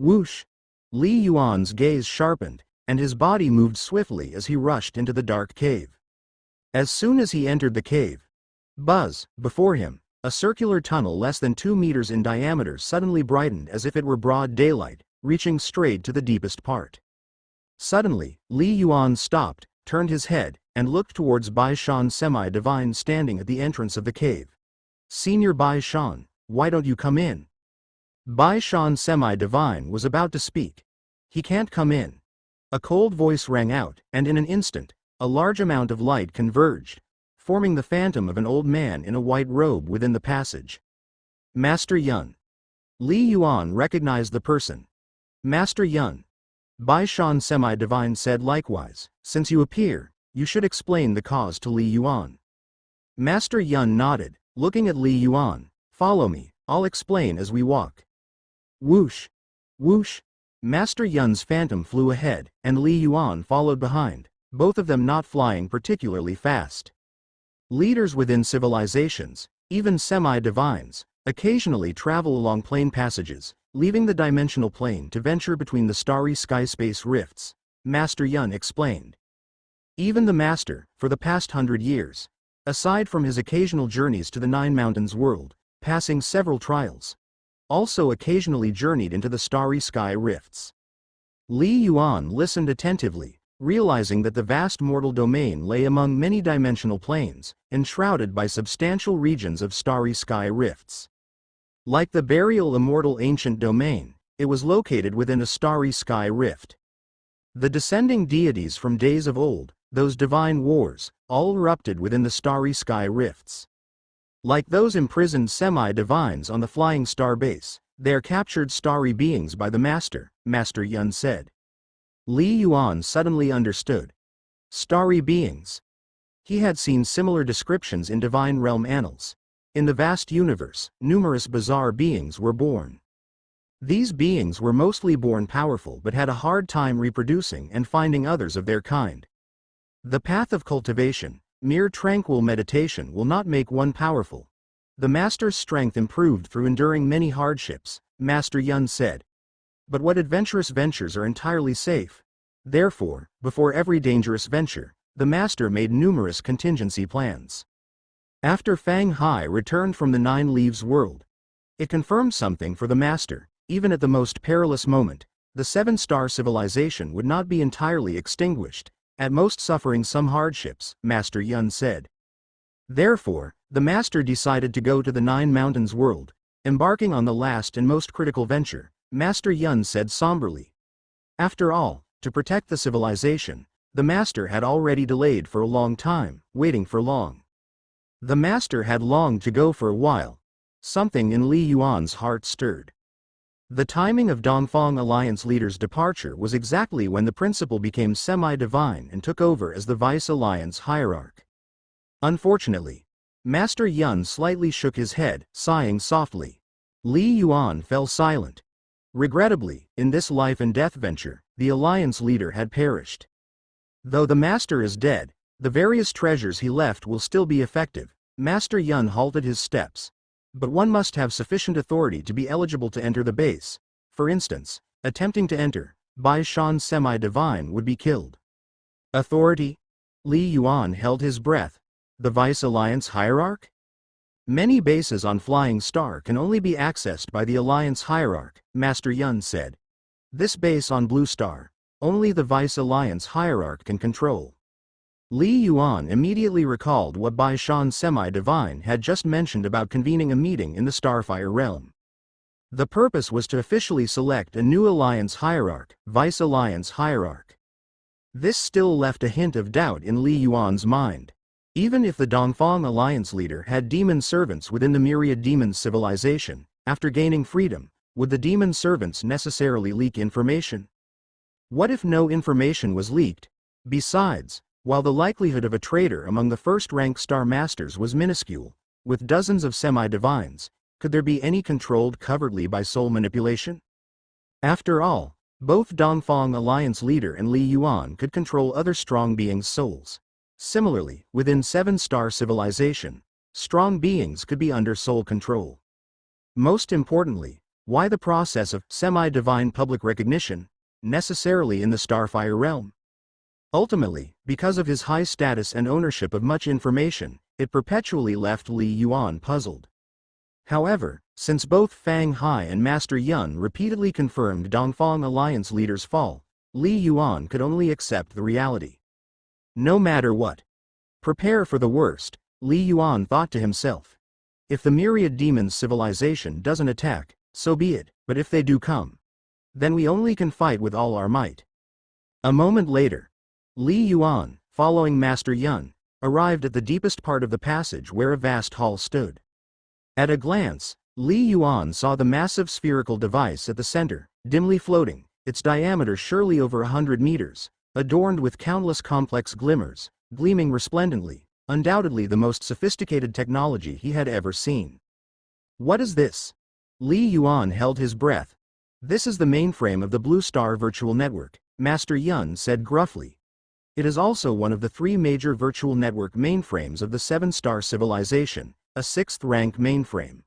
Whoosh! Li Yuan's gaze sharpened, and his body moved swiftly as he rushed into the dark cave. As soon as he entered the cave, buzz, before him, a circular tunnel less than 2 meters in diameter suddenly brightened as if it were broad daylight, reaching straight to the deepest part. Suddenly, Li Yuan stopped, turned his head, and looked towards Bai Shan Semi-Divine standing at the entrance of the cave. "Senior Bai Shan, why don't you come in?" Bai Shan Semi-Divine was about to speak. "He can't come in." A cold voice rang out, and in an instant, a large amount of light converged, forming the phantom of an old man in a white robe within the passage. "Master Yun." Li Yuan recognized the person. "Master Yun." Bai Shan Semi-Divine said likewise, "Since you appear, you should explain the cause to Li Yuan." Master Yun nodded, looking at Li Yuan. "Follow me, I'll explain as we walk." Whoosh! Whoosh! Master Yun's phantom flew ahead, and Li Yuan followed behind, both of them not flying particularly fast. Leaders within civilizations, even semi-divines, occasionally travel along plane passages, leaving the dimensional plane to venture between the starry sky-space rifts, Master Yun explained. Even the Master, for the past 100 years, aside from his occasional journeys to the Nine Mountains world, passing several trials, also occasionally journeyed into the starry sky rifts. Li Yuan listened attentively, realizing that the vast mortal domain lay among many dimensional planes, enshrouded by substantial regions of starry sky rifts. Like the burial immortal ancient domain, it was located within a starry sky rift. The descending deities from days of old, those divine wars, all erupted within the starry sky rifts. Like those imprisoned semi-divines on the flying star base, they are captured starry beings by the Master, Master Yun said. Li Yuan suddenly understood. Starry beings. He had seen similar descriptions in divine realm annals. In the vast universe, numerous bizarre beings were born. These beings were mostly born powerful but had a hard time reproducing and finding others of their kind. The path of cultivation, mere tranquil meditation will not make one powerful. The Master's strength improved through enduring many hardships, Master Yun said. But what adventurous ventures are entirely safe? Therefore, before every dangerous venture, the Master made numerous contingency plans. After Fang Hai returned from the Nine Leaves world, it confirmed something for the Master. Even at the most perilous moment, the seven-star civilization would not be entirely extinguished, at most suffering some hardships, Master Yun said. Therefore, the Master decided to go to the Nine Mountains world, embarking on the last and most critical venture, Master Yun said somberly. After all, to protect the civilization, the Master had already delayed for a long time, waiting for long. The Master had longed to go for a while. Something in Li Yuan's heart stirred. The timing of Dongfang Alliance leader's departure was exactly when the principal became semi-divine and took over as the Vice Alliance hierarch. Unfortunately, Master Yun slightly shook his head, sighing softly. Li Yuan fell silent. Regrettably, in this life and death venture, the Alliance leader had perished. Though the Master is dead, the various treasures he left will still be effective. Master Yun halted his steps. But one must have sufficient authority to be eligible to enter the base. For instance, attempting to enter, Bai Shan Semi-Divine would be killed. Authority? Li Yuan held his breath. The Vice Alliance hierarch? Many bases on Flying Star can only be accessed by the Alliance hierarch, Master Yun said. This base on Blue Star, only the Vice Alliance hierarch can control. Li Yuan immediately recalled what Bai Shan Semi-Divine had just mentioned about convening a meeting in the Starfire realm. The purpose was to officially select a new Alliance hierarch, Vice Alliance hierarch. This still left a hint of doubt in Li Yuan's mind. Even if the Dongfang Alliance leader had demon servants within the Myriad Demons civilization, after gaining freedom, would the demon servants necessarily leak information? What if no information was leaked? Besides, while the likelihood of a traitor among the first-rank Star Masters was minuscule, with dozens of semi-divines, could there be any controlled covertly by soul manipulation? After all, both Dongfang Alliance leader and Li Yuan could control other strong beings' souls. Similarly, within seven-star civilization, strong beings could be under soul control. Most importantly, Why the process of semi-divine public recognition necessarily in the Starfire realm? Ultimately, because of his high status and ownership of much information, it perpetually left Li Yuan puzzled. However, since both Fang Hai and Master Yun repeatedly confirmed Dongfang Alliance leader's fall, Li Yuan could only accept the reality. No matter what. Prepare for the worst, Li Yuan thought to himself. If the myriad demons civilization doesn't attack, so be it, but if they do come, then we only can fight with all our might. A moment later, Li Yuan, following Master Yun, arrived at the deepest part of the passage where a vast hall stood. At a glance, Li Yuan saw the massive spherical device at the center, dimly floating, its diameter surely over 100 meters, adorned with countless complex glimmers, gleaming resplendently, undoubtedly the most sophisticated technology he had ever seen. What is this? Li Yuan held his breath. This is the mainframe of the Blue Star Virtual Network, Master Yun said gruffly. It is also one of the 3 major virtual network mainframes of the 7-star civilization, a 6th-rank mainframe.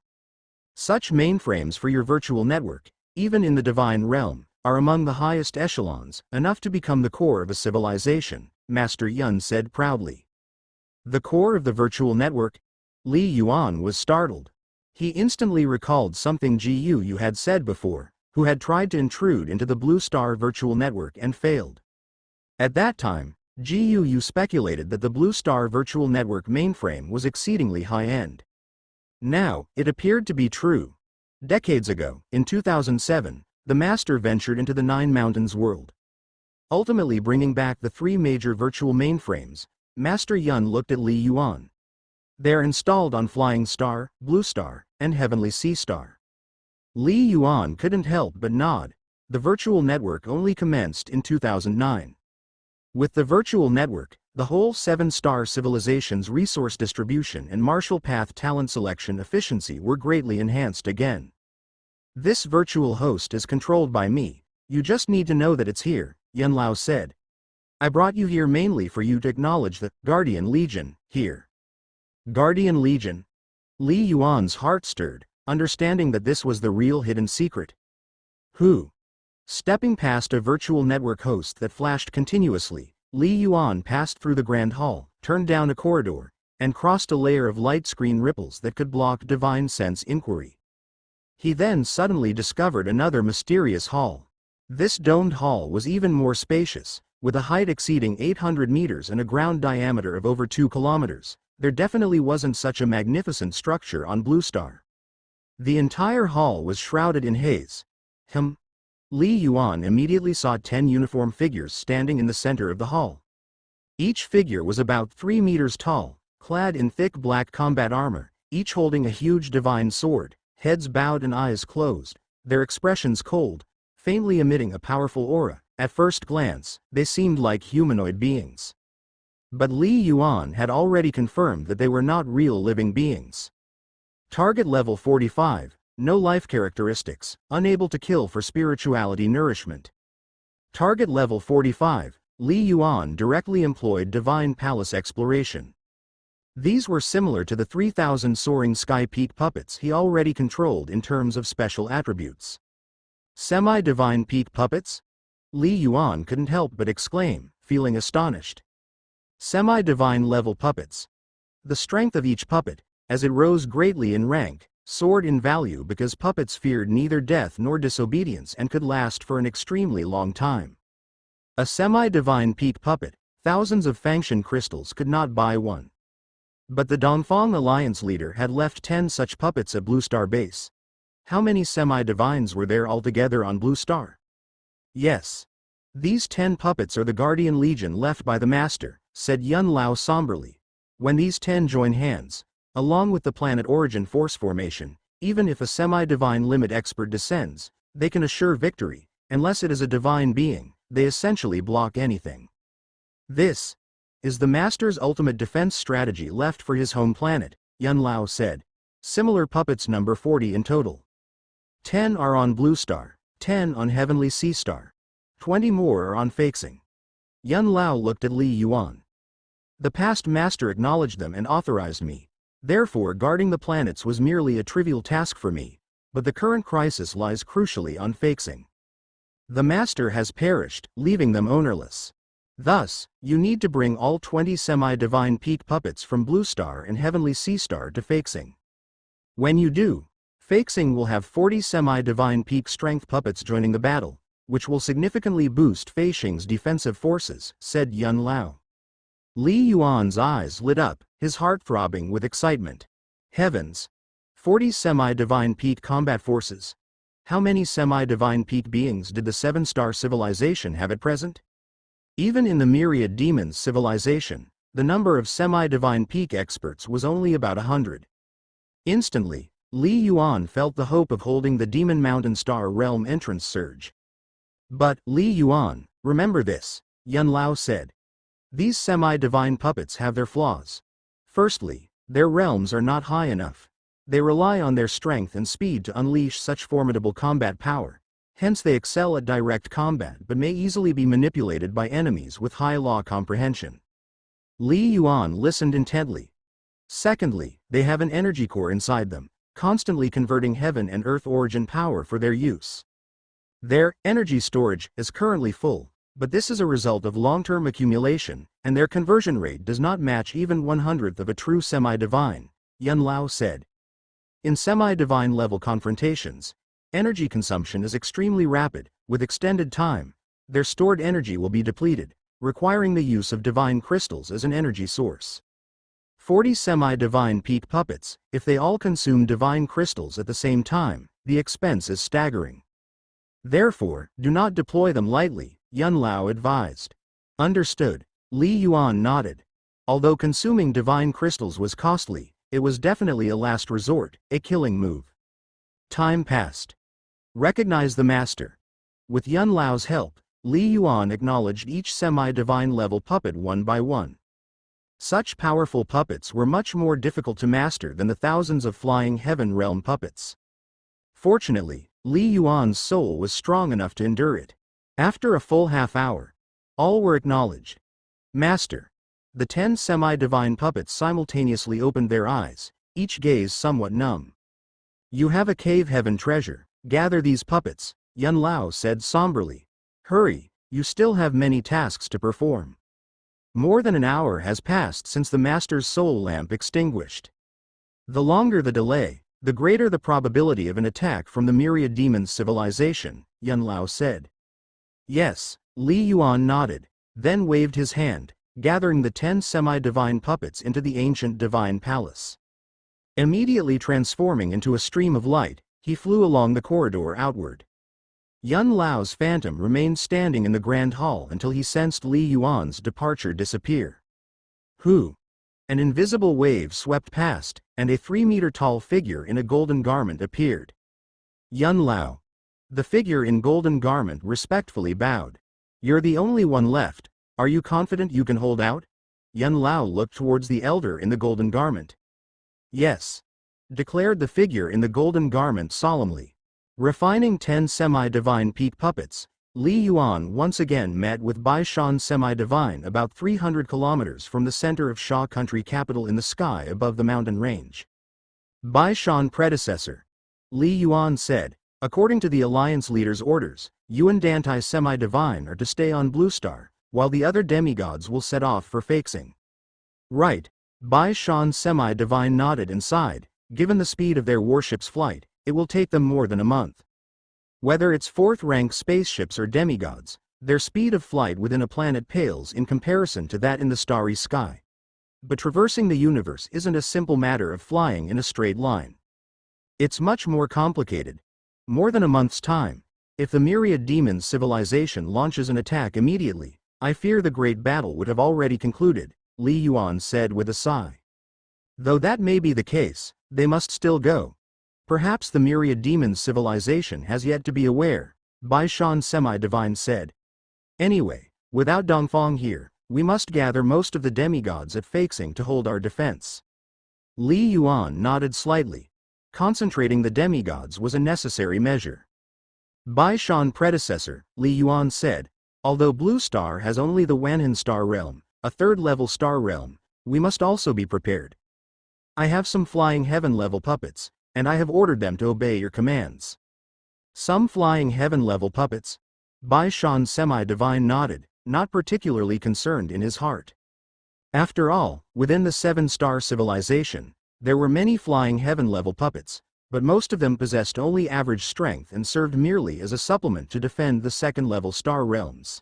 Such mainframes for your virtual network, even in the divine realm, are among the highest echelons, enough to become the core of a civilization, Master Yun said proudly. The core of the virtual network? Li Yuan was startled. He instantly recalled something Ji Yu had said before, who had tried to intrude into the Blue Star Virtual Network and failed. At that time, Ji Yu speculated that the Blue Star Virtual Network mainframe was exceedingly high-end. Now, it appeared to be true. Decades ago, in 2007, the Master ventured into the Nine Mountains world. Ultimately bringing back the 3 major virtual mainframes, Master Yun looked at Li Yuan. They are installed on Flying Star, Blue Star, and Heavenly Sea Star. Li Yuan couldn't help but nod. The virtual network only commenced in 2009. With the virtual network, the whole 7-star civilization's resource distribution and martial path talent selection efficiency were greatly enhanced again. This virtual host is controlled by me. You just need to know that it's here, Yun Lao said. I brought you here mainly for you to acknowledge the Guardian Legion here. Guardian Legion? Li Yuan's heart stirred, understanding that this was the real hidden secret. Who? Stepping past a virtual network host that flashed continuously, Li Yuan passed through the Grand Hall, turned down a corridor, and crossed a layer of light screen ripples that could block divine sense inquiry. He then suddenly discovered another mysterious hall. This domed hall was even more spacious, with a height exceeding 800 meters and a ground diameter of over 2 kilometers. There definitely wasn't such a magnificent structure on Blue Star. The entire hall was shrouded in haze. Li Yuan immediately saw 10 uniform figures standing in the center of the hall. Each figure was about 3 meters tall, clad in thick black combat armor, each holding a huge divine sword, heads bowed and eyes closed, their expressions cold, faintly emitting a powerful aura. At first glance, they seemed like humanoid beings. But Li Yuan had already confirmed that they were not real living beings. Target level 45, no life characteristics, unable to kill for spirituality nourishment. Target level 45, Li Yuan directly employed Divine Palace Exploration. These were similar to the 3,000 soaring sky peak puppets he already controlled in terms of special attributes. Semi-divine peak puppets? Li Yuan couldn't help but exclaim, feeling astonished. Semi-divine level puppets. The strength of each puppet, as it rose greatly in rank, soared in value because puppets feared neither death nor disobedience and could last for an extremely long time. A semi-divine peak puppet, thousands of Fangshan crystals could not buy one. But the Dongfang Alliance leader had left 10 such puppets at Blue Star Base. How many semi-divines were there altogether on Blue Star? Yes. These 10 puppets are the Guardian Legion left by the Master, said Yun Lao somberly. When these 10 join hands, along with the planet origin force formation, even if a semi-divine limit expert descends, they can assure victory. Unless it is a divine being, they essentially block anything. This is the Master's ultimate defense strategy left for his home planet, Yun Lao said. Similar puppets number 40 in total. 10 are on Blue Star, 10 on Heavenly Sea Star. 20 more are on Faxing. Yun Lao looked at Li Yuan. The past Master acknowledged them and authorized me. Therefore guarding the planets was merely a trivial task for me. but the current crisis lies crucially on Feixing. The master has perished, leaving them ownerless. Thus, you need to bring all 20 semi-divine peak puppets from Blue Star and Heavenly Sea Star to Feixing. When you do, Feixing will have 40 semi-divine peak strength puppets joining the battle, which will significantly boost Feixing's defensive forces, said Yun Lao. Li Yuan's eyes lit up, his heart throbbing with excitement. Heavens! 40 semi-divine peak combat forces. How many semi-divine peak beings did the 7-star civilization have at present? Even in the Myriad Demons civilization, the number of semi-divine peak experts was only about 100. Instantly, Li Yuan felt the hope of holding the Demon Mountain Star Realm entrance surge. But, Li Yuan, remember this, Yun Lao said. These semi-divine puppets have their flaws. Firstly, their realms are not high enough. They rely on their strength and speed to unleash such formidable combat power. Hence they excel at direct combat but may easily be manipulated by enemies with high law comprehension. Li Yuan listened intently. Secondly, they have an energy core inside them, constantly converting heaven and earth origin power for their use. Their energy storage is currently full, but this is a result of long-term accumulation, and their conversion rate does not match even 1/100th of a true semi-divine, Yun Lao said. In semi-divine level confrontations, energy consumption is extremely rapid. With extended time, their stored energy will be depleted, requiring the use of divine crystals as an energy source. 40 semi-divine peak puppets, if they all consume divine crystals at the same time, the expense is staggering. Therefore, do not deploy them lightly, Yun Lao advised. Understood. Li Yuan nodded. Although consuming divine crystals was costly, it was definitely a last resort, a killing move. Time passed. Recognize the master. With Yun Lao's help, Li Yuan acknowledged each semi-divine level puppet one by one. Such powerful puppets were much more difficult to master than the thousands of flying heaven realm puppets. Fortunately, Li Yuan's soul was strong enough to endure it. After a full half-hour, all were acknowledged. Master. The 10 semi-divine puppets simultaneously opened their eyes, each gaze somewhat numb. You have a cave heaven treasure. Gather these puppets, Yun Lao said somberly. Hurry, you still have many tasks to perform. More than an hour has passed since the master's soul lamp extinguished. The longer the delay, the greater the probability of an attack from the Myriad Demons civilization, Yun Lao said. Yes, Li Yuan nodded, then waved his hand, gathering the 10 semi-divine puppets into the ancient divine palace. Immediately transforming into a stream of light, he flew along the corridor outward. Yun Lao's phantom remained standing in the grand hall until he sensed Li Yuan's departure disappear. Who? An invisible wave swept past, and a 3-meter-tall figure in a golden garment appeared. Yun Lao. The figure in golden garment respectfully bowed. You're the only one left. Are you confident you can hold out? Yun Lao looked towards the elder in the golden garment. Yes, declared the figure in the golden garment solemnly. Refining 10 semi-divine peak puppets, Li Yuan once again met with Bai Shan semi-divine about 300 kilometers from the center of Sha country capital in the sky above the mountain range. Bai Shan predecessor. Li Yuan said, according to the alliance leader's orders, you and Dantai semi-divine are to stay on Blue Star, while the other demigods will set off for Feixing. Right, Bai Shan semi-divine nodded and sighed. Given the speed of their warship's flight, it will take them more than a month. Whether it's 4th-rank spaceships or demigods, their speed of flight within a planet pales in comparison to that in the starry sky. But traversing the universe isn't a simple matter of flying in a straight line. It's much more complicated. More than a month's time. If the Myriad Demons civilization launches an attack immediately, I fear the great battle would have already concluded, Li Yuan said with a sigh. Though that may be the case, they must still go. Perhaps the Myriad Demons civilization has yet to be aware, Bai Shan semi-divine said. Anyway, without Dongfang here, we must gather most of the demigods at Feixing to hold our defense. Li Yuan nodded slightly. Concentrating the demigods was a necessary measure. Bai Shan predecessor, Li Yuan said, although Blue Star has only the Wanhan star realm, a 3rd-level star realm, we must also be prepared. I have some flying heaven-level puppets, and I have ordered them to obey your commands. Some flying heaven-level puppets? Bai Shan semi-divine nodded, not particularly concerned in his heart. After all, within the seven-star civilization, there were many flying heaven-level puppets, but most of them possessed only average strength and served merely as a supplement to defend the second-level star realms.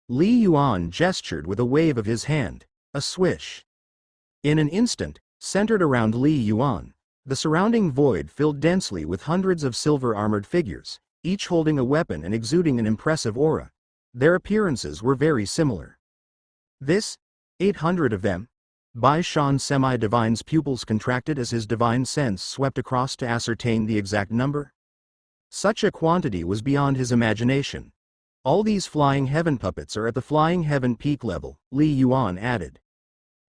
Li Yuan gestured with a wave of his hand, a swish. In an instant, centered around Li Yuan, the surrounding void filled densely with hundreds of silver-armored figures, each holding a weapon and exuding an impressive aura. Their appearances were very similar. This? 800 of them? Bai Shan semi-divine's pupils contracted as his divine sense swept across to ascertain the exact number. Such a quantity was beyond his imagination. All these flying heaven puppets are at the flying heaven peak level, Li Yuan added.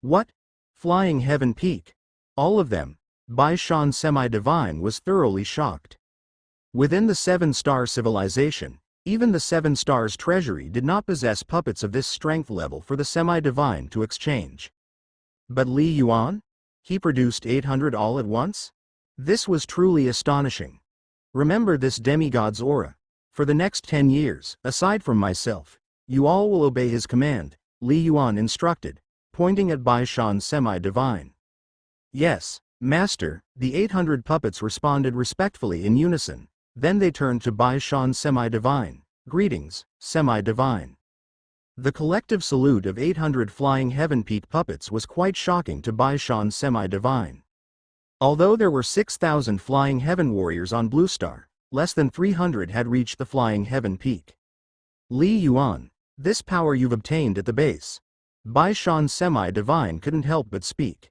What? Flying heaven peak? All of them? Bai Shan semi-divine was thoroughly shocked. Within the seven-star civilization, even the seven stars treasury did not possess puppets of this strength level for the semi-divine to exchange. But Li Yuan? He produced 800 all at once? This was truly astonishing. Remember this demigod's aura. For the next 10 years, aside from myself, you all will obey his command, Li Yuan instructed, pointing at Bai Shan semi-divine. Yes, Master, the 800 puppets responded respectfully in unison. Then they turned to Bai Shan semi-divine. Greetings, semi-divine. The collective salute of 800 flying heaven peak puppets was quite shocking to Bai Shan semi-divine. Although there were 6,000 flying heaven warriors on Blue Star, less than 300 had reached the flying heaven peak. Li Yuan, this power you've obtained at the base. Bai Shan semi-divine couldn't help but speak.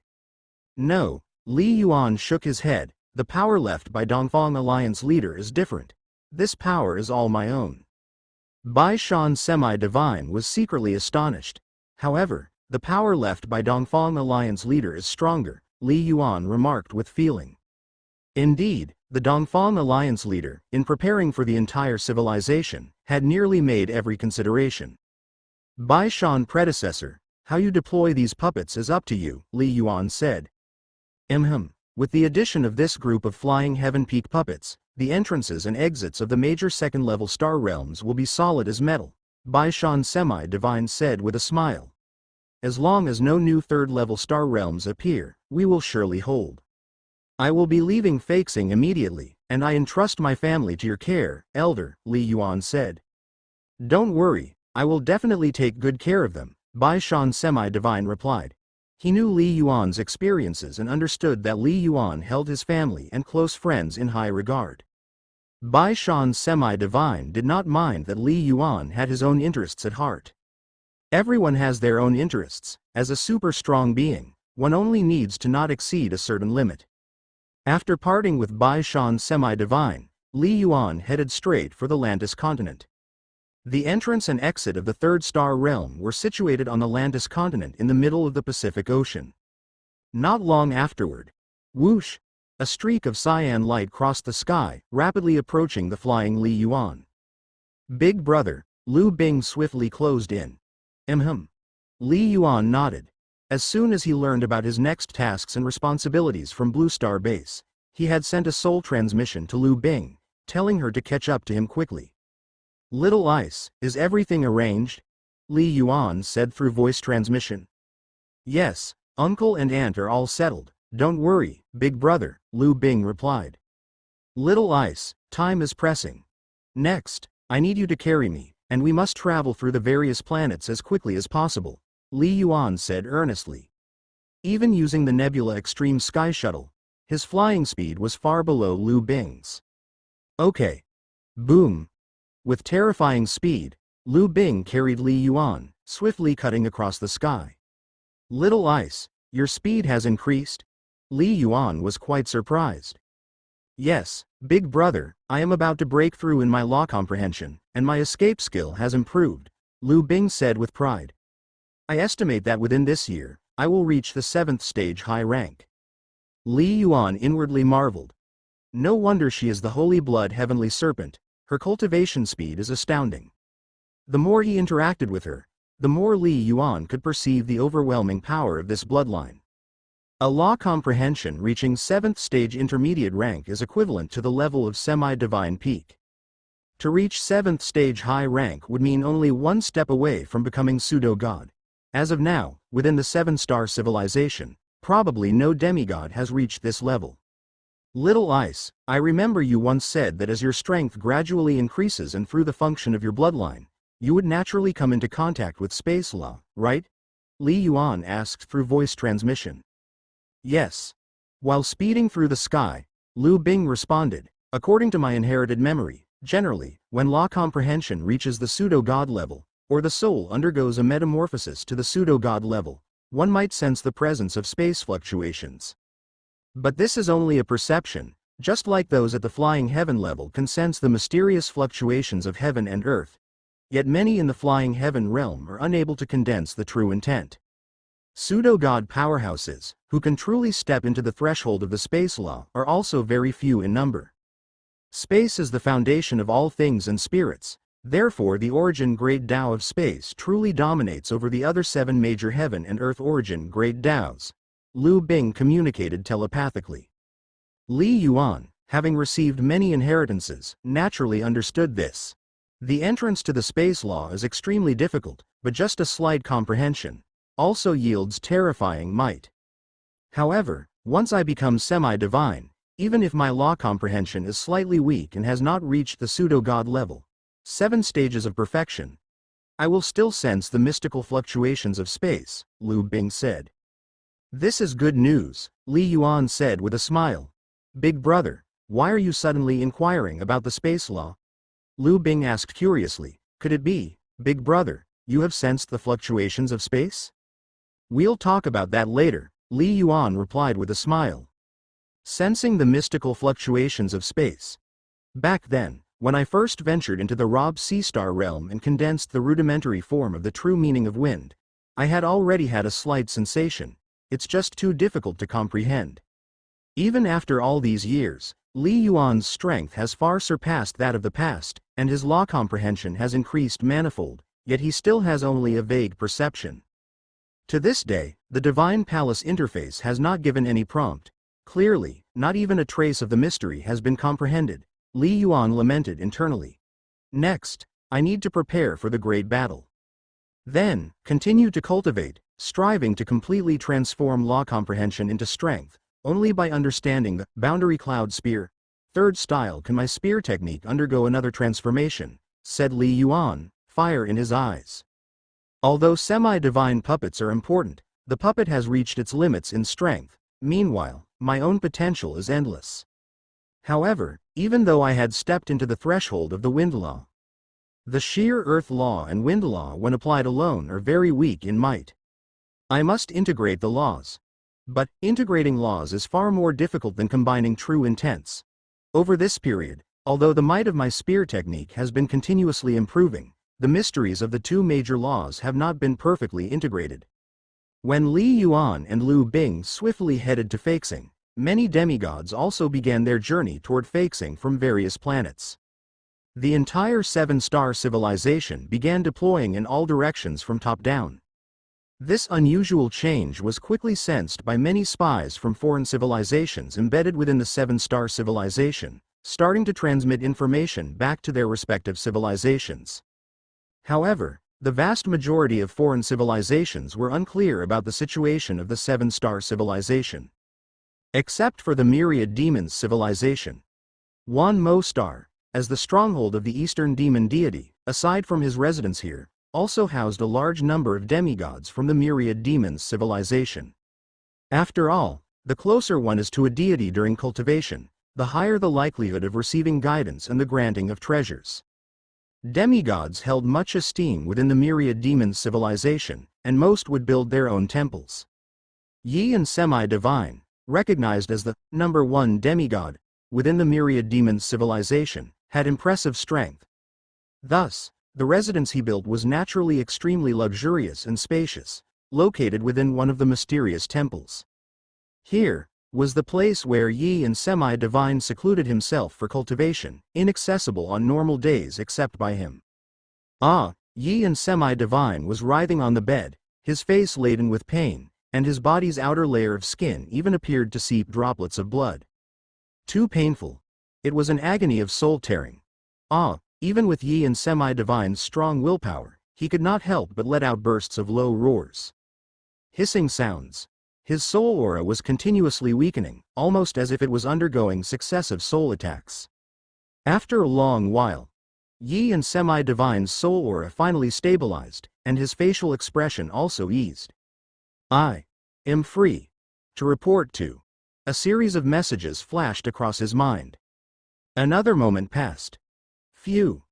No, Li Yuan shook his head. The power left by Dongfang Alliance leader is different. This power is all my own. Bai Shan semi-divine was secretly astonished. However, the power left by Dongfang Alliance leader is stronger, Li Yuan remarked with feeling. Indeed, the Dongfang Alliance leader, in preparing for the entire civilization, had nearly made every consideration. Bai Shan predecessor, how you deploy these puppets is up to you, Li Yuan said. With the addition of this group of flying heaven peak puppets, the entrances and exits of the major second-level star realms will be solid as metal, Bai Shan semi-divine said with a smile. As long as no new third-level star realms appear, we will surely hold. I will be leaving Feixing immediately, and I entrust my family to your care, Elder, Li Yuan said. Don't worry, I will definitely take good care of them, Bai Shan semi-divine replied. He knew Li Yuan's experiences and understood that Li Yuan held his family and close friends in high regard. Bai Shan semi-divine did not mind that Li Yuan had his own interests at heart. Everyone has their own interests. As a super strong being, one only needs to not exceed a certain limit. After parting with Bai Shan semi-divine, Li Yuan headed straight for the Lantis continent. The entrance and exit of the third star realm were situated on the Lantis continent in the middle of the Pacific Ocean. Not long afterward, whoosh, a streak of cyan light crossed the sky, rapidly approaching the flying Li Yuan. Big brother, Lu Bing swiftly closed in. Li Yuan nodded. As soon as he learned about his next tasks and responsibilities from Blue Star Base, he had sent a soul transmission to Lu Bing, telling her to catch up to him quickly. Little Ice, is everything arranged? Li Yuan said through voice transmission. Yes, uncle and aunt are all settled, don't worry, big brother, Lu Bing replied. Little Ice, time is pressing. Next, I need you to carry me, and we must travel through the various planets as quickly as possible, Li Yuan said earnestly. Even using the Nebula Extreme Sky Shuttle, his flying speed was far below Lu Bing's. Okay. Boom. With terrifying speed, Lu Bing carried Li Yuan, swiftly cutting across the sky. Little Ice, your speed has increased? Li Yuan was quite surprised. Yes, big brother, I am about to break through in my law comprehension, and my escape skill has improved, Lu Bing said with pride. I estimate that within this year, I will reach the 7th stage high rank. Li Yuan inwardly marveled. No wonder she is the Holy Blood Heavenly Serpent, her cultivation speed is astounding. The more he interacted with her, the more Li Yuan could perceive the overwhelming power of this bloodline. A law comprehension reaching 7th stage intermediate rank is equivalent to the level of semi-divine peak. To reach 7th stage high rank would mean only one step away from becoming pseudo-god. As of now, within the 7-star civilization, probably no demigod has reached this level. Little Ice, I remember you once said that as your strength gradually increases and through the function of your bloodline, you would naturally come into contact with space law, right? Li Yuan asked through voice transmission. Yes. While speeding through the sky, Liu Bing responded, according to my inherited memory, generally, when law comprehension reaches the pseudo-god level, or the soul undergoes a metamorphosis to the pseudo-god level, one might sense the presence of space fluctuations. But this is only a perception, just like those at the flying heaven level can sense the mysterious fluctuations of heaven and earth. Yet many in the flying heaven realm are unable to condense the true intent. Pseudo-god powerhouses, who can truly step into the threshold of the space law, are also very few in number. Space is the foundation of all things and spirits, therefore the origin grade Tao of space truly dominates over the other 7 major heaven and earth origin grade Taos. Liu Bing communicated telepathically. Li Yuan, having received many inheritances, naturally understood this. The entrance to the space law is extremely difficult, but just a slight comprehension also yields terrifying might. However, once I become semi-divine, even if my law comprehension is slightly weak and has not reached the pseudo-god level, 7 stages of perfection, I will still sense the mystical fluctuations of space, Liu Bing said. This is good news, Li Yuan said with a smile. Big brother, why are you suddenly inquiring about the space law? Liu Bing asked curiously, could it be, big brother, you have sensed the fluctuations of space? We'll talk about that later, Li Yuan replied with a smile. Sensing the mystical fluctuations of space. Back then, when I first ventured into the Rob Sea-Star realm and condensed the rudimentary form of the true meaning of wind, I had already had a slight sensation. It's just too difficult to comprehend. Even after all these years, Li Yuan's strength has far surpassed that of the past, and his law comprehension has increased manifold, yet he still has only a vague perception. To this day, the Divine Palace interface has not given any prompt. Clearly, not even a trace of the mystery has been comprehended, Li Yuan lamented internally. Next, I need to prepare for the great battle. Then, continue to cultivate, striving to completely transform law comprehension into strength. Only by understanding the boundary cloud spear, 3rd style can my spear technique undergo another transformation, said Li Yuan, fire in his eyes. Although semi-divine puppets are important, the puppet has reached its limits in strength. Meanwhile, my own potential is endless. However, even though I had stepped into the threshold of the wind law, the sheer earth law and wind law when applied alone are very weak in might. I must integrate the laws. But, integrating laws is far more difficult than combining true intents. Over this period, although the might of my spear technique has been continuously improving, the mysteries of the 2 major laws have not been perfectly integrated. When Li Yuan and Liu Bing swiftly headed to Feixing, many demigods also began their journey toward Feixing from various planets. The entire 7-star civilization began deploying in all directions from top down. This unusual change was quickly sensed by many spies from foreign civilizations embedded within the 7-star civilization, starting to transmit information back to their respective civilizations. However, the vast majority of foreign civilizations were unclear about the situation of the 7-star civilization. Except for the Myriad Demons civilization. Wan Mo Star, as the stronghold of the Eastern Demon deity, aside from his residence here, also housed a large number of demigods from the Myriad Demons civilization. After all, the closer one is to a deity during cultivation, the higher the likelihood of receiving guidance and the granting of treasures. Demigods held much esteem within the Myriad Demons civilization, and most would build their own temples. Yi and Semi-Divine, recognized as the number 1 demigod within the Myriad Demons civilization, had impressive strength. Thus, the residence he built was naturally extremely luxurious and spacious, located within one of the mysterious temples. Here was the place where Yi and Semi-Divine secluded himself for cultivation, inaccessible on normal days except by him. Yi and Semi-Divine was writhing on the bed, his face laden with pain, and his body's outer layer of skin even appeared to seep droplets of blood. Too painful. It was an agony of soul-tearing. Even with Yi and Semi-Divine's strong willpower, he could not help but let out bursts of low roars. Hissing sounds. His soul aura was continuously weakening, almost as if it was undergoing successive soul attacks. After a long while, Yi and Semi-Divine's soul aura finally stabilized, and his facial expression also eased. "I am free to report to." A series of messages flashed across his mind. Another moment passed. Phew.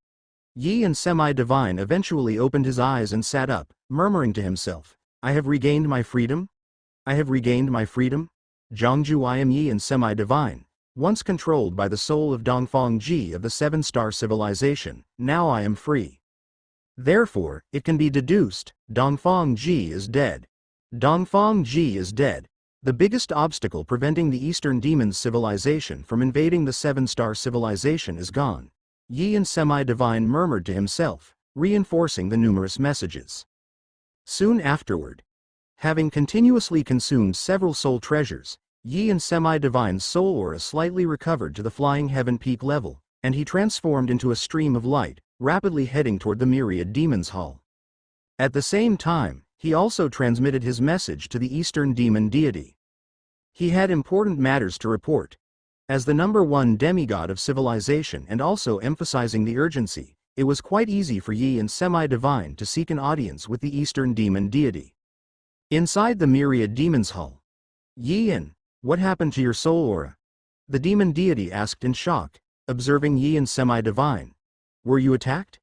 Yi and Semi-Divine eventually opened his eyes and sat up, murmuring to himself, "I have regained my freedom? I have regained my freedom? Zhongju, I am Yi and Semi-Divine, once controlled by the soul of Dongfang Ji of the Seven-Star Civilization, now I am free. Therefore, it can be deduced, Dongfang Ji is dead. Dongfang Ji is dead. The biggest obstacle preventing the Eastern Demons civilization from invading the Seven-Star Civilization is gone," Yi and Semi-Divine murmured to himself, reinforcing the numerous messages. Soon afterward, having continuously consumed several soul treasures, Yi and Semi-Divine's soul aura slightly recovered to the Flying Heaven Peak level, and he transformed into a stream of light, rapidly heading toward the Myriad Demons Hall. At the same time, he also transmitted his message to the Eastern Demon Deity. He had important matters to report. As the #1 demigod of civilization and also emphasizing the urgency, it was quite easy for Yi and Semi-Divine to seek an audience with the Eastern Demon Deity. Inside the Myriad Demons Hall, "Yi, what happened to your soul aura?" the Demon Deity asked in shock, observing Yi and Semi-Divine. "Were you attacked?"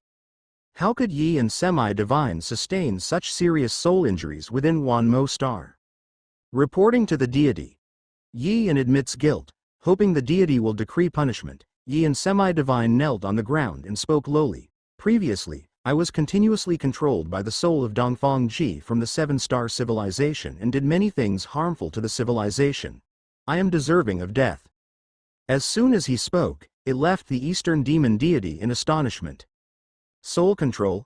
How could Yi and Semi-Divine sustain such serious soul injuries within Wanmo Star? Reporting to the deity, Yi admits guilt, hoping the deity will decree punishment. Yi and Semi-Divine knelt on the ground and spoke lowly. "Previously, I was continuously controlled by the soul of Dongfang Ji from the Seven-Star Civilization and did many things harmful to the civilization. I am deserving of death." As soon as he spoke, it left the Eastern Demon Deity in astonishment. Soul control?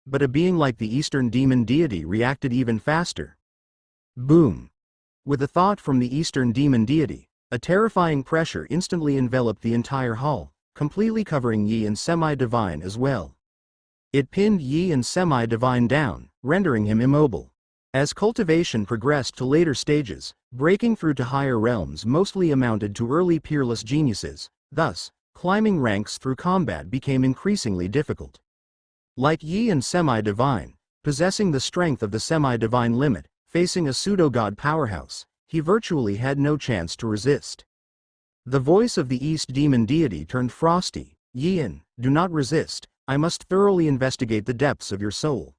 But a being like the Eastern Demon Deity reacted even faster. Boom! With a thought from the Eastern Demon Deity, a terrifying pressure instantly enveloped the entire hall, completely covering Yi and Semi-Divine as well. It pinned Yi and Semi-Divine down, rendering him immobile. As cultivation progressed to later stages, breaking through to higher realms mostly amounted to early peerless geniuses, thus, climbing ranks through combat became increasingly difficult. Like Yi and Semi-Divine, possessing the strength of the semi-divine limit, facing a pseudo-god powerhouse, he virtually had no chance to resist. The voice of the East Demon Deity turned frosty. "Yi, do not resist. I must thoroughly investigate the depths of your soul."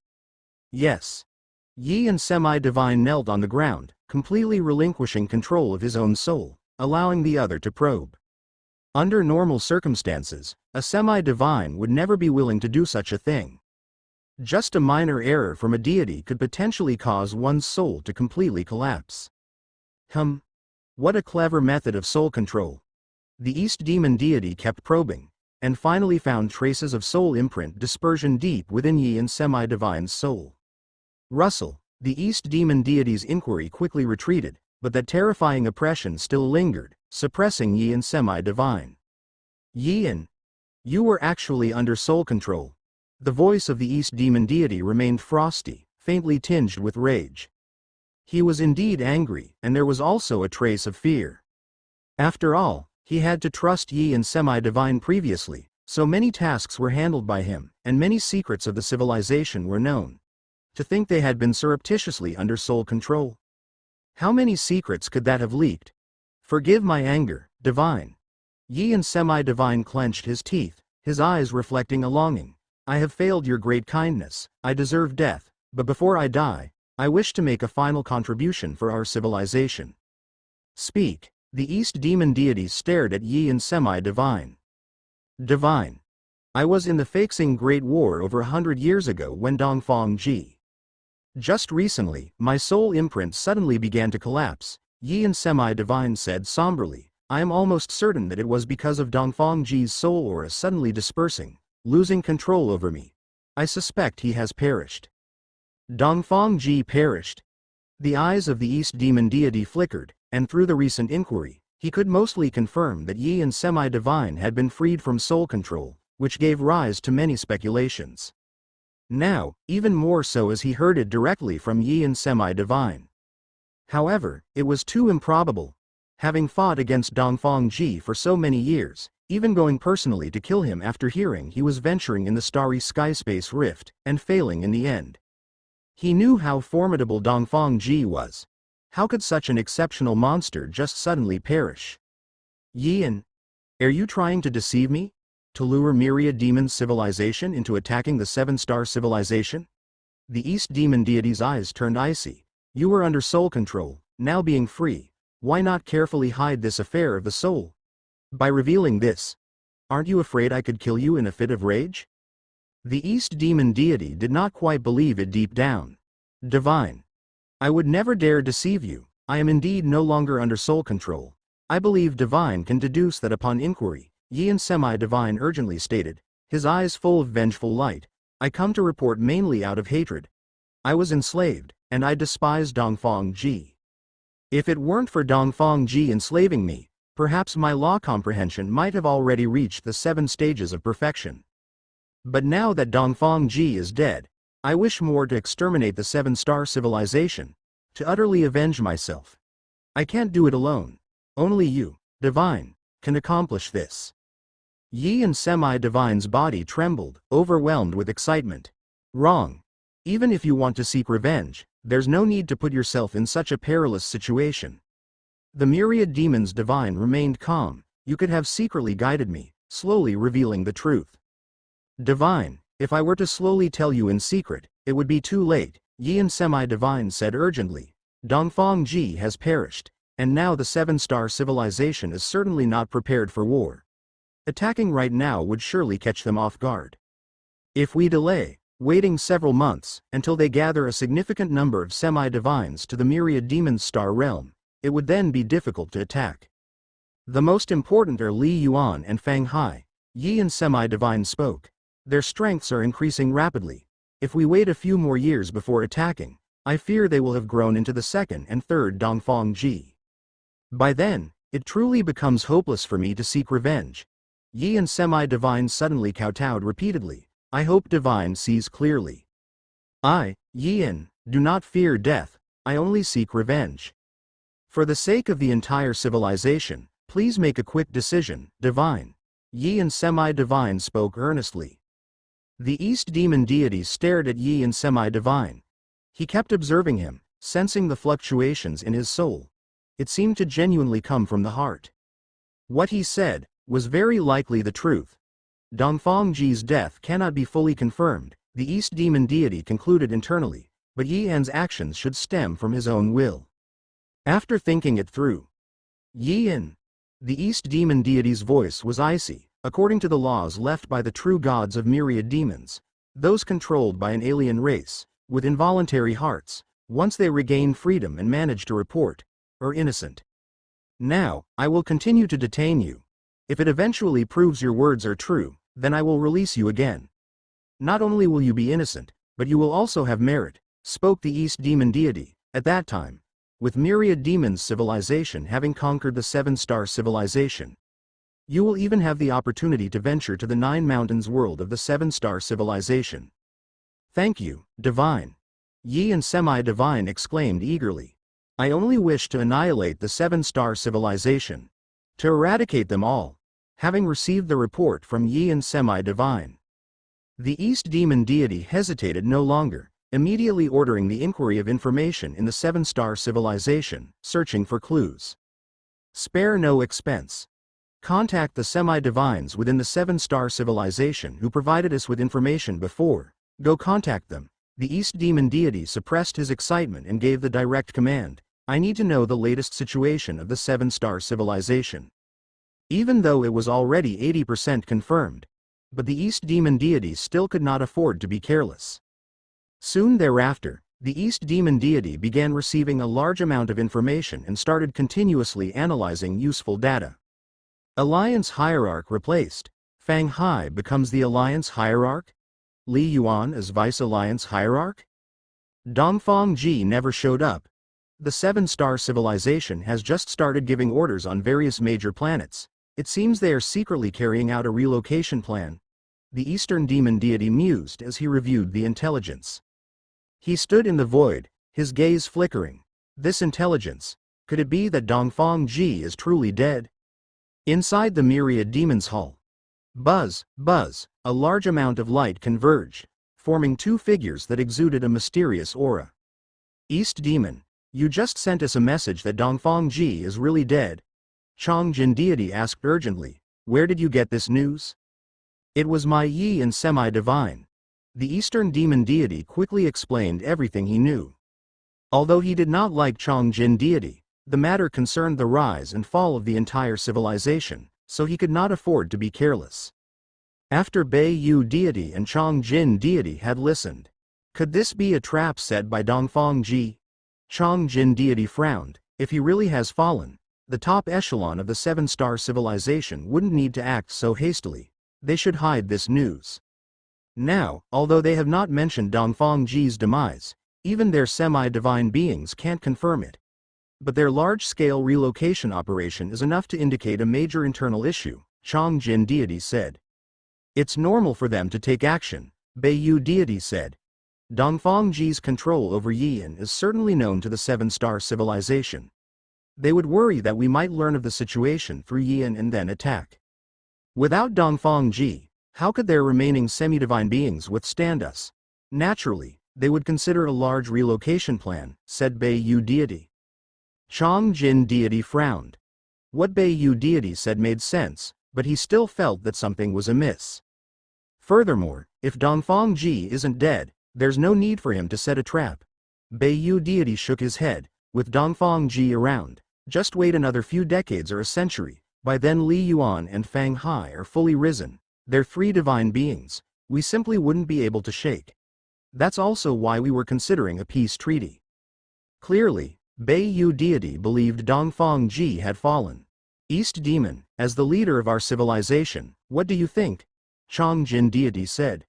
"Yes." Yi and Semi-Divine knelt on the ground, completely relinquishing control of his own soul, allowing the other to probe. Under normal circumstances, a Semi-Divine would never be willing to do such a thing. Just a minor error from a deity could potentially cause one's soul to completely collapse. What a clever method of soul control. The East Demon Deity kept probing, and finally found traces of soul imprint dispersion deep within Yi and Semi-Divine's soul. Russell, the East Demon Deity's inquiry quickly retreated, but that terrifying oppression still lingered, suppressing Yi and Semi-Divine. "Yi, you were actually under soul control." The voice of the East Demon Deity remained frosty, faintly tinged with rage. He was indeed angry, and there was also a trace of fear. After all, he had to trust Yi and Semi-Divine previously, so many tasks were handled by him, and many secrets of the civilization were known. To think they had been surreptitiously under soul control. How many secrets could that have leaked? "Forgive my anger, Divine." Yi and Semi-Divine clenched his teeth, his eyes reflecting a longing. "I have failed your great kindness, I deserve death, but before I die, I wish to make a final contribution for our civilization." "Speak." The East Demon Deity stared at Yi and Semi-Divine. "Divine. I was in the Faxing Great War over 100 years ago when Dongfang Ji. Just recently, my soul imprint suddenly began to collapse," Yi and Semi-Divine said somberly. "I am almost certain that it was because of Dongfang Ji's soul aura suddenly dispersing, losing control over me. I suspect he has perished." "Dongfang Ji perished?" The eyes of the East Demon deity flickered, and through the recent inquiry, he could mostly confirm that Yi and Semi-Divine had been freed from soul control, which gave rise to many speculations. Now, even more so as he heard it directly from Yi and Semi-Divine. However, it was too improbable. Having fought against Dongfang Ji for so many years, even going personally to kill him after hearing he was venturing in the starry skyspace rift, and failing in the end. He knew how formidable Dongfang Ji was. How could such an exceptional monster just suddenly perish? Yi, are you trying to deceive me? To lure Myriad Demon civilization into attacking the 7-star civilization? The East Demon deity's eyes turned icy. You were under soul control, now being free. Why not carefully hide this affair of the soul? By revealing this, aren't you afraid I could kill you in a fit of rage? The East Demon deity did not quite believe it deep down. Divine. I would never dare deceive you. I am indeed no longer under soul control. I believe Divine can deduce that upon inquiry, Yi and Semi-Divine urgently stated, his eyes full of vengeful light. I come to report mainly out of hatred. I was enslaved, and I despise Dongfang Ji. If it weren't for Dongfang Ji enslaving me, perhaps my law comprehension might have already reached the 7 stages of perfection. But now that Dongfang Ji is dead, I wish more to exterminate the 7-star civilization, to utterly avenge myself. I can't do it alone. Only you, Divine, can accomplish this. Yi and Semi-Divine's body trembled, overwhelmed with excitement. Wrong. Even if you want to seek revenge, there's no need to put yourself in such a perilous situation. The Myriad Demons Divine remained calm. You could have secretly guided me, slowly revealing the truth. Divine, if I were to slowly tell you in secret, it would be too late, Yi and Semi-Divine said urgently. Dongfang Ji has perished, and now the 7-star civilization is certainly not prepared for war. Attacking right now would surely catch them off guard. If we delay, waiting several months, until they gather a significant number of Semi-Divines to the Myriad Demons Star Realm, it would then be difficult to attack. The most important are Li Yuan and Fang Hai. Yi and Semi-Divine spoke. Their strengths are increasing rapidly. If we wait a few more years before attacking, I fear they will have grown into the 2nd and 3rd Dongfang Ji. By then, it truly becomes hopeless for me to seek revenge. Yi and Semi-Divine suddenly kowtowed repeatedly. I hope Divine sees clearly. I, Yin, do not fear death, I only seek revenge. For the sake of the entire civilization, please make a quick decision, Divine. Yi and Semi-Divine spoke earnestly. The East Demon deity stared at Yi and Semi-Divine. He kept observing him, sensing the fluctuations in his soul. It seemed to genuinely come from the heart. What he said was very likely the truth. Dongfang Ji's death cannot be fully confirmed, the East Demon deity concluded internally, but Yi Yan's actions should stem from his own will. After thinking it through, Yi Yan, the East Demon deity's voice was icy. According to the laws left by the true gods of Myriad Demons, those controlled by an alien race, with involuntary hearts, once they regain freedom and manage to report, are innocent. Now, I will continue to detain you. If it eventually proves your words are true, then I will release you again. Not only will you be innocent, but you will also have merit, spoke the East Demon deity. At that time, with Myriad Demons civilization having conquered the 7-star civilization, you will even have the opportunity to venture to the 9 mountains world of the 7-star civilization. Thank you, Divine. Yi and Semi-Divine exclaimed eagerly. I only wish to annihilate the 7-star civilization. To eradicate them all. Having received the report from Yi and Semi-Divine, the East Demon deity hesitated no longer, immediately ordering the inquiry of information in the 7-star civilization, searching for clues. Spare no expense. Contact the Semi-Divines within the 7-star civilization who provided us with information before. Go contact them. The East Demon deity suppressed his excitement and gave the direct command. I need to know the latest situation of the 7-star civilization. Even though it was already 80% confirmed, but the East Demon deity still could not afford to be careless. Soon thereafter, the East Demon deity began receiving a large amount of information and started continuously analyzing useful data. Alliance Hierarch replaced. Fang Hai becomes the Alliance Hierarch? Li Yuan as Vice Alliance Hierarch? Dongfang Ji never showed up. The seven-star civilization has just started giving orders on various major planets. It seems they are secretly carrying out a relocation plan. The Eastern demon deity mused as he reviewed the intelligence. He stood in the void, his gaze flickering. This intelligence, could it be that Dongfang Ji is truly dead? Inside the myriad demons' hall. Buzz, buzz, a large amount of light converged, forming two figures that exuded a mysterious aura. East Demon, you just sent us a message that Dongfang Ji is really dead. Changjin deity asked urgently, where did you get this news? It was my Yi and semi-divine. The Eastern demon deity quickly explained everything he knew. Although he did not like Changjin deity, the matter concerned the rise and fall of the entire civilization, so he could not afford to be careless. After Bei Yu deity and Changjin deity had listened, could this be a trap set by Dongfang Ji? Changjin deity frowned. If he really has fallen, the top echelon of the seven-star civilization wouldn't need to act so hastily. They should hide this news. Now, although they have not mentioned Dongfang Ji's demise, even their semi-divine beings can't confirm it. But their large-scale relocation operation is enough to indicate a major internal issue, Changjin deity said. It's normal for them to take action, Bei Yu deity said. Dongfang Ji's control over Yian is certainly known to the seven-star civilization. They would worry that we might learn of the situation through Yian and then attack. Without Dongfang Ji, how could their remaining semi-divine beings withstand us? Naturally, they would consider a large relocation plan, said Bei Yu deity. Changjin deity frowned. What Bei Yu deity said made sense, but he still felt that something was amiss. Furthermore, if Dongfang Ji isn't dead, there's no need for him to set a trap. Bei Yu deity shook his head. With Dongfang Ji around, just wait another few decades or a century. By then Li Yuan and Fang Hai are fully risen. They're three divine beings. We simply wouldn't be able to shake. That's also why we were considering a peace treaty. Clearly, Bei Yu deity believed Dongfang Ji had fallen. East Demon, as the leader of our civilization, what do you think? Changjin deity said.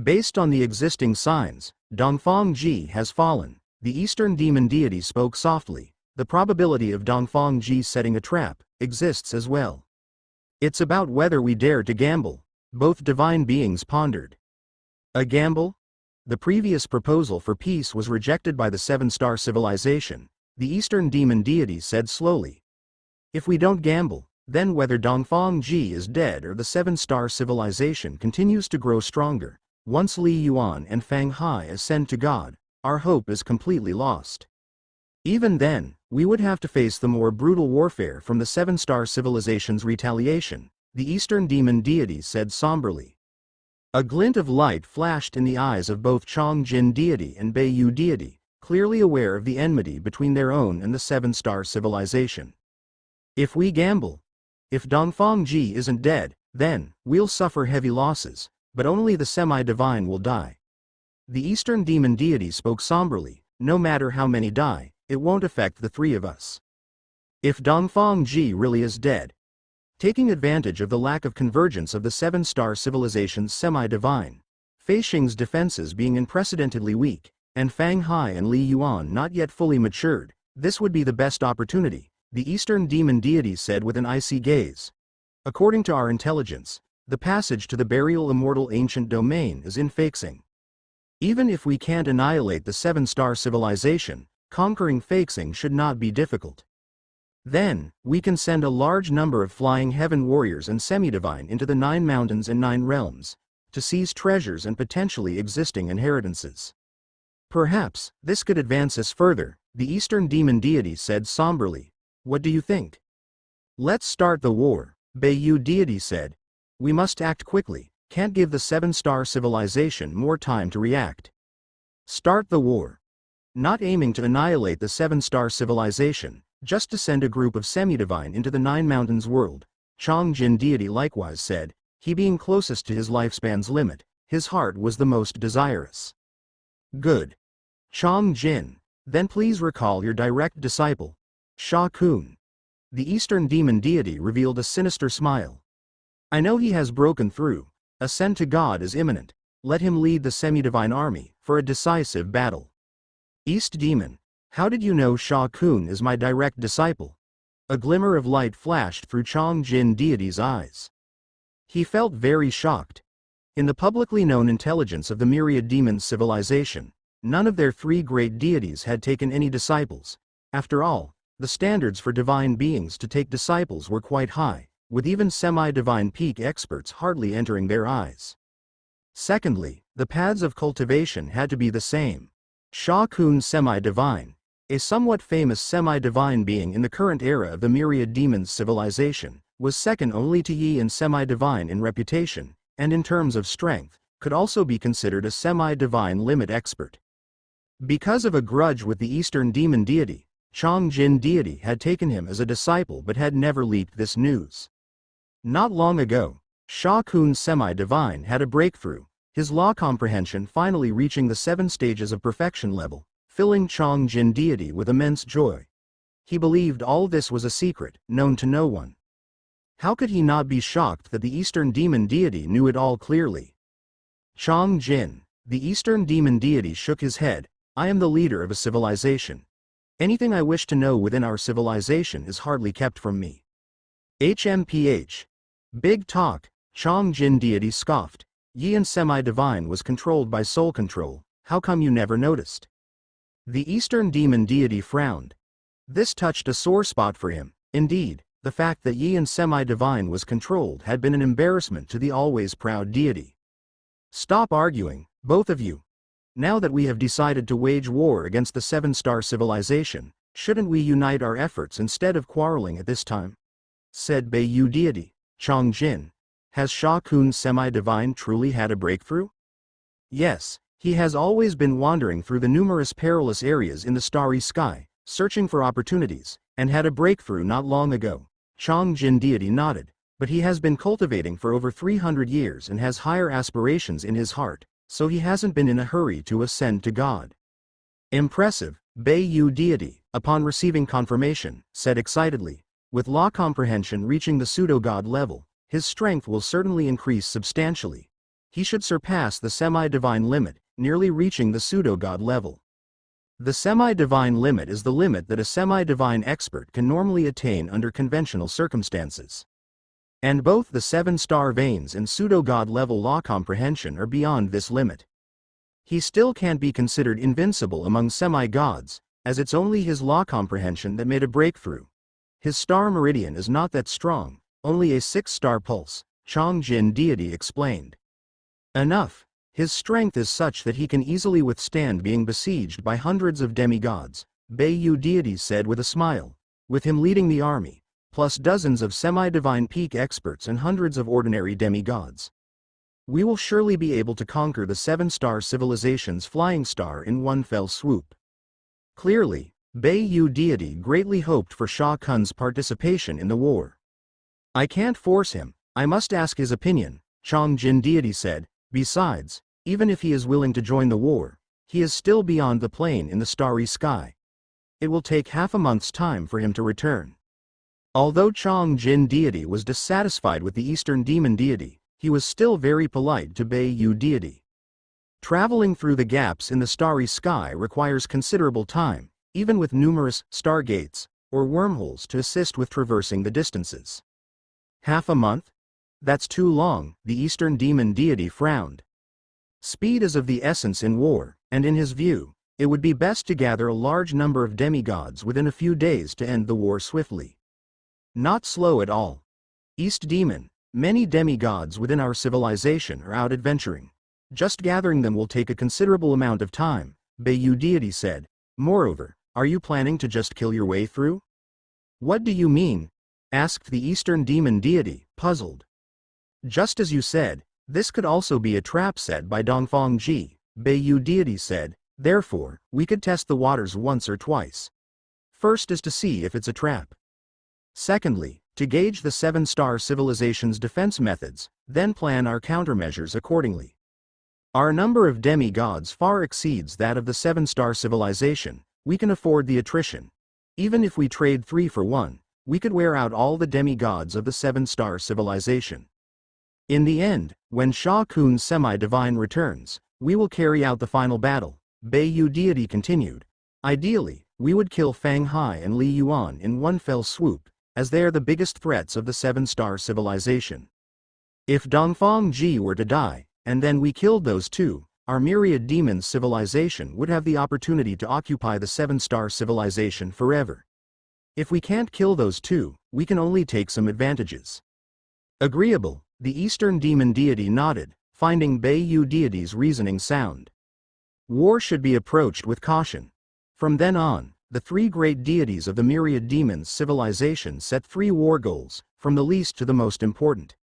Based on the existing signs, Dongfang Ji has fallen. The Eastern demon deity spoke softly. The probability of Dongfang Ji setting a trap exists as well. It's about whether we dare to gamble, both divine beings pondered. A gamble? The previous proposal for peace was rejected by the seven-star civilization, the Eastern demon deity said slowly. If we don't gamble, then whether Dongfang Ji is dead or the seven-star civilization continues to grow stronger, once Li Yuan and Fang Hai ascend to God, our hope is completely lost. Even then, we would have to face the more brutal warfare from the seven-star civilization's retaliation, the Eastern demon deity said somberly. A glint of light flashed in the eyes of both Changjin deity and Bei Yu deity, clearly aware of the enmity between their own and the seven-star civilization. If we gamble, if Dongfang Ji isn't dead, then we'll suffer heavy losses, but only the semi-divine will die. The Eastern demon deity spoke somberly. No matter how many die, it won't affect the three of us. If Dongfang Ji really is dead, taking advantage of the lack of convergence of the seven-star civilization's semi-divine, Fei Xing's defenses being unprecedentedly weak, and Fang Hai and Li Yuan not yet fully matured, this would be the best opportunity, the Eastern demon deity said with an icy gaze. According to our intelligence, the passage to the burial immortal ancient domain is in Fei Xing. Even if we can't annihilate the seven-star civilization, conquering Fei Xing should not be difficult. Then, we can send a large number of flying heaven warriors and semi-divine into the 9 mountains and 9 realms, to seize treasures and potentially existing inheritances. Perhaps, this could advance us further, the Eastern demon deity said somberly. What do you think? Let's start the war, Bei Yu deity said. We must act quickly, can't give the seven-star civilization more time to react. Start the war. Not aiming to annihilate the seven-star civilization, just to send a group of semi-divine into the 9 mountains world, Changjin deity likewise said, he being closest to his lifespan's limit, his heart was the most desirous. Good. Changjin, then please recall your direct disciple, Sha Kun. The Eastern demon deity revealed a sinister smile. I know he has broken through, ascent to God is imminent, let him lead the semi-divine army, for a decisive battle. East demon, How did you know Sha Kun is my direct disciple? A glimmer of light flashed through Chong Jin deity's eyes. He felt very shocked. In the publicly known intelligence of the myriad demons civilization, none of their three great deities had taken any disciples. After all, the standards for divine beings to take disciples were quite high, with even semi-divine peak experts hardly entering their eyes. Secondly, the paths of cultivation had to be the same. Sha Kun semi-divine, a somewhat famous semi-divine being in the current era of the myriad demons civilization, was second only to Yi and semi-divine in reputation, and in terms of strength, could also be considered a semi-divine limit expert. Because of a grudge with the Eastern demon deity, Chong Jin deity had taken him as a disciple but had never leaked this news. Not long ago, Sha Kun semi-divine had a breakthrough, his law comprehension finally reaching the 7 stages of perfection level, filling Chong Jin deity with immense joy. He believed all this was a secret, known to no one. How could he not be shocked that the Eastern demon deity knew it all clearly? Chong Jin, the Eastern demon deity, shook his head. I am the leader of a civilization. Anything I wish to know within our civilization is hardly kept from me. HMPH. Big talk, Chong Jin deity scoffed. Yi and semi-divine was controlled by soul control, how come you never noticed? The Eastern demon deity frowned. This touched a sore spot for him. Indeed, the fact that Yi and semi-divine was controlled had been an embarrassment to the always proud deity. Stop arguing, both of you. Now that we have decided to wage war against the 7-star civilization, shouldn't we unite our efforts instead of quarreling at this time? Said Beiyu deity. Chong Jin. Has Sha Kun semi-divine truly had a breakthrough? Yes, he has always been wandering through the numerous perilous areas in the starry sky, searching for opportunities, and had a breakthrough not long ago. Chong Jin deity nodded, but he has been cultivating for over 300 years and has higher aspirations in his heart, so he hasn't been in a hurry to ascend to God. Impressive, Beiyu deity, upon receiving confirmation, said excitedly. With law comprehension reaching the pseudo-god level, his strength will certainly increase substantially. He should surpass the semi-divine limit, nearly reaching the pseudo-god level. The semi-divine limit is the limit that a semi-divine expert can normally attain under conventional circumstances. And both the 7-star veins and pseudo-god level law comprehension are beyond this limit. He still can't be considered invincible among semi-gods, as it's only his law comprehension that made a breakthrough. His star meridian is not that strong, only a 6-star pulse, Chong Jin deity explained. Enough. His strength is such that he can easily withstand being besieged by hundreds of demigods, Beiyu deity said with a smile. With him leading the army, plus dozens of semi-divine peak experts and hundreds of ordinary demigods, we will surely be able to conquer the 7-star civilization's flying star in one fell swoop. Clearly, Beiyu deity greatly hoped for Sha Kun's participation in the war. I can't force him, I must ask his opinion, Chong Jin deity said. Besides, even if he is willing to join the war, he is still beyond the plane in the starry sky. It will take half a month's time for him to return. Although Chong Jin deity was dissatisfied with the Eastern demon deity, he was still very polite to Beiyu deity. Traveling through the gaps in the starry sky requires considerable time, even with numerous stargates or wormholes to assist with traversing the distances. Half a month? That's too long, the Eastern demon deity frowned. Speed is of the essence in war, and in his view, it would be best to gather a large number of demigods within a few days to end the war swiftly. Not slow at all. East demon, many demigods within our civilization are out adventuring. Just gathering them will take a considerable amount of time, Beiyu deity said. Moreover, are you planning to just kill your way through? What do you mean? Asked the Eastern demon deity, puzzled. Just as you said, this could also be a trap set by Dongfang Ji, Beiyu deity said. Therefore, we could test the waters once or twice. First is to see if it's a trap. Secondly, to gauge the 7-star civilization's defense methods, then plan our countermeasures accordingly. Our number of demigods far exceeds that of the 7-star civilization. We can afford the attrition. Even if we trade 3 for 1, we could wear out all the demigods of the 7-star civilization. In the end, when Sha Kun's semi-divine returns, we will carry out the final battle, Beiyu deity continued. Ideally, we would kill Fang Hai and Li Yuan in one fell swoop, as they are the biggest threats of the seven-star civilization. If Dongfang Ji were to die, and then we killed those two, our Myriad Demons civilization would have the opportunity to occupy the seven-star civilization forever. If we can't kill those two, we can only take some advantages. Agreeable, the Eastern Demon Deity nodded, finding Beiyu Deity's reasoning sound. War should be approached with caution. From then on, the three great deities of the Myriad Demons civilization set 3 war goals, from the least to the most important.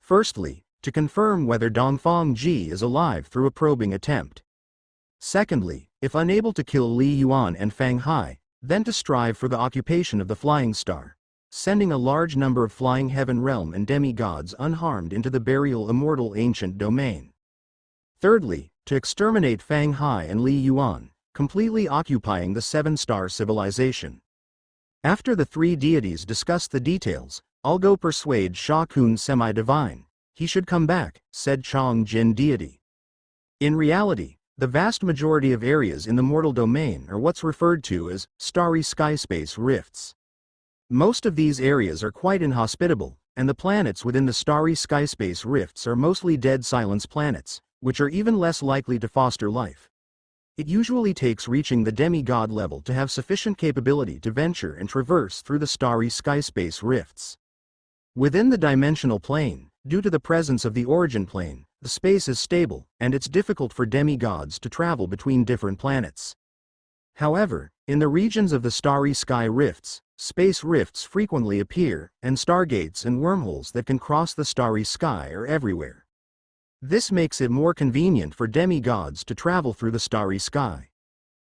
Firstly, to confirm whether Dongfang Ji is alive through a probing attempt. Secondly, if unable to kill Li Yuan and Fang Hai, then to strive for the occupation of the Flying Star, sending a large number of Flying Heaven Realm and demigods unharmed into the burial immortal ancient domain. Thirdly, to exterminate Fang Hai and Li Yuan, completely occupying the seven-star civilization. After the 3 deities discussed the details, I'll go persuade Sha Kun Semi-Divine. He should come back, said Chong Jin Deity. In reality, the vast majority of areas in the mortal domain are what's referred to as starry skyspace rifts. Most of these areas are quite inhospitable, and the planets within the starry skyspace rifts are mostly dead silence planets, which are even less likely to foster life. It usually takes reaching the demigod level to have sufficient capability to venture and traverse through the starry skyspace rifts. Within the dimensional plane, due to the presence of the origin plane, the space is stable, and it's difficult for demigods to travel between different planets. However, in the regions of the starry sky rifts, space rifts frequently appear, and stargates and wormholes that can cross the starry sky are everywhere. This makes it more convenient for demigods to travel through the starry sky.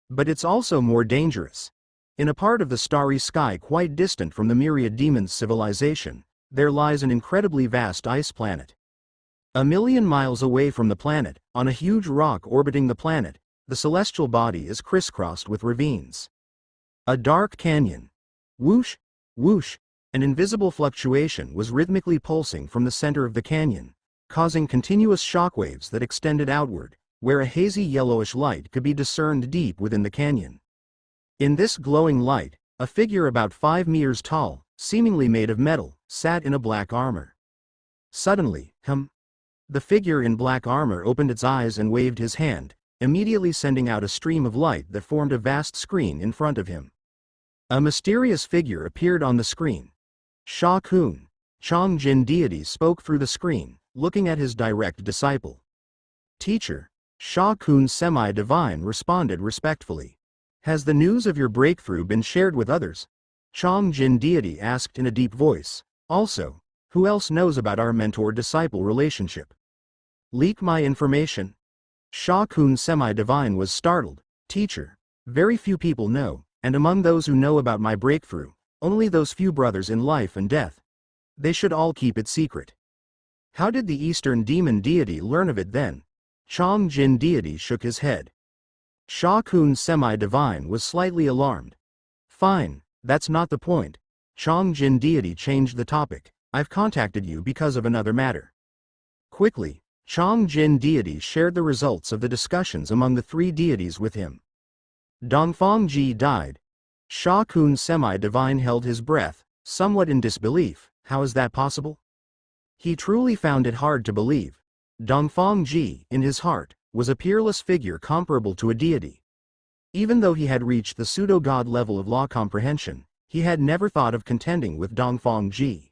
But it's also more dangerous. In a part of the starry sky quite distant from the Myriad Demons civilization, there lies an incredibly vast ice planet. 1,000,000 miles away from the planet, on a huge rock orbiting the planet, the celestial body is crisscrossed with ravines. A dark canyon. Whoosh, whoosh, an invisible fluctuation was rhythmically pulsing from the center of the canyon, causing continuous shockwaves that extended outward, where a hazy yellowish light could be discerned deep within the canyon. In this glowing light, a figure about 5 meters tall, seemingly made of metal, sat in a black armor. Suddenly, the figure in black armor opened its eyes and waved his hand, immediately sending out a stream of light that formed a vast screen in front of him. A mysterious figure appeared on the screen. Sha Kun, Chong Jin Deity spoke through the screen, looking at his direct disciple. Teacher, Sha Kun Semi-Divine responded respectfully. Has the news of your breakthrough been shared with others? Chong Jin Deity asked in a deep voice. Also, who else knows about our mentor-disciple relationship? Leak my information? Sha Kun Semi-Divine was startled. Teacher, very few people know, and among those who know about my breakthrough, only those few brothers in life and death. They should all keep it secret. How did the Eastern Demon Deity learn of it then? Chong Jin Deity shook his head. Sha Kun Semi-Divine was slightly alarmed. Fine, that's not the point. Chong Jin Deity changed the topic. I've contacted you because of another matter. Quickly, Chong Jin Deity shared the results of the discussions among the 3 deities with him. Dongfang Ji died. Sha Kun Semi-Divine held his breath, somewhat in disbelief. How is that possible? He truly found it hard to believe. Dongfang Ji, in his heart, was a peerless figure comparable to a deity. Even though he had reached the pseudo-god level of law comprehension, he had never thought of contending with Dongfang Ji.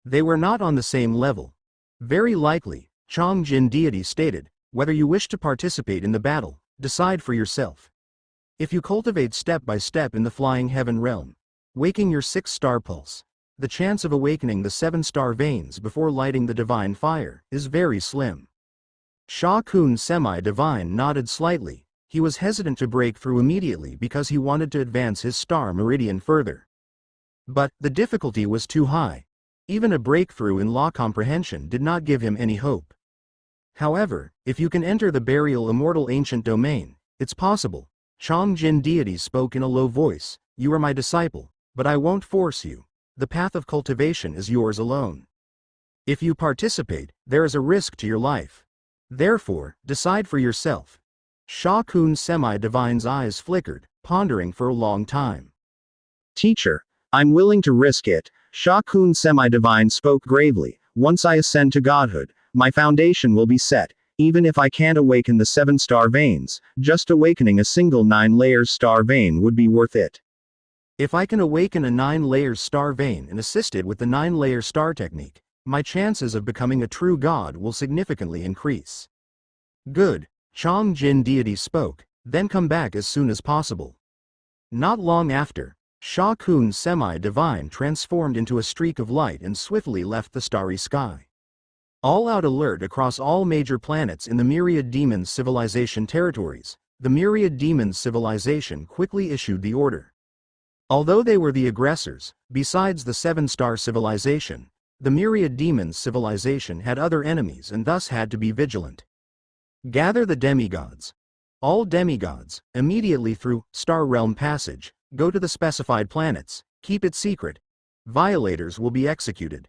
They were not on the same level. Very likely, Chong Jin Deity stated, whether you wish to participate in the battle, decide for yourself. If you cultivate step by step in the Flying Heaven realm, waking your 6-star pulse, the chance of awakening the 7-star veins before lighting the divine fire is very slim. Sha Kun Semi-Divine nodded slightly. He was hesitant to break through immediately because he wanted to advance his star meridian further. But the difficulty was too high. Even a breakthrough in law comprehension did not give him any hope. However, if you can enter the burial immortal ancient domain, it's possible. Chong Jin Deity spoke in a low voice. You are my disciple, but I won't force you. The path of cultivation is yours alone. If you participate, there is a risk to your life. Therefore, decide for yourself. Sha Kun Semi-Divine's eyes flickered, pondering for a long time. Teacher, I'm willing to risk it, Sha Kun semi-divine spoke gravely. Once I ascend to godhood, my foundation will be set, even if I can't awaken the 7-star veins, just awakening a single 9-layers star vein would be worth it. If I can awaken a 9-layers star vein and assist it with the 9-layer star technique, my chances of becoming a true god will significantly increase. Good, Chong Jin deity spoke, then come back as soon as possible. Not long after, Sha Kun semi-divine transformed into a streak of light and swiftly left the starry sky. All-out alert across all major planets in the Myriad Demons Civilization territories, the Myriad Demons Civilization quickly issued the order. Although they were the aggressors, besides the 7-star civilization, the Myriad Demons Civilization had other enemies and thus had to be vigilant. Gather the demigods. All demigods, immediately through Star Realm Passage, go to the specified planets, keep it secret. Violators will be executed.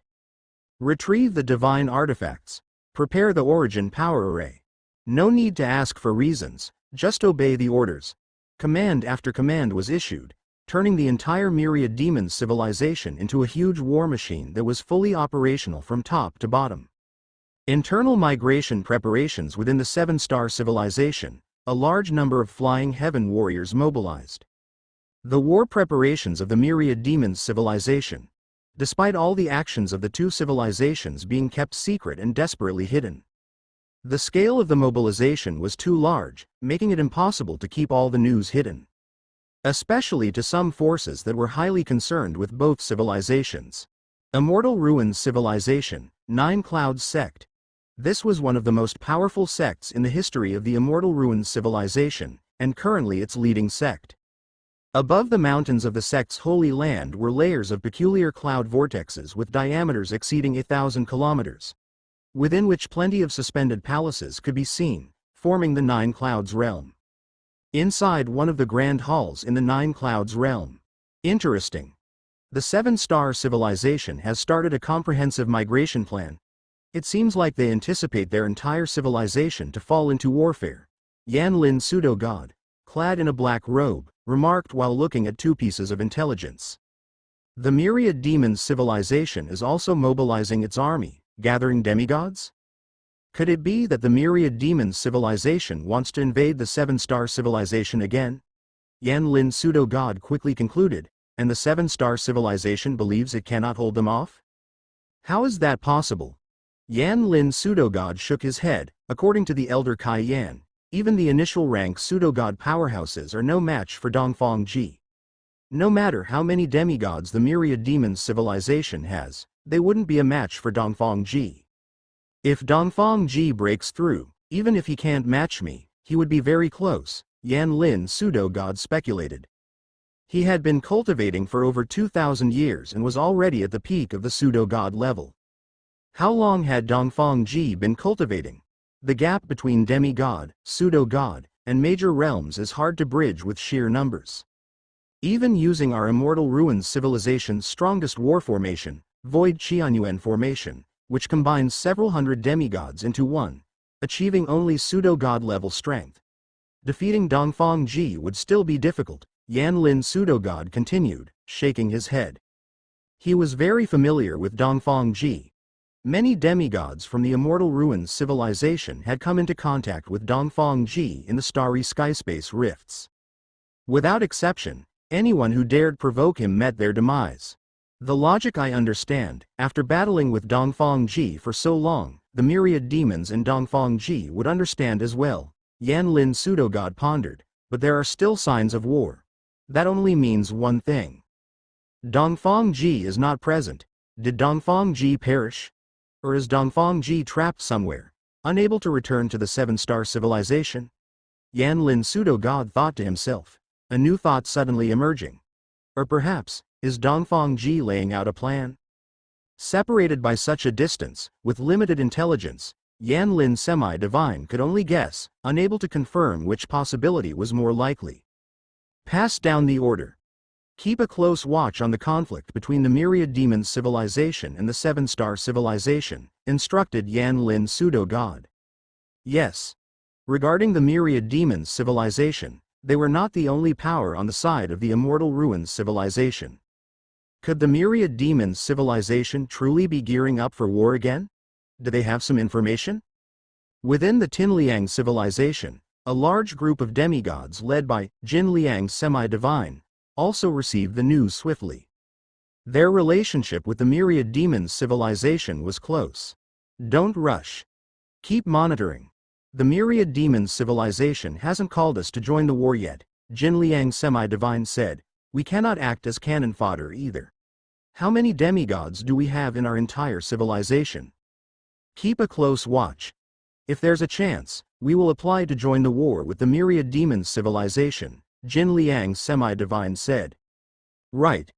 Retrieve the divine artifacts. Prepare the origin power array. No need to ask for reasons, just obey the orders. Command after command was issued, turning the entire Myriad Demons civilization into a huge war machine that was fully operational from top to bottom. Internal migration preparations within the 7-star civilization, a large number of flying heaven warriors mobilized. The war preparations of the Myriad Demons civilization, despite all the actions of the two civilizations being kept secret and desperately hidden. The scale of the mobilization was too large, making it impossible to keep all the news hidden. Especially to some forces that were highly concerned with both civilizations. Immortal Ruins Civilization, 9 Clouds Sect. This was one of the most powerful sects in the history of the Immortal Ruins Civilization, and currently its leading sect. Above the mountains of the sect's holy land were layers of peculiar cloud vortexes with diameters exceeding 1,000 kilometers, within which plenty of suspended palaces could be seen, forming the 9 Clouds realm. Inside one of the grand halls in the 9 Clouds realm. Interesting. The 7-star civilization has started a comprehensive migration plan. It seems like they anticipate their entire civilization to fall into warfare. Yan Lin pseudo-god, clad in a black robe, remarked while looking at 2 pieces of intelligence. The Myriad Demons civilization is also mobilizing its army, gathering demigods? Could it be that the Myriad Demons civilization wants to invade the 7-star civilization again? Yan Lin pseudo-god quickly concluded, and the 7-star civilization believes it cannot hold them off? How is that possible? Yan Lin pseudo-god shook his head. According to the Elder Kai Yan, even the initial rank pseudo-god powerhouses are no match for Dongfang Ji. No matter how many demigods the Myriad Demons civilization has, they wouldn't be a match for Dongfang Ji. If Dongfang Ji breaks through, even if he can't match me, he would be very close, Yan Lin pseudo-god speculated. He had been cultivating for over 2,000 years and was already at the peak of the pseudo-god level. How long had Dongfang Ji been cultivating? The gap between demigod, pseudo-god, and major realms is hard to bridge with sheer numbers. Even using our Immortal Ruins civilization's strongest war formation, Void Qianyuan formation, which combines several hundred demigods into one, achieving only pseudo-god level strength. Defeating Dongfang Ji would still be difficult, Yan Lin pseudo-god continued, shaking his head. He was very familiar with Dongfang Ji. Many demigods from the Immortal Ruins civilization had come into contact with Dongfang Ji in the starry skyspace rifts. Without exception, anyone who dared provoke him met their demise. The logic I understand. After battling with Dongfang Ji for so long, the Myriad Demons and Dongfang Ji would understand as well, Yan Lin pseudo-god pondered, but there are still signs of war. That only means one thing. Dongfang Ji is not present. Did Dongfang Ji perish? Or is Dongfang Ji trapped somewhere, unable to return to the 7-star civilization? Yan Lin pseudo-god thought to himself, a new thought suddenly emerging. Or perhaps, is Dongfang Ji laying out a plan? Separated by such a distance, with limited intelligence, Yan Lin semi-divine could only guess, unable to confirm which possibility was more likely. Pass down the order. Keep a close watch on the conflict between the Myriad Demons civilization and the 7-star civilization, instructed Yan Lin pseudo-god. Yes. Regarding the Myriad Demons civilization, they were not the only power on the side of the Immortal Ruins civilization. Could the Myriad Demons civilization truly be gearing up for war again? Did they have some information? Within the Tinliang civilization, a large group of demigods led by Jin Liang Semi-Divine also received the news swiftly. Their relationship with the Myriad Demons civilization was close. Don't rush. Keep monitoring. The Myriad Demons civilization hasn't called us to join the war yet, Jin Liang Semi-Divine said. We cannot act as cannon fodder either. How many demigods do we have in our entire civilization? Keep a close watch. If there's a chance, we will apply to join the war with the Myriad Demons civilization, Jin Liang Semi-Divine said. Right.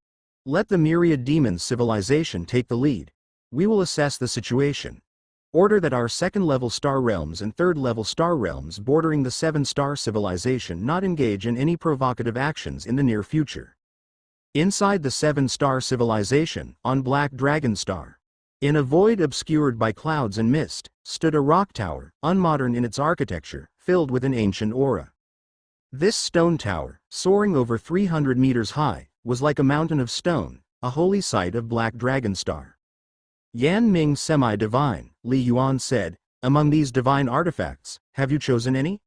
Let the Myriad Demons civilization take the lead. We will assess the situation. Order that our second-level star realms and third-level star realms bordering the seven-star civilization not engage in any provocative actions in the near future. Inside the seven-star civilization, on Black Dragon Star, in a void obscured by clouds and mist, stood a rock tower, unmodern in its architecture, filled with an ancient aura. This stone tower, soaring over 300 meters high, was like a mountain of stone, a holy site of Black Dragon Star. Yan Ming Semi-Divine, Li Yuan said, among these divine artifacts, have you chosen any?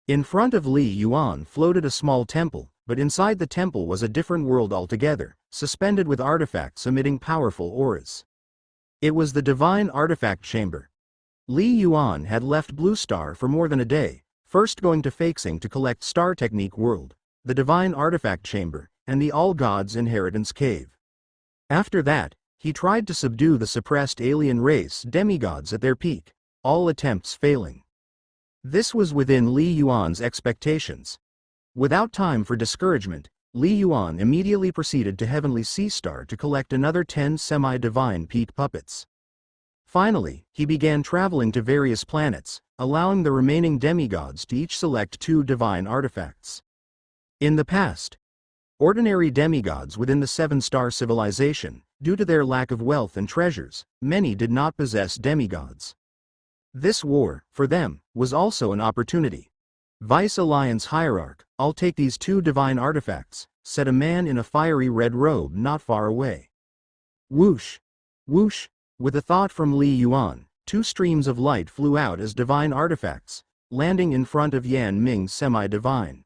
In front of Li Yuan floated a small temple, but inside the temple was a different world altogether, suspended with artifacts emitting powerful auras. It was the Divine Artifact Chamber. Li Yuan had left Blue Star for more than a day, first going to Feixing to collect Star Technique World, the Divine Artifact Chamber, and the All Gods Inheritance Cave. After that, he tried to subdue the suppressed alien race demigods at their peak, all attempts failing. This was within Li Yuan's expectations. Without time for discouragement, Li Yuan immediately proceeded to Heavenly Sea Star to collect another 10 semi-divine peak puppets. Finally, he began traveling to various planets, allowing the remaining demigods to each select 2 divine artifacts. In the past, ordinary demigods within the seven-star civilization, due to their lack of wealth and treasures, many did not possess demigods. This war, for them, was also an opportunity. Vice Alliance Hierarch, I'll take these 2 divine artifacts, said a man in a fiery red robe not far away. Whoosh! Whoosh! With a thought from Li Yuan, 2 streams of light flew out as divine artifacts, landing in front of Yan Ming Semi-Divine.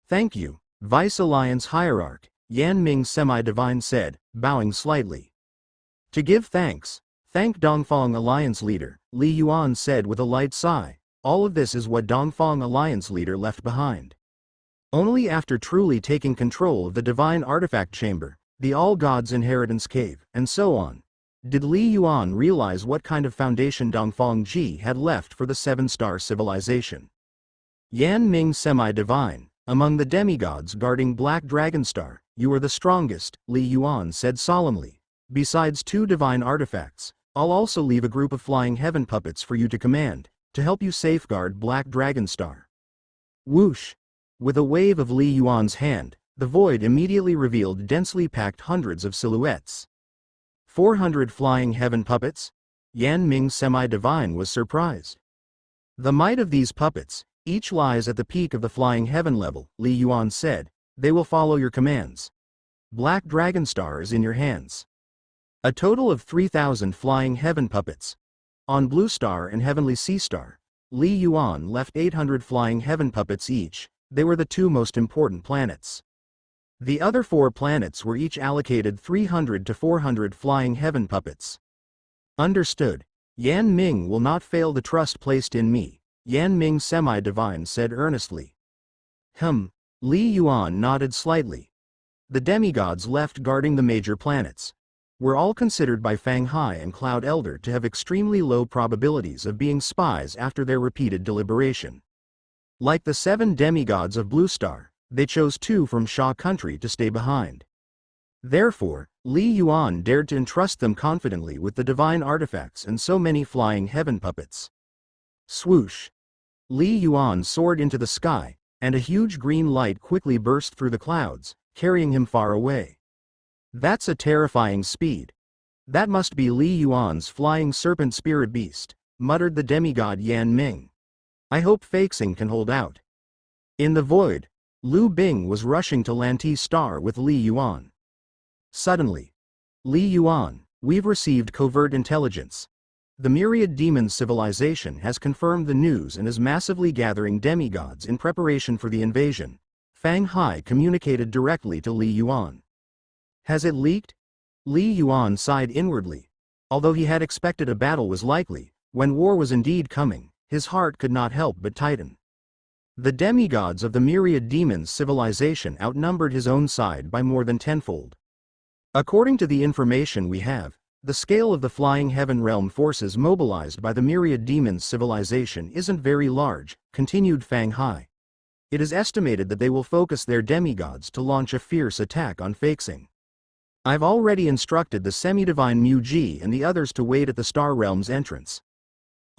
Thank you, Vice Alliance Hierarch, Yan Ming Semi-Divine said, bowing slightly. To give thanks, thank Dongfang Alliance Leader, Li Yuan said with a light sigh. All of this is what Dongfang Alliance Leader left behind. Only after truly taking control of the Divine Artifact Chamber, the All Gods Inheritance Cave, and so on, did Li Yuan realize what kind of foundation Dongfang Ji had left for the seven-star civilization. Yan Ming Semi-Divine, among the demigods guarding Black Dragon Star, you are the strongest, Li Yuan said solemnly. Besides 2 divine artifacts, I'll also leave a group of flying heaven puppets for you to command, to help you safeguard Black Dragon Star. Whoosh! With a wave of Li Yuan's hand, the void immediately revealed densely packed hundreds of silhouettes. 400 flying heaven puppets? Yan Ming Semi-Divine was surprised. The might of these puppets, each lies at the peak of the flying heaven level, Li Yuan said. They will follow your commands. Black Dragon Star is in your hands. A total of 3,000 flying heaven puppets. On Blue Star and Heavenly Sea Star, Li Yuan left 800 flying heaven puppets each. They were the 2 most important planets. The other 4 planets were each allocated 300 to 400 flying heaven puppets. Understood. Yan Ming will not fail the trust placed in me, Yan Ming Semi-Divine said earnestly. Li Yuan nodded slightly. The demigods left guarding the major planets were all considered by Fang Hai and Cloud Elder to have extremely low probabilities of being spies after their repeated deliberation. Like the 7 demigods of Blue Star, they chose 2 from Sha country to stay behind. Therefore, Li Yuan dared to entrust them confidently with the divine artifacts and so many flying heaven puppets. Swoosh! Li Yuan soared into the sky, and a huge green light quickly burst through the clouds, carrying him far away. That's a terrifying speed. That must be Li Yuan's flying serpent spirit beast, muttered the demigod Yan Ming. I hope Feixing can hold out. In the void, Lu Bing was rushing to Lanti Star with Li Yuan. Suddenly, Li Yuan, we've received covert intelligence. The Myriad Demons civilization has confirmed the news and is massively gathering demigods in preparation for the invasion. Fang Hai communicated directly to Li Yuan. Has it leaked? Li Yuan sighed inwardly. Although he had expected a battle was likely, when war was indeed coming, his heart could not help but tighten. The demigods of the Myriad Demons civilization outnumbered his own side by more than tenfold. According to the information we have, the scale of the Flying Heaven Realm forces mobilized by the Myriad Demons civilization isn't very large, continued Fang Hai. It is estimated that they will focus their demigods to launch a fierce attack on Feixing. I've already instructed the semi-divine Mu Ji and the others to wait at the Star Realm's entrance.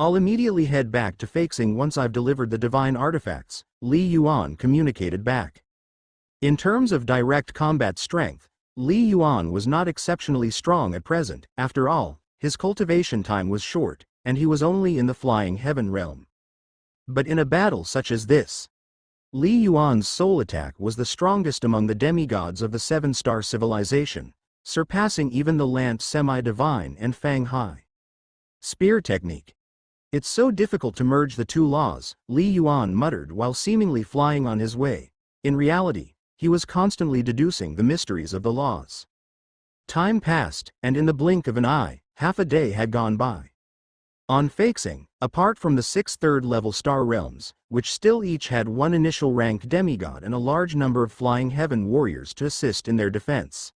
I'll immediately head back to Feixing once I've delivered the divine artifacts, Li Yuan communicated back. In terms of direct combat strength, Li Yuan was not exceptionally strong at present. After all, his cultivation time was short, and he was only in the Flying Heaven Realm. But in a battle such as this, Li Yuan's soul attack was the strongest among the demigods of the Seven-Star civilization, surpassing even the Lant Semi-Divine and Fang Hai. Spear technique. It's so difficult to merge the two laws, Li Yuan muttered while seemingly flying on his way. In reality, he was constantly deducing the mysteries of the laws. Time passed, and in the blink of an eye, half a day had gone by. On Feixing, apart from the 6 third-level star realms, which still each had one initial rank demigod and a large number of Flying Heaven warriors to assist in their defense,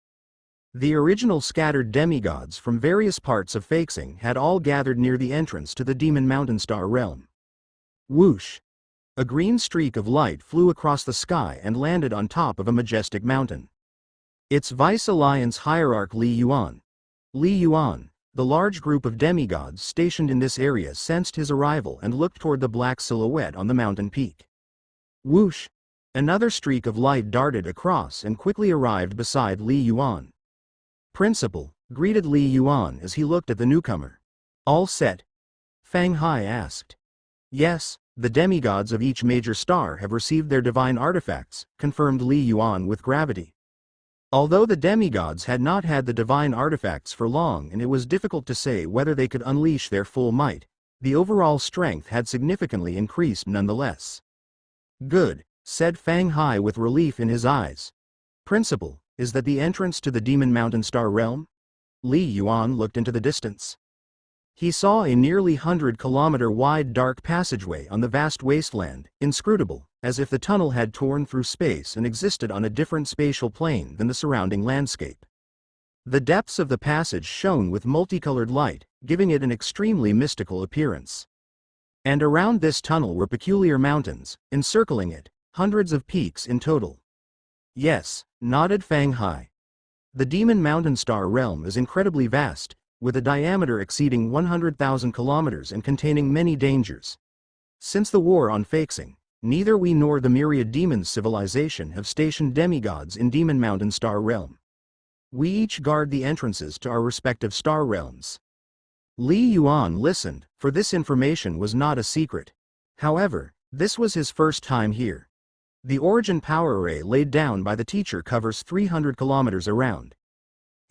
the original scattered demigods from various parts of Feixing had all gathered near the entrance to the Demon Mountain Star realm. Whoosh! A green streak of light flew across the sky and landed on top of a majestic mountain. Its Vice Alliance hierarch Li Yuan. Li Yuan, the large group of demigods stationed in this area, sensed his arrival and looked toward the black silhouette on the mountain peak. Whoosh! Another streak of light darted across and quickly arrived beside Li Yuan. Principal, greeted Li Yuan as he looked at the newcomer. All set? Fang Hai asked. Yes, the demigods of each major star have received their divine artifacts, confirmed Li Yuan with gravity. Although the demigods had not had the divine artifacts for long and it was difficult to say whether they could unleash their full might, the overall strength had significantly increased nonetheless. Good, said Fang Hai with relief in his eyes. Principal, is that the entrance to the Demon Mountain Star realm? Li Yuan looked into the distance. He saw a nearly 100-kilometer-wide dark passageway on the vast wasteland, inscrutable, as if the tunnel had torn through space and existed on a different spatial plane than the surrounding landscape. The depths of the passage shone with multicolored light, giving it an extremely mystical appearance. And around this tunnel were peculiar mountains, encircling it, hundreds of peaks in total. Yes, nodded Fang Hai. The Demon Mountain Star realm is incredibly vast, with a diameter exceeding 100,000 kilometers and containing many dangers. Since the war on Feixing, neither we nor the Myriad Demons civilization have stationed demigods in Demon Mountain Star realm. We each guard the entrances to our respective star realms. Li Yuan listened, for this information was not a secret. However, this was his first time here. The origin power array laid down by the teacher covers 300 kilometers around.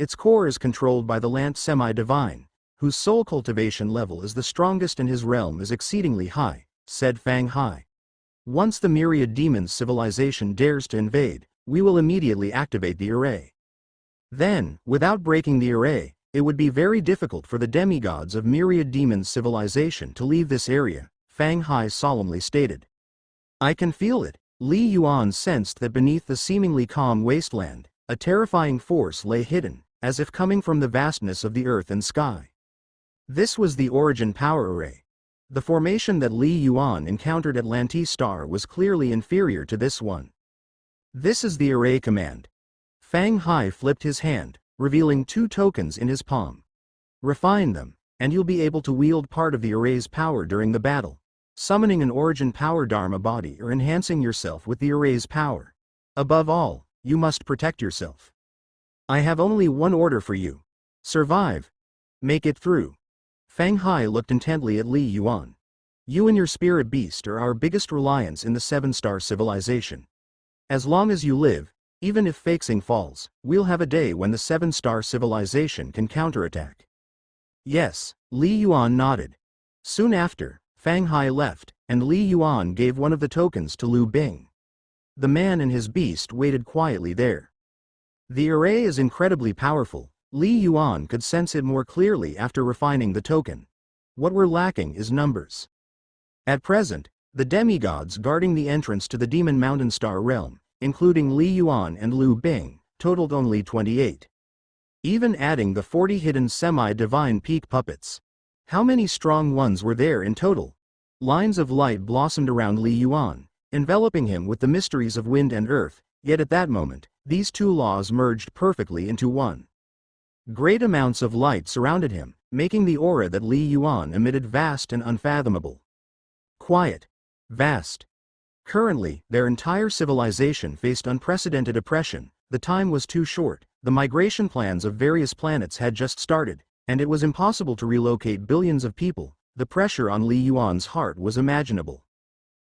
Its core is controlled by the Lant Semi-Divine, whose soul cultivation level is the strongest and his realm is exceedingly high, said Fang Hai. Once the Myriad Demons civilization dares to invade, we will immediately activate the array. Then, without breaking the array, it would be very difficult for the demigods of Myriad Demons civilization to leave this area, Fang Hai solemnly stated. I can feel it. Li Yuan sensed that beneath the seemingly calm wasteland, a terrifying force lay hidden, as if coming from the vastness of the earth and sky. This was the origin power array. The formation that Li Yuan encountered at Lanti Star was clearly inferior to this one. This is the array command. Fang Hai flipped his hand, revealing 2 tokens in his palm. Refine them, and you'll be able to wield part of the array's power during the battle, summoning an origin power Dharma body or enhancing yourself with the array's power. Above all, you must protect yourself. I have only one order for you. Survive. Make it through. Fang Hai looked intently at Li Yuan. You and your spirit beast are our biggest reliance in the 7-star civilization. As long as you live, even if Feixing falls, we'll have a day when the 7-star civilization can counterattack. Yes, Li Yuan nodded. Soon after, Fang Hai left, and Li Yuan gave one of the tokens to Liu Bing. The man and his beast waited quietly there. The array is incredibly powerful. Li Yuan could sense it more clearly after refining the token. What we're lacking is numbers. At present, the demigods guarding the entrance to the Demon Mountain Star realm, including Li Yuan and Liu Bing, totaled only 28. Even adding the 40 hidden semi-divine peak puppets. How many strong ones were there in total? Lines of light blossomed around Li Yuan, enveloping him with the mysteries of wind and earth, yet at that moment, these two laws merged perfectly into one. Great amounts of light surrounded him, making the aura that Li Yuan emitted vast and unfathomable. Quiet. Vast. Currently, their entire civilization faced unprecedented oppression. The time was too short, the migration plans of various planets had just started, and it was impossible to relocate billions of people. The pressure on Li Yuan's heart was imaginable.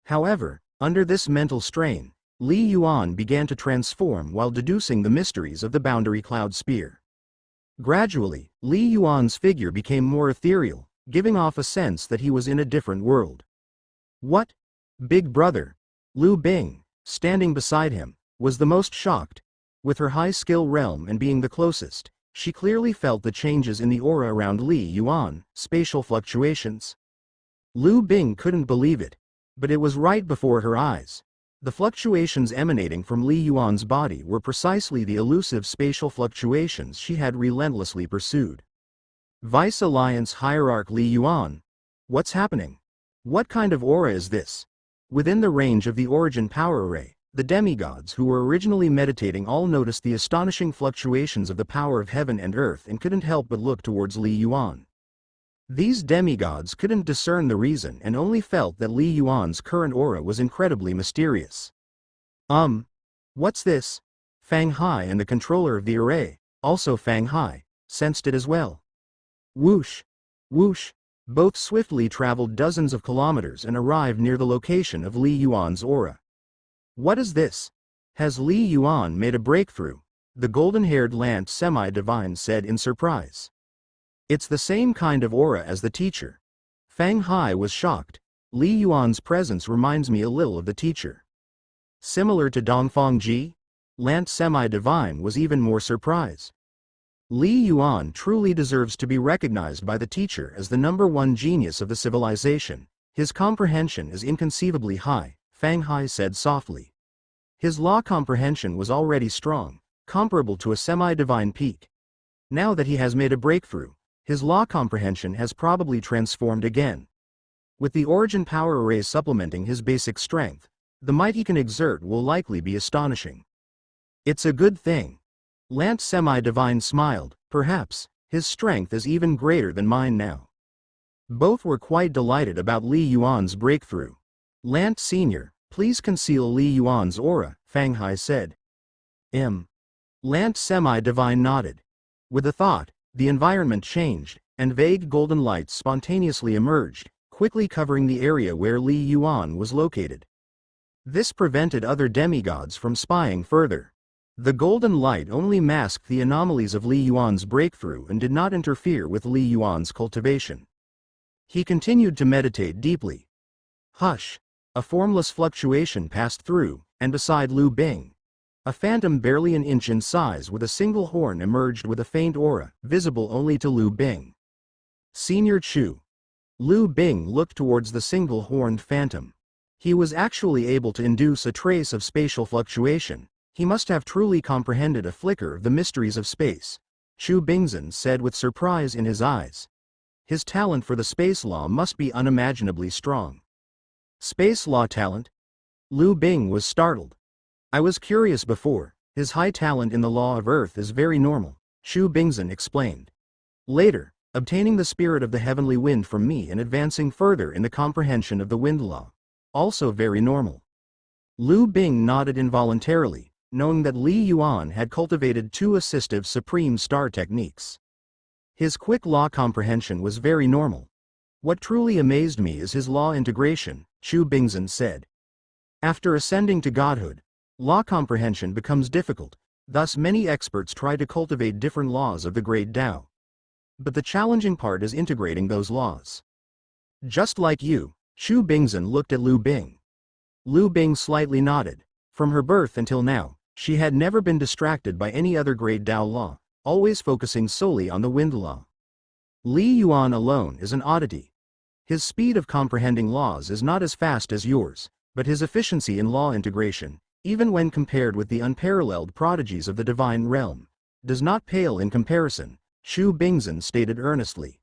However, under this mental strain, Li Yuan began to transform while deducing the mysteries of the Boundary Cloud Spear. Gradually, Li Yuan's figure became more ethereal, giving off a sense that he was in a different world. What? Big brother? Liu Bing, standing beside him, was the most shocked. With her high-skill realm and being the closest, she clearly felt the changes in the aura around Li Yuan, spatial fluctuations. Liu Bing couldn't believe it, but it was right before her eyes. The fluctuations emanating from Li Yuan's body were precisely the elusive spatial fluctuations she had relentlessly pursued. Vice Alliance Hierarch Li Yuan. What's happening? What kind of aura is this? Within the range of the origin power array, the demigods who were originally meditating all noticed the astonishing fluctuations of the power of heaven and earth and couldn't help but look towards Li Yuan. These demigods couldn't discern the reason and only felt that Li Yuan's current aura was incredibly mysterious. What's this? Fang Hai and the controller of the array, also Fang Hai, sensed it as well. Whoosh! Whoosh! Both swiftly traveled dozens of kilometers and arrived near the location of Li Yuan's aura. What is this? Has Li Yuan made a breakthrough? The golden-haired Lant semi-divine said in surprise. It's the same kind of aura as the teacher. Fang Hai was shocked. Li Yuan's presence reminds me a little of the teacher. Similar to Dongfang Ji? Lant semi-divine was even more surprised. Li Yuan truly deserves to be recognized by the teacher as the #1 genius of the civilization. His comprehension is inconceivably high, Fang Hai said softly. His law comprehension was already strong, comparable to a semi-divine peak. Now that he has made a breakthrough, his law comprehension has probably transformed again. With the origin power array supplementing his basic strength, the might he can exert will likely be astonishing. It's a good thing. Lant semi-divine smiled. Perhaps, his strength is even greater than mine now. Both were quite delighted about Li Yuan's breakthrough. Lant Sr., please conceal Li Yuan's aura, Fang Hai said. Lant semi-divine nodded. With a thought, the environment changed, and vague golden lights spontaneously emerged, quickly covering the area where Li Yuan was located. This prevented other demigods from spying further. The golden light only masked the anomalies of Li Yuan's breakthrough and did not interfere with Li Yuan's cultivation. He continued to meditate deeply. Hush! A formless fluctuation passed through, and beside Liu Bing, a phantom barely an inch in size with a single horn emerged with a faint aura, visible only to Liu Bing. Senior Chu. Liu Bing looked towards the single-horned phantom. He was actually able to induce a trace of spatial fluctuation. He must have truly comprehended a flicker of the mysteries of space, Chu Bingzhen said with surprise in his eyes. His talent for the space law must be unimaginably strong. Space law talent? Liu Bing was startled. I was curious before. His high talent in the law of Earth is very normal, Chu Bingzhen explained. Later, obtaining the spirit of the heavenly wind from me and advancing further in the comprehension of the wind law. Also very normal. Liu Bing nodded involuntarily, knowing that Li Yuan had cultivated 2 assistive supreme star techniques. His quick law comprehension was very normal. What truly amazed me is his law integration, Chu Bingzhen said. After ascending to godhood, law comprehension becomes difficult, thus many experts try to cultivate different laws of the great Tao. But the challenging part is integrating those laws. Just like you, Chu Bingzhen looked at Lu Bing. Lu Bing slightly nodded. From her birth until now, she had never been distracted by any other great Tao law, always focusing solely on the wind law. Li Yuan alone is an oddity. His speed of comprehending laws is not as fast as yours, but his efficiency in law integration, even when compared with the unparalleled prodigies of the divine realm, does not pale in comparison, Chu Bingzhen stated earnestly.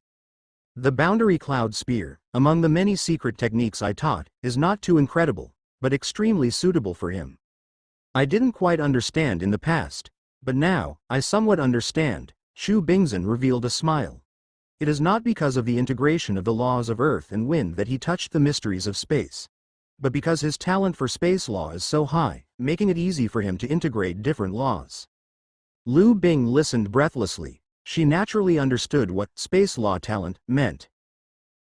The boundary cloud spear, among the many secret techniques I taught, is not too incredible, but extremely suitable for him. I didn't quite understand in the past, but now, I somewhat understand, Chu Bingzhen revealed a smile. It is not because of the integration of the laws of earth and wind that he touched the mysteries of space, but because his talent for space law is so high, making it easy for him to integrate different laws. Lu Bing listened breathlessly. She naturally understood what space law talent meant.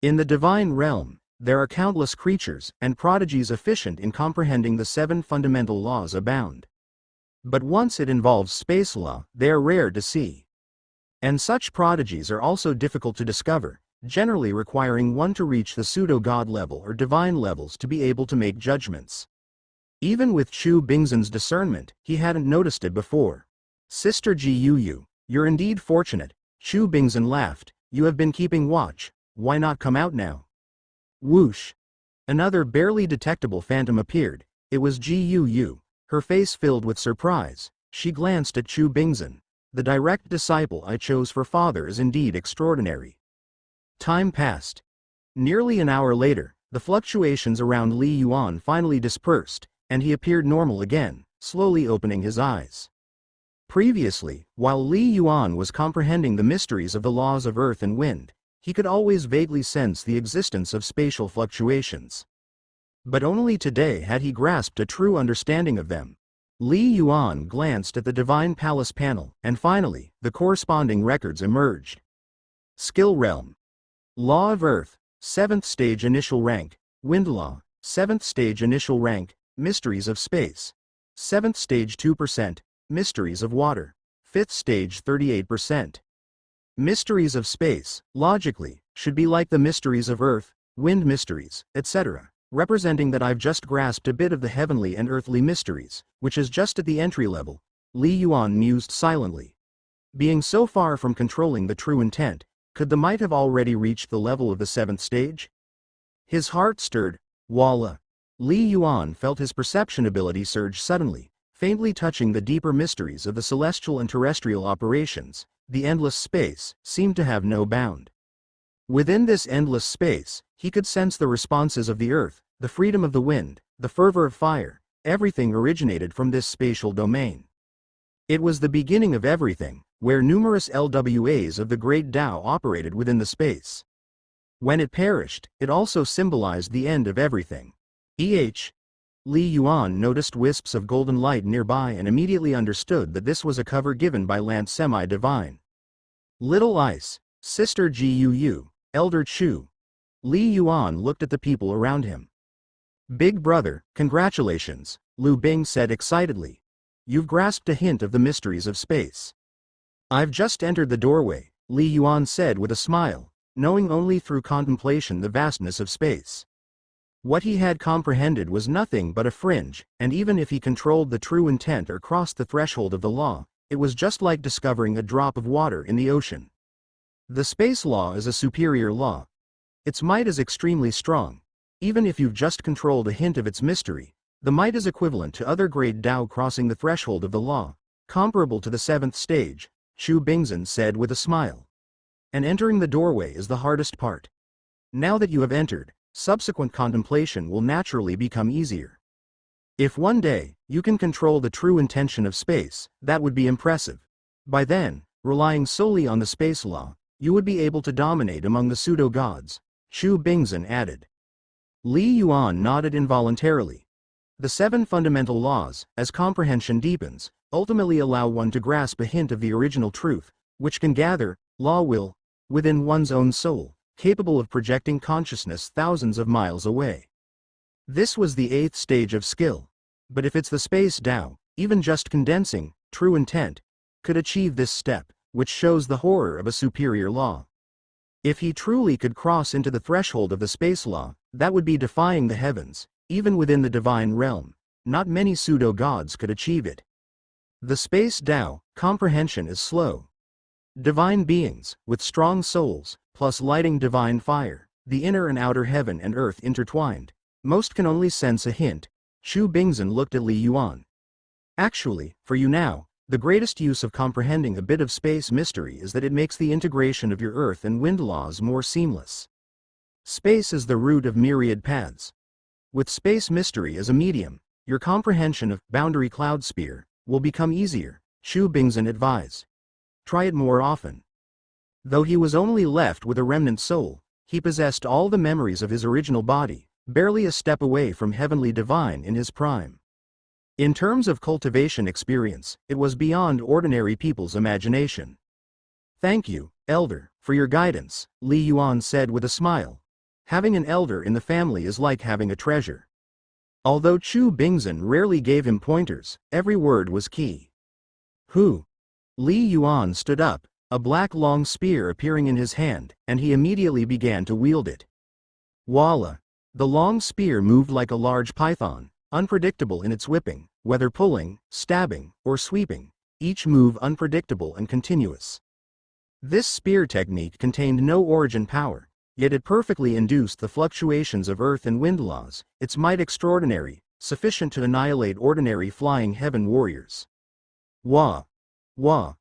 In the divine realm, there are countless creatures and prodigies efficient in comprehending the 7 fundamental laws abound. But once it involves space law, they are rare to see. And such prodigies are also difficult to discover, generally requiring one to reach the pseudo-god level or divine levels to be able to make judgments. Even with Chu Bingzhen's discernment, he hadn't noticed it before. Sister Ji Yu, you're indeed fortunate, Chu Bingzhen laughed. You have been keeping watch, why not come out now? Whoosh! Another barely detectable phantom appeared. It was Ji Yu. Her face filled with surprise. She glanced at Chu Bingzhen. The direct disciple I chose for father is indeed extraordinary. Time passed. Nearly an hour later, the fluctuations around Li Yuan finally dispersed, and he appeared normal again, slowly opening his eyes. Previously, while Li Yuan was comprehending the mysteries of the laws of earth and wind, he could always vaguely sense the existence of spatial fluctuations. But only today had he grasped a true understanding of them. Li Yuan glanced at the Divine Palace panel, and finally, the corresponding records emerged. Skill Realm. Law of Earth, 7th Stage Initial Rank. Wind Law, 7th Stage Initial Rank. Mysteries of Space, 7th Stage 2%. Mysteries of Water, 5th Stage 38%. Mysteries of Space, logically, should be like the mysteries of Earth, wind mysteries, etc., representing that I've just grasped a bit of the heavenly and earthly mysteries, which is just at the entry level, Li Yuan mused silently. Being so far from controlling the true intent, could the might have already reached the level of the 7th stage? His heart stirred. Voila! Li Yuan felt his perception ability surge suddenly, faintly touching the deeper mysteries of the celestial and terrestrial operations. The endless space seemed to have no bound. Within this endless space, he could sense the responses of the earth, the freedom of the wind, the fervor of fire. Everything originated from this spatial domain. It was the beginning of everything, where numerous LWAs of the great Tao operated within the space. When it perished, it also symbolized the end of everything. Li Yuan noticed wisps of golden light nearby and immediately understood that this was a cover given by Lance Semi-Divine. Little Ice, Sister Ji Yu, Elder Chu. Li Yuan looked at the people around him. Big brother, congratulations, Lu Bing said excitedly. You've grasped a hint of the mysteries of space. I've just entered the doorway, Li Yuan said with a smile, knowing only through contemplation the vastness of space. What he had comprehended was nothing but a fringe, and even if he controlled the true intent or crossed the threshold of the law, it was just like discovering a drop of water in the ocean. The space law is a superior law. Its might is extremely strong. Even if you've just controlled a hint of its mystery, the might is equivalent to other great Tao crossing the threshold of the law, comparable to the 7th stage, Chu Bingzhen said with a smile. And entering the doorway is the hardest part. Now that you have entered, subsequent contemplation will naturally become easier. If one day, you can control the true intention of space, that would be impressive. By then, relying solely on the space law, you would be able to dominate among the pseudo-gods, Chu Bingzhen added. Li Yuan nodded involuntarily. The 7 fundamental laws, as comprehension deepens, ultimately allow one to grasp a hint of the original truth, which can gather, law will, within one's own soul, capable of projecting consciousness thousands of miles away. This was the 8th stage of skill. But if it's the space Tao, even just condensing, true intent, could achieve this step, which shows the horror of a superior law. If he truly could cross into the threshold of the space law, that would be defying the heavens, even within the divine realm. Not many pseudo-gods could achieve it. The space Tao, comprehension is slow. Divine beings, with strong souls, plus lighting divine fire, the inner and outer heaven and earth intertwined. Most can only sense a hint. Xu Bingzhen looked at Li Yuan. Actually, for you now, the greatest use of comprehending a bit of space mystery is that it makes the integration of your earth and wind laws more seamless. Space is the root of myriad paths. With space mystery as a medium, your comprehension of boundary cloud sphere will become easier, Xu Bingzhen advised. Try it more often. Though he was only left with a remnant soul, he possessed all the memories of his original body, barely a step away from heavenly divine in his prime. In terms of cultivation experience, it was beyond ordinary people's imagination. Thank you, Elder, for your guidance, Li Yuan said with a smile. Having an elder in the family is like having a treasure. Although Xu Bingzhen rarely gave him pointers, every word was key. Who? Li Yuan stood up, a black long spear appearing in his hand, and he immediately began to wield it. Voila! The long spear moved like a large python, unpredictable in its whipping, whether pulling, stabbing, or sweeping, each move unpredictable and continuous. This spear technique contained no origin power, yet it perfectly induced the fluctuations of earth and wind laws, its might extraordinary, sufficient to annihilate ordinary flying heaven warriors. Wah! Wah!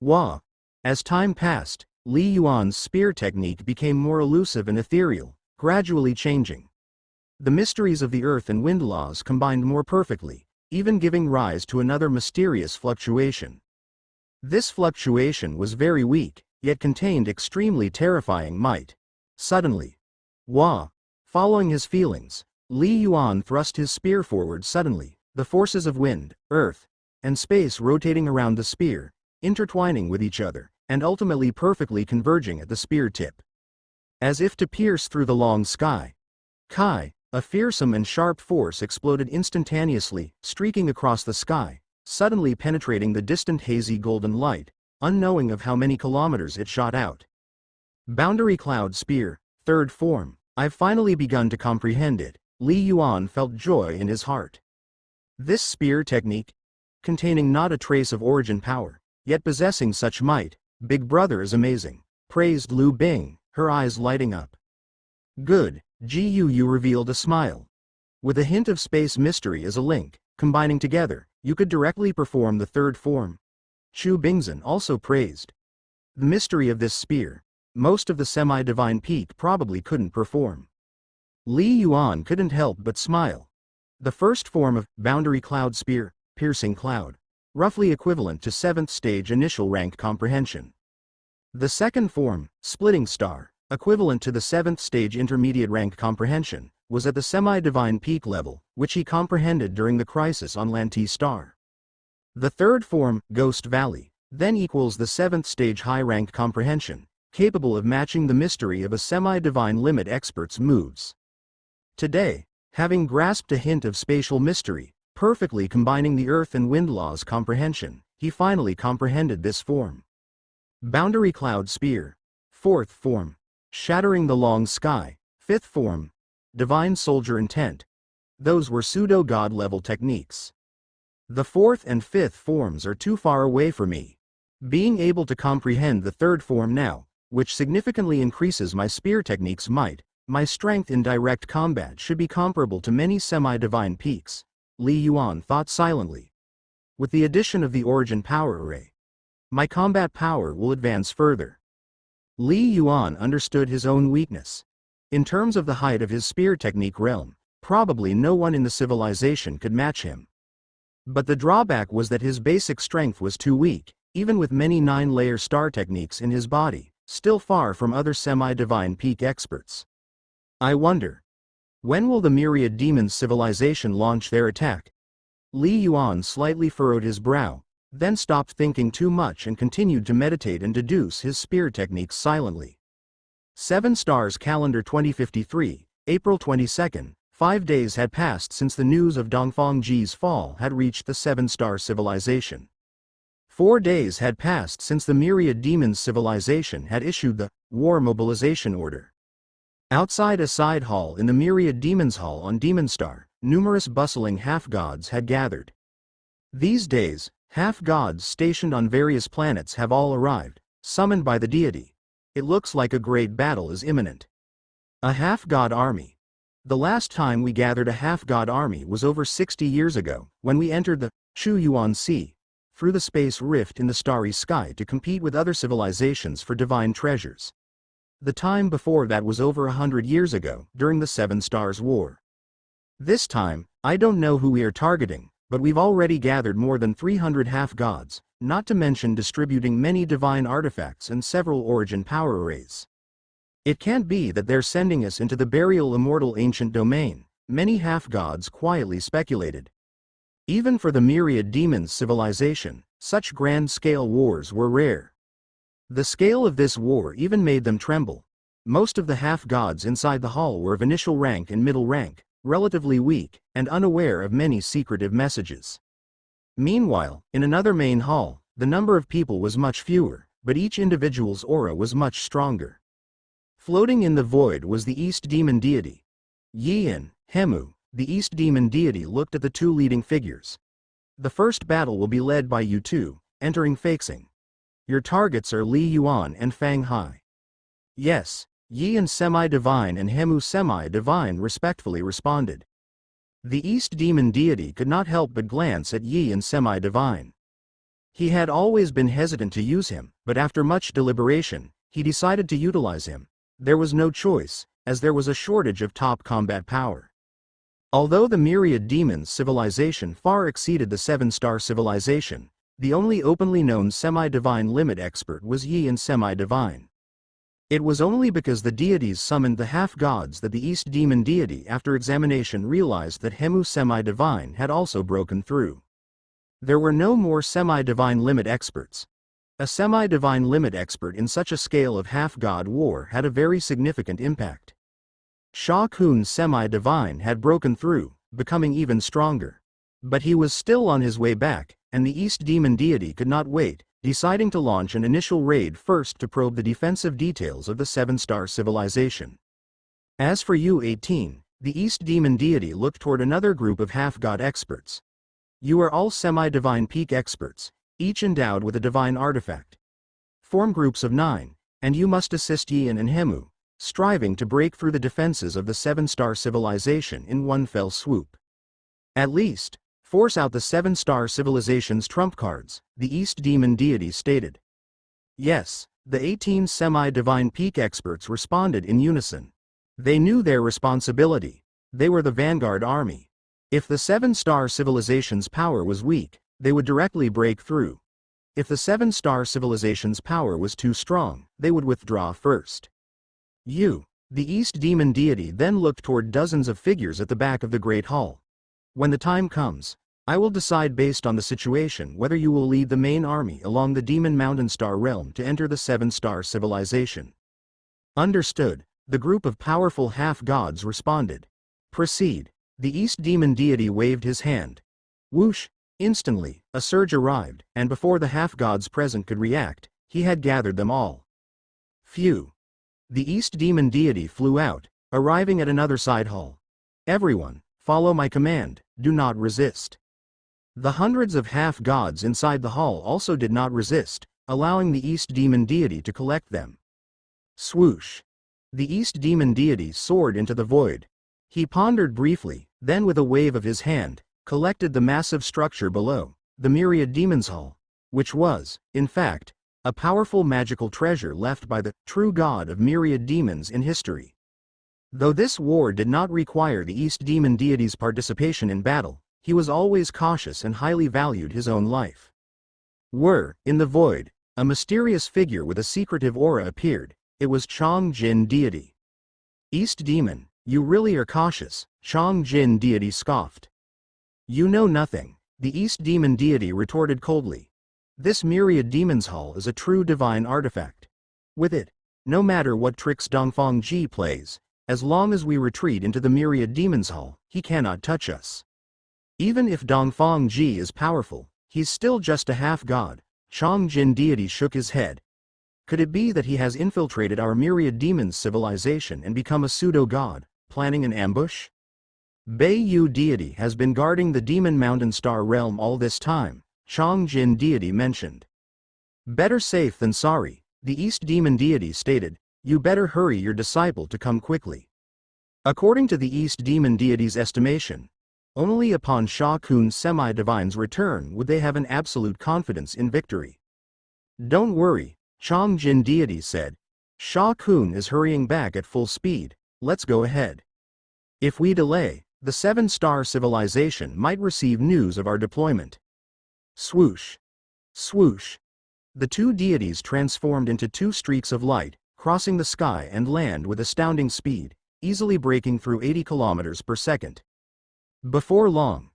Wah! As time passed, Li Yuan's spear technique became more elusive and ethereal, gradually changing. The mysteries of the earth and wind laws combined more perfectly, even giving rise to another mysterious fluctuation. This fluctuation was very weak, yet contained extremely terrifying might. Suddenly, wah! Following his feelings, Li Yuan thrust his spear forward suddenly, the forces of wind, earth, and space rotating around the spear, intertwining with each other, and ultimately perfectly converging at the spear tip. As if to pierce through the long sky. Kai, a fearsome and sharp force exploded instantaneously, streaking across the sky, suddenly penetrating the distant hazy golden light, unknowing of how many kilometers it shot out. Boundary Cloud Spear, third form. I've finally begun to comprehend it. Li Yuan felt joy in his heart. This spear technique, containing not a trace of origin power, yet possessing such might, Big Brother is amazing, praised Lu Bing, her eyes lighting up. Good, Gu revealed a smile. With a hint of space mystery as a link, combining together, you could directly perform the third form. Xu Bingzhen also praised the mystery of this spear. Most of the semi-divine peak probably couldn't perform. Li Yuan couldn't help but smile. The first form of Boundary Cloud Spear, Piercing Cloud, roughly equivalent to 7th stage initial rank comprehension. The second form, Splitting Star, equivalent to the 7th stage intermediate rank comprehension, was at the semi-divine peak level, which he comprehended during the crisis on Lanti Star. The third form, Ghost Valley, then equals the 7th stage high rank comprehension, capable of matching the mystery of a semi-divine limit expert's moves. Today, having grasped a hint of spatial mystery, perfectly combining the earth and wind laws comprehension, he finally comprehended this form. Boundary Cloud Spear, fourth form. Shattering the Long Sky, fifth form. Divine Soldier Intent. Those were pseudo-god level techniques. The fourth and fifth forms are too far away for me. Being able to comprehend the third form now, which significantly increases my spear technique's might, my strength in direct combat should be comparable to many semi-divine peaks, Li Yuan thought silently. With the addition of the origin power array, my combat power will advance further. Li Yuan understood his own weakness. In terms of the height of his spear technique realm, probably no one in the civilization could match him. But the drawback was that his basic strength was too weak, even with many 9-layer star techniques in his body, still far from other semi-divine peak experts. I wonder, when will the Myriad Demons civilization launch their attack? Li Yuan slightly furrowed his brow, then stopped thinking too much and continued to meditate and deduce his spear techniques silently. 7 Stars Calendar 2053, April 22nd. 5 days had passed since the news of Dongfang Ji's fall had reached the 7-star civilization. 4 days had passed since the Myriad Demons civilization had issued the War Mobilization Order. Outside a side hall in the Myriad Demons Hall on Demonstar, numerous bustling half-gods had gathered. These days, half-gods stationed on various planets have all arrived, summoned by the deity. It looks like a great battle is imminent. A half-god army. The last time we gathered a half-god army was over 60 years ago, when we entered the Chu Yuan Sea, through the space rift in the starry sky to compete with other civilizations for divine treasures. The time before that was over 100 years ago, during the 7 Stars War. This time, I don't know who we are targeting, but we've already gathered more than 300 half-gods, not to mention distributing many divine artifacts and several origin power arrays. It can't be that they're sending us into the burial immortal ancient domain, many half-gods quietly speculated. Even for the Myriad Demons civilization, such grand-scale wars were rare. The scale of this war even made them tremble. Most of the half-gods inside the hall were of initial rank and middle rank, relatively weak, and unaware of many secretive messages. Meanwhile, in another main hall, the number of people was much fewer, but each individual's aura was much stronger. Floating in the void was the East Demon deity. Yi and Hemu, the East Demon deity, looked at the two leading figures. The first battle will be led by you two, entering Faxing. Your targets are Li Yuan and Fang Hai. Yes, Yi and Semi-Divine and Hemu Semi-Divine respectfully responded. The East Demon deity could not help but glance at Yi and Semi-Divine. He had always been hesitant to use him, but after much deliberation, he decided to utilize him. There was no choice, as there was a shortage of top combat power. Although the Myriad Demons civilization far exceeded the 7-star civilization, the only openly known semi-divine limit expert was Yi and Semi-Divine. It was only because the deities summoned the half-gods that the East Demon deity after examination realized that Hemu Semi-Divine had also broken through. There were no more semi-divine limit experts. A semi-divine limit expert in such a scale of half-god war had a very significant impact. Sha Kun Semi-Divine had broken through, becoming even stronger. But he was still on his way back, and the East Demon deity could not wait, deciding to launch an initial raid first to probe the defensive details of the 7-star civilization. As for U-18, the East Demon deity looked toward another group of half-god experts. You are all semi-divine peak experts, each endowed with a divine artifact. Form groups of 9, and you must assist Yin and Hemu, striving to break through the defenses of the 7-star civilization in one fell swoop. At least, force out the 7-star civilization's trump cards, the East Demon deity stated. Yes, the 18 semi-divine peak experts responded in unison. They knew their responsibility. They were the vanguard army. If the 7-star civilization's power was weak, they would directly break through. If the 7-star civilization's power was too strong, they would withdraw first. You, the East Demon deity, then looked toward dozens of figures at the back of the Great Hall. When the time comes, I will decide based on the situation whether you will lead the main army along the Demon Mountain Star realm to enter the 7-star civilization. Understood, the group of powerful half-gods responded. Proceed. The East Demon deity waved his hand. Whoosh! Instantly, a surge arrived, and before the half-gods present could react, he had gathered them all. Phew! The East Demon deity flew out, arriving at another side hall. Everyone, follow my command, do not resist. The hundreds of half-gods inside the hall also did not resist, allowing the East Demon deity to collect them. Swoosh! The East Demon deity soared into the void. He pondered briefly, then with a wave of his hand, collected the massive structure below, the Myriad Demons Hall, which was, in fact, a powerful magical treasure left by the true god of Myriad Demons in history. Though this war did not require the East Demon deity's participation in battle, he was always cautious and highly valued his own life. In the void, a mysterious figure with a secretive aura appeared. It was Chong Jin deity. East Demon, you really are cautious, Chong Jin deity scoffed. You know nothing, the East Demon deity retorted coldly. This Myriad Demons Hall is a true divine artifact. With it, no matter what tricks Dongfang Ji plays, as long as we retreat into the Myriad Demons Hall, he cannot touch us. Even if Dongfang Ji is powerful, he's still just a half-god. Chong Jin deity shook his head. Could it be that he has infiltrated our Myriad Demons civilization and become a pseudo-god, planning an ambush? Beiyu deity has been guarding the Demon Mountain Star realm all this time, Chong Jin deity mentioned. Better safe than sorry, the East Demon deity stated. You better hurry your disciple to come quickly. According to the East Demon deity's estimation, only upon Sha Kun's semi-divine's return would they have an absolute confidence in victory. Don't worry, Chong Jin deity said. Sha Kun is hurrying back at full speed, let's go ahead. If we delay, the seven-star civilization might receive news of our deployment. Swoosh. Swoosh. The two deities transformed into two streaks of light, crossing the sky and land with astounding speed, easily breaking through 80 kilometers per second. Before long,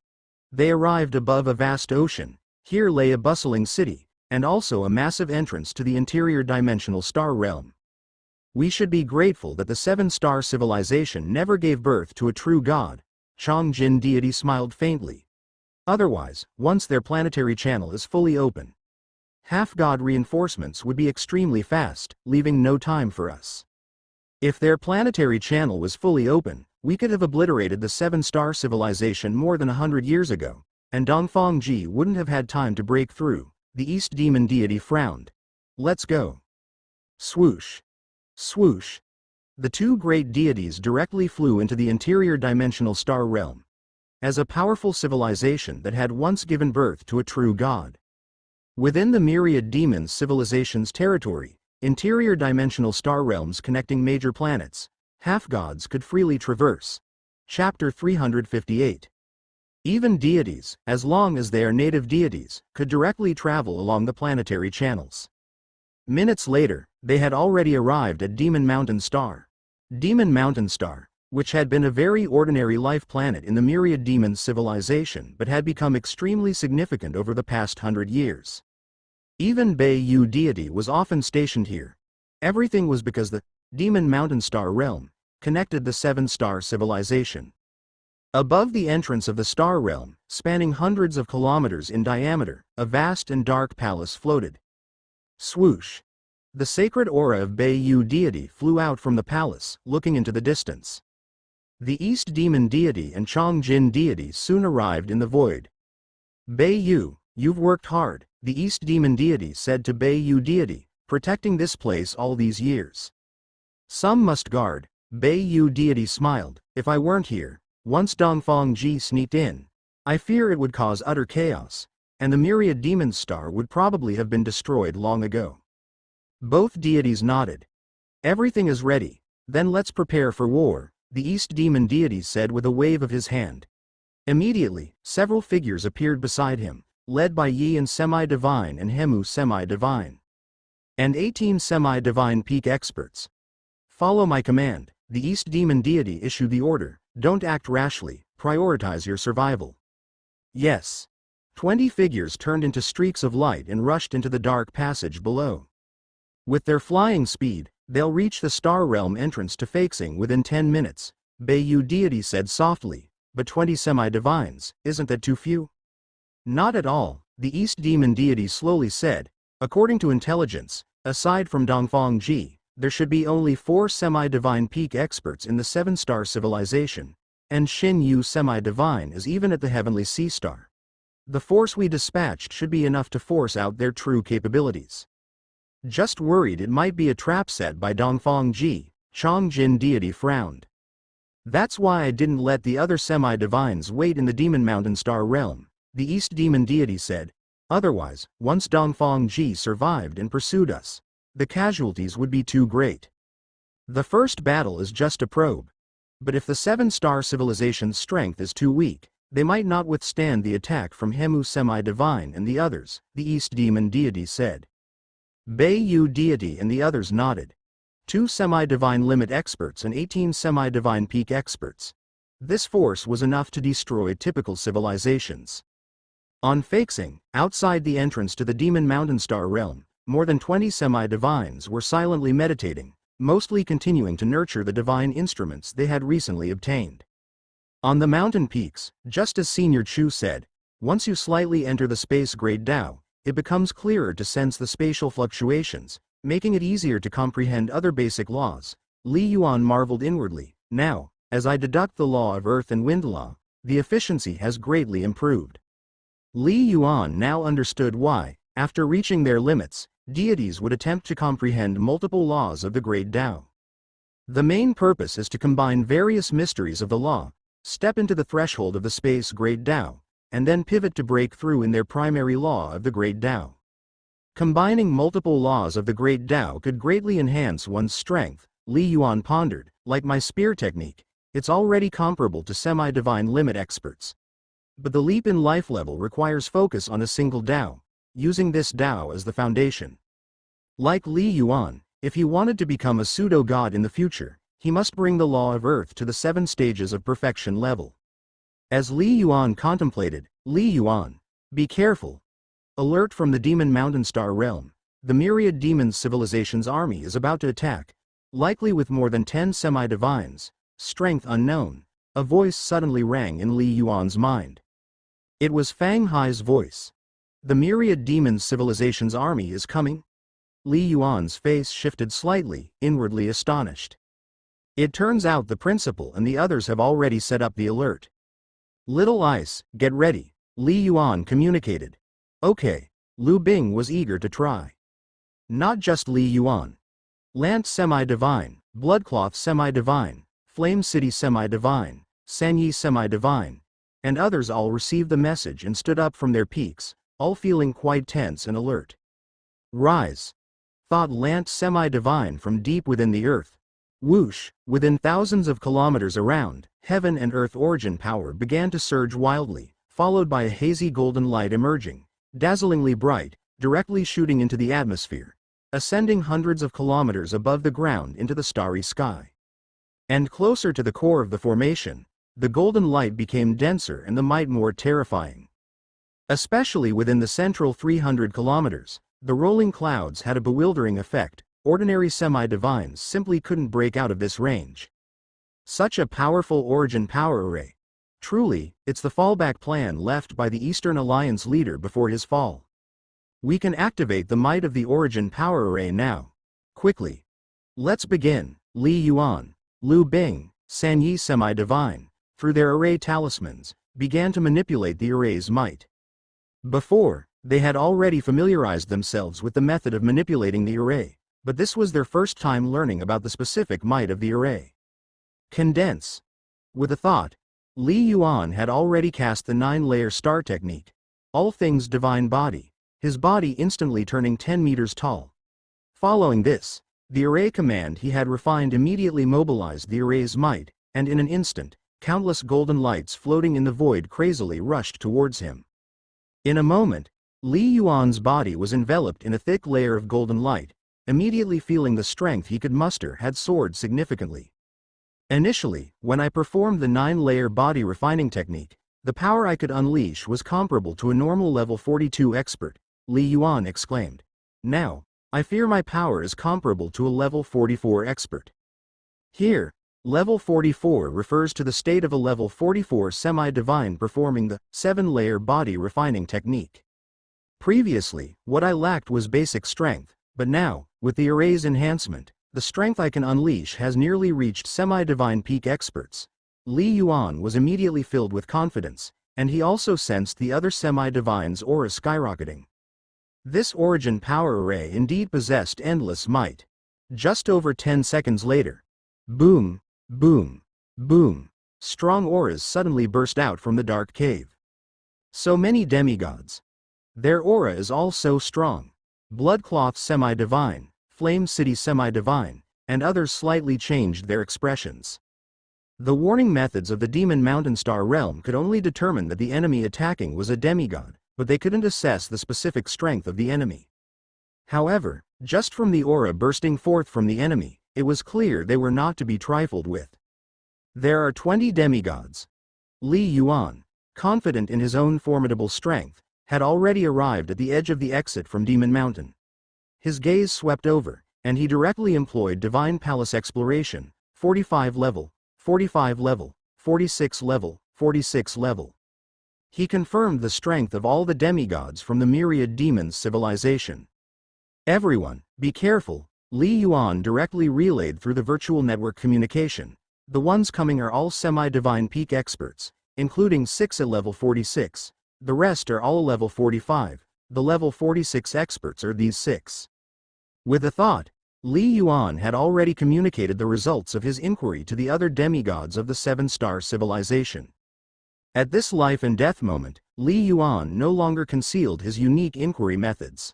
they arrived above a vast ocean. Here lay a bustling city, and also a massive entrance to the interior dimensional star realm. We should be grateful that the seven-star civilization never gave birth to a true god, Chong Jin deity smiled faintly. Otherwise, once their planetary channel is fully open, half-god reinforcements would be extremely fast, leaving no time for us. If their planetary channel was fully open, we could have obliterated the seven-star civilization more than 100 years ago, and Dongfang Ji wouldn't have had time to break through. The East Demon deity frowned. Let's go. Swoosh. Swoosh. The two great deities directly flew into the interior dimensional star realm. As a powerful civilization that had once given birth to a true god. Within the Myriad Demons civilization's territory, interior dimensional star realms connecting major planets, half-gods could freely traverse. Chapter 358. Even deities, as long as they are native deities, could directly travel along the planetary channels. Minutes later, they had already arrived at Demon Mountain Star. Demon Mountain Star, which had been a very ordinary life planet in the Myriad Demons civilization but had become extremely significant over the past 100 years. Even Beiyu deity was often stationed here. Everything was because the Demon Mountain Star realm connected the seven-star civilization. Above the entrance of the star realm, spanning hundreds of kilometers in diameter, a vast and dark palace floated. Swoosh. The sacred aura of Beiyu deity flew out from the palace, looking into the distance. The East Demon deity and Chong Jin deity soon arrived in the void. Beiyu, you've worked hard, the East Demon deity said to Beiyu deity, protecting this place all these years. Some must guard, Beiyu deity smiled. If I weren't here, once Dongfang Ji sneaked in, I fear it would cause utter chaos, and the Myriad Demons Star would probably have been destroyed long ago. Both deities nodded. Everything is ready, then let's prepare for war, the East Demon deity said with a wave of his hand. Immediately, several figures appeared beside him, led by Yi and Semi-Divine and Hemu Semi-Divine. And 18 Semi-Divine peak experts. Follow my command, the East Demon deity issued the order, don't act rashly, prioritize your survival. Yes. 20 figures turned into streaks of light and rushed into the dark passage below. With their flying speed, they'll reach the star realm entrance to Faxing within 10 minutes, Beiyu deity said softly, but 20 semi-divines, isn't that too few? Not at all, the East Demon deity slowly said. According to intelligence, aside from Dongfang Ji, there should be only 4 semi-divine peak experts in the 7-star civilization, and Xin Yu semi-divine is even at the heavenly sea star. The force we dispatched should be enough to force out their true capabilities. Just worried it might be a trap set by Dongfang Ji, Chong Jin deity frowned. That's why I didn't let the other semi-divines wait in the Demon Mountain Star realm, the East Demon deity said. Otherwise, once Dongfang Ji survived and pursued us, the casualties would be too great. The first battle is just a probe. But if the 7-star civilization's strength is too weak, they might not withstand the attack from Hemu semi-divine and the others, the East Demon deity said. Beiyu deity and the others nodded. 2 semi-divine limit experts and 18 semi-divine peak experts. This force was enough to destroy typical civilizations. On Faxing, outside the entrance to the Demon Mountain Star realm, more than 20 semi-divines were silently meditating, mostly continuing to nurture the divine instruments they had recently obtained. On the mountain peaks, just as Senior Chu said, once you slightly enter the space-grade Tao, it becomes clearer to sense the spatial fluctuations, making it easier to comprehend other basic laws. Li Yuan marveled inwardly. Now, as I deduct the law of earth and wind law, the efficiency has greatly improved. Li Yuan now understood why, after reaching their limits, deities would attempt to comprehend multiple laws of the great Tao. The main purpose is to combine various mysteries of the law, step into the threshold of the space-grade Tao, and then pivot to break through in their primary law of the great Tao. Combining multiple laws of the great Tao could greatly enhance one's strength, Li Yuan pondered. Like my spear technique, it's already comparable to semi-divine limit experts. But the leap in life level requires focus on a single Tao, using this Tao as the foundation. Like Li Yuan, if he wanted to become a pseudo-god in the future, he must bring the law of earth to the 7 stages of perfection level. As Li Yuan contemplated, Li Yuan, be careful. Alert from the demon mountain star realm. The myriad demons civilization's army is about to attack, likely with more than 10 semi-divines, strength unknown. A voice suddenly rang in Li Yuan's mind. It was Fang Hai's voice. The myriad demons civilization's army is coming? Li Yuan's face shifted slightly, inwardly astonished. It turns out the principal and the others have already set up the alert. Little Ice, get ready, Li Yuan communicated. Okay, Lu Bing was eager to try. Not just Li Yuan. Lance Semi-Divine, Bloodcloth Semi-Divine, Flame City Semi-Divine, Sanyi Semi-Divine, and others all received the message and stood up from their peaks, all feeling quite tense and alert. Rise! Thought Lance Semi-Divine from deep within the earth. Whoosh! Within thousands of kilometers around, heaven and earth origin power began to surge wildly, followed by a hazy golden light emerging, dazzlingly bright, directly shooting into the atmosphere, ascending hundreds of kilometers above the ground into the starry sky. And closer to the core of the formation, the golden light became denser and the might more terrifying. Especially within the central 300 kilometers, the rolling clouds had a bewildering effect. Ordinary semi-divines simply couldn't break out of this range. Such a powerful origin power array. Truly, it's the fallback plan left by the Eastern Alliance leader before his fall. We can activate the might of the origin power array now. Quickly. Let's begin. Li Yuan, Lu Bing, Sanyi Semi-Divine, through their array talismans, began to manipulate the array's might. Before, they had already familiarized themselves with the method of manipulating the array, but this was their first time learning about the specific might of the array. Condense. With a thought, Li Yuan had already cast the 9-layer star technique. All things divine body, his body instantly turning 10 meters tall. Following this, the array command he had refined immediately mobilized the array's might, and in an instant, countless golden lights floating in the void crazily rushed towards him. In a moment, Li Yuan's body was enveloped in a thick layer of golden light, immediately feeling the strength he could muster had soared significantly. Initially, when I performed the 9-layer body refining technique, the power I could unleash was comparable to a normal level 42 expert, Li Yuan exclaimed. Now, I fear my power is comparable to a level 44 expert. Here, level 44 refers to the state of a level 44 semi-divine performing the 7-layer body refining technique. Previously, what I lacked was basic strength, but now, with the array's enhancement, the strength I can unleash has nearly reached semi-divine peak experts. Li Yuan was immediately filled with confidence, and he also sensed the other semi-divine's aura skyrocketing. This origin power array indeed possessed endless might. Just over 10 seconds later, boom, boom, boom, strong auras suddenly burst out from the dark cave. So many demigods. Their aura is all so strong. Bloodcloth Semi-Divine, Flame City Semi-Divine, and others slightly changed their expressions. The warning methods of the Demon Mountain Star realm could only determine that the enemy attacking was a demigod, but they couldn't assess the specific strength of the enemy. However, just from the aura bursting forth from the enemy, it was clear they were not to be trifled with. There are 20 demigods. Li Yuan, confident in his own formidable strength, had already arrived at the edge of the exit from Demon Mountain. His gaze swept over, and he directly employed Divine Palace Exploration, 45 level, 45 level, 46 level, 46 level. He confirmed the strength of all the demigods from the myriad demons civilization. Everyone, be careful, Li Yuan directly relayed through the virtual network communication. The ones coming are all semi-divine peak experts, including 6 at level 46. The rest are all level 45. The level 46 experts are these 6. With a thought, Li Yuan had already communicated the results of his inquiry to the other demigods of the 7-star civilization. At this life and death moment, Li Yuan no longer concealed his unique inquiry methods.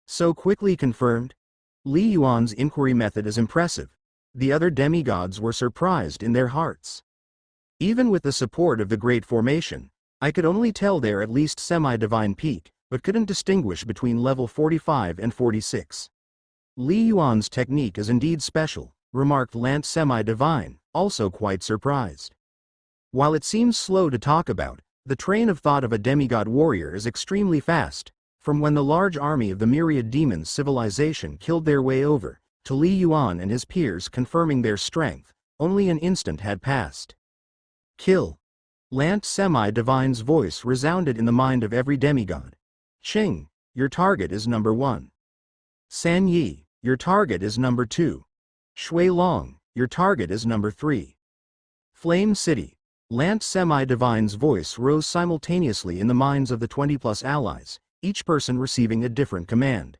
So quickly confirmed? Li Yuan's inquiry method is impressive. The other demigods were surprised in their hearts. Even with the support of the Great Formation, I could only tell they're at least semi-divine peak, but couldn't distinguish between level 45 and 46. Li Yuan's technique is indeed special, remarked Lant Semi-Divine, also quite surprised. While it seems slow to talk about, the train of thought of a demigod warrior is extremely fast. From when the large army of the myriad demons civilization killed their way over, to Li Yuan and his peers confirming their strength, only an instant had passed. Kill. Lant Semi-Divine's voice resounded in the mind of every demigod. Qing, your target is number 1. San Yi, your target is number 2. Shui Long, your target is number 3. Flame City. Lant Semi-Divine's voice rose simultaneously in the minds of the 20+ allies, each person receiving a different command.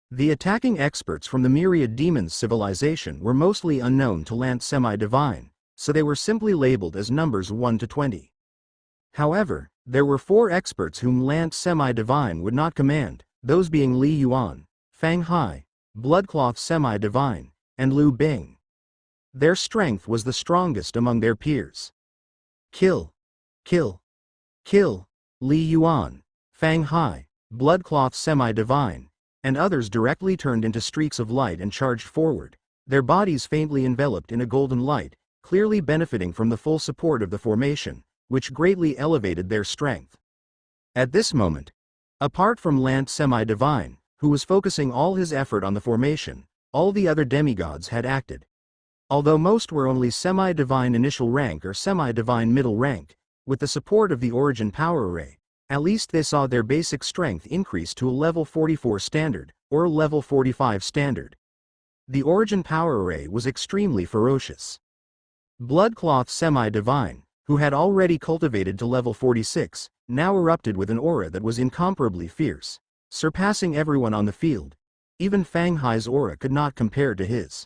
The attacking experts from the myriad demons civilization were mostly unknown to Lant Semi-Divine, so they were simply labeled as numbers 1 to 20. However, there were 4 experts whom Lant Semi-Divine would not command, those being Li Yuan, Fang Hai, Bloodcloth Semi-Divine, and Liu Bing. Their strength was the strongest among their peers. Kill. Kill. Kill. Li Yuan, Fang Hai, Bloodcloth Semi-Divine, and others directly turned into streaks of light and charged forward, their bodies faintly enveloped in a golden light, clearly benefiting from the full support of the formation, which greatly elevated their strength. At this moment, apart from Lant Semi-Divine, who was focusing all his effort on the formation, all the other demigods had acted. Although most were only semi-divine initial rank or semi-divine middle rank, with the support of the Origin Power Array, at least they saw their basic strength increase to a level 44 standard, or level 45 standard. The Origin Power Array was extremely ferocious. Bloodcloth Semi-Divine, who had already cultivated to level 46, now erupted with an aura that was incomparably fierce, surpassing everyone on the field. Even Fang Hai's aura could not compare to his.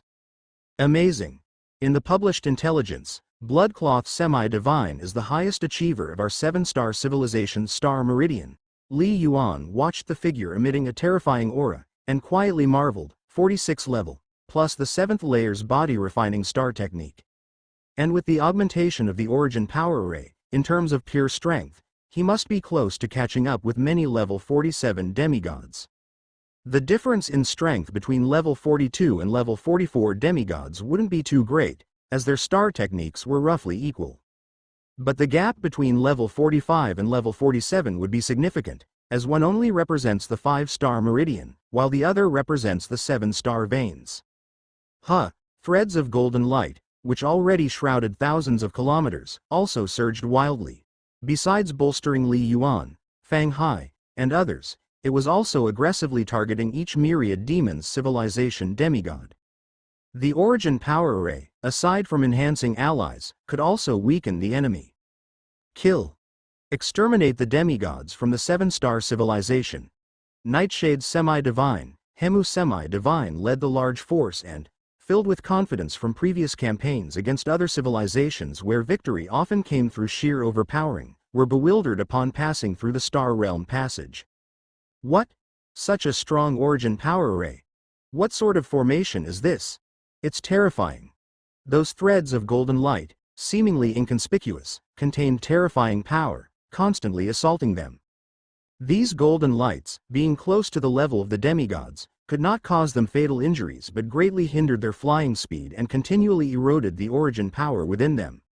Amazing. In the published intelligence, Bloodcloth Semi-Divine is the highest achiever of our 7-star civilization star meridian. Li Yuan watched the figure emitting a terrifying aura, and quietly marveled, 46 level, plus the 7th layer's body refining star technique. And with the augmentation of the Origin Power Array, in terms of pure strength, he must be close to catching up with many level 47 demigods. The difference in strength between level 42 and level 44 demigods wouldn't be too great, as their star techniques were roughly equal. But the gap between level 45 and level 47 would be significant, as one only represents the 5-star meridian, while the other represents the 7-star veins. Threads of golden light, which already shrouded thousands of kilometers, also surged wildly. Besides bolstering Li Yuan, Fang Hai, and others, it was also aggressively targeting each myriad demons civilization demigod. The Origin Power Array, aside from enhancing allies, could also weaken the enemy. Kill. Exterminate the demigods from the 7-star civilization. Nightshade Semi-Divine, Hemu Semi-Divine led the large force and, filled with confidence from previous campaigns against other civilizations where victory often came through sheer overpowering, were bewildered upon passing through the Star Realm passage. What? Such a strong Origin Power Array? What sort of formation is this? It's terrifying. Those threads of golden light, seemingly inconspicuous, contained terrifying power, constantly assaulting them. These golden lights, being close to the level of the demigods, could not cause them fatal injuries but greatly hindered their flying speed and continually eroded the origin power within them.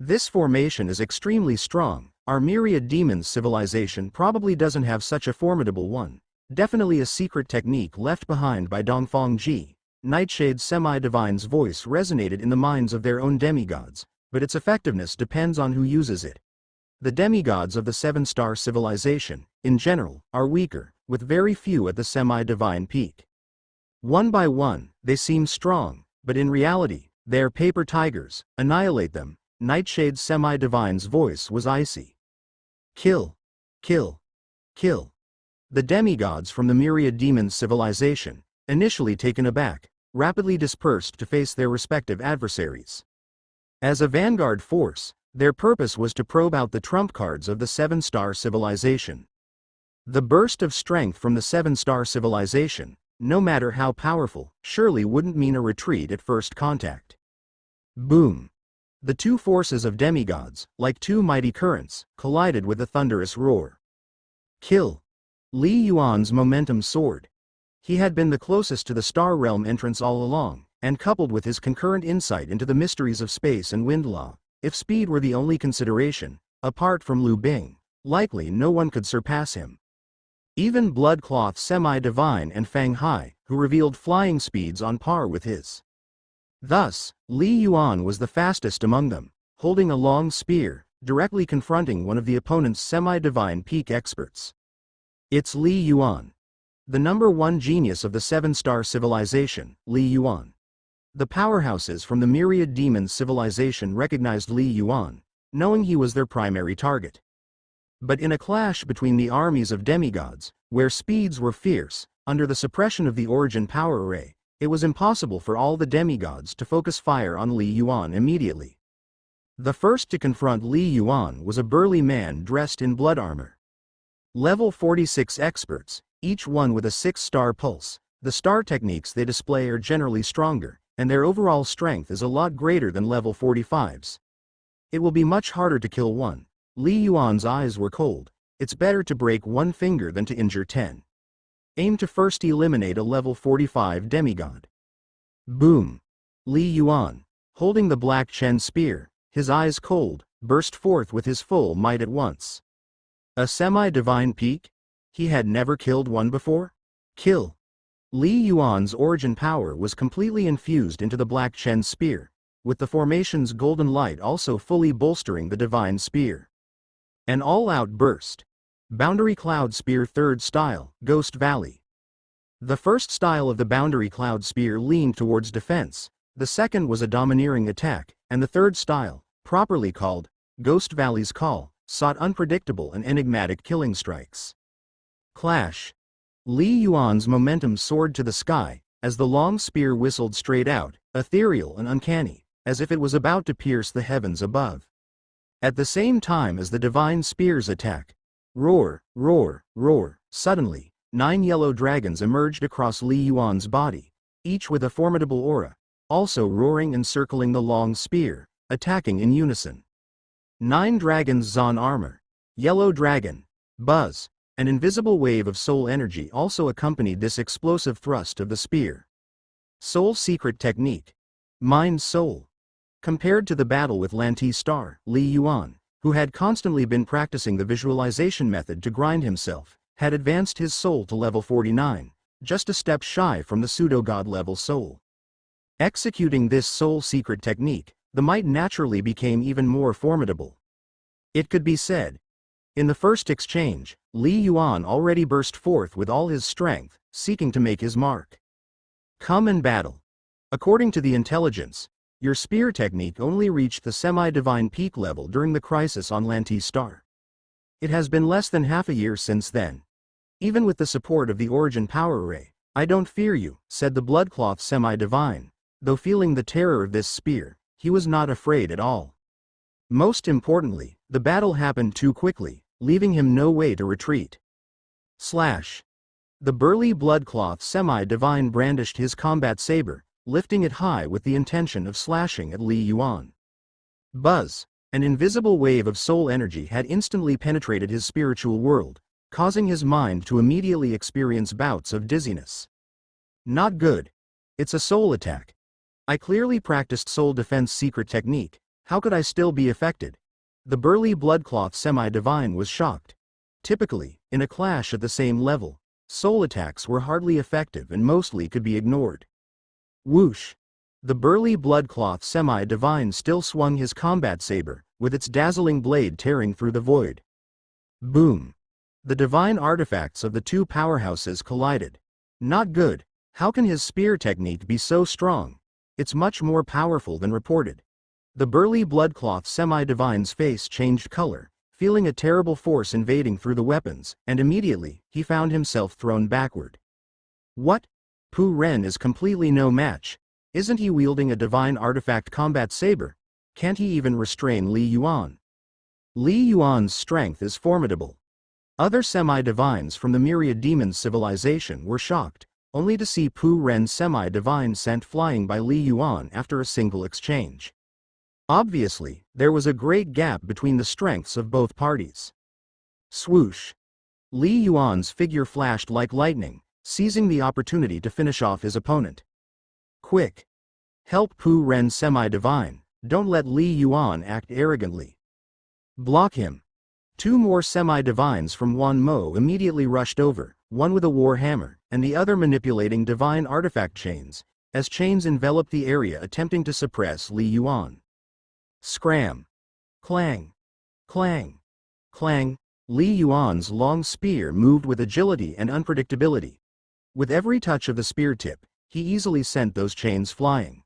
This formation is extremely strong. Our myriad demons civilization probably doesn't have such a formidable one. Definitely a secret technique left behind by Dongfang Ji. Nightshade Semi-Divine's voice resonated in the minds of their own demigods, but its effectiveness depends on who uses it. The demigods of the seven-star civilization, in general, are weaker, with very few at the semi-divine peak. One by one, they seem strong, but in reality, they are paper tigers. Annihilate them. Nightshade Semi-Divine's voice was icy. Kill. Kill. Kill. The demigods from the Myriad Demons civilization, initially taken aback, rapidly dispersed to face their respective adversaries. As a vanguard force, their purpose was to probe out the trump cards of the seven-star civilization. The burst of strength from the seven-star civilization, no matter how powerful, surely wouldn't mean a retreat at first contact. Boom! The two forces of demigods, like two mighty currents, collided with a thunderous roar. Kill! Li Yuan's momentum soared. He had been the closest to the Star Realm entrance all along, and coupled with his concurrent insight into the mysteries of space and wind law, if speed were the only consideration, apart from Lu Bing, likely no one could surpass him. Even Bloodcloth Semi-Divine and Fang Hai, who revealed flying speeds on par with his. Thus, Li Yuan was the fastest among them, holding a long spear, directly confronting one of the opponent's semi-divine peak experts. It's Li Yuan. The number one genius of the seven-star civilization, Li Yuan. The powerhouses from the Myriad Demons civilization recognized Li Yuan, knowing he was their primary target. But in a clash between the armies of demigods, where speeds were fierce, under the suppression of the Origin Power Array, it was impossible for all the demigods to focus fire on Li Yuan immediately. The first to confront Li Yuan was a burly man dressed in blood armor. Level 46 experts, each one with a 6-star pulse. The star techniques they display are generally stronger, and their overall strength is a lot greater than level 45's. It will be much harder to kill one. Li Yuan's eyes were cold. It's better to break one finger than to injure 10. Aim to first eliminate a level 45 demigod. Boom! Li Yuan, holding the Black Chen spear, his eyes cold, burst forth with his full might at once. A semi-divine peak? He had never killed one before? Kill! Li Yuan's origin power was completely infused into the Black Chen spear, with the formation's golden light also fully bolstering the divine spear. An all-out burst. Boundary Cloud Spear 3rd Style, Ghost Valley. The first style of the Boundary Cloud Spear leaned towards defense, the second was a domineering attack, and the third style, properly called Ghost Valley's Call, sought unpredictable and enigmatic killing strikes. Clash. Li Yuan's momentum soared to the sky, as the long spear whistled straight out, ethereal and uncanny, as if it was about to pierce the heavens above. At the same time as the divine spear's attack, roar, roar, roar, suddenly, 9 yellow dragons emerged across Li Yuan's body, each with a formidable aura, also roaring and circling the long spear, attacking in unison. 9 dragons Zon armor. Yellow dragon. Buzz. An invisible wave of soul energy also accompanied this explosive thrust of the spear. Soul secret technique. Mind soul. Compared to the battle with Lanti Star, Li Yuan, who had constantly been practicing the visualization method to grind himself, had advanced his soul to level 49, just a step shy from the pseudo-god level soul. Executing this soul secret technique, the might naturally became even more formidable. It could be said. In the first exchange, Li Yuan already burst forth with all his strength, seeking to make his mark. Come and battle. According to the intelligence, your spear technique only reached the semi-divine peak level during the crisis on Lanti Star. It has been less than half a year since then. Even with the support of the Origin Power Array, I don't fear you, said the Bloodcloth Semi-Divine. Though feeling the terror of this spear, he was not afraid at all. Most importantly, the battle happened too quickly, leaving him no way to retreat. Slash. The burly Bloodcloth Semi-Divine brandished his combat saber, lifting it high with the intention of slashing at Li Yuan. Buzz. An invisible wave of soul energy had instantly penetrated his spiritual world, causing his mind to immediately experience bouts of dizziness. Not good. It's a soul attack. I clearly practiced soul defense secret technique, how could I still be affected? The burly Bloodcloth Semi-Divine was shocked. Typically, in a clash at the same level, Soul attacks were hardly effective and mostly could be ignored. Whoosh! The burly bloodcloth semi-divine still swung his combat saber, with its dazzling blade tearing through the void. Boom! The divine artifacts of the two powerhouses collided. Not good. How can his spear technique be so strong? It's much more powerful than reported. The burly bloodcloth semi-divine's face changed color, feeling a terrible force invading through the weapons, and immediately, he found himself thrown backward. What? Pu Ren is completely no match. Isn't he wielding a divine artifact combat saber? Can't he even restrain Li Yuan? Li Yuan's strength is formidable. Other semi-divines from the Myriad Demons civilization were shocked, only to see Pu Ren's semi-divine sent flying by Li Yuan after a single exchange. Obviously, there was a great gap between the strengths of both parties. Swoosh! Li Yuan's figure flashed like lightning, seizing the opportunity to finish off his opponent. Quick! Help Pu Ren semi-divine, don't let Li Yuan act arrogantly. Block him! Two more semi-divines from Wan Mo immediately rushed over, one with a war hammer, and the other manipulating divine artifact chains, as chains enveloped the area attempting to suppress Li Yuan. Scram! Clang! Clang! Clang! Li Yuan's long spear moved with agility and unpredictability. With every touch of the spear tip, he easily sent those chains flying.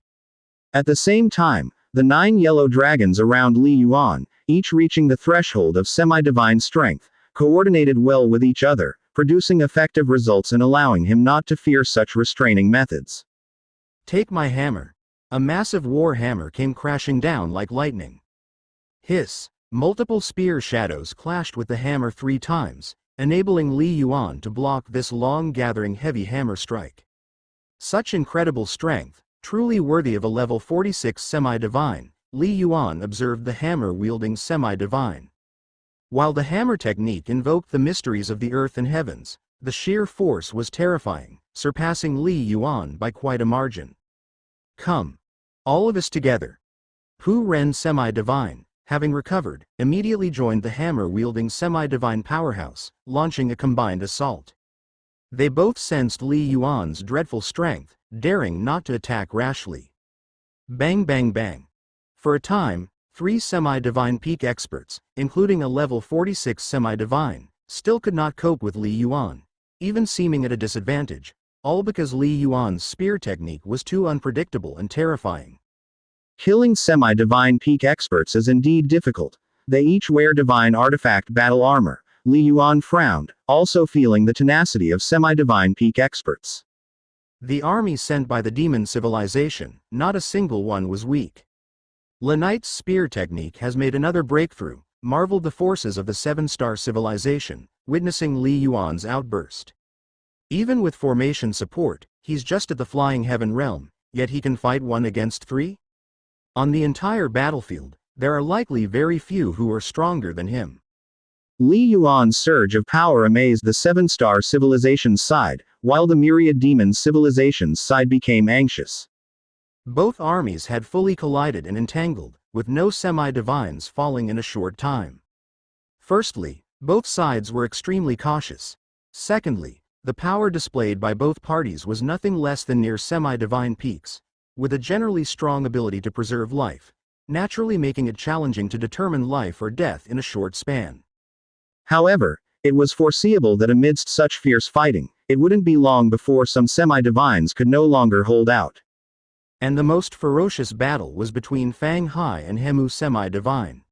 At the same time, the 9 yellow dragons around Li Yuan, each reaching the threshold of semi-divine strength, coordinated well with each other, producing effective results and allowing him not to fear such restraining methods. Take my hammer. A massive war hammer came crashing down like lightning. Hiss! Multiple spear shadows clashed with the hammer 3 times, enabling Li Yuan to block this long-gathering heavy hammer strike. Such incredible strength, truly worthy of a level 46 semi-divine, Li Yuan observed the hammer-wielding semi-divine. While the hammer technique invoked the mysteries of the earth and heavens, the sheer force was terrifying, surpassing Li Yuan by quite a margin. Come! All of us together! Pu Ren semi-divine, having recovered, immediately joined the hammer-wielding semi-divine powerhouse, launching a combined assault. They both sensed Li Yuan's dreadful strength, daring not to attack rashly. Bang bang bang! For a time, 3 semi-divine peak experts, including a level 46 semi-divine, still could not cope with Li Yuan, even seeming at a disadvantage, all because Li Yuan's spear technique was too unpredictable and terrifying. Killing semi-divine peak experts is indeed difficult. They each wear divine artifact battle armor. Li Yuan frowned, also feeling the tenacity of semi-divine peak experts. The army sent by the demon civilization, not a single one was weak. Lanite's spear technique has made another breakthrough, marveled the forces of the 7-star civilization, witnessing Li Yuan's outburst. Even with formation support, he's just at the flying heaven realm, yet he can fight 1 against 3? On the entire battlefield, there are likely very few who are stronger than him. Li Yuan's surge of power amazed the 7-star civilization's side, while the Myriad Demons civilization's side became anxious. Both armies had fully collided and entangled, with no semi-divines falling in a short time. Firstly, both sides were extremely cautious. Secondly, the power displayed by both parties was nothing less than near semi-divine peaks, with a generally strong ability to preserve life, naturally making it challenging to determine life or death in a short span. However, it was foreseeable that amidst such fierce fighting, it wouldn't be long before some semi-divines could no longer hold out. And the most ferocious battle was between Fang Hai and Hemu semi-divine.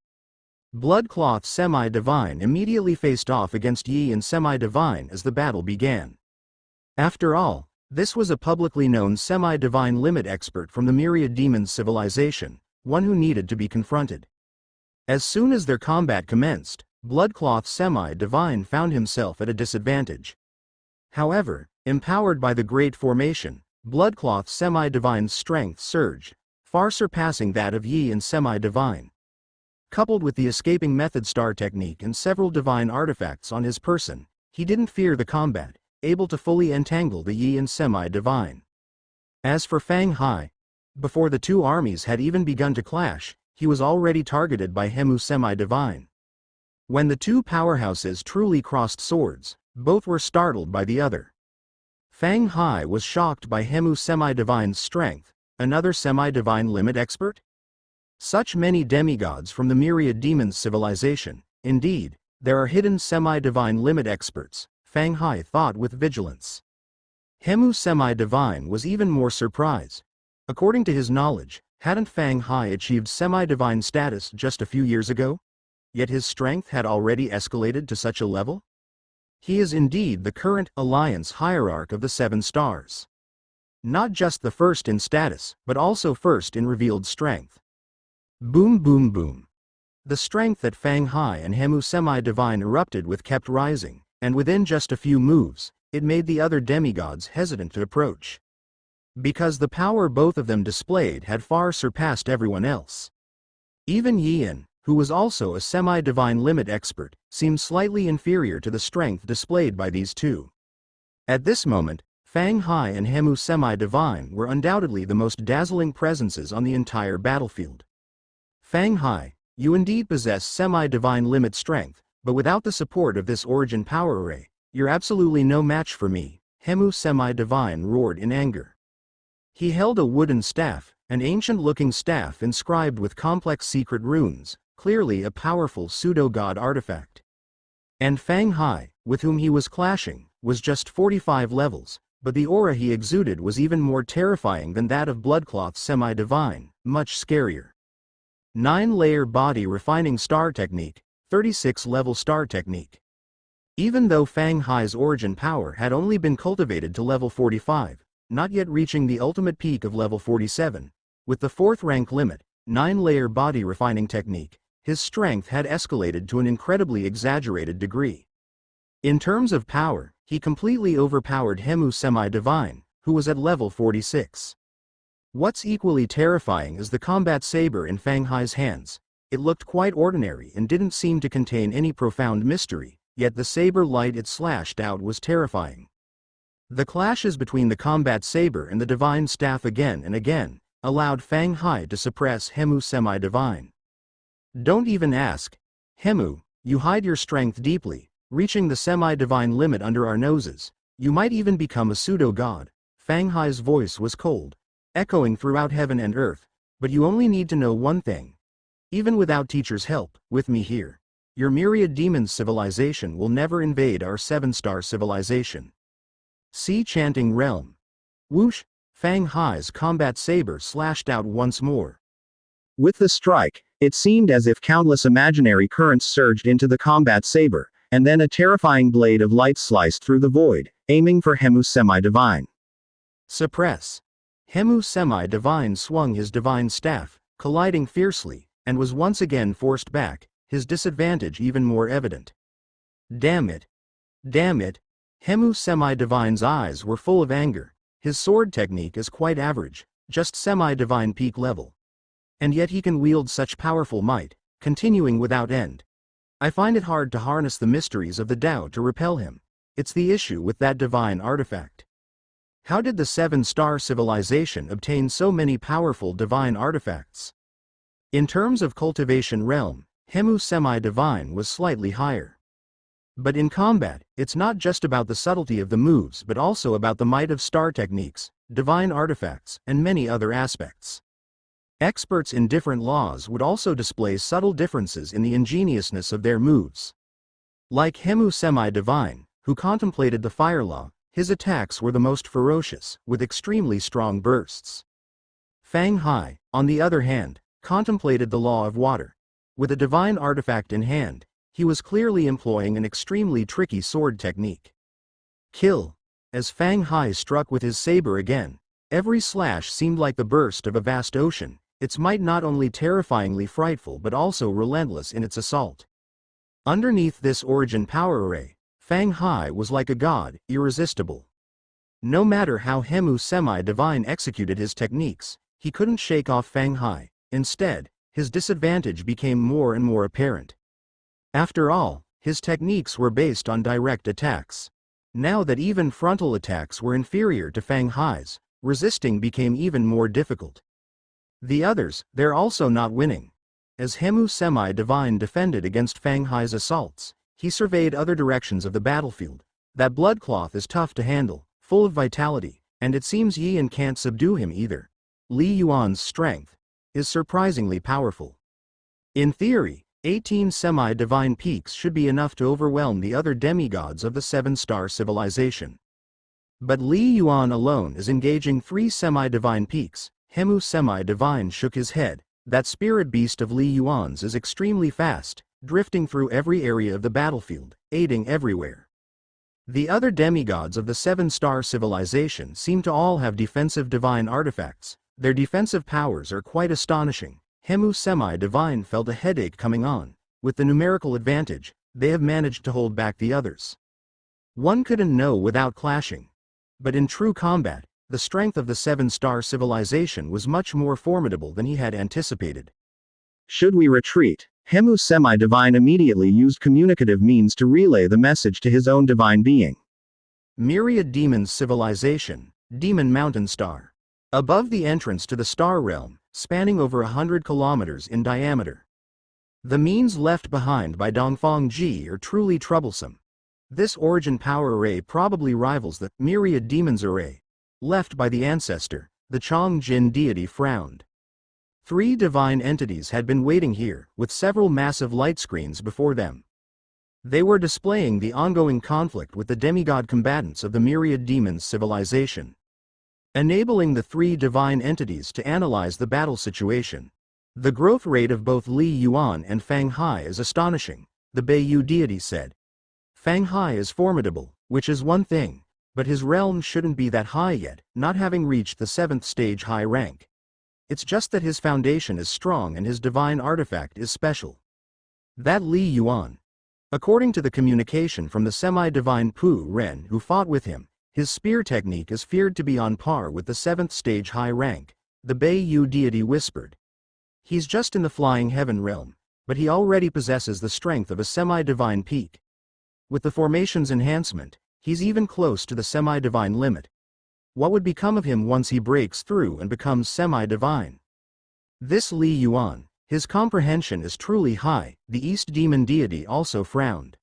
Bloodcloth semi-divine immediately faced off against Yi and semi-divine as the battle began. After all, this was a publicly known semi-divine limit expert from the Myriad Demons civilization, one who needed to be confronted. As soon as their combat commenced, Bloodcloth semi-divine found himself at a disadvantage. However, empowered by the Great Formation, Bloodcloth semi-divine's strength surged, far surpassing that of Yi and semi-divine. Coupled with the escaping method star technique and several divine artifacts on his person, he didn't fear the combat, able to fully entangle the Yi and semi-divine. As for Fang Hai, before the two armies had even begun to clash, he was already targeted by Hemu semi-divine. When the two powerhouses truly crossed swords, Both were startled by the other. Fang Hai was shocked by Hemu's semi-divine's strength, another semi-divine limit expert? Such many demigods from the myriad demons civilization, indeed, there are hidden semi-divine limit experts, Fang Hai thought with vigilance. Hemu's semi-divine was even more surprised. According to his knowledge, hadn't Fang Hai achieved semi-divine status just a few years ago? Yet his strength had already escalated to such a level? He is indeed the current alliance hierarch of the Seven Stars. Not just the first in status, but also first in revealed strength. Boom boom boom. The strength that Fang Hai and Hemu semi-divine erupted with kept rising, and within just a few moves, it made the other demigods hesitant to approach. Because the power both of them displayed had far surpassed everyone else. Even Yian, who was also a semi-divine limit expert, seemed slightly inferior to the strength displayed by these two. At this moment, Fang Hai and Hemu semi-divine were undoubtedly the most dazzling presences on the entire battlefield. Fang Hai, you indeed possess semi-divine limit strength, but without the support of this origin power array, you're absolutely no match for me, Hemu semi-divine roared in anger. He held a wooden staff, an ancient-looking staff inscribed with complex secret runes, clearly a powerful pseudo-god artifact. And Fang Hai, with whom he was clashing, was just 45 levels, but the aura he exuded was even more terrifying than that of Bloodcloth semi-divine, much scarier. 9-layer body refining star technique, 36-level star technique. Even though Fang Hai's origin power had only been cultivated to level 45, not yet reaching the ultimate peak of level 47, with the 4th rank limit, 9-layer body refining technique, his strength had escalated to an incredibly exaggerated degree. In terms of power, he completely overpowered Hemu semi-divine, who was at level 46. What's equally terrifying is the combat saber in Fang Hai's hands. It looked quite ordinary and didn't seem to contain any profound mystery, yet the saber light it slashed out was terrifying. The clashes between the combat saber and the divine staff again and again allowed Fang Hai to suppress Hemu semi-divine. Don't even ask. Hemu, you hide your strength deeply, reaching the semi-divine limit under our noses. You might even become a pseudo-god. Fang Hai's voice was cold, echoing throughout heaven and earth, but you only need to know one thing. Even without teacher's help, with me here, your myriad demons civilization will never invade our 7-star civilization. Sea chanting realm. Whoosh, Fang Hai's combat saber slashed out once more. With the strike, it seemed as if countless imaginary currents surged into the combat saber, and then a terrifying blade of light sliced through the void, aiming for Hemu semi-divine. Suppress. Hemu semi-divine swung his divine staff, colliding fiercely, and was once again forced back, his disadvantage even more evident. Damn it. Damn it. Hemu semi-divine's eyes were full of anger. His sword technique is quite average, just semi-divine peak level. And yet he can wield such powerful might, continuing without end. I find it hard to harness the mysteries of the Tao to repel him. It's the issue with that divine artifact. How did the 7-star civilization obtain so many powerful divine artifacts? In terms of cultivation realm, Hemu semi-divine was slightly higher. But in combat, it's not just about the subtlety of the moves but also about the might of star techniques, divine artifacts, and many other aspects. Experts in different laws would also display subtle differences in the ingeniousness of their moves. Like Hemu semi-divine, who contemplated the fire law, his attacks were the most ferocious, with extremely strong bursts. Fang Hai, on the other hand, contemplated the law of water. With a divine artifact in hand, he was clearly employing an extremely tricky sword technique. Kill. As Fang Hai struck with his saber again, every slash seemed like the burst of a vast ocean, its might not only terrifyingly frightful but also relentless in its assault. Underneath this origin power array, Fang Hai was like a god, irresistible. No matter how Hemu semi-divine executed his techniques, he couldn't shake off Fang Hai. Instead, his disadvantage became more and more apparent. After all, his techniques were based on direct attacks. Now that even frontal attacks were inferior to Fang Hai's, resisting became even more difficult. The others, they're also not winning. As Hemu semi-divine defended against Fang Hai's assaults, he surveyed other directions of the battlefield, That blood cloth is tough to handle, full of vitality, and it seems Yan can't subdue him either. Li Yuan's strength is surprisingly powerful. In theory, 18 semi-divine peaks should be enough to overwhelm the other demigods of the seven-star civilization. But Li Yuan alone is engaging 3 semi-divine peaks. Hemu semi-divine shook his head. That spirit beast of Li Yuan's is extremely fast, drifting through every area of the battlefield, aiding everywhere. The other demigods of the seven-star civilization seem to all have defensive divine artifacts. Their defensive powers are quite astonishing. Hemu semi-divine felt a headache coming on. With the numerical advantage, they have managed to hold back the others. One couldn't know without clashing. But in true combat, the strength of the seven-star civilization was much more formidable than he had anticipated. Should we retreat? Hemu semi-divine immediately used communicative means to relay the message to his own divine being. Myriad Demons Civilization, Demon Mountain Star. Above the entrance to the star realm, spanning over 100 kilometers in diameter. The means left behind by Dongfang Ji are truly troublesome. This origin power array probably rivals the Myriad Demons array left by the ancestor. The Chong Jin deity frowned. 3 divine entities had been waiting here, with several massive light screens before them. They were displaying the ongoing conflict with the demigod combatants of the Myriad Demons civilization, enabling the 3 divine entities to analyze the battle situation. The growth rate of both Li Yuan and Fang Hai is astonishing, the Beiyu deity said. Fang Hai is formidable, which is one thing, but his realm shouldn't be that high yet, not having reached the 7th stage high rank. It's just that his foundation is strong and his divine artifact is special. That Li Yuan. According to the communication from the semi-divine Pu Ren who fought with him, his spear technique is feared to be on par with the 7th stage high rank, the Beiyu deity whispered. He's just in the flying heaven realm, but he already possesses the strength of a semi-divine peak. With the formation's enhancement, he's even close to the semi-divine limit. What would become of him once he breaks through and becomes semi-divine? This Li Yuan, his comprehension is truly high. The East Demon deity also frowned.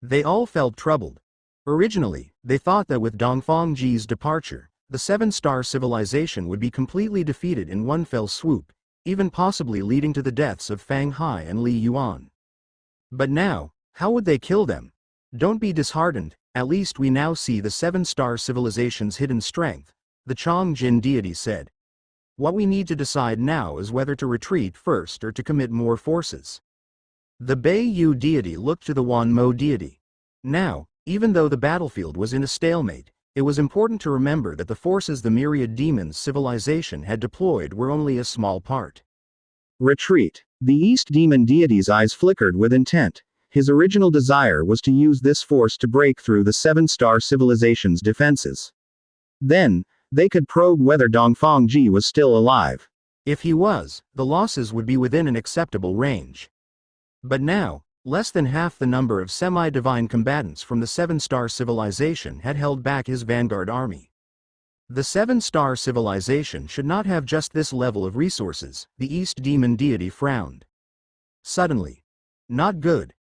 They all felt troubled. Originally, they thought that with Dongfang Ji's departure, the seven-star civilization would be completely defeated in one fell swoop, even possibly leading to the deaths of Fang Hai and Li Yuan. But now, how would they kill them? Don't be disheartened, at least we now see the seven-star civilization's hidden strength, the Chong Jin deity said. What we need to decide now is whether to retreat first or to commit more forces. The Beiyu deity looked to the Wan Mo deity. Now, even though the battlefield was in a stalemate, it was important to remember that the forces the Myriad Demons civilization had deployed were only a small part. Retreat. The East Demon deity's eyes flickered with intent. His original desire was to use this force to break through the seven-star civilization's defenses. Then, they could probe whether Dongfang Ji was still alive. If he was, the losses would be within an acceptable range. But now, less than half the number of semi-divine combatants from the seven-star civilization had held back his vanguard army. The seven-star civilization should not have just this level of resources, the East Demon deity frowned. Suddenly. Not good.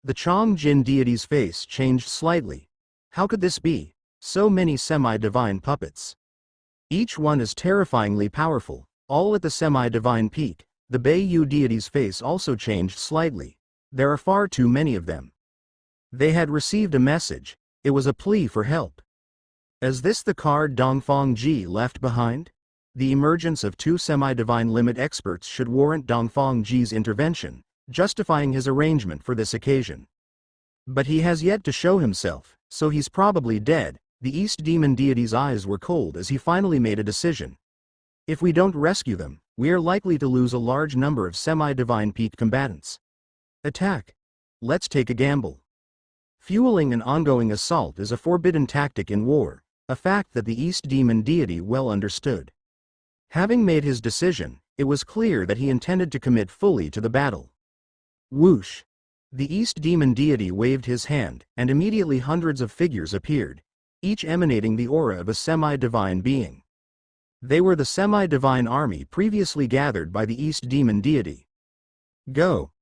The Chong Jin deity's face changed slightly. How could this be? So many semi-divine puppets. Each one is terrifyingly powerful, all at the semi-divine peak. The Beiyu deity's face also changed slightly. There are far too many of them. They had received a message. It was a plea for help. Is this the card Dongfang Ji left behind? The emergence of 2 semi-divine limit experts should warrant Dongfang Ji's intervention, justifying his arrangement for this occasion. But he has yet to show himself, so he's probably dead. The East Demon deity's eyes were cold as he finally made a decision. If we don't rescue them, we are likely to lose a large number of semi-divine peak combatants. Attack. Let's take a gamble. Fueling an ongoing assault is a forbidden tactic in war, a fact that the East Demon deity well understood. Having made his decision, it was clear that he intended to commit fully to the battle. Whoosh! The East Demon deity waved his hand, and immediately hundreds of figures appeared, each emanating the aura of a semi-divine being. They were the semi-divine army previously gathered by the East Demon deity. Go!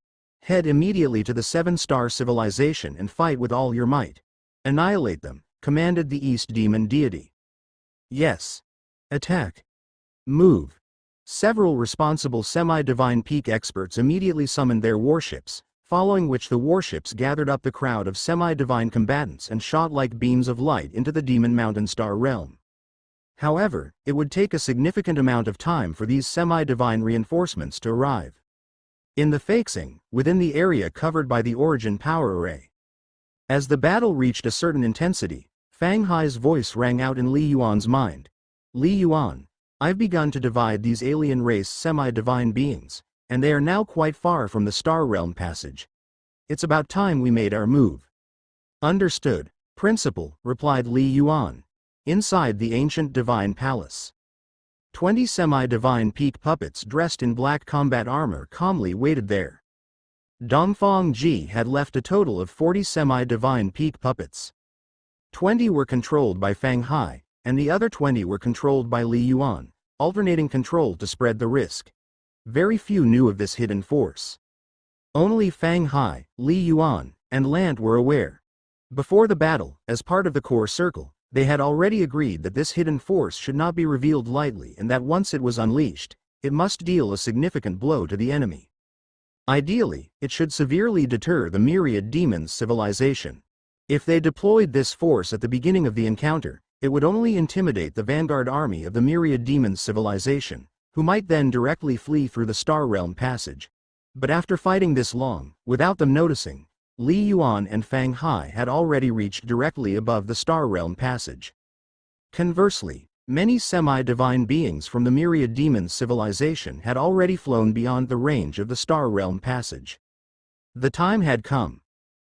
Head immediately to the seven-star civilization and fight with all your might. Annihilate them, commanded the East Demon deity. Yes. Attack. Move. Several responsible semi-divine peak experts immediately summoned their warships, following which the warships gathered up the crowd of semi-divine combatants and shot like beams of light into the Demon Mountain Star realm. However, it would take a significant amount of time for these semi-divine reinforcements to arrive. In the Feixing, within the area covered by the Origin Power Array. As the battle reached a certain intensity, Fang Hai's voice rang out in Li Yuan's mind. Li Yuan, I've begun to divide these alien race semi-divine beings, and they are now quite far from the Star Realm passage. It's about time we made our move. Understood, Principal, replied Li Yuan. Inside the ancient divine palace, 20 semi-divine peak puppets dressed in black combat armor calmly waited there. Dongfang Ji had left a total of 40 semi-divine peak puppets. 20 were controlled by Fang Hai, and the other 20 were controlled by Li Yuan, alternating control to spread the risk. Very few knew of this hidden force. Only Fang Hai, Li Yuan, and Lant were aware. Before the battle, as part of the core circle, they had already agreed that this hidden force should not be revealed lightly and that once it was unleashed, it must deal a significant blow to the enemy. Ideally, it should severely deter the myriad demons' civilization. If they deployed this force at the beginning of the encounter, it would only intimidate the vanguard army of the myriad demons' civilization, who might then directly flee through the Star Realm passage. But after fighting this long, without them noticing, Li Yuan and Fang Hai had already reached directly above the Star Realm passage. Conversely, many semi-divine beings from the myriad demons' civilization had already flown beyond the range of the Star Realm passage. The time had come.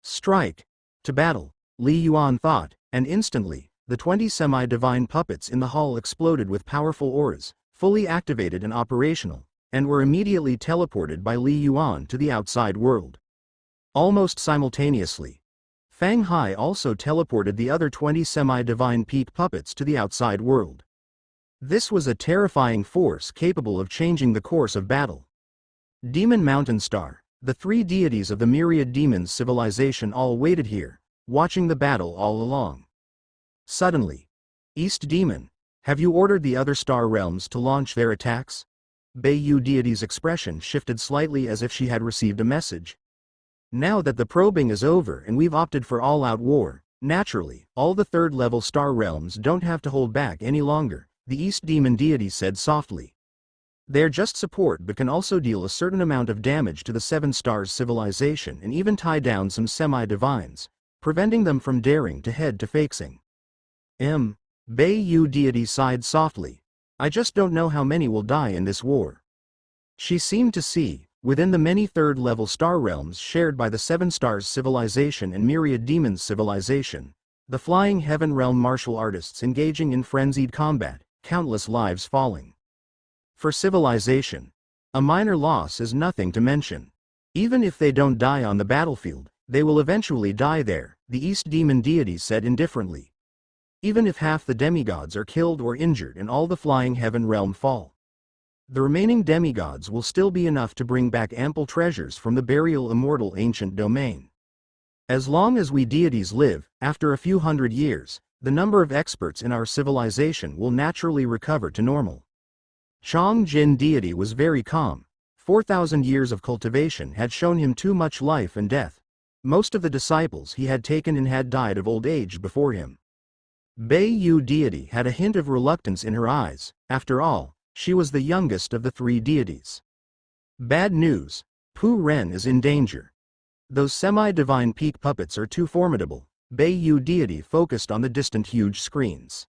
Strike. To battle, Li Yuan thought, and instantly, the 20 semi-divine puppets in the hall exploded with powerful auras, fully activated and operational, and were immediately teleported by Li Yuan to the outside world. Almost simultaneously, Fang Hai also teleported the other 20 semi-divine peak puppets to the outside world. This was a terrifying force capable of changing the course of battle. Demon Mountain Star, the 3 deities of the myriad demons civilization all waited here, watching the battle all along. Suddenly, East Demon, have you ordered the other star realms to launch their attacks? Beiyu deity's expression shifted slightly as if she had received a message. Now that the probing is over and we've opted for all-out war, naturally, all the third-level star realms don't have to hold back any longer, the East Demon deity said softly. They're just support but can also deal a certain amount of damage to the 7 stars civilization and even tie down some semi-divines, preventing them from daring to head to Feixing. Beiyu deity sighed softly. I just don't know how many will die in this war. She seemed to see, within the many third-level star realms shared by the 7 stars civilization and myriad demons civilization, the flying heaven realm martial artists engaging in frenzied combat, countless lives falling. For civilization, a minor loss is nothing to mention. Even if they don't die on the battlefield, they will eventually die there, the East Demon deity said indifferently. Even if half the demigods are killed or injured and all the flying heaven realm fall, the remaining demigods will still be enough to bring back ample treasures from the burial immortal ancient domain. As long as we deities live, after a few hundred years, the number of experts in our civilization will naturally recover to normal. Chang Jin deity was very calm. 4,000 years of cultivation had shown him too much life and death. Most of the disciples he had taken in had died of old age before him. Beiyu deity had a hint of reluctance in her eyes. After all, she was the youngest of the 3 deities. Bad news. Pu Ren is in danger. Those semi-divine peak puppets are too formidable. Beiyu deity focused on the distant huge screens.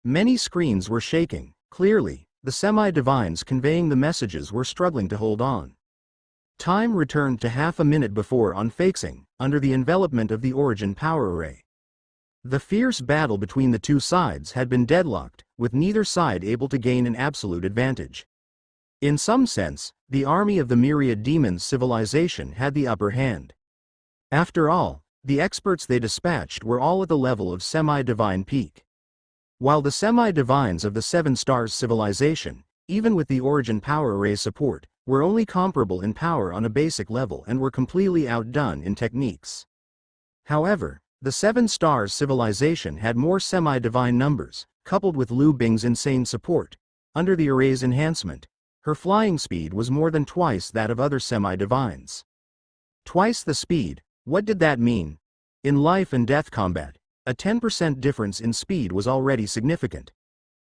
Many screens were shaking. Clearly, the semi-divines conveying the messages were struggling to hold on. Time returned to half a minute before on Feixing, under the envelopment of the Origin Power Array. The fierce battle between the 2 sides had been deadlocked, with neither side able to gain an absolute advantage. In some sense, the army of the myriad demons civilization had the upper hand. After all, the experts they dispatched were all at the level of semi-divine peak. While the semi-divines of the 7 stars civilization, even with the Origin Power Array support, were only comparable in power on a basic level and were completely outdone in techniques. However, The Seven Stars civilization had more semi-divine numbers, coupled with Lu Bing's insane support. Under the array's enhancement, her flying speed was more than twice that of other semi-divines. Twice the speed, what did that mean? In life and death combat, a 10% difference in speed was already significant.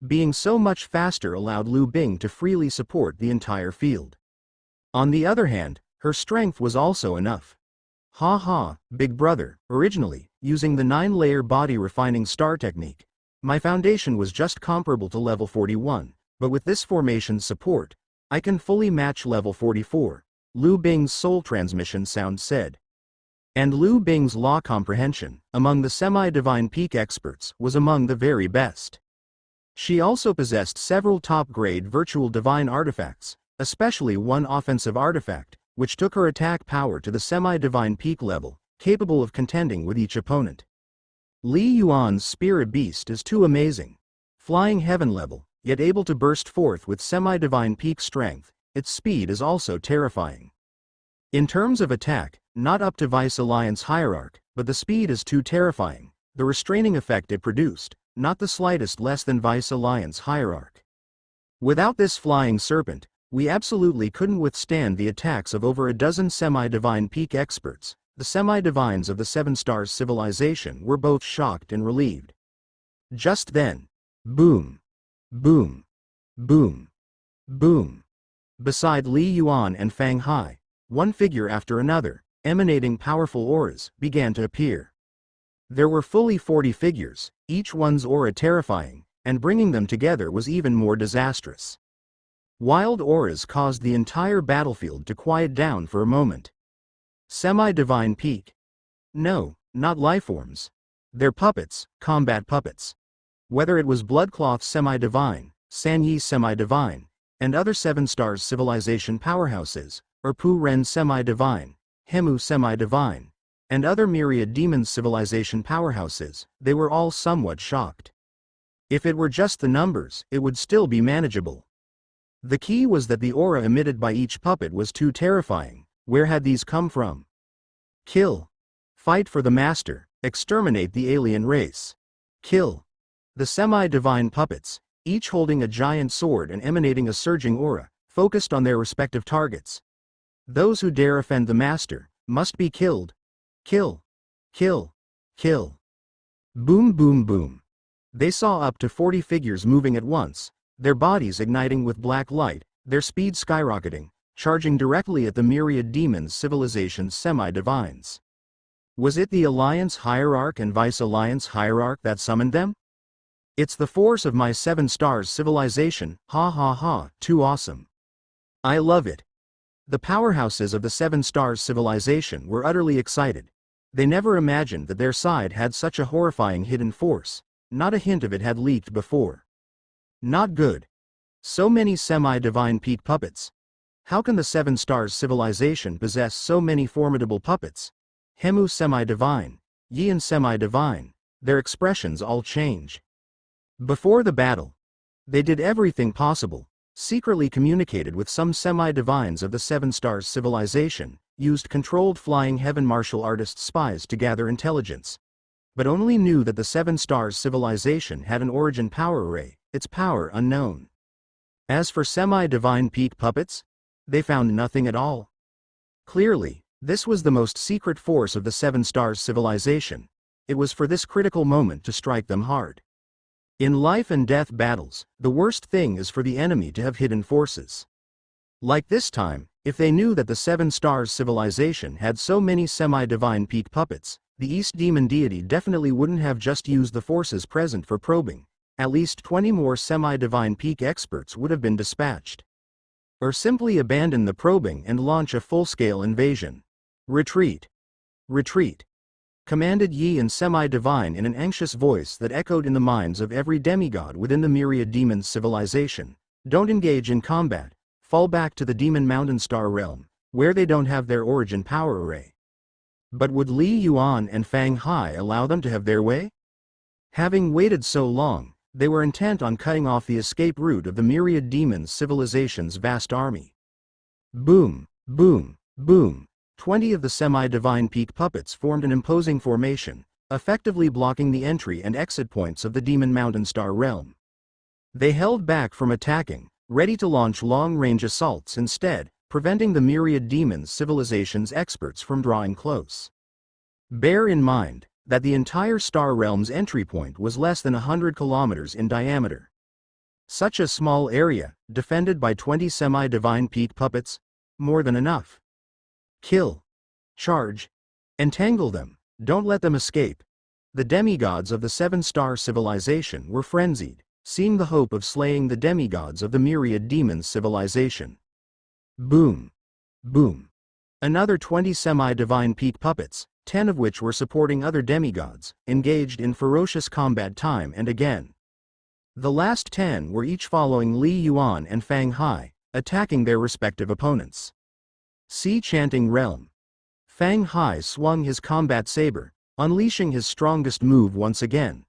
Being so much faster allowed Lu Bing to freely support the entire field. On the other hand, her strength was also enough. Ha ha, big brother, originally, using the 9-layer body refining star technique, my foundation was just comparable to level 41, but with this formation's support, I can fully match level 44, Lu Bing's soul transmission sound said. And Lu Bing's law comprehension, among the semi-divine peak experts, was among the very best. She also possessed several top-grade virtual divine artifacts, especially one offensive artifact, which took her attack power to the semi-divine peak level, capable of contending with each opponent. Li Yuan's spirit beast is too amazing. Flying heaven level, yet able to burst forth with semi-divine peak strength, its speed is also terrifying. In terms of attack, not up to Vice Alliance Hierarch, but the speed is too terrifying. The restraining effect it produced, not the slightest less than Vice Alliance Hierarch. Without this flying serpent, we absolutely couldn't withstand the attacks of over a dozen semi-divine peak experts. The semi-divines of the Seven Stars civilization were both shocked and relieved. Just then, boom, boom, boom, boom. Beside Li Yuan and Fang Hai, one figure after another, emanating powerful auras, began to appear. There were fully 40 figures, each one's aura terrifying, and bringing them together was even more disastrous. Wild auras caused the entire battlefield to quiet down for a moment. Semi-divine peak. No, not lifeforms. They're puppets, combat puppets. Whether it was Bloodcloth semi-divine, Sanyi semi-divine, and other Seven Stars civilization powerhouses, or Pu Ren semi-divine, Hemu semi-divine, and other myriad demons civilization powerhouses, they were all somewhat shocked. If it were just the numbers, it would still be manageable. The key was that the aura emitted by each puppet was too terrifying. Where had these come from? Kill. Fight for the master, exterminate the alien race. Kill. The semi-divine puppets, each holding a giant sword and emanating a surging aura, focused on their respective targets. Those who dare offend the master, must be killed. Kill. Kill. Kill. Boom boom boom. They saw up to 40 figures moving at once, their bodies igniting with black light, their speed skyrocketing, charging directly at the myriad demons civilization's semi-divines. Was it the Alliance Hierarch and Vice Alliance Hierarch that summoned them? It's the force of my Seven Stars civilization, ha ha ha, too awesome. I love it. The powerhouses of the Seven Stars civilization were utterly excited. They never imagined that their side had such a horrifying hidden force, not a hint of it had leaked before. Not good. So many semi-divine peak puppets. How can the Seven Stars civilization possess so many formidable puppets? Hemu semi-divine, Yin semi-divine, their expressions all change. Before the battle, they did everything possible, secretly communicated with some semi-divines of the Seven Stars civilization, used controlled flying heaven martial artist spies to gather intelligence, but only knew that the Seven Stars civilization had an origin power array, its power unknown. As for semi-divine peak puppets, they found nothing at all. Clearly, this was the most secret force of the Seven Stars civilization. It was for this critical moment to strike them hard. In life and death battles, the worst thing is for the enemy to have hidden forces. Like this time, if they knew that the Seven Stars civilization had so many semi-divine peak puppets, the East Demon deity definitely wouldn't have just used the forces present for probing. At least 20 more semi-divine peak experts would have been dispatched. Or simply abandon the probing and launch a full-scale invasion. Retreat. Retreat. Commanded Yi and semi-divine in an anxious voice that echoed in the minds of every demigod within the myriad demons civilization. Don't engage in combat, fall back to the Demon Mountain Star realm, where they don't have their origin power array. But would Li Yuan and Fang Hai allow them to have their way? Having waited so long, they were intent on cutting off the escape route of the myriad demons civilization's vast army. Boom, boom, boom. 20 of the semi-divine peak puppets formed an imposing formation, effectively blocking the entry and exit points of the Demon Mountain Star realm. They held back from attacking, ready to launch long-range assaults instead, preventing the myriad demons civilization's experts from drawing close. Bear in mind that the entire star realm's entry point was less than 100 kilometers in diameter. Such a small area, defended by 20 semi-divine peak puppets, more than enough. Kill. Charge. Entangle them, don't let them escape. The demigods of the seven-star civilization were frenzied, seeing the hope of slaying the demigods of the myriad demons civilization. Boom. Boom. Another 20 semi-divine peak puppets, 10 of which were supporting other demigods, engaged in ferocious combat time and again. The last 10 were each following Li Yuan and Fang Hai, attacking their respective opponents. Sea Chanting Realm. Fang Hai swung his combat saber, unleashing his strongest move once again.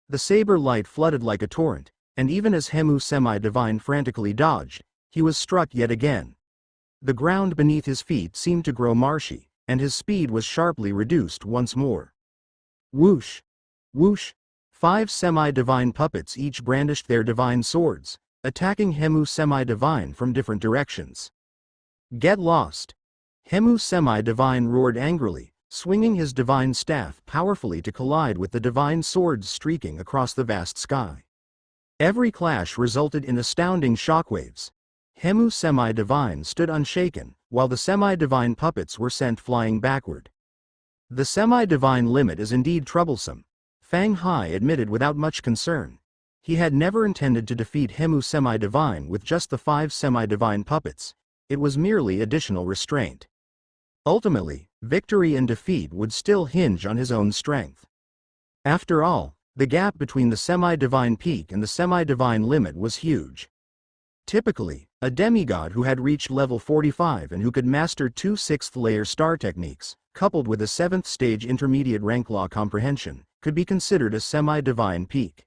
The saber light flooded like a torrent, and even as Hemu Semi-Divine frantically dodged, he was struck yet again. The ground beneath his feet seemed to grow marshy, and his speed was sharply reduced once more. Whoosh! Whoosh! 5 semi-divine puppets each brandished their divine swords, attacking Hemu Semi-Divine from different directions. Get lost! Hemu Semi-Divine roared angrily, swinging his divine staff powerfully to collide with the divine swords streaking across the vast sky. Every clash resulted in astounding shockwaves. Hemu Semi-Divine stood unshaken, while the semi-divine puppets were sent flying backward. The semi-divine limit is indeed troublesome, Fang Hai admitted without much concern. He had never intended to defeat Hemu Semi-Divine with just the 5 semi-divine puppets. It was merely additional restraint. Ultimately, victory and defeat would still hinge on his own strength. After all, the gap between the semi-divine peak and the semi-divine limit was huge. Typically, a demigod who had reached level 45 and who could master 2 6th-layer star techniques, coupled with a 7th stage intermediate rank law comprehension, could be considered a semi-divine peak.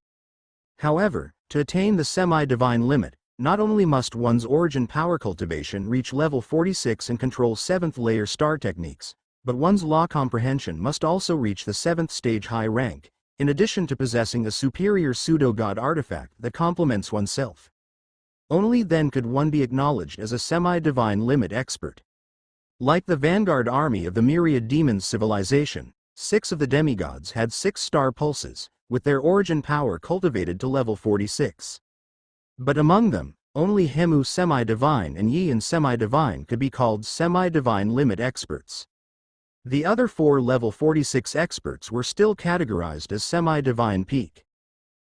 However, to attain the semi-divine limit, not only must one's origin power cultivation reach level 46 and control 7th-layer star techniques, but one's law comprehension must also reach the 7th stage high rank, in addition to possessing a superior pseudo-god artifact that complements oneself. Only then could one be acknowledged as a semi-divine limit expert. Like the vanguard army of the myriad demons civilization, 6 of the demigods had 6-star pulses, with their origin power cultivated to level 46. But among them, only Hemu Semi-Divine and Yian Semi-Divine could be called semi-divine limit experts. The other 4 level 46 experts were still categorized as semi-divine peak.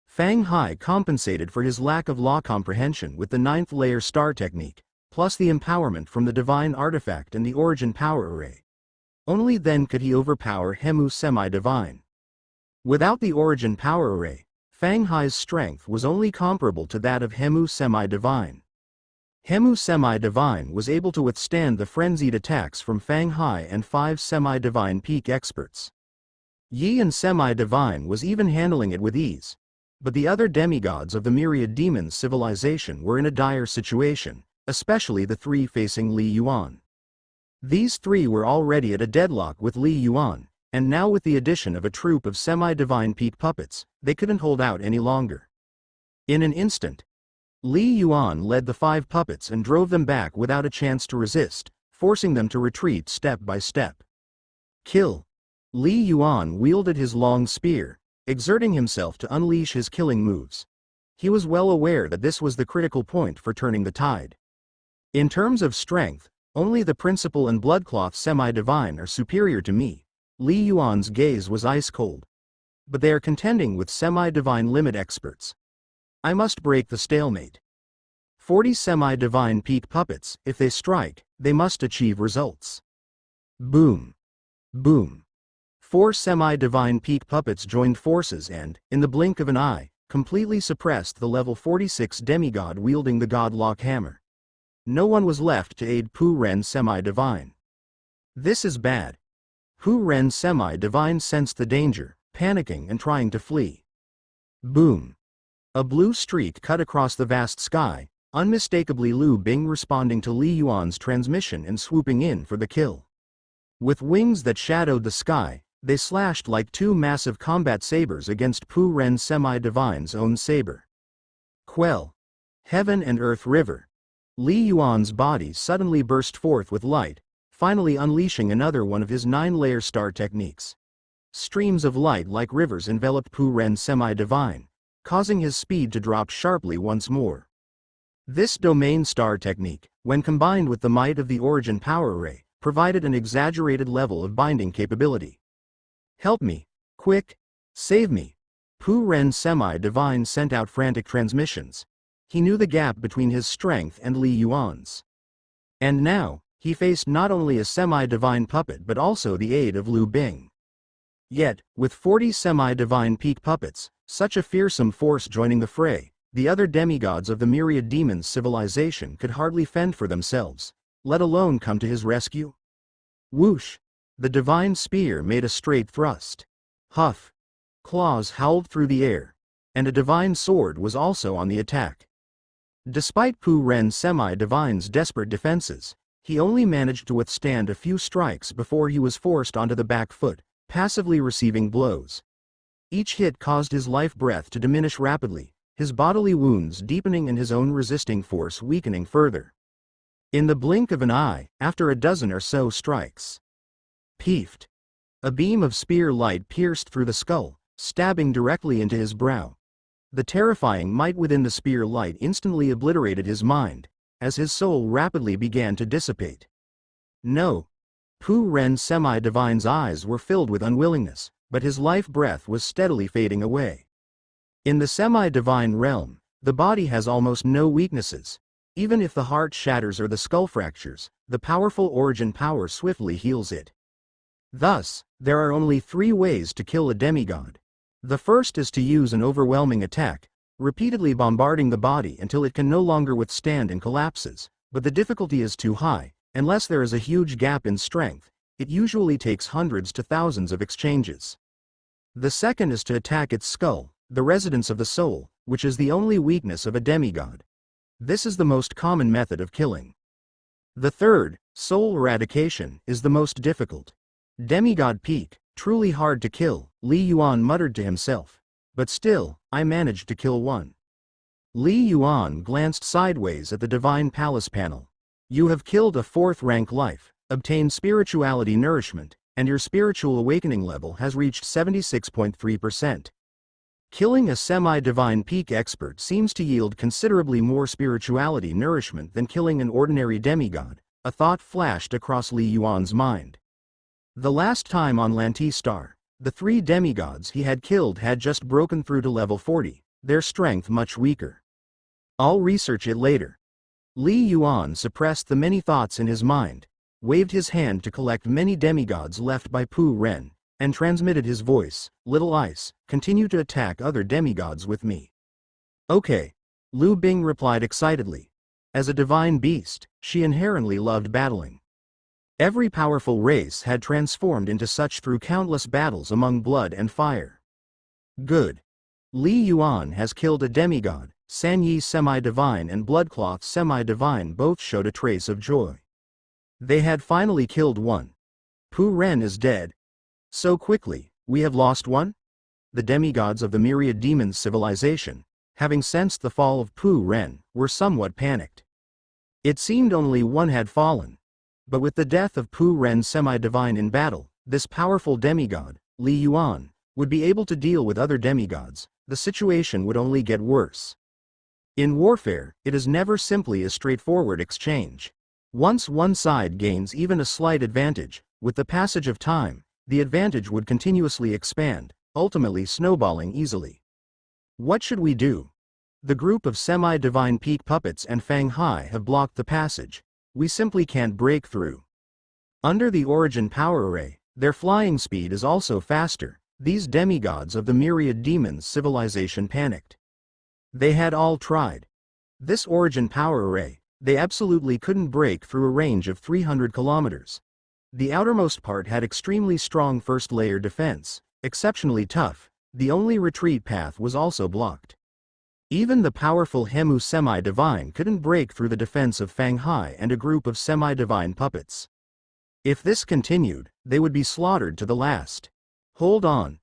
Fang Hai compensated for his lack of law comprehension with the 9th-layer star technique, plus the empowerment from the divine artifact and the origin power array. Only then could he overpower Hemu Semi-Divine. Without the origin power array, Fang Hai's strength was only comparable to that of Hemu Semi-Divine. Hemu Semi-Divine was able to withstand the frenzied attacks from Fang Hai and 5 semi-divine peak experts. Yian Semi-Divine was even handling it with ease. But the other demigods of the myriad demons civilization were in a dire situation, especially the 3 facing Li Yuan. These 3 were already at a deadlock with Li Yuan, and now with the addition of a troop of semi-divine peak puppets, they couldn't hold out any longer. In an instant, Li Yuan led the 5 puppets and drove them back without a chance to resist, forcing them to retreat step by step. Kill. Li Yuan wielded his long spear, exerting himself to unleash his killing moves. He was well aware that this was the critical point for turning the tide. In terms of strength, only the principal and bloodcloth semi-divine are superior to me. Li Yuan's gaze was ice-cold. But they are contending with semi-divine limit experts. I must break the stalemate. 40 semi-divine peak puppets, if they strike, they must achieve results. Boom. Boom. 4 semi-divine peak puppets joined forces and, in the blink of an eye, completely suppressed the level 46 demigod wielding the godlock hammer. No one was left to aid Pu Ren Semi-Divine. This is bad. Pu Ren Semi-Divine sensed the danger, panicking and trying to flee. Boom. A blue streak cut across the vast sky, unmistakably Lu Bing responding to Li Yuan's transmission and swooping in for the kill. With wings that shadowed the sky, They slashed like two massive combat sabers against Pu Ren Semi-Divine's own saber. Quell. Heaven and Earth River. Li Yuan's body suddenly burst forth with light, finally unleashing another one of his 9-layer star techniques. Streams of light like rivers enveloped Pu Ren Semi-Divine, causing his speed to drop sharply once more. This domain star technique, when combined with the might of the Origin Power Array, provided an exaggerated level of binding capability. "Help me! Quick! Save me!" Pu Ren Semi-Divine sent out frantic transmissions. He knew the gap between his strength and Li Yuan's. And now, he faced not only a semi-divine puppet but also the aid of Lu Bing. Yet, with 40 semi-divine peak puppets, such a fearsome force joining the fray, the other demigods of the Myriad Demons civilization could hardly fend for themselves, let alone come to his rescue. Whoosh! The divine spear made a straight thrust. Huff! Claws howled through the air, and a divine sword was also on the attack. Despite Pu Ren Semi-Divine's desperate defenses, he only managed to withstand a few strikes before he was forced onto the back foot, passively receiving blows. Each hit caused his life breath to diminish rapidly, his bodily wounds deepening and his own resisting force weakening further. In the blink of an eye, after a dozen or so strikes, peefed! A beam of spear light pierced through the skull, stabbing directly into his brow. The terrifying might within the spear light instantly obliterated his mind, as his soul rapidly began to dissipate. No! Pu Ren Semi-Divine's eyes were filled with unwillingness, but his life breath was steadily fading away. In the semi-divine realm, the body has almost no weaknesses. Even if the heart shatters or the skull fractures, the powerful Origin power swiftly heals it. Thus, there are only 3 ways to kill a demigod. The first is to use an overwhelming attack, repeatedly bombarding the body until it can no longer withstand and collapses, but the difficulty is too high. Unless there is a huge gap in strength, it usually takes hundreds to thousands of exchanges. The second is to attack its skull, the residence of the soul, which is the only weakness of a demigod. This is the most common method of killing. The third, soul eradication, is the most difficult. Demigod peak, truly hard to kill, Li Yuan muttered to himself. But still, I managed to kill one. Li Yuan glanced sideways at the Divine Palace panel. You have killed a 4th-rank life, obtained spirituality nourishment, and your spiritual awakening level has reached 76.3%. Killing a semi-divine peak expert seems to yield considerably more spirituality nourishment than killing an ordinary demigod, a thought flashed across Li Yuan's mind. The last time on Lantistar, the 3 demigods he had killed had just broken through to level 40, their strength much weaker. I'll research it later. Li Yuan suppressed the many thoughts in his mind, waved his hand to collect many demigods left by Pu Ren, and transmitted his voice, "Little Ice, continue to attack other demigods with me." Okay. Lu Bing replied excitedly. As a divine beast, she inherently loved battling. Every powerful race had transformed into such through countless battles among blood and fire. Good. Li Yuan has killed a demigod. Sanyi Semi-Divine and Bloodcloth Semi-Divine both showed a trace of joy. They had finally killed one. Pu Ren is dead. So quickly, we have lost one? The demigods of the Myriad Demons civilization, having sensed the fall of Pu Ren, were somewhat panicked. It seemed only one had fallen. But with the death of Pu Ren Semi-Divine in battle, this powerful demigod, Li Yuan, would be able to deal with other demigods. The situation would only get worse. In warfare, it is never simply a straightforward exchange. Once one side gains even a slight advantage, with the passage of time, the advantage would continuously expand, ultimately snowballing easily. What should we do? The group of semi-divine peak puppets and Fang Hai have blocked the passage. We simply can't break through. Under the Origin Power Array, their flying speed is also faster. These demigods of the Myriad Demons civilization panicked. They had all tried. This Origin Power Array, they absolutely couldn't break through a range of 300 kilometers. The outermost part had extremely strong first-layer defense, exceptionally tough. The only retreat path was also blocked. Even the powerful Hemu Semi-Divine couldn't break through the defense of Fang Hai and a group of semi-divine puppets. If this continued, they would be slaughtered to the last. Hold on.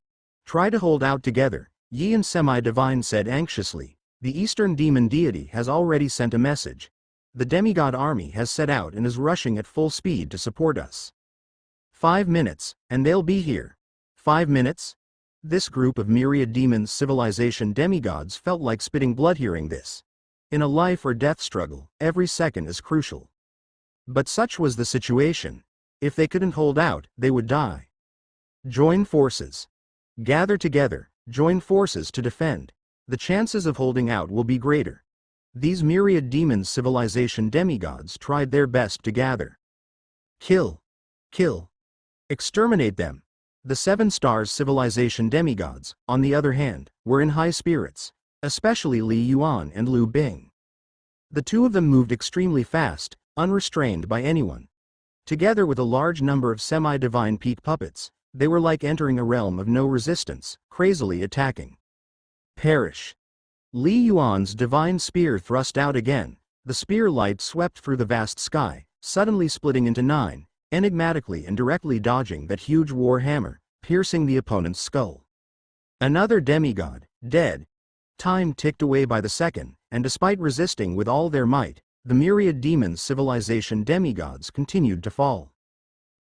Try to hold out together, Yi and Semi-Divine said anxiously. The Eastern demon deity has already sent a message. The demigod army has set out and is rushing at full speed to support us. 5 minutes, and they'll be here. 5 minutes? This group of myriad demons civilization demigods felt like spitting blood hearing this. In a life or death struggle, every second is crucial. But such was the situation. If they couldn't hold out, they would die. Join forces. Gather together, join forces to defend. The chances of holding out will be greater. These myriad demons civilization demigods tried their best to gather. Kill. Kill. Exterminate them. The 7 stars civilization demigods, on the other hand, were in high spirits, especially Li Yuan and Lu Bing. The two of them moved extremely fast, unrestrained by anyone. Together with a large number of semi-divine peak puppets, they were like entering a realm of no resistance, crazily attacking. Perish. Li Yuan's divine spear thrust out again, the spear light swept through the vast sky, suddenly splitting into 9, enigmatically and directly dodging that huge war hammer, piercing the opponent's skull. Another demigod, dead. Time ticked away by the second, and despite resisting with all their might, the myriad demons civilization demigods continued to fall.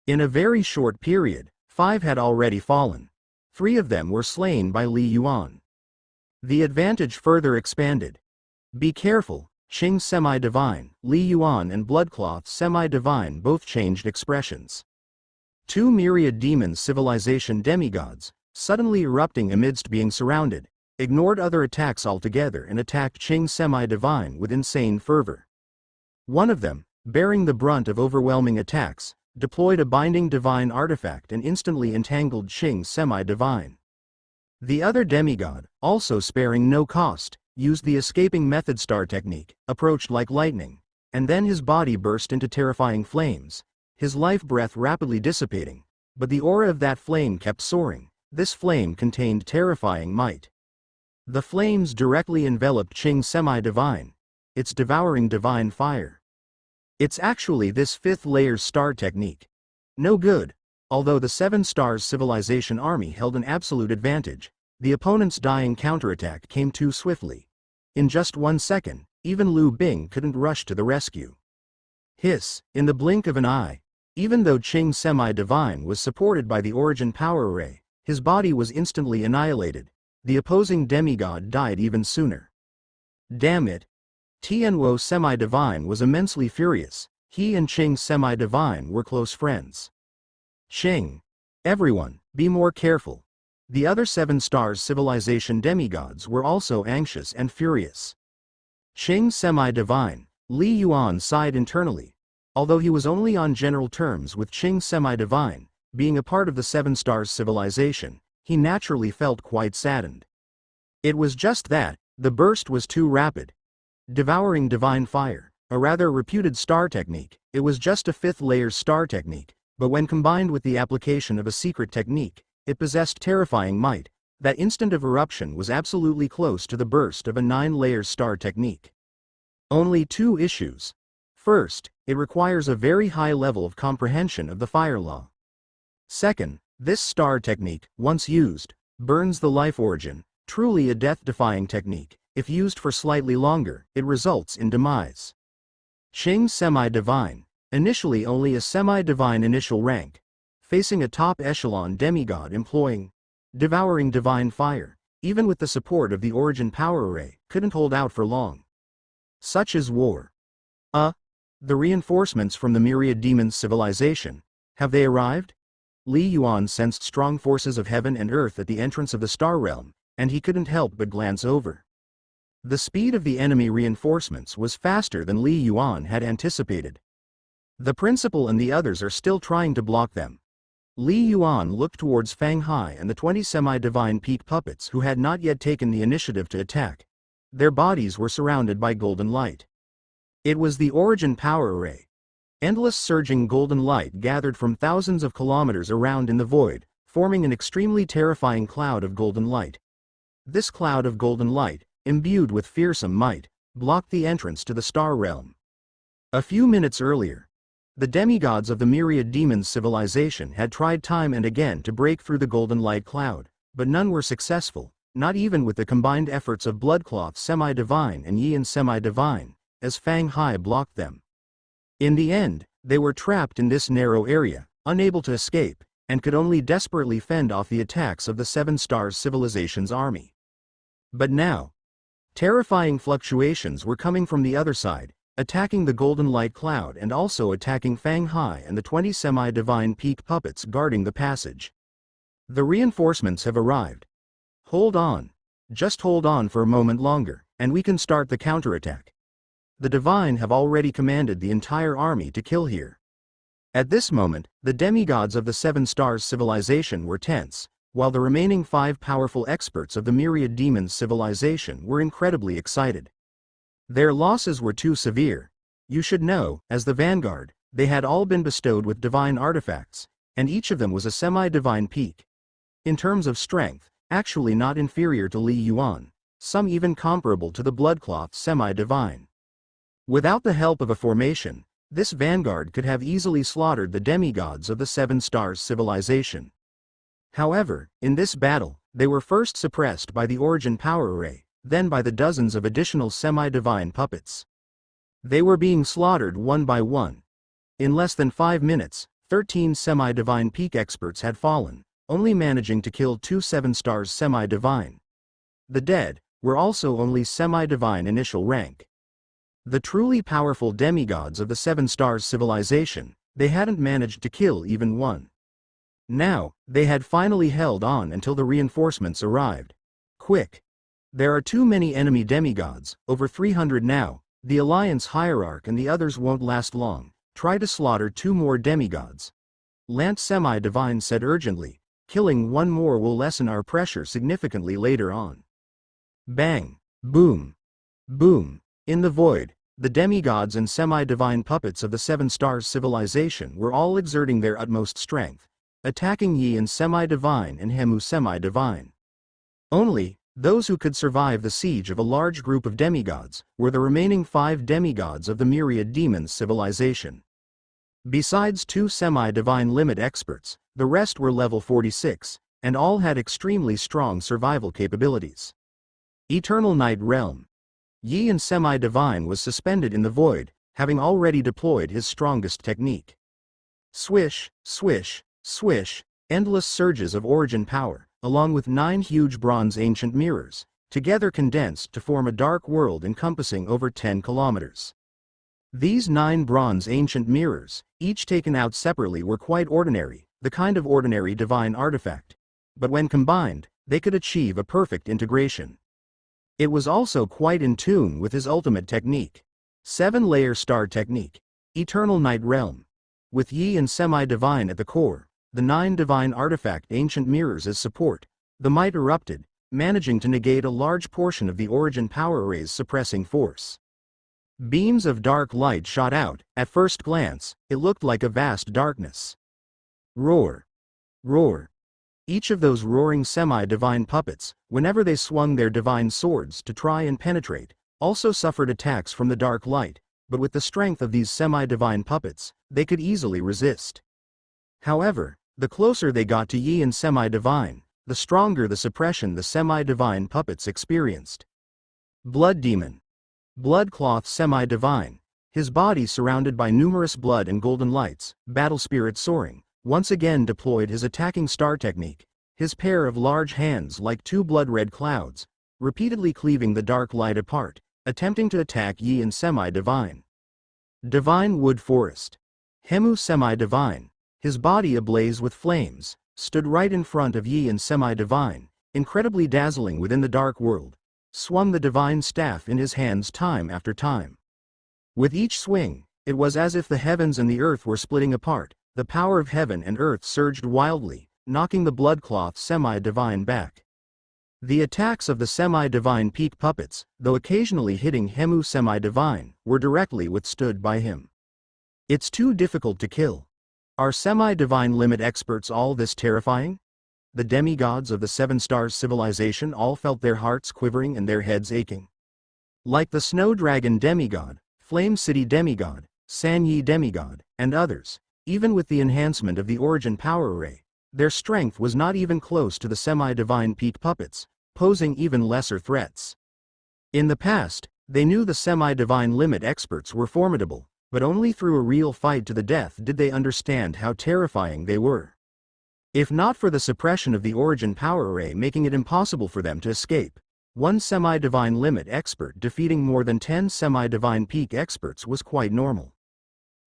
In a very short period, 5 had already fallen. 3 of them were slain by Li Yuan. The advantage further expanded. Be careful. Qing Semi-Divine, Li Yuan and Bloodcloth Semi-Divine both changed expressions. 2 myriad demons civilization demigods, suddenly erupting amidst being surrounded, ignored other attacks altogether and attacked Qing Semi-Divine with insane fervor. One of them, bearing the brunt of overwhelming attacks, deployed a binding divine artifact and instantly entangled Qing Semi-Divine. The other demigod, also sparing no cost, used the escaping method star technique, approached like lightning, and then his body burst into terrifying flames, his life breath rapidly dissipating, but the aura of that flame kept soaring. This flame contained terrifying might. The flames directly enveloped Qing Semi-Divine, its devouring divine fire. It's actually this 5th layer star technique. No good. Although the 7 stars civilization army held an absolute advantage, the opponent's dying counterattack came too swiftly. In just 1 second, even Lu Bing couldn't rush to the rescue. Hiss, in the blink of an eye. Even though Qing Semi-Divine was supported by the Origin Power Array, his body was instantly annihilated. The opposing demigod died even sooner. Damn it. Tianwo Semi-Divine was immensely furious. He and Qing Semi-Divine were close friends. Qing. Everyone, be more careful. The other 7 stars civilization demigods were also anxious and furious. Qing Semi-Divine, Li Yuan sighed internally. Although he was only on general terms with Qing Semi-Divine, being a part of the 7 stars civilization, he naturally felt quite saddened. It was just that, the burst was too rapid. Devouring divine fire, a rather reputed star technique, it was just a 5th layer star technique, but when combined with the application of a secret technique, it possessed terrifying might. That instant of eruption was absolutely close to the burst of a 9-layer star technique. Only 2 issues. First, it requires a very high level of comprehension of the fire law. Second, this star technique, once used, burns the life origin, truly a death-defying technique. If used for slightly longer, it results in demise. Qing Semi-Divine, initially only a semi-divine initial rank, facing a top echelon demigod employing devouring divine fire, even with the support of the Origin Power Array, couldn't hold out for long. Such is war. The reinforcements from the myriad demons civilization, have they arrived? Li Yuan sensed strong forces of heaven and earth at the entrance of the star realm, and he couldn't help but glance over. The speed of the enemy reinforcements was faster than Li Yuan had anticipated. The principal and the others are still trying to block them. Li Yuan looked towards Fang Hai and the 20 semi-divine peak puppets who had not yet taken the initiative to attack. Their bodies were surrounded by golden light. It was the Origin Power Array. Endless surging golden light gathered from thousands of kilometers around in the void, forming an extremely terrifying cloud of golden light. This cloud of golden light, imbued with fearsome might, blocked the entrance to the star realm. A few minutes earlier, The demigods of the Myriad Demons civilization had tried time and again to break through the golden light cloud, but none were successful, not even with the combined efforts of Bloodcloth Semi-Divine and Yi and Semi-Divine, as Fang Hai blocked them. In the end, they were trapped in this narrow area, unable to escape, and could only desperately fend off the attacks of the Seven Stars Civilization's army. But now, terrifying fluctuations were coming from the other side, attacking the golden light cloud and also attacking Fang Hai and the 20 semi-divine peak puppets guarding the passage. The reinforcements have arrived. Hold on. Just hold on for a moment longer, and we can start the counterattack. The Divine have already commanded the entire army to kill here. At this moment, the demigods of the Seven Stars civilization were tense, while the remaining 5 powerful experts of the Myriad Demons civilization were incredibly excited. Their losses were too severe. You should know, as the vanguard, they had all been bestowed with divine artifacts, and each of them was a semi-divine peak. In terms of strength, actually not inferior to Li Yuan, some even comparable to the Bloodcloth semi-divine. Without the help of a formation, this vanguard could have easily slaughtered the demigods of the Seven Stars civilization. However, in this battle, they were first suppressed by the Origin Power Array, then by the dozens of additional semi-divine puppets. They were being slaughtered one by one. In less than 5 minutes, 13 semi-divine peak experts had fallen, only managing to kill 2 Seven Stars semi-divine. The dead were also only semi-divine initial rank. The truly powerful demigods of the Seven Stars civilization, they hadn't managed to kill even one. Now, they had finally held on until the reinforcements arrived. Quick! There are too many enemy demigods, over 300 now. The Alliance Hierarch and the others won't last long. Try to slaughter 2 more demigods. Lance Semi-Divine said urgently. Killing 1 more will lessen our pressure significantly later on. Bang! Boom! Boom! In the void, the demigods and semi-divine puppets of the Seven Stars civilization were all exerting their utmost strength, attacking Yi and semi-divine and Hemu semi-divine. Only, those who could survive the siege of a large group of demigods were the remaining 5 demigods of the Myriad Demons civilization. Besides 2 semi-divine limit experts, the rest were level 46, and all had extremely strong survival capabilities. Eternal Night Realm. Yi and semi-divine was suspended in the void, having already deployed his strongest technique. Swish, swish, swish, endless surges of origin power, along with 9 huge bronze ancient mirrors, together condensed to form a dark world encompassing over 10 kilometers. These 9 bronze ancient mirrors, each taken out separately, were quite ordinary, the kind of ordinary divine artifact. But when combined, they could achieve a perfect integration. It was also quite in tune with his ultimate technique. 7-layer star technique. Eternal Night Realm. With Yi and semi-divine at the core, the 9 divine artifact ancient mirrors as support, the might erupted, managing to negate a large portion of the Origin Power Array's suppressing force. Beams of dark light shot out. At first glance, it looked like a vast darkness. Roar! Roar! Each of those roaring semi-divine puppets, whenever they swung their divine swords to try and penetrate, also suffered attacks from the dark light, but with the strength of these semi-divine puppets, they could easily resist. However, the closer they got to Yi and semi-divine, the stronger the suppression the semi-divine puppets experienced. Blood Demon. Bloodcloth semi-divine, his body surrounded by numerous blood and golden lights, battle spirit soaring, once again deployed his attacking star technique, his pair of large hands like 2 blood-red clouds, repeatedly cleaving the dark light apart, attempting to attack Yi and semi-divine. Divine Wood Forest. Hemu semi-divine, his body ablaze with flames, stood right in front of Yi and semi-divine, incredibly dazzling within the dark world, swung the divine staff in his hands time after time. With each swing, it was as if the heavens and the earth were splitting apart. The power of heaven and earth surged wildly, knocking the Bloodcloth semi-divine back. The attacks of the semi-divine peak puppets, though occasionally hitting Hemu semi-divine, were directly withstood by him. It's too difficult to kill. Are semi-divine limit experts all this terrifying? The demigods of the Seven Stars civilization all felt their hearts quivering and their heads aching. Like the Snow Dragon demigod, Flame City demigod, San Yi demigod, and others. Even with the enhancement of the Origin Power Array, their strength was not even close to the semi-divine peak puppets, posing even lesser threats. In the past, they knew the semi-divine limit experts were formidable, but only through a real fight to the death did they understand how terrifying they were. If not for the suppression of the Origin Power Array making it impossible for them to escape, one semi-divine limit expert defeating more than 10 semi-divine peak experts was quite normal.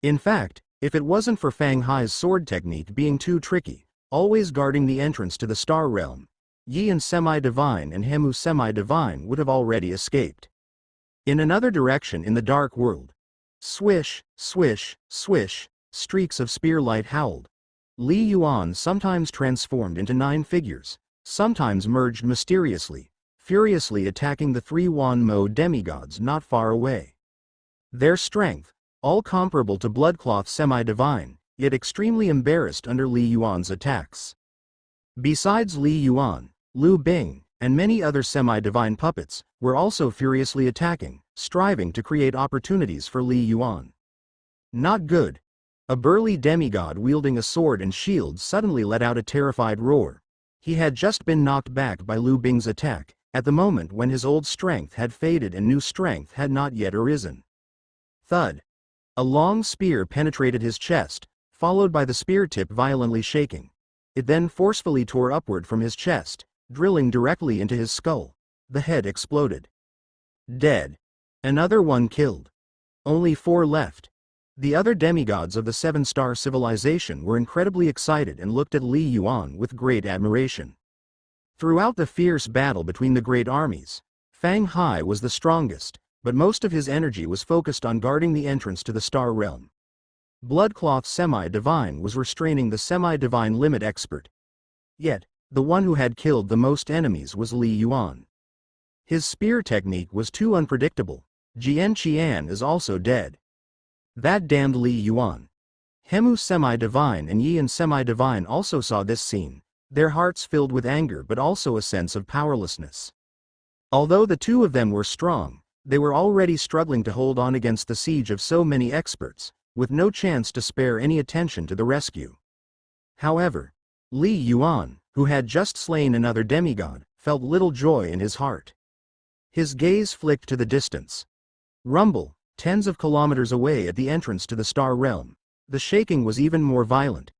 In fact, if it wasn't for Fang Hai's sword technique being too tricky, always guarding the entrance to the Star Realm, Yi and Semi-Divine and Hemu Semi-Divine would have already escaped. In another direction in the dark world, swish, swish, swish, streaks of spear light howled. Li Yuan sometimes transformed into 9 figures, sometimes merged mysteriously, furiously attacking the 3 Wanmo demigods not far away. Their strength, all comparable to Bloodcloth Semi-Divine, yet extremely embarrassed under Li Yuan's attacks. Besides Li Yuan, Liu Bing, and many other semi-divine puppets, were also furiously attacking, striving to create opportunities for Li Yuan. Not good. A burly demigod wielding a sword and shield suddenly let out a terrified roar. He had just been knocked back by Liu Bing's attack, at the moment when his old strength had faded and new strength had not yet arisen. Thud. A long spear penetrated his chest, followed by the spear tip violently shaking. It then forcefully tore upward from his chest, drilling directly into his skull. The head exploded. Dead. Another one killed. Only 4 left. The other demigods of the 7-star civilization were incredibly excited and looked at Li Yuan with great admiration. Throughout the fierce battle between the great armies, Fang Hai was the strongest, but most of his energy was focused on guarding the entrance to the Star Realm. Bloodcloth Semi-Divine was restraining the semi-divine limit expert. Yet, the one who had killed the most enemies was Li Yuan. His spear technique was too unpredictable. Jian Qian is also dead. That damned Li Yuan. Hemu Semi-Divine and Yi and Semi-Divine also saw this scene, their hearts filled with anger but also a sense of powerlessness. Although the two of them were strong, they were already struggling to hold on against the siege of so many experts, with no chance to spare any attention to the rescue. However, Li Yuan, who had just slain another demigod, felt little joy in his heart. His gaze flicked to the distance. Rumble, tens of kilometers away at the entrance to the Star Realm. The shaking was even more violent.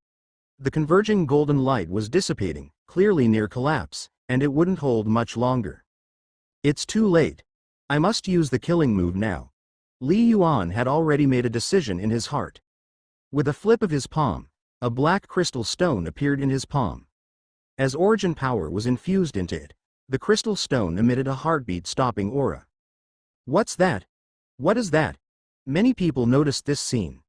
The converging golden light was dissipating, clearly near collapse, and it wouldn't hold much longer. It's too late. I must use the killing move now. Li Yuan had already made a decision in his heart. With a flip of his palm, a black crystal stone appeared in his palm. As origin power was infused into it, the crystal stone emitted a heartbeat-stopping aura. What's that? What is that? Many people noticed this scene.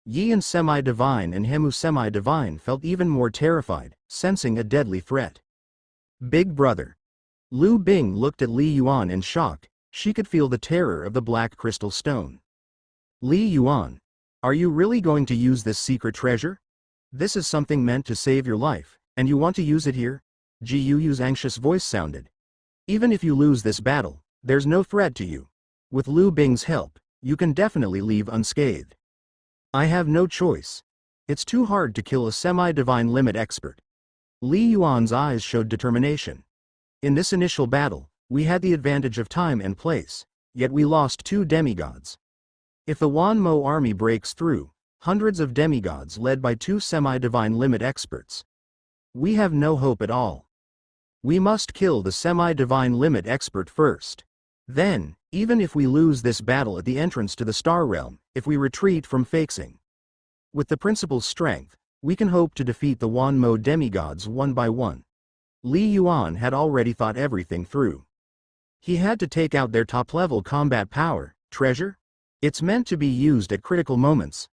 Yi and Semi-Divine and Hemu Semi-Divine felt even more terrified, sensing a deadly threat. Big brother. Liu Bing looked at Li Yuan in shock. She could feel the terror of the black crystal stone. Li Yuan, are you really going to use this secret treasure? This is something meant to save your life, and you want to use it here? Ji Yu's anxious voice sounded. Even if you lose this battle, there's no threat to you. With Liu Bing's help, you can definitely leave unscathed. I have no choice. It's too hard to kill a semi-divine limit expert. Li Yuan's eyes showed determination. In this initial battle, we had the advantage of time and place, yet we lost 2 demigods. If the Wanmo army breaks through, hundreds of demigods led by 2 semi-divine limit experts. We have no hope at all. We must kill the semi-divine limit expert first. Then, even if we lose this battle at the entrance to the Star Realm, if we retreat from Faxing, with the principal's strength, we can hope to defeat the Wanmo demigods one by one. Li Yuan had already thought everything through. He had to take out their top-level combat power, treasure? It's meant to be used at critical moments.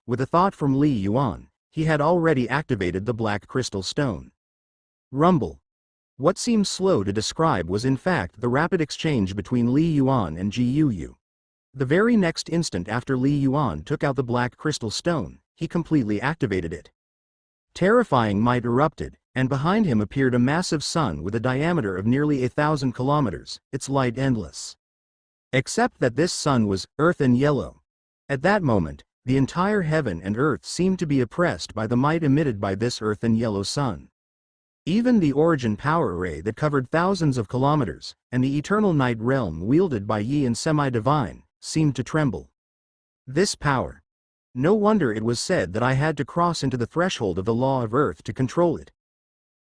With a thought from Li Yuan, he had already activated the black crystal stone. Rumble. What seemed slow to describe was in fact the rapid exchange between Li Yuan and Ji Yu. The very next instant after Li Yuan took out the black crystal stone, he completely activated it. Terrifying might erupted, and behind him appeared a massive sun with a diameter of nearly 1,000 kilometers, its light endless. Except that this sun was earth and yellow. At that moment, The entire heaven and earth seemed to be oppressed by the might emitted by this earth and yellow sun. Even the origin power array that covered thousands of kilometers, and the eternal night realm wielded by Yi and Semi-Divine, seemed to tremble. This power. No wonder it was said that I had to cross into the threshold of the law of earth to control it.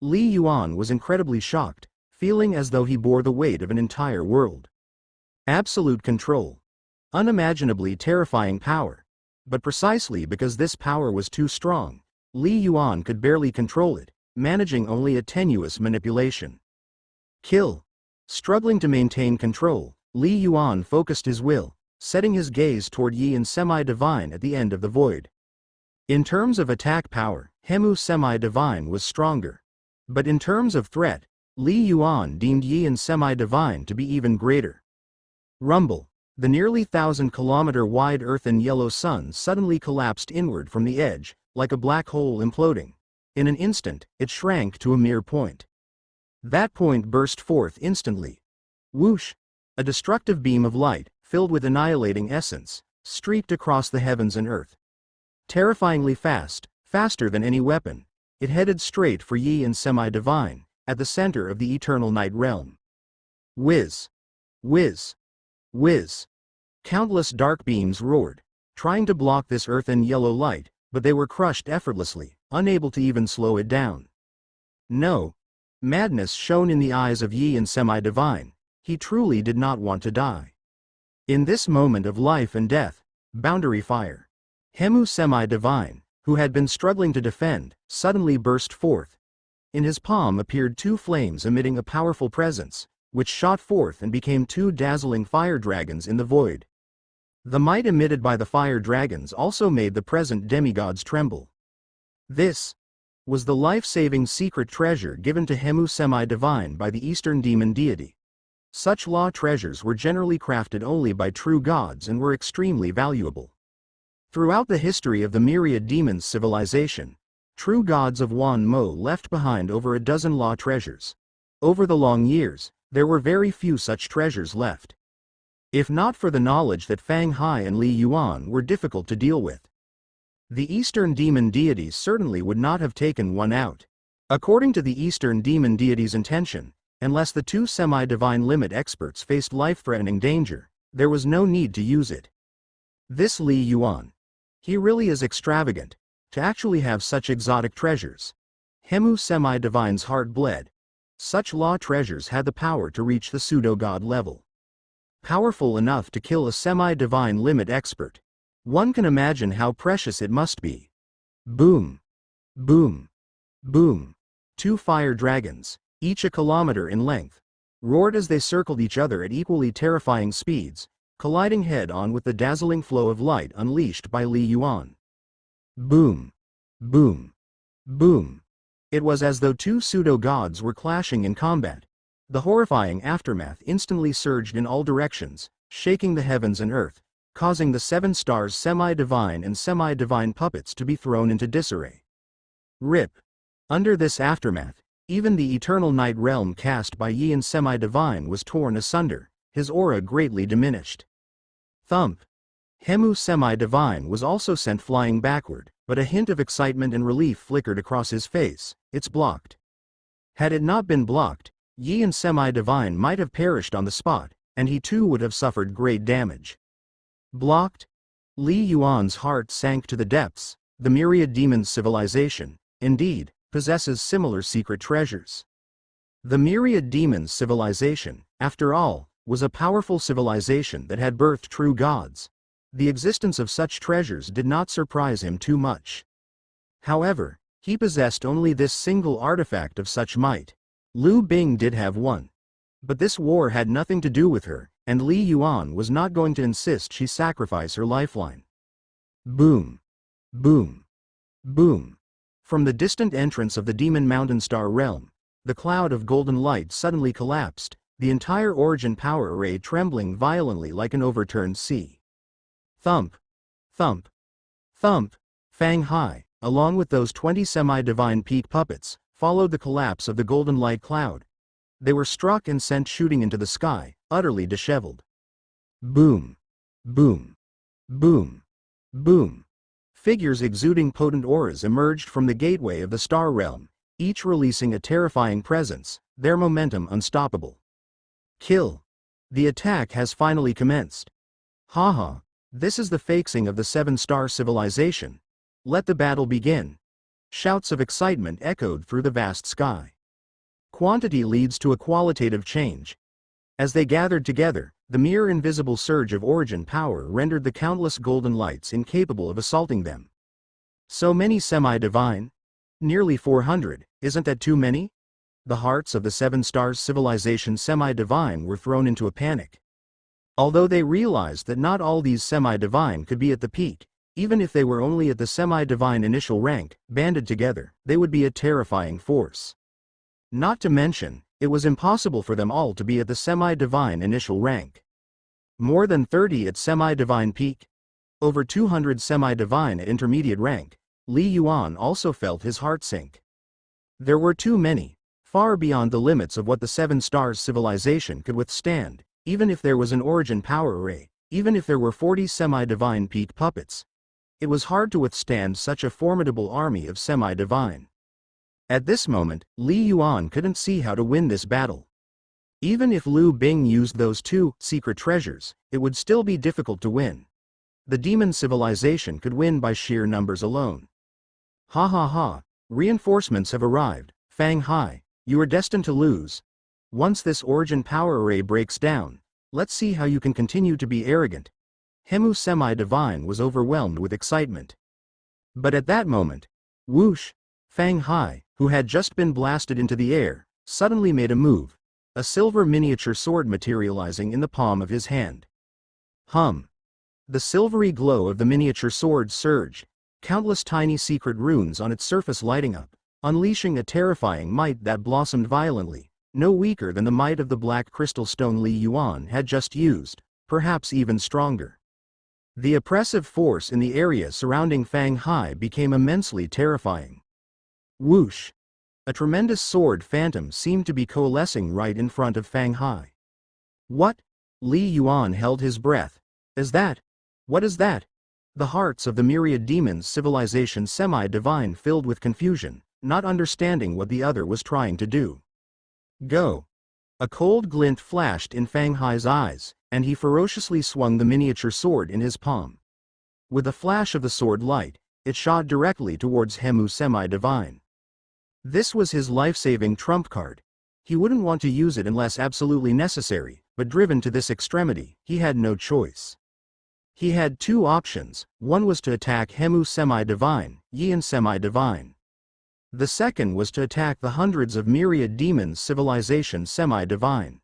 Li Yuan was incredibly shocked, feeling as though he bore the weight of an entire world. Absolute control. Unimaginably terrifying power. But precisely because this power was too strong, Li Yuan could barely control it, managing only a tenuous manipulation. Kill. Struggling to maintain control, Li Yuan focused his will, setting his gaze toward Yi and Semi-Divine at the end of the void. In terms of attack power, Hemu Semi-Divine was stronger. But in terms of threat, Li Yuan deemed Yi and Semi-Divine to be even greater. Rumble. The nearly 1,000-kilometer wide earth and yellow sun suddenly collapsed inward from the edge, like a black hole imploding. In an instant, it shrank to a mere point. That point burst forth instantly. Whoosh! A destructive beam of light, filled with annihilating essence, streaked across the heavens and earth. Terrifyingly fast, faster than any weapon, it headed straight for Yi and Semi-Divine, at the center of the eternal night realm. Whiz! Whiz! Whiz! Countless dark beams roared, trying to block this earth and yellow light, but they were crushed effortlessly, unable to even slow it down. No. Madness shone in the eyes of Yi and Semi-Divine. He truly did not want to die. In this moment of life and death, boundary fire. Hemu Semi-Divine, who had been struggling to defend, suddenly burst forth. In his palm appeared two flames emitting a powerful presence, which shot forth and became two dazzling fire dragons in the void. The might emitted by the fire dragons also made the present demigods tremble. This was the life-saving secret treasure given to Hemu Semi-Divine by the Eastern demon deity. Such law treasures were generally crafted only by true gods and were extremely valuable. Throughout the history of the myriad demons' civilization, true gods of Wan Mo left behind over a dozen law treasures. Over the long years, there were very few such treasures left. If not for the knowledge that Fang Hai and Li Yuan were difficult to deal with, the Eastern demon deities certainly would not have taken one out. According to the Eastern demon deities' intention, unless the two semi-divine limit experts faced life-threatening danger, there was no need to use it. This Li Yuan. He really is extravagant, to actually have such exotic treasures. Hemu Semi-Divine's heart bled. Such law treasures had the power to reach the pseudo-god level. Powerful enough to kill a semi-divine limit expert. One can imagine how precious it must be. Boom. Boom. Boom. Two fire dragons, each a kilometer in length, roared as they circled each other at equally terrifying speeds, colliding head-on with the dazzling flow of light unleashed by Li Yuan. Boom. Boom. Boom. It was as though two pseudo-gods were clashing in combat. The horrifying aftermath instantly surged in all directions, shaking the heavens and earth, causing the seven stars semi-divine and semi-divine puppets to be thrown into disarray. Rip. Under this aftermath, even the eternal night realm cast by Yi and semi-divine was torn asunder, his aura greatly diminished. Thump. Hemu semi-divine was also sent flying backward, but a hint of excitement and relief flickered across his face. It's blocked. Had it not been blocked, Yi and semi-divine might have perished on the spot, and he too would have suffered great damage. Blocked? Li Yuan's heart sank to the depths. The myriad demons' civilization, indeed, possesses similar secret treasures. The myriad demons' civilization, after all, was a powerful civilization that had birthed true gods. The existence of such treasures did not surprise him too much. However, he possessed only this single artifact of such might. Lu Bing did have one. But this war had nothing to do with her, and Li Yuan was not going to insist she sacrifice her lifeline. Boom. Boom. Boom. From the distant entrance of the Demon Mountain Star realm, the cloud of golden light suddenly collapsed, the entire origin power array trembling violently like an overturned sea. Thump. Thump. Thump. Fang Hai, along with those 20 semi-divine peak puppets, followed the collapse of the golden light cloud. They were struck and sent shooting into the sky, utterly disheveled. Boom. Boom. Boom. Boom. Figures exuding potent auras emerged from the gateway of the star realm, each releasing a terrifying presence, their momentum unstoppable. Kill. The attack has finally commenced. Haha. This is the fixing of the 7-star civilization. Let the battle begin. Shouts of excitement echoed through the vast sky. Quantity leads to a qualitative change. As they gathered together, the mere invisible surge of origin power rendered the countless golden lights incapable of assaulting them. So many semi-divine? Nearly 400, isn't that too many? The hearts of the 7-star civilization semi-divine were thrown into a panic. Although they realized that not all these semi-divine could be at the peak, even if they were only at the semi-divine initial rank, banded together, they would be a terrifying force. Not to mention, it was impossible for them all to be at the semi-divine initial rank. More than 30 at semi-divine peak. Over 200 semi-divine at intermediate rank. Li Yuan also felt his heart sink. There were too many, far beyond the limits of what the 7-star civilization could withstand, even if there was an origin power array, even if there were 40 semi-divine peak puppets. It was hard to withstand such a formidable army of semi-divine. At this moment, Li Yuan couldn't see how to win this battle. Even if Liu Bing used those 2 secret treasures, it would still be difficult to win. The demon civilization could win by sheer numbers alone. Ha ha ha, reinforcements have arrived, Fang Hai, you are destined to lose. Once this origin power array breaks down, let's see how you can continue to be arrogant. Hemu semi-divine was overwhelmed with excitement. But at that moment, whoosh, Fang Hai, who had just been blasted into the air, suddenly made a move, a silver miniature sword materializing in the palm of his hand. Hum. The silvery glow of the miniature sword surged, countless tiny secret runes on its surface lighting up, unleashing a terrifying might that blossomed violently, no weaker than the might of the black crystal stone Li Yuan had just used, perhaps even stronger. The oppressive force in the area surrounding Fang Hai became immensely terrifying. Whoosh! A tremendous sword phantom seemed to be coalescing right in front of Fang Hai. What? Li Yuan held his breath. Is that? What is that? The hearts of the myriad demons civilization semi-divine filled with confusion, not understanding what the other was trying to do. Go! A cold glint flashed in Fang Hai's eyes, and he ferociously swung the miniature sword in his palm. With a flash of the sword light, it shot directly towards Hemu semi-divine. This was his life-saving trump card. He wouldn't want to use it unless absolutely necessary, but driven to this extremity, he had no choice. He had 2 options. One was to attack Hemu semi-divine, Yin semi-divine. The second was to attack the hundreds of myriad demons civilization semi-divine.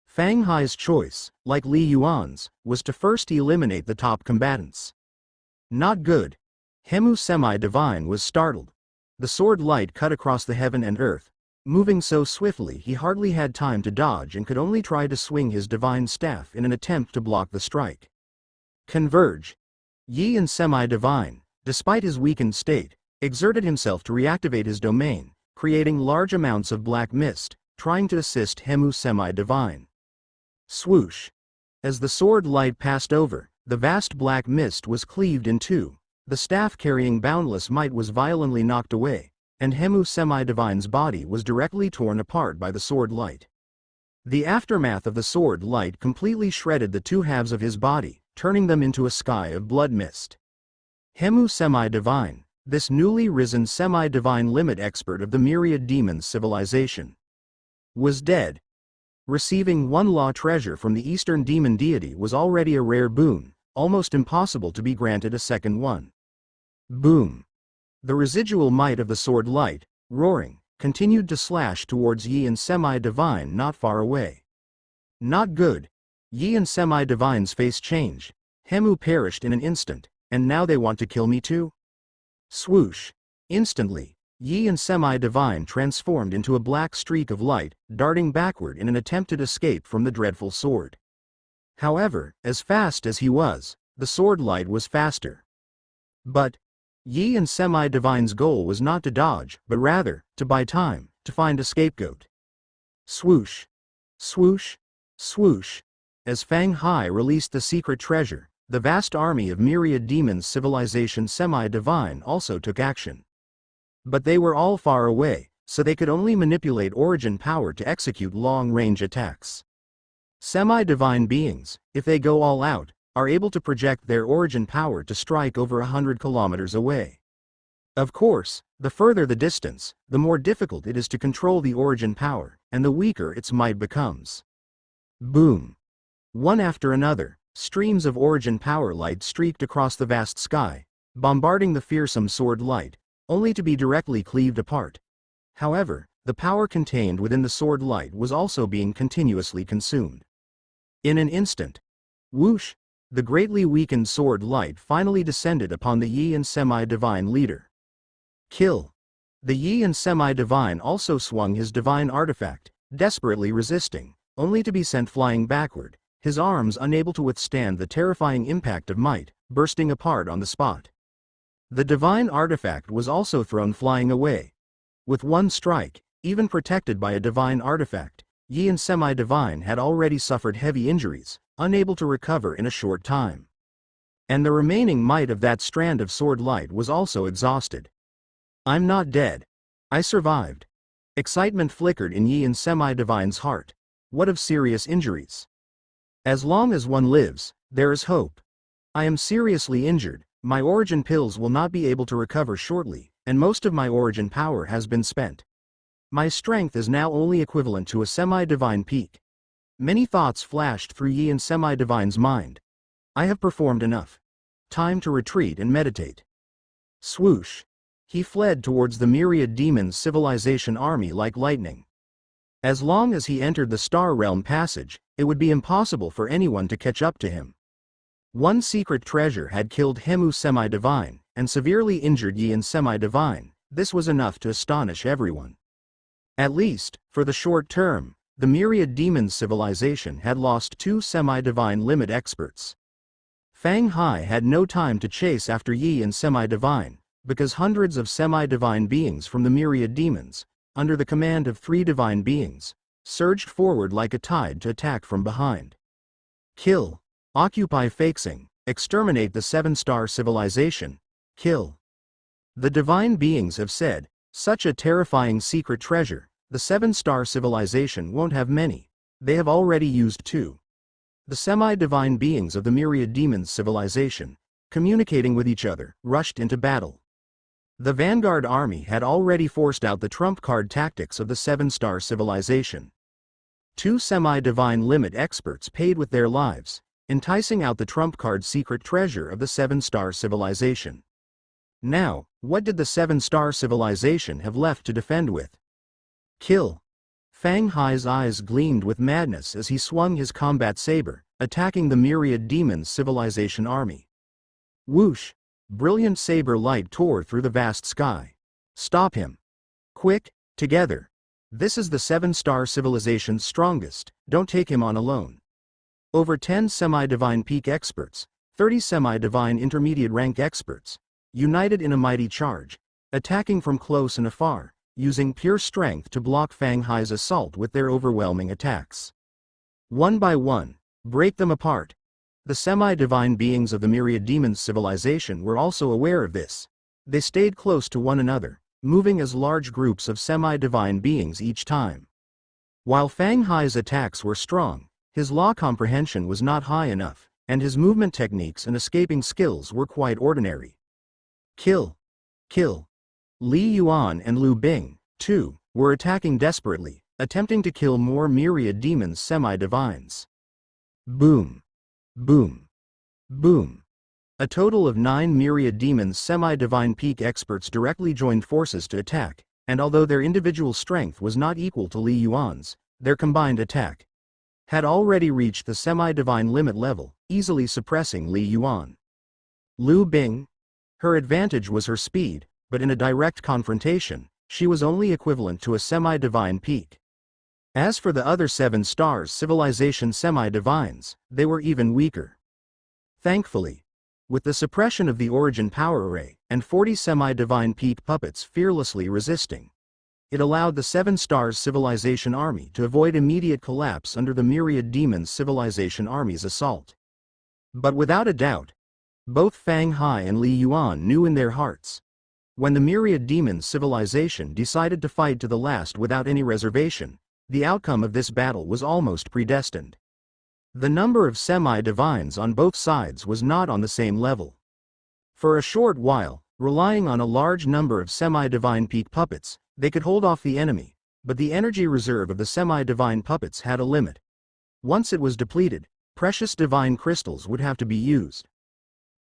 Fang Hai's choice, like Li Yuan's, was to first eliminate the top combatants. Not good. Hemu semi-divine was startled. The sword light cut across the heaven and earth, moving so swiftly he hardly had time to dodge and could only try to swing his divine staff in an attempt to block the strike. Converge. Yi and semi-divine, despite his weakened state, exerted himself to reactivate his domain, creating large amounts of black mist, trying to assist Hemu semi-divine. Swoosh. As the sword light passed over, the vast black mist was cleaved in 2. The staff carrying boundless might was violently knocked away, and Hemu semi-divine's body was directly torn apart by the sword light. The aftermath of the sword light completely shredded the 2 halves of his body, turning them into a sky of blood mist. Hemu semi-divine, this newly risen semi-divine limit expert of the myriad demons civilization, was dead. Receiving 1 law treasure from the Eastern demon deity was already a rare boon, almost impossible to be granted a second one. Boom! The residual might of the sword light, roaring, continued to slash towards Yi and semi-divine not far away. Not good. Yi and semi-divine's face changed. Hemu perished in an instant, and now they want to kill me too? Swoosh! Instantly, Yi and semi-divine transformed into a black streak of light, darting backward in an attempted escape from the dreadful sword. However, as fast as he was, the sword light was faster. But Yi and semi-divine's goal was not to dodge, but rather, to buy time, to find a scapegoat. Swoosh! Swoosh! Swoosh! As Fang Hai released the secret treasure, the vast army of myriad demons civilization semi-divine also took action. But they were all far away, so they could only manipulate origin power to execute long-range attacks. Semi-divine beings, if they go all out, are able to project their origin power to strike over 100 kilometers away. Of course, the further the distance, the more difficult it is to control the origin power, and the weaker its might becomes. Boom! One after another, streams of origin power light streaked across the vast sky, bombarding the fearsome sword light, only to be directly cleaved apart. However, the power contained within the sword light was also being continuously consumed. In an instant, whoosh, the greatly weakened sword light finally descended upon the Yi and semi-divine leader. Kill! The Yi and semi-divine also swung his divine artifact, desperately resisting, only to be sent flying backward, his arms unable to withstand the terrifying impact of might, bursting apart on the spot. The divine artifact was also thrown flying away. With one strike, even protected by a divine artifact, Yi and semi-divine had already suffered heavy injuries, unable to recover in a short time. And the remaining might of that strand of sword light was also exhausted. I'm not dead. I survived. Excitement flickered in Yi and semi-divine's heart. What of serious injuries? As long as one lives, there is hope. I am seriously injured, my origin pills will not be able to recover shortly, and most of my origin power has been spent. My strength is now only equivalent to a semi-divine peak. Many thoughts flashed through Yi and semi-divine's mind. I have performed enough. Time to retreat and meditate. Swoosh! He fled towards the myriad demons civilization army like lightning. As long as he entered the Star Realm passage, it would be impossible for anyone to catch up to him. One secret treasure had killed Hemu semi-divine, and severely injured Yi and semi-divine. This was enough to astonish everyone. At least, for the short term, the myriad demons civilization had lost 2 semi-divine limit experts. Fang Hai had no time to chase after Yi and semi-divine, because hundreds of semi-divine beings from the myriad demons, under the command of 3 divine beings, surged forward like a tide to attack from behind. Kill. Occupy Faixing. Exterminate the 7-star civilization. Kill. The divine beings have said, such a terrifying secret treasure, the 7-star civilization won't have many. They have already used 2. The semi-divine beings of the myriad demons civilization, communicating with each other, rushed into battle. The vanguard army had already forced out the trump card tactics of the 7-star civilization. 2 semi-divine limit experts paid with their lives, enticing out the trump card secret treasure of the 7-star civilization. Now, what did the 7-star civilization have left to defend with? Kill. Fang Hai's eyes gleamed with madness as he swung his combat saber, attacking the myriad demons civilization army. Whoosh! Brilliant saber light tore through the vast sky. Stop him. Quick, together. This is the 7-star civilization's strongest, don't take him on alone. Over 10 semi-divine peak experts, 30 semi-divine intermediate rank experts, united in a mighty charge, attacking from close and afar, using pure strength to block Fang Hai's assault with their overwhelming attacks. One by one, break them apart. The semi-divine beings of the myriad demons civilization were also aware of this. They stayed close to one another, moving as large groups of semi-divine beings each time. While Fang Hai's attacks were strong, his law comprehension was not high enough, and his movement techniques and escaping skills were quite ordinary. Kill. Kill. Li Yuan and Lu Bing, too, were attacking desperately, attempting to kill more myriad demons semi-divines. Boom. Boom. Boom. A total of 9 myriad demons semi-divine peak experts directly joined forces to attack, and although their individual strength was not equal to Li Yuan's, their combined attack had already reached the semi-divine limit level, easily suppressing Li Yuan. Lu Bing? Her advantage was her speed, but in a direct confrontation, she was only equivalent to a semi-divine peak. As for the other 7 stars civilization semi-divines, they were even weaker. Thankfully, with the suppression of the origin power array, and 40 semi-divine peak puppets fearlessly resisting, it allowed the 7 stars civilization army to avoid immediate collapse under the myriad demons civilization army's assault. But without a doubt, both Fang Hai and Li Yuan knew in their hearts. When the myriad demons civilization decided to fight to the last without any reservation, the outcome of this battle was almost predestined. The number of semi-divines on both sides was not on the same level. For a short while, relying on a large number of semi-divine peak puppets, they could hold off the enemy, but the energy reserve of the semi-divine puppets had a limit. Once it was depleted, precious divine crystals would have to be used.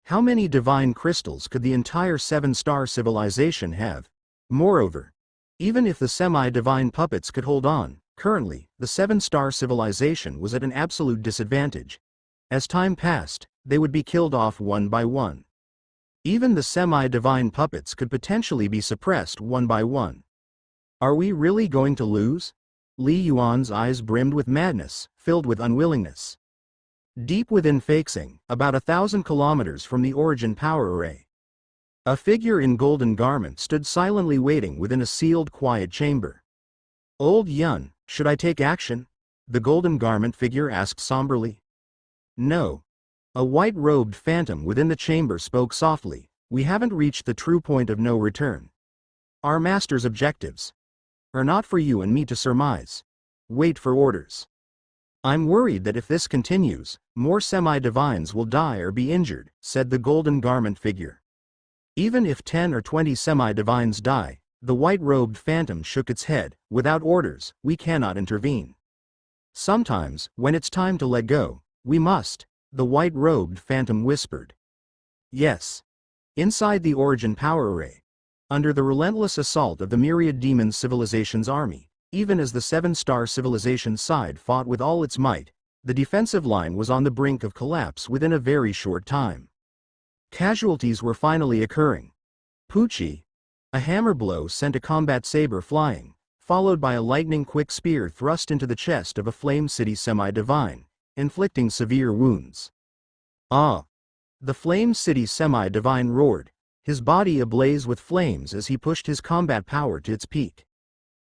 How many divine crystals could the entire seven-star civilization have? Moreover, even if the semi-divine puppets could hold on, currently, the seven-star civilization was at an absolute disadvantage. As time passed, they would be killed off one by one. Even the semi-divine puppets could potentially be suppressed one by one. Are we really going to lose? Li Yuan's eyes brimmed with madness, filled with unwillingness. Deep within Feixing, about 1,000 kilometers from the origin power array, a figure in golden garment stood silently waiting within a sealed quiet chamber. Old Yun, should I take action? The golden garment figure asked somberly. No. A white-robed phantom within the chamber spoke softly. We haven't reached the true point of no return. Our master's objectives are not for you and me to surmise. Wait for orders. I'm worried that if this continues, more semi-divines will die or be injured, said the golden garment figure. Even if 10 or 20 semi-divines die, the white-robed phantom shook its head. Without orders, we cannot intervene. Sometimes, when it's time to let go, we must, the white-robed phantom whispered. Yes. Inside the origin power array, under the relentless assault of the myriad demon civilization's army, even as the seven-star civilization side fought with all its might, the defensive line was on the brink of collapse within a very short time. Casualties were finally occurring. Pucci, a hammer blow sent a combat saber flying, followed by a lightning-quick spear thrust into the chest of a Flame City semi-divine, inflicting severe wounds. Ah! The Flame City semi-divine roared, his body ablaze with flames as he pushed his combat power to its peak.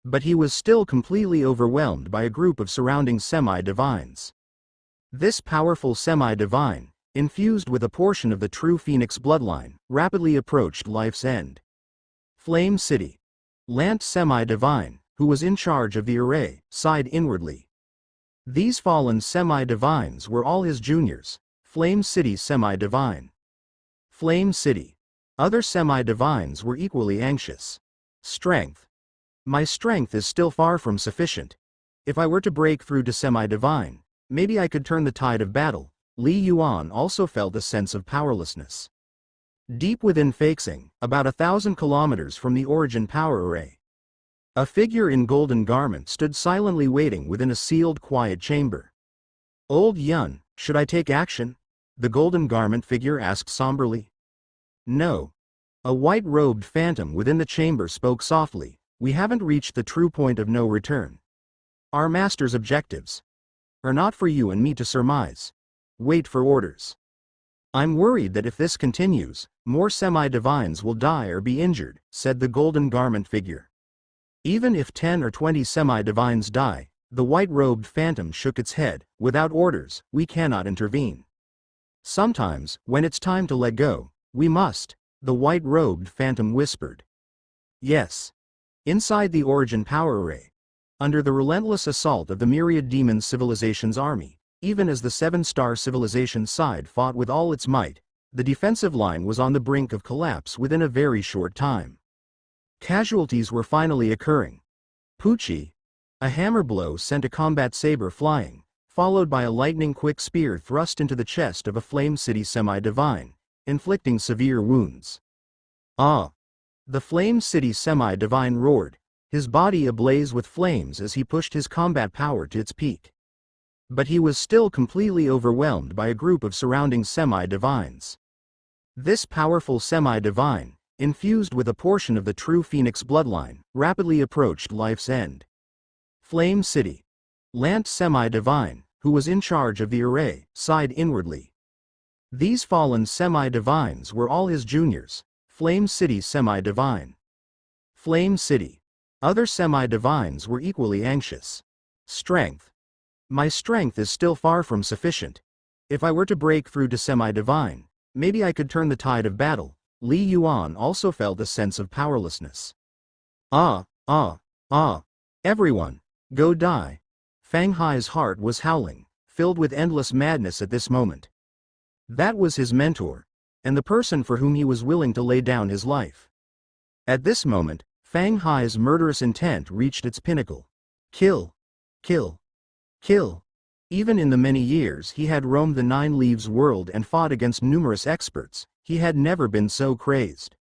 But he was still completely overwhelmed by a group of surrounding semi-divines. This powerful semi-divine, infused with a portion of the true Phoenix bloodline, rapidly approached life's end. Flame City. Lant semi-divine, who was in charge of the array, sighed inwardly. These fallen semi-divines were all his juniors. Flame City semi-divine. Flame City. Other semi-divines were equally anxious. Strength. My strength is still far from sufficient. If I were to break through to semi-divine, maybe I could turn the tide of battle. Li Yuan also felt a sense of powerlessness. Deep within Feixing, about 1,000 kilometers from the origin power array, a figure in golden garment stood silently waiting within a sealed quiet chamber. Old Yun, should I take action? The golden garment figure asked somberly. No. A white-robed phantom within the chamber spoke softly. We haven't reached the true point of no return. Our master's objectives are not for you and me to surmise. Wait for orders. I'm worried that if this continues, more semi-divines will die or be injured, said the golden garment figure. Even if 10 or 20 semi-divines die, the white-robed phantom shook its head. Without orders, we cannot intervene. Sometimes, when it's time to let go, we must, the white-robed phantom whispered. Yes. Inside the origin power array, under the relentless assault of the myriad demon civilization's army, even as the seven-star civilization side fought with all its might, the defensive line was on the brink of collapse within a very short time. Casualties were finally occurring. Pucci, a hammer blow sent a combat saber flying, followed by a lightning-quick spear thrust into the chest of a Flame City semi-divine, inflicting severe wounds. Ah! The Flame City semi-divine roared, his body ablaze with flames as he pushed his combat power to its peak. But he was still completely overwhelmed by a group of surrounding semi-divines. This powerful semi-divine, infused with a portion of the true Phoenix bloodline, rapidly approached life's end. Flame City. Lant semi-divine, who was in charge of the array, sighed inwardly. These fallen semi-divines were all his juniors. Flame City semi-divine. Flame City. Other semi-divines were equally anxious. Strength. My strength is still far from sufficient. If I were to break through to semi-divine, maybe I could turn the tide of battle. Li Yuan also felt a sense of powerlessness. Ah, ah, ah. Everyone, go die. Fang Hai's heart was howling, filled with endless madness at this moment. That was his mentor, and the person for whom he was willing to lay down his life. At this moment, Fang Hai's murderous intent reached its pinnacle. Kill. Kill. Kill. Even in the many years he had roamed the Nine Leaves world and fought against numerous experts, he had never been so crazed.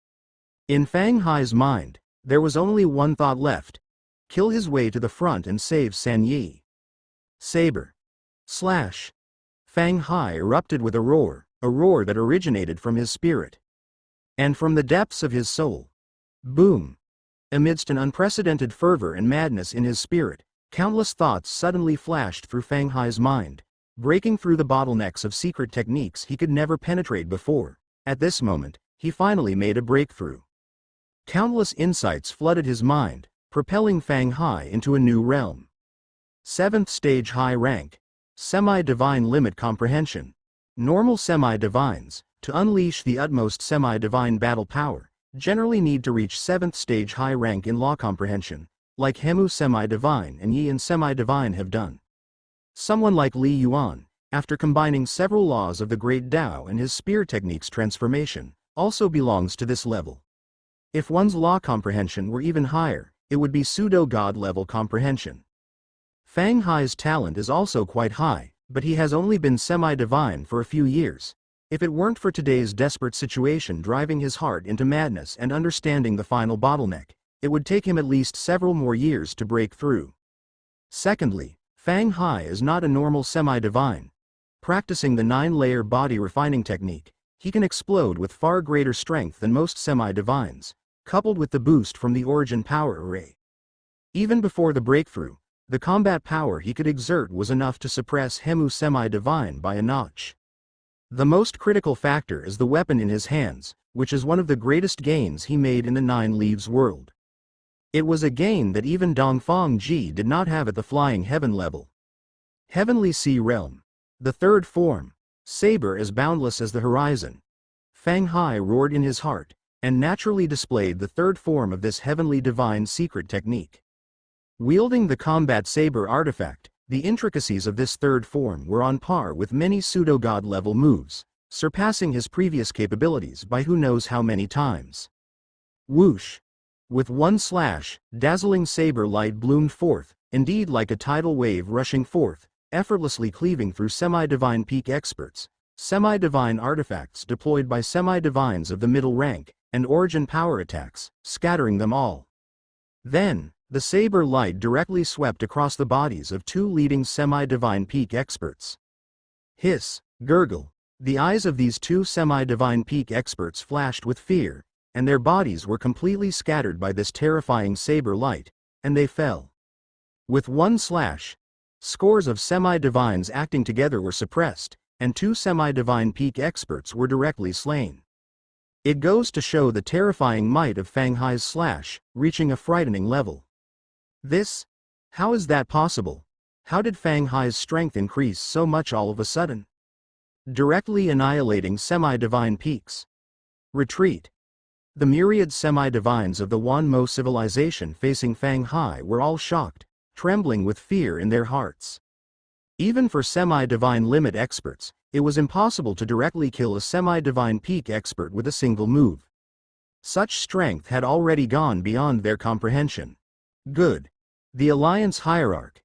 In Fang Hai's mind, there was only one thought left: kill his way to the front and save San Yi. Saber. Slash. Fang Hai erupted with a roar that originated from his spirit. And from the depths of his soul. Boom. Amidst an unprecedented fervor and madness in his spirit, countless thoughts suddenly flashed through Fang Hai's mind, breaking through the bottlenecks of secret techniques he could never penetrate before. At this moment, he finally made a breakthrough. Countless insights flooded his mind, propelling Fang Hai into a new realm. 7th stage high rank. Semi-divine limit comprehension. Normal semi-divines, to unleash the utmost semi-divine battle power, generally need to reach 7th stage high rank in law comprehension, like Hemu semi-divine and Yi and semi-divine have done. Someone like Li Yuan, after combining several laws of the Great Tao and his spear technique's transformation, also belongs to this level. If one's law comprehension were even higher, it would be pseudo-god level comprehension. Fang Hai's talent is also quite high, but he has only been semi-divine for a few years. If it weren't for today's desperate situation driving his heart into madness and understanding the final bottleneck, it would take him at least several more years to break through. Secondly, Fang Hai is not a normal semi-divine. Practicing the 9-layer body refining technique, he can explode with far greater strength than most semi-divines, coupled with the boost from the origin power array. Even before the breakthrough, the combat power he could exert was enough to suppress Hemu semi-divine by a notch. The most critical factor is the weapon in his hands, which is one of the greatest gains he made in the Nine Leaves world. It was a gain that even Dongfang Ji did not have at the Flying Heaven level. Heavenly Sea Realm. The third form. Saber as boundless as the horizon. Fang Hai roared in his heart, and naturally displayed the third form of this heavenly divine secret technique. Wielding the combat saber artifact, the intricacies of this third form were on par with many pseudo-god level moves, surpassing his previous capabilities by who knows how many times. Whoosh! With one slash, dazzling saber light bloomed forth, indeed like a tidal wave rushing forth, effortlessly cleaving through semi-divine peak experts, semi-divine artifacts deployed by semi-divines of the middle rank, and origin power attacks, scattering them all. Then, the saber light directly swept across the bodies of two leading semi-divine peak experts. Hiss, gurgle. The eyes of these two semi-divine peak experts flashed with fear, and their bodies were completely scattered by this terrifying saber light, and they fell. With one slash, scores of semi-divines acting together were suppressed, and two semi-divine peak experts were directly slain. It goes to show the terrifying might of Fang Hai's slash, reaching a frightening level. How is that possible? How did Fang Hai's strength increase so much all of a sudden? Directly annihilating semi-divine peaks. Retreat. The myriad semi-divines of the Wanmo civilization facing Fang Hai were all shocked, trembling with fear in their hearts. Even for semi-divine limit experts, it was impossible to directly kill a semi-divine peak expert with a single move. Such strength had already gone beyond their comprehension. Good. The Alliance Hierarch,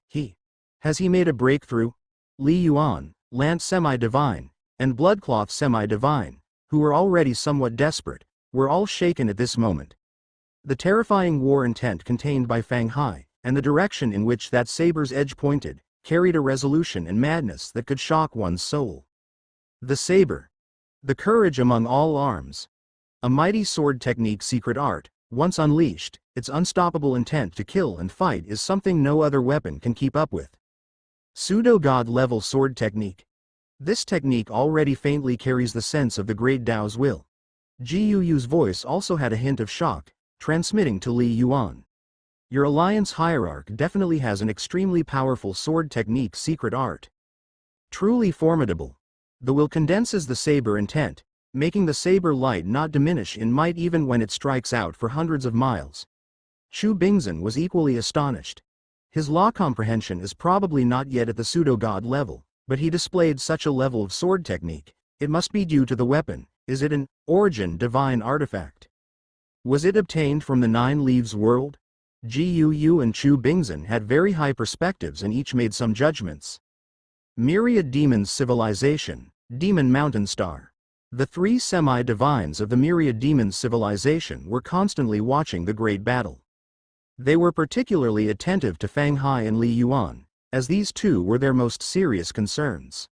has he made a breakthrough? Li Yuan, Lance semi-divine, and Bloodcloth semi-divine, who were already somewhat desperate, were all shaken at this moment. The terrifying war intent contained by Fang Hai, and the direction in which that saber's edge pointed, carried a resolution and madness that could shock one's soul. The saber. The courage among all arms. A mighty sword technique secret art, once unleashed, its unstoppable intent to kill and fight is something no other weapon can keep up with. Pseudo-god level sword technique. This technique already faintly carries the sense of the Great Tao's will. Ji Yu's voice also had a hint of shock, transmitting to Li Yuan. Your Alliance Hierarch definitely has an extremely powerful sword technique secret art. Truly formidable. The will condenses the saber intent, making the saber light not diminish in might even when it strikes out for hundreds of miles. Chu Bingzhen was equally astonished. His law comprehension is probably not yet at the pseudo-god level, but he displayed such a level of sword technique. It must be due to the weapon. Is it an origin divine artifact? Was it obtained from the Nine Leaves world? Gu and Chu Bingzhen had very high perspectives and each made some judgments. Myriad Demons Civilization, Demon Mountain Star. The three semi-divines of the Myriad Demons Civilization were constantly watching the great battle. They were particularly attentive to Fang Hai and Li Yuan, as these two were their most serious concerns.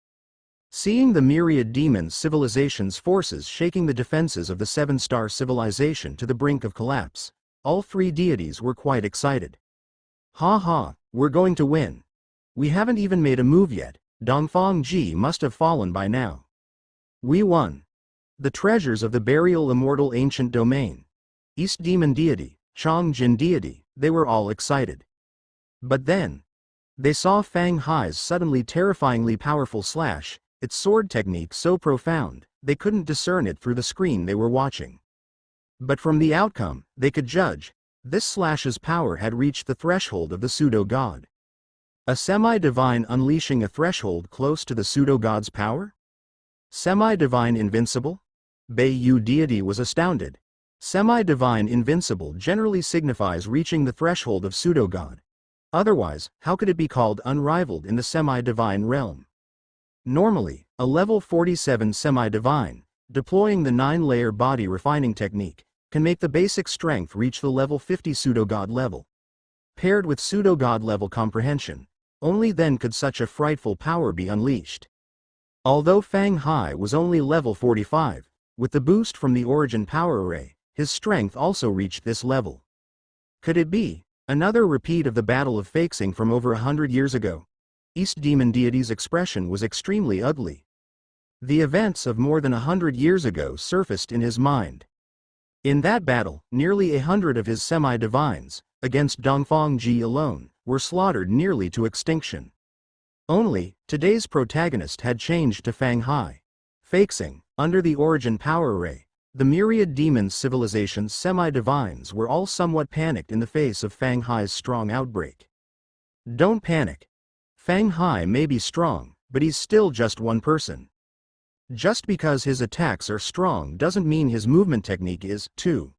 Seeing the Myriad Demons Civilization's forces shaking the defenses of the Seven-Star Civilization to the brink of collapse, all three deities were quite excited. Ha ha, we're going to win. We haven't even made a move yet. Dongfang Ji must have fallen by now. We won. The treasures of the burial immortal ancient domain. East Demon Deity, Changjin Deity, they were all excited. But then, they saw Fang Hai's suddenly terrifyingly powerful slash, its sword technique so profound, they couldn't discern it through the screen they were watching. But from the outcome, they could judge, this slash's power had reached the threshold of the pseudo-god. A semi-divine unleashing a threshold close to the pseudo-god's power? Semi-divine invincible? Beiyu deity was astounded. Semi-divine invincible generally signifies reaching the threshold of pseudo-god. Otherwise, how could it be called unrivaled in the semi-divine realm? Normally, a level 47 semi-divine, deploying the 9-layer body refining technique, can make the basic strength reach the level 50 pseudo-god level. Paired with pseudo-god level comprehension, only then could such a frightful power be unleashed. Although Fang Hai was only level 45, with the boost from the origin power array, his strength also reached this level. Could it be another repeat of the Battle of Feixing from over 100 years ago? East Demon Deity's expression was extremely ugly. The events of more than 100 years ago surfaced in his mind. In that battle, nearly 100 of his semi-divines, against Dongfang Ji alone, were slaughtered nearly to extinction. Only, today's protagonist had changed to Fang Hai. Feixing, under the origin power array, the Myriad Demons Civilization's semi-divines were all somewhat panicked in the face of Fang Hai's strong outbreak. Don't panic. Fang Hai may be strong, but he's still just one person. Just because his attacks are strong doesn't mean his movement technique is, too.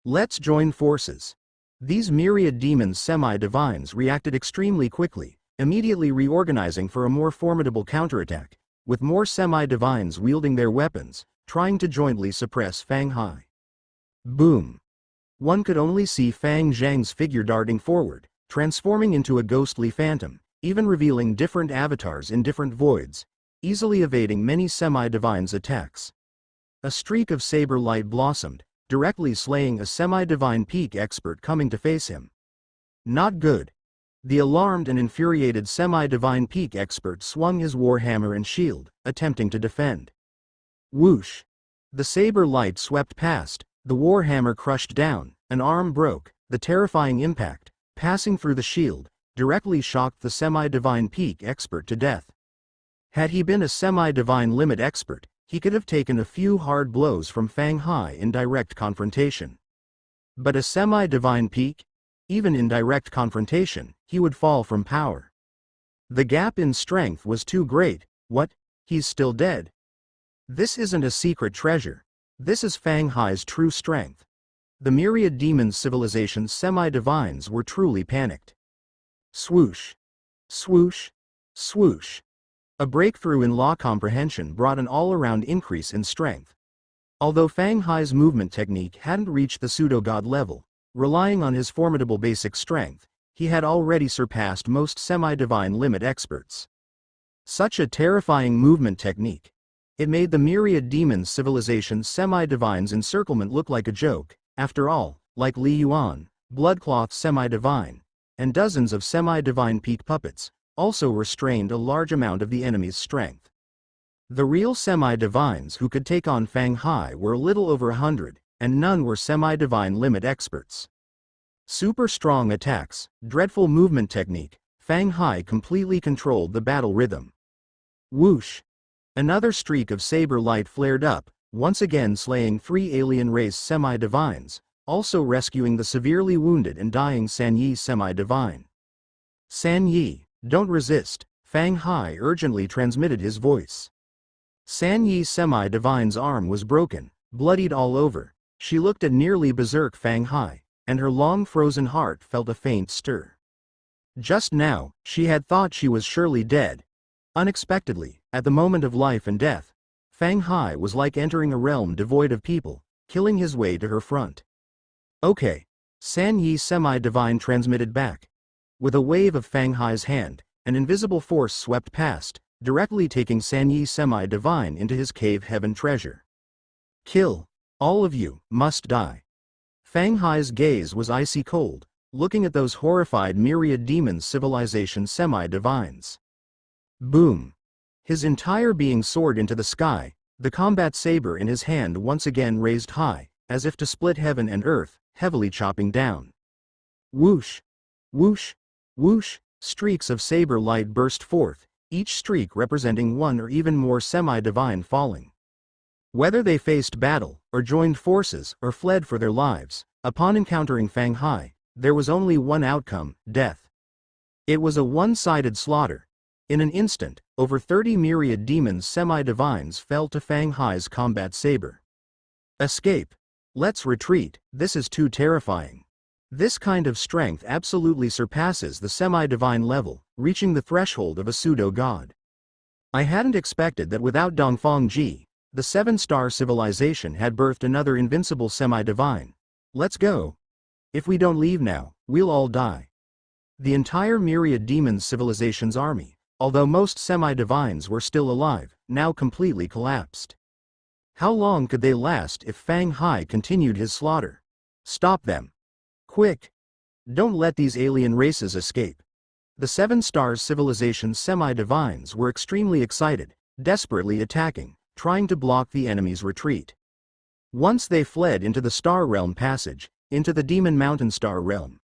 Let's join forces. These Myriad Demons semi-divines reacted extremely quickly, immediately reorganizing for a more formidable counterattack, with more semi-divines wielding their weapons, trying to jointly suppress Fang Hai. Boom! One could only see Fang Zhang's figure darting forward, transforming into a ghostly phantom, even revealing different avatars in different voids, easily evading many semi-divines' attacks. A streak of saber light blossomed, directly slaying a semi-divine peak expert coming to face him. Not good. The alarmed and infuriated semi-divine peak expert swung his warhammer and shield, attempting to defend. Whoosh! The saber light swept past, the warhammer crushed down, an arm broke, the terrifying impact, passing through the shield, directly shocked the semi-divine peak expert to death. Had he been a semi-divine limit expert, he could have taken a few hard blows from Fang Hai in direct confrontation. But a semi-divine peak? Even in direct confrontation, he would fall from power. The gap in strength was too great. What? He's still dead? This isn't a secret treasure. This is Fang Hai's true strength. The Myriad Demons Civilization's semi-divines were truly panicked. Swoosh! Swoosh! Swoosh! A breakthrough in law comprehension brought an all-around increase in strength. Although Fang Hai's movement technique hadn't reached the pseudo-god level, relying on his formidable basic strength, he had already surpassed most semi-divine limit experts. Such a terrifying movement technique. It made the Myriad Demons Civilization's semi-divine's encirclement look like a joke. After all, like Li Yuan, Bloodcloth semi-divine, and dozens of semi-divine peak puppets, also restrained a large amount of the enemy's strength. The real semi-divines who could take on Fang Hai were a little over 100, and none were semi-divine limit experts. Super strong attacks, dreadful movement technique, Fang Hai completely controlled the battle rhythm. Whoosh! Another streak of saber light flared up, once again slaying 3 alien race semi-divines, also rescuing the severely wounded and dying San Yi semi-divine. San Yi, don't resist, Fang Hai urgently transmitted his voice. San Yi semi-divine's arm was broken, bloodied all over. She looked at nearly berserk Fang Hai, and her long frozen heart felt a faint stir. Just now, she had thought she was surely dead. Unexpectedly, at the moment of life and death, Fang Hai was like entering a realm devoid of people, killing his way to her front. Okay. San Yi semi-divine transmitted back. With a wave of Fang Hai's hand, an invisible force swept past, directly taking San Yi semi-divine into his cave heaven treasure. Kill. All of you must die. Fang Hai's gaze was icy cold, looking at those horrified myriad demons civilization semi-divines. Boom. His entire being soared into the sky, the combat saber in his hand once again raised high, as if to split heaven and earth, heavily chopping down. Whoosh! Whoosh! Whoosh! Streaks of saber light burst forth, each streak representing one or even more semi-divine falling. Whether they faced battle, or joined forces, or fled for their lives, upon encountering Fang Hai, there was only one outcome: death. It was a one-sided slaughter. In an instant, over 30 myriad demons semi-divines fell to Fang Hai's combat saber. Escape. Let's retreat, this is too terrifying. This kind of strength absolutely surpasses the semi-divine level, reaching the threshold of a pseudo-god. I hadn't expected that without Dongfang Ji, the 7-star civilization had birthed another invincible semi-divine. Let's go. If we don't leave now, we'll all die. The entire myriad demons civilization's army, although most semi-divines were still alive, now completely collapsed. How long could they last if Fang Hai continued his slaughter? Stop them. Quick. Don't let these alien races escape. The 7-star civilization's semi-divines were extremely excited, desperately attacking, trying to block the enemy's retreat. Once they fled into the Star Realm passage, into the Demon Mountain Star Realm.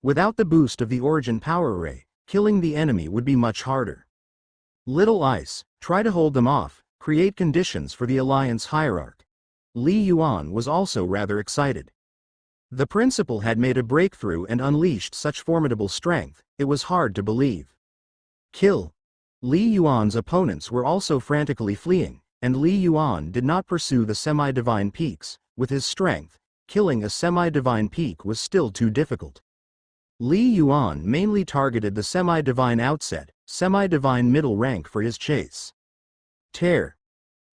Without the boost of the Origin Power Array, killing the enemy would be much harder. Little Ice, try to hold them off, create conditions for the Alliance Hierarch. Li Yuan was also rather excited. The principal had made a breakthrough and unleashed such formidable strength, it was hard to believe. Kill. Li Yuan's opponents were also frantically fleeing, and Li Yuan did not pursue the semi-divine peaks. With his strength, killing a semi-divine peak was still too difficult. Li Yuan mainly targeted the semi-divine outset, semi-divine middle rank for his chase. Tear.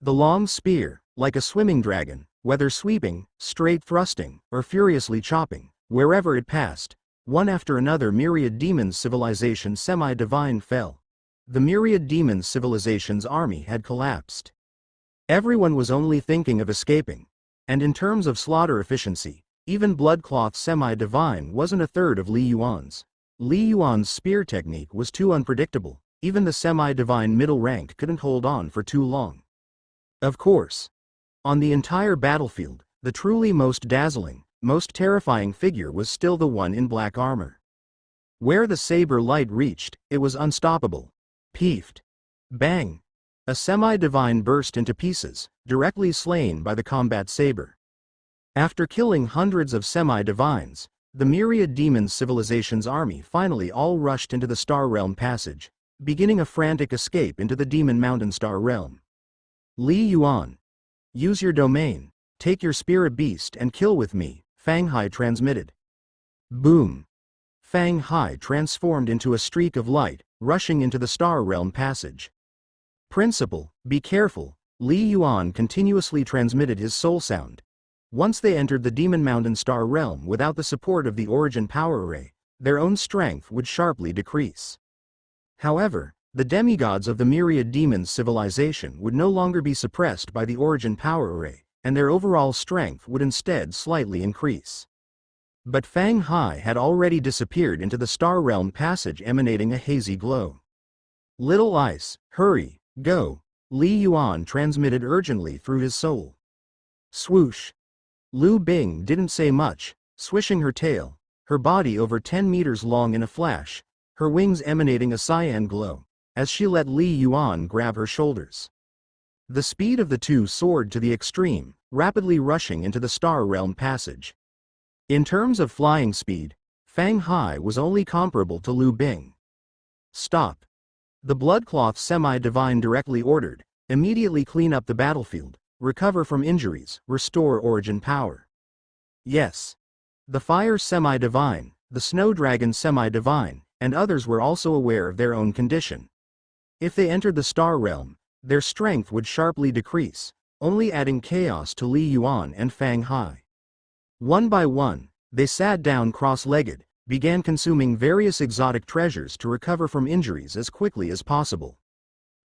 The long spear, like a swimming dragon, whether sweeping, straight thrusting, or furiously chopping, wherever it passed, one after another myriad demons civilization semi-divine fell. The myriad demons civilization's army had collapsed. Everyone was only thinking of escaping. And in terms of slaughter efficiency, even Bloodcloth semi-divine wasn't a third of Li Yuan's. Li Yuan's spear technique was too unpredictable, even the semi-divine middle rank couldn't hold on for too long. Of course. On the entire battlefield, the truly most dazzling, most terrifying figure was still the one in black armor. Where the saber light reached, it was unstoppable. Peefed. Bang. A semi-divine burst into pieces, directly slain by the combat saber. After killing hundreds of semi-divines, the myriad demons civilization's army finally all rushed into the Star Realm passage, beginning a frantic escape into the Demon Mountain Star Realm. Li Yuan. Use your domain, take your spirit beast and kill with me, Fang Hai transmitted. Boom. Fang Hai transformed into a streak of light, rushing into the Star Realm passage. Principal, be careful, Li Yuan continuously transmitted his soul sound. Once they entered the Demon Mountain Star Realm without the support of the Origin Power Array, their own strength would sharply decrease. However, the demigods of the myriad demons civilization would no longer be suppressed by the Origin Power Array, and their overall strength would instead slightly increase. But Fang Hai had already disappeared into the Star Realm passage emanating a hazy glow. Little Ice, hurry, go, Li Yuan transmitted urgently through his soul. Swoosh. Lu Bing didn't say much, swishing her tail, her body over 10 meters long in a flash, her wings emanating a cyan glow, as she let Li Yuan grab her shoulders. The speed of the two soared to the extreme, rapidly rushing into the Star Realm passage. In terms of flying speed, Fang Hai was only comparable to Lu Bing. Stop. The Bloodcloth Semi-Divine directly ordered, immediately clean up the battlefield, recover from injuries, restore origin power. Yes. The Fire Semi-Divine, the Snow Dragon Semi-Divine, and others were also aware of their own condition. If they entered the Star Realm, their strength would sharply decrease, only adding chaos to Li Yuan and Fang Hai. One by one, they sat down cross-legged, began consuming various exotic treasures to recover from injuries as quickly as possible.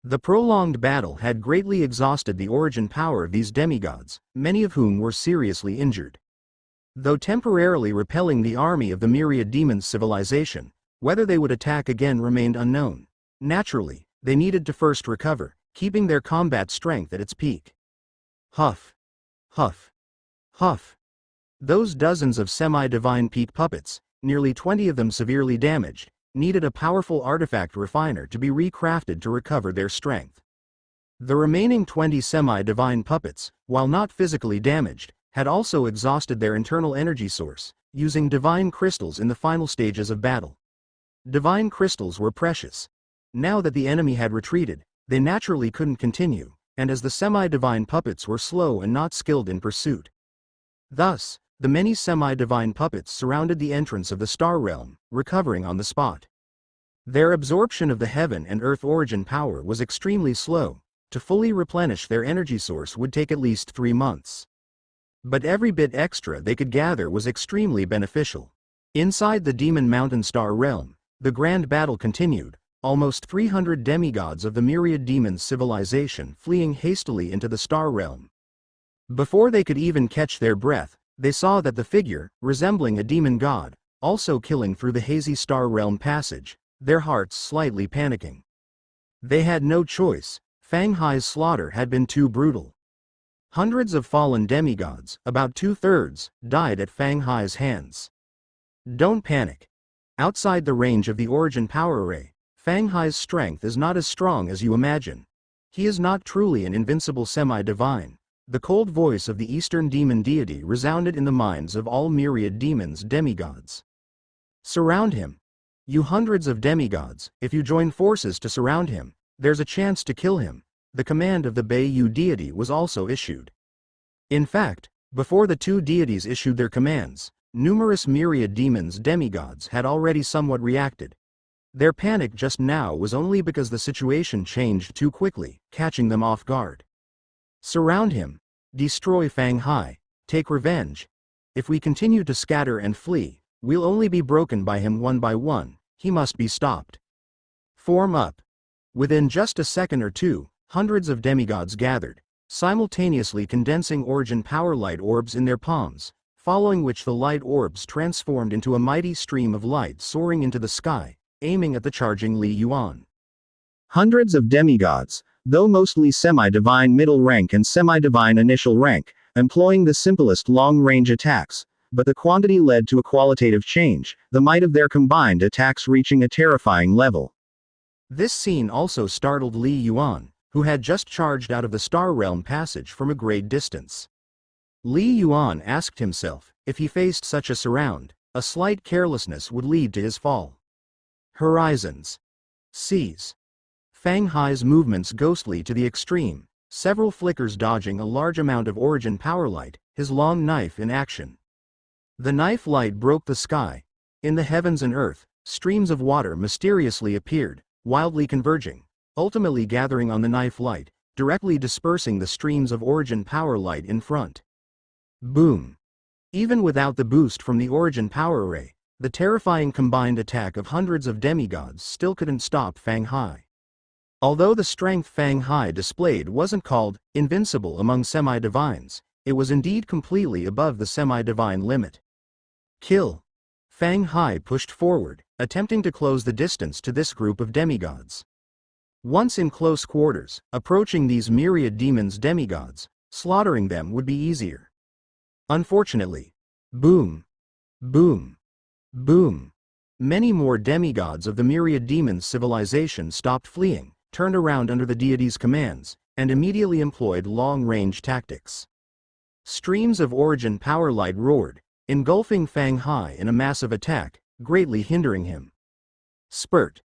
The prolonged battle had greatly exhausted the origin power of these demigods, many of whom were seriously injured. Though temporarily repelling the army of the Myriad Demons civilization, whether they would attack again remained unknown. Naturally, they needed to first recover, keeping their combat strength at its peak. Huff. Huff. Huff. Those dozens of semi-divine peak puppets, nearly 20 of them severely damaged, needed a powerful artifact refiner to be recrafted to recover their strength. The remaining 20 semi-divine puppets, while not physically damaged, had also exhausted their internal energy source, using divine crystals in the final stages of battle. Divine crystals were precious. Now that the enemy had retreated, they naturally couldn't continue, and as the semi-divine puppets were slow and not skilled in pursuit. Thus, the many semi-divine puppets surrounded the entrance of the Star Realm, recovering on the spot. Their absorption of the heaven and earth origin power was extremely slow. To fully replenish their energy source would take at least 3 months. But every bit extra they could gather was extremely beneficial. Inside the Demon Mountain Star Realm, the grand battle continued, almost 300 demigods of the Myriad Demons civilization fleeing hastily into the Star Realm. Before they could even catch their breath, they saw that the figure, resembling a demon god, also killing through the hazy Star Realm passage, their hearts slightly panicking. They had no choice. Fang Hai's slaughter had been too brutal. Hundreds of fallen demigods, about 2/3, died at Fang Hai's hands. Don't panic. Outside the range of the origin power array, Fang Hai's strength is not as strong as you imagine. He is not truly an invincible semi-divine. The cold voice of the Eastern demon deity resounded in the minds of all Myriad Demons demigods. Surround him. You hundreds of demigods, if you join forces to surround him, there's a chance to kill him. The command of the Beiyu deity was also issued. In fact, before the two deities issued their commands, numerous Myriad Demons demigods had already somewhat reacted. Their panic just now was only because the situation changed too quickly, catching them off guard. Surround him. Destroy Fang Hai. Take revenge. If we continue to scatter and flee, we'll only be broken by him one by one. He must be stopped. Form up. Within just a second or two, hundreds of demigods gathered, simultaneously condensing origin power light orbs in their palms, following which the light orbs transformed into a mighty stream of light soaring into the sky, aiming at the charging Li Yuan. Hundreds of demigods, though mostly semi-divine middle rank and semi-divine initial rank, employing the simplest long-range attacks, but the quantity led to a qualitative change, the might of their combined attacks reaching a terrifying level. This scene also startled Li Yuan, who had just charged out of the Star Realm passage from a great distance. Li Yuan asked himself, if he faced such a surround, a slight carelessness would lead to his fall. Horizons. Seas. Fang Hai's movements ghostly to the extreme, several flickers dodging a large amount of origin power light, his long knife in action. The knife light broke the sky. In the heavens and earth, streams of water mysteriously appeared, wildly converging, ultimately gathering on the knife light, directly dispersing the streams of origin power light in front. Boom. Even without the boost from the origin power array, the terrifying combined attack of hundreds of demigods still couldn't stop Fang Hai. Although the strength Fang Hai displayed wasn't called invincible among semi-divines, it was indeed completely above the semi-divine limit. Kill. Fang Hai pushed forward, attempting to close the distance to this group of demigods. Once in close quarters, approaching these Myriad Demons demigods, slaughtering them would be easier. Unfortunately. Boom. Boom. Boom. Many more demigods of the Myriad Demons civilization stopped fleeing, turned around under the deity's commands, and immediately employed long-range tactics. Streams of origin power light roared, engulfing Fang Hai in a massive attack, greatly hindering him. Spurt.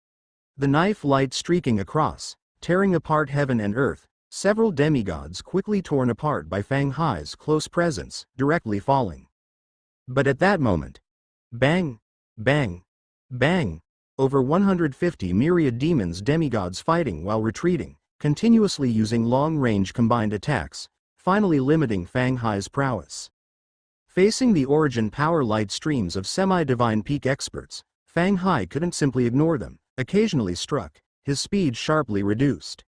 The knife light streaking across, tearing apart heaven and earth, several demigods quickly torn apart by Fang Hai's close presence, directly falling. But at that moment, bang, bang, bang, over 150 myriad demons demigods fighting while retreating, continuously using long-range combined attacks, finally limiting Fang Hai's prowess. Facing the origin power light streams of semi-divine peak experts, Fang Hai couldn't simply ignore them, occasionally struck, his speed sharply reduced.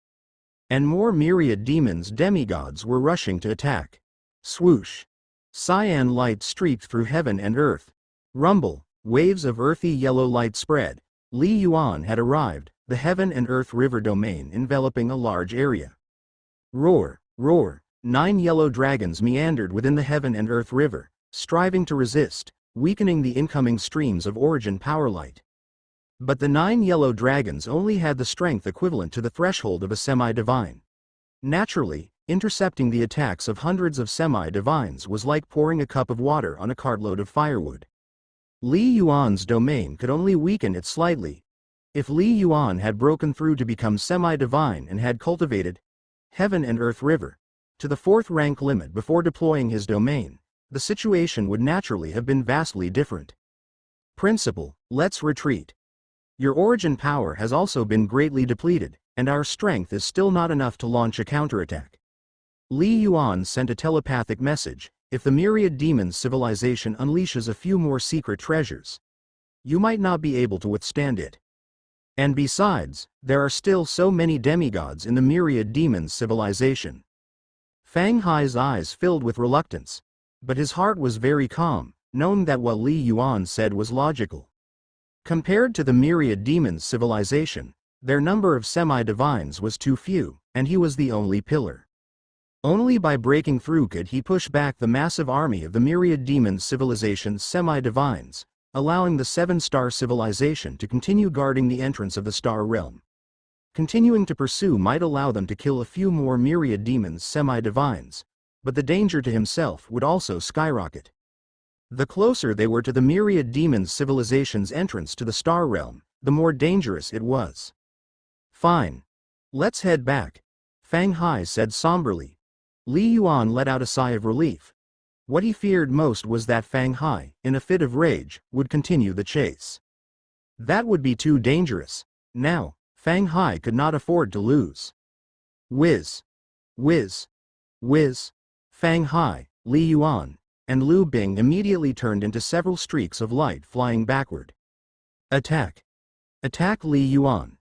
And more myriad demons demigods were rushing to attack. Swoosh. Cyan light streaked through heaven and earth. Rumble, waves of earthy yellow light spread. Li Yuan had arrived, the heaven and earth river domain enveloping a large area. Roar, roar, 9 yellow dragons meandered within the heaven and earth river, striving to resist, weakening the incoming streams of origin power light. But the 9 yellow dragons only had the strength equivalent to the threshold of a semi-divine. Naturally, intercepting the attacks of hundreds of semi-divines was like pouring a cup of water on a cartload of firewood. Li Yuan's domain could only weaken it slightly. If Li Yuan had broken through to become semi-divine and had cultivated heaven and earth river to the 4th rank limit before deploying his domain, the situation would naturally have been vastly different. Principal, let's retreat. Your origin power has also been greatly depleted, and our strength is still not enough to launch a counterattack. Li Yuan sent a telepathic message: if the myriad demons civilization unleashes a few more secret treasures, you might not be able to withstand it. And besides, there are still so many demigods in the myriad demons civilization. Fang Hai's eyes filled with reluctance, but his heart was very calm, knowing that what Li Yuan said was logical. Compared to the myriad demons civilization, their number of semi-divines was too few, and he was the only pillar. Only by breaking through could he push back the massive army of the myriad demons civilization's semi-divines, allowing the 7-star civilization to continue guarding the entrance of the star realm. Continuing to pursue might allow them to kill a few more myriad demons semi-divines, but the danger to himself would also skyrocket. The closer they were to the myriad demons civilization's entrance to the star realm, the more dangerous it was. Fine. Let's head back, Fang Hai said somberly. Li Yuan let out a sigh of relief. What he feared most was that Fang Hai, in a fit of rage, would continue the chase. That would be too dangerous. Now, Fang Hai could not afford to lose. Whiz. Whiz. Whiz. Fang Hai, Li Yuan, and Lu Bing immediately turned into several streaks of light flying backward. Attack. Attack Li Yuan.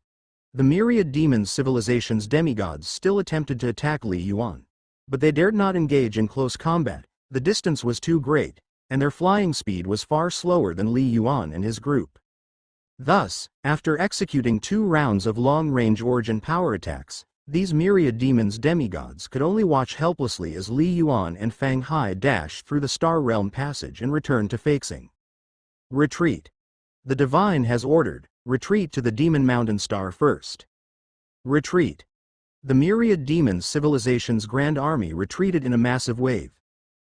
The myriad demons civilization's demigods still attempted to attack Li Yuan, but they dared not engage in close combat. The distance was too great, and their flying speed was far slower than Li Yuan and his group. Thus, after executing 2 rounds of long-range origin power attacks, these myriad demons demigods could only watch helplessly as Li Yuan and Fang Hai dashed through the Star Realm passage and returned to Faxing. Retreat. The Divine has ordered, retreat to the Demon Mountain Star first. Retreat. The myriad demons civilization's grand army retreated in a massive wave.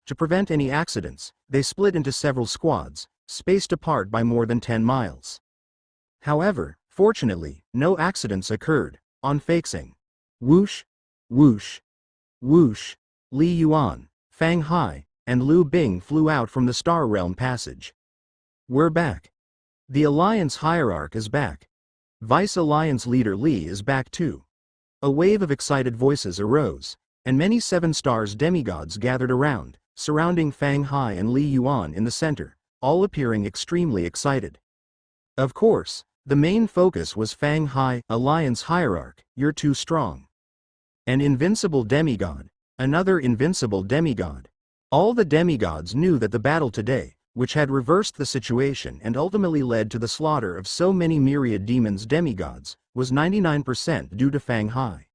To prevent any accidents, they split into several squads, spaced apart by more than 10 miles. However, fortunately, no accidents occurred. On Faxing. Whoosh, whoosh, whoosh, Li Yuan, Fang Hai, and Lu Bing flew out from the Star Realm passage. We're back. The Alliance Hierarch is back. Vice Alliance Leader Li is back too. A wave of excited voices arose, and many 7 stars demigods gathered around, surrounding Fang Hai and Li Yuan in the center, all appearing extremely excited. Of course, the main focus was Fang Hai, Alliance Hierarch, you're too strong. An invincible demigod, another invincible demigod. All the demigods knew that the battle today, which had reversed the situation and ultimately led to the slaughter of so many myriad demons demigods, was 99% due to Fang Hai.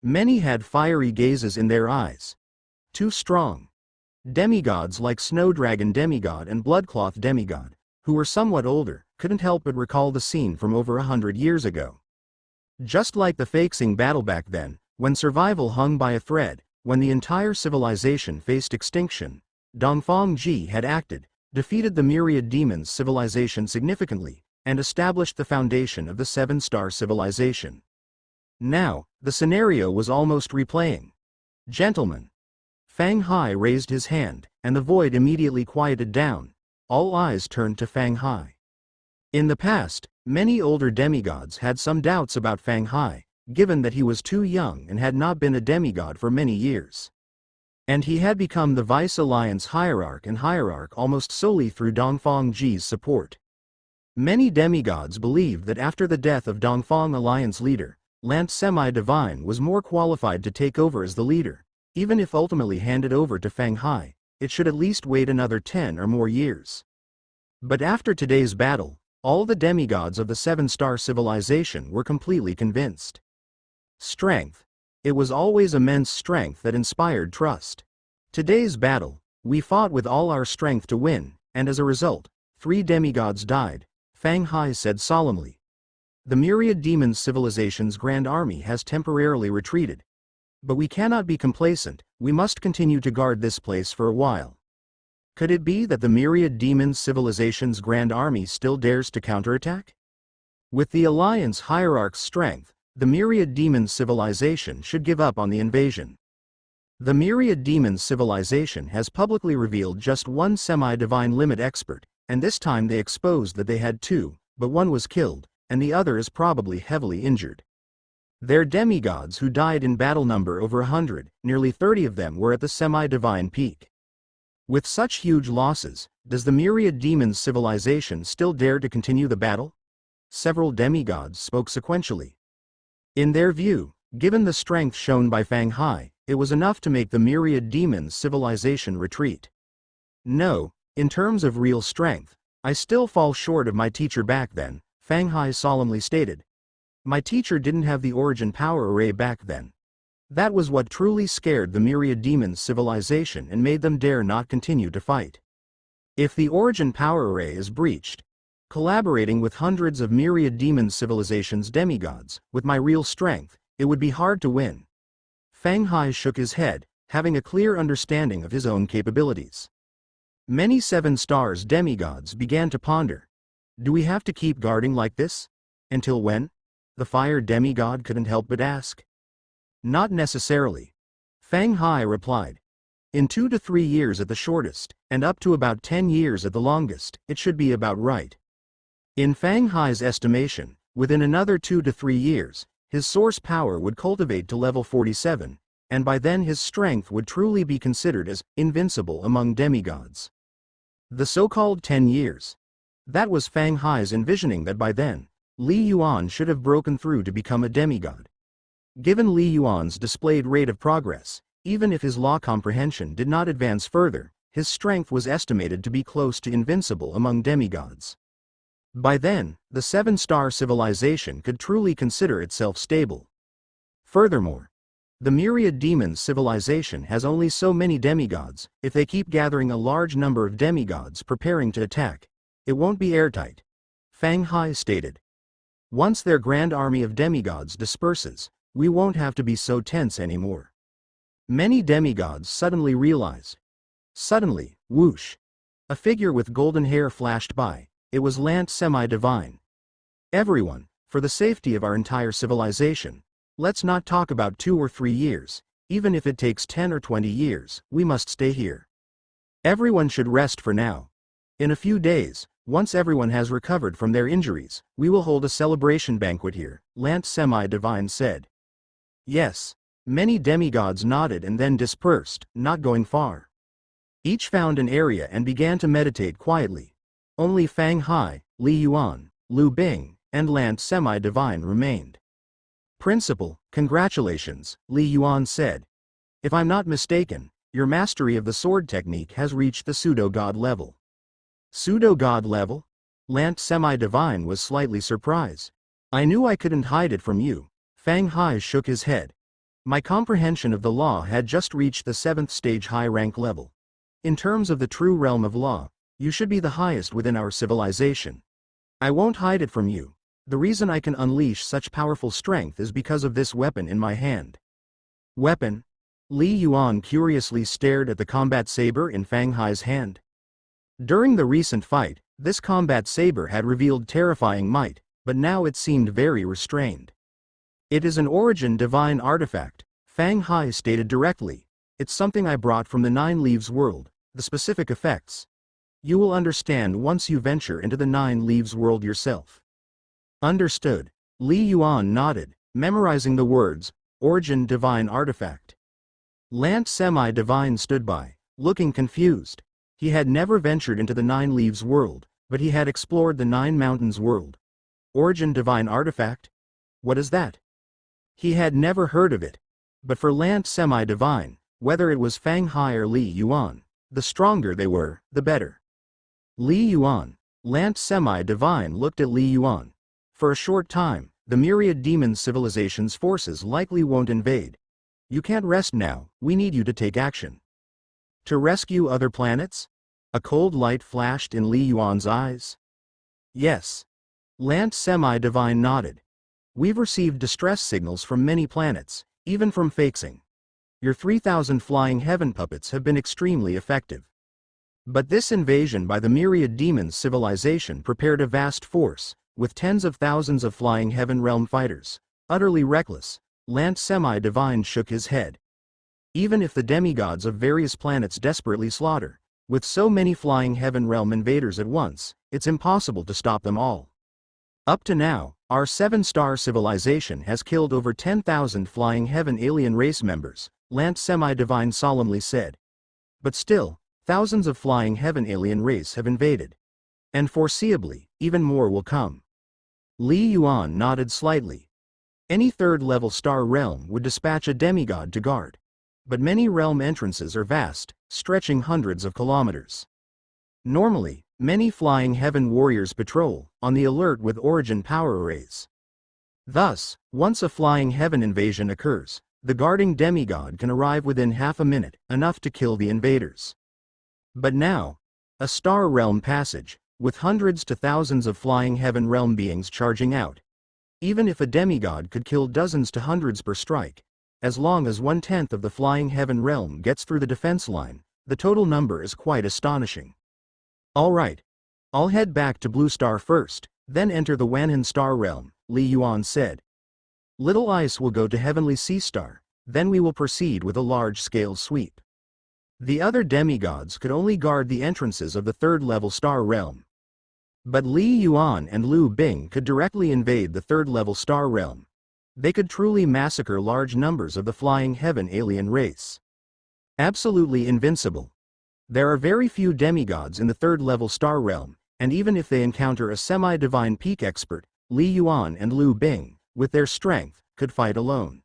Many had fiery gazes in their eyes. Too strong. Demigods like Snow Dragon Demigod and Bloodcloth Demigod, who were somewhat older, couldn't help but recall the scene from over 100 years ago. Just like the Faxing battle back then, When survival hung by a thread, when the entire civilization faced extinction, Dongfang Ji had acted, defeated the myriad demons civilization significantly, and established the foundation of the seven-star civilization. Now, the scenario was almost replaying. Gentlemen. Fang Hai raised his hand, and the void immediately quieted down. All eyes turned to Fang Hai. In the past, many older demigods had some doubts about Fang Hai, given that he was too young and had not been a demigod for many years. And he had become the Vice Alliance hierarch almost solely through Dongfang Ji's support. Many demigods believed that after the death of Dongfang Alliance leader, Lance Semi-Divine was more qualified to take over as the leader. Even if ultimately handed over to Fang Hai, it should at least wait another 10 or more years. But after today's battle, all the demigods of the seven-star civilization were completely convinced. Strength. It was always immense strength that inspired trust. Today's battle, we fought with all our strength to win, and as a result, 3 demigods died, Fang Hai said solemnly. The myriad demons civilization's grand army has temporarily retreated. But we cannot be complacent, we must continue to guard this place for a while. Could it be that the myriad demons civilization's grand army still dares to counterattack? With the Alliance hierarch's strength, the myriad demons civilization should give up on the invasion. The myriad demons civilization has publicly revealed just one semi-divine limit expert, and this time they exposed that they had 2, but one was killed, and the other is probably heavily injured. Their demigods who died in battle number over 100, nearly 30 of them were at the semi-divine peak. With such huge losses, does the myriad demons civilization still dare to continue the battle? Several demigods spoke sequentially. In their view, given the strength shown by Fang Hai, it was enough to make the myriad demons civilization retreat. No, in terms of real strength, I still fall short of my teacher back then, Fang Hai solemnly stated. My teacher didn't have the origin power array back then. That was what truly scared the myriad demons civilization and made them dare not continue to fight. If the origin power array is breached, collaborating with hundreds of myriad demons civilization's demigods, with my real strength, it would be hard to win. Fang Hai shook his head, having a clear understanding of his own capabilities. Many 7-stars demigods began to ponder. Do we have to keep guarding like this? Until when? The fire demigod couldn't help but ask. Not necessarily. Fang Hai replied. In 2 to 3 years at the shortest, and up to about 10 years at the longest, it should be about right. In Fang Hai's estimation, within another 2 to 3 years, his source power would cultivate to level 47, and by then his strength would truly be considered as invincible among demigods. The so-called 10 years. That was Fang Hai's envisioning that by then, Li Yuan should have broken through to become a demigod. Given Li Yuan's displayed rate of progress, even if his law comprehension did not advance further, his strength was estimated to be close to invincible among demigods. By then, the 7-star civilization could truly consider itself stable. Furthermore, the myriad demons civilization has only so many demigods. If they keep gathering a large number of demigods preparing to attack, it won't be airtight, Fang Hai stated. Once their grand army of demigods disperses, we won't have to be so tense anymore. Many demigods suddenly realized. Suddenly, whoosh! A figure with golden hair flashed by. It was Lance Semi-Divine. Everyone, for the safety of our entire civilization, let's not talk about 2 or 3 years, even if it takes 10 or 20 years, we must stay here. Everyone should rest for now. In a few days, once everyone has recovered from their injuries, we will hold a celebration banquet here, Lance Semi-Divine said. Yes. Many demigods nodded and then dispersed, not going far. Each found an area and began to meditate quietly. Only Fang Hai, Li Yuan, Lu Bing, and Lance Semi-Divine remained. Principal, congratulations, Li Yuan said. If I'm not mistaken, your mastery of the sword technique has reached the pseudo-god level. Pseudo-god level? Lance Semi-Divine was slightly surprised. I knew I couldn't hide it from you. Fang Hai shook his head. My comprehension of the law had just reached the 7th stage high rank level. In terms of the true realm of law, you should be the highest within our civilization. I won't hide it from you. The reason I can unleash such powerful strength is because of this weapon in my hand. Weapon? Li Yuan curiously stared at the combat saber in Fang Hai's hand. During the recent fight, this combat saber had revealed terrifying might, but now it seemed very restrained. It is an Origin Divine artifact, Fang Hai stated directly. It's something I brought from the Nine Leaves world, the specific effects. You will understand once you venture into the Nine Leaves world yourself. Understood. Li Yuan nodded, memorizing the words, Origin Divine artifact. Lant Semi-Divine stood by, looking confused. He had never ventured into the Nine Leaves world, but he had explored the Nine Mountains world. Origin Divine artifact? What is that? He had never heard of it. But for Lant Semi-Divine, whether it was Fang Hai or Li Yuan, the stronger they were, the better. Li Yuan, Lant Semi-Divine looked at Li Yuan. For a short time, the myriad demon civilization's forces likely won't invade. You can't rest now, we need you to take action. To rescue other planets? A cold light flashed in Li Yuan's eyes. Yes. Lant Semi-Divine nodded. We've received distress signals from many planets, even from Faxing. Your 3,000 flying heaven puppets have been extremely effective. But this invasion by the myriad demons civilization prepared a vast force, with tens of thousands of flying heaven realm fighters, utterly reckless. Lant Semi-Divine shook his head. Even if the demigods of various planets desperately slaughter, with so many flying heaven realm invaders at once, it's impossible to stop them all. Up to now, our 7-star civilization has killed over 10,000 flying heaven alien race members, Lant Semi-Divine solemnly said. But still, thousands of flying heaven alien race have invaded. And foreseeably, even more will come. Li Yuan nodded slightly. Any third-level star realm would dispatch a demigod to guard. But many realm entrances are vast, stretching hundreds of kilometers. Normally, many flying heaven warriors patrol, on the alert with origin power arrays. Thus, once a flying heaven invasion occurs, the guarding demigod can arrive within half a minute, enough to kill the invaders. But now, a star realm passage, with hundreds to thousands of flying heaven realm beings charging out. Even if a demigod could kill dozens to hundreds per strike, as long as 1/10 of the flying heaven realm gets through the defense line, the total number is quite astonishing. All right. I'll head back to Blue Star first, then enter the Wanhan Star realm, Li Yuan said. Little Ice will go to Heavenly Sea Star, then we will proceed with a large-scale sweep. The other demigods could only guard the entrances of the third-level star realm. But Li Yuan and Liu Bing could directly invade the third-level star realm. They could truly massacre large numbers of the flying heaven alien race. Absolutely invincible. There are very few demigods in the third-level star realm, and even if they encounter a semi-divine peak expert, Li Yuan and Liu Bing, with their strength, could fight alone.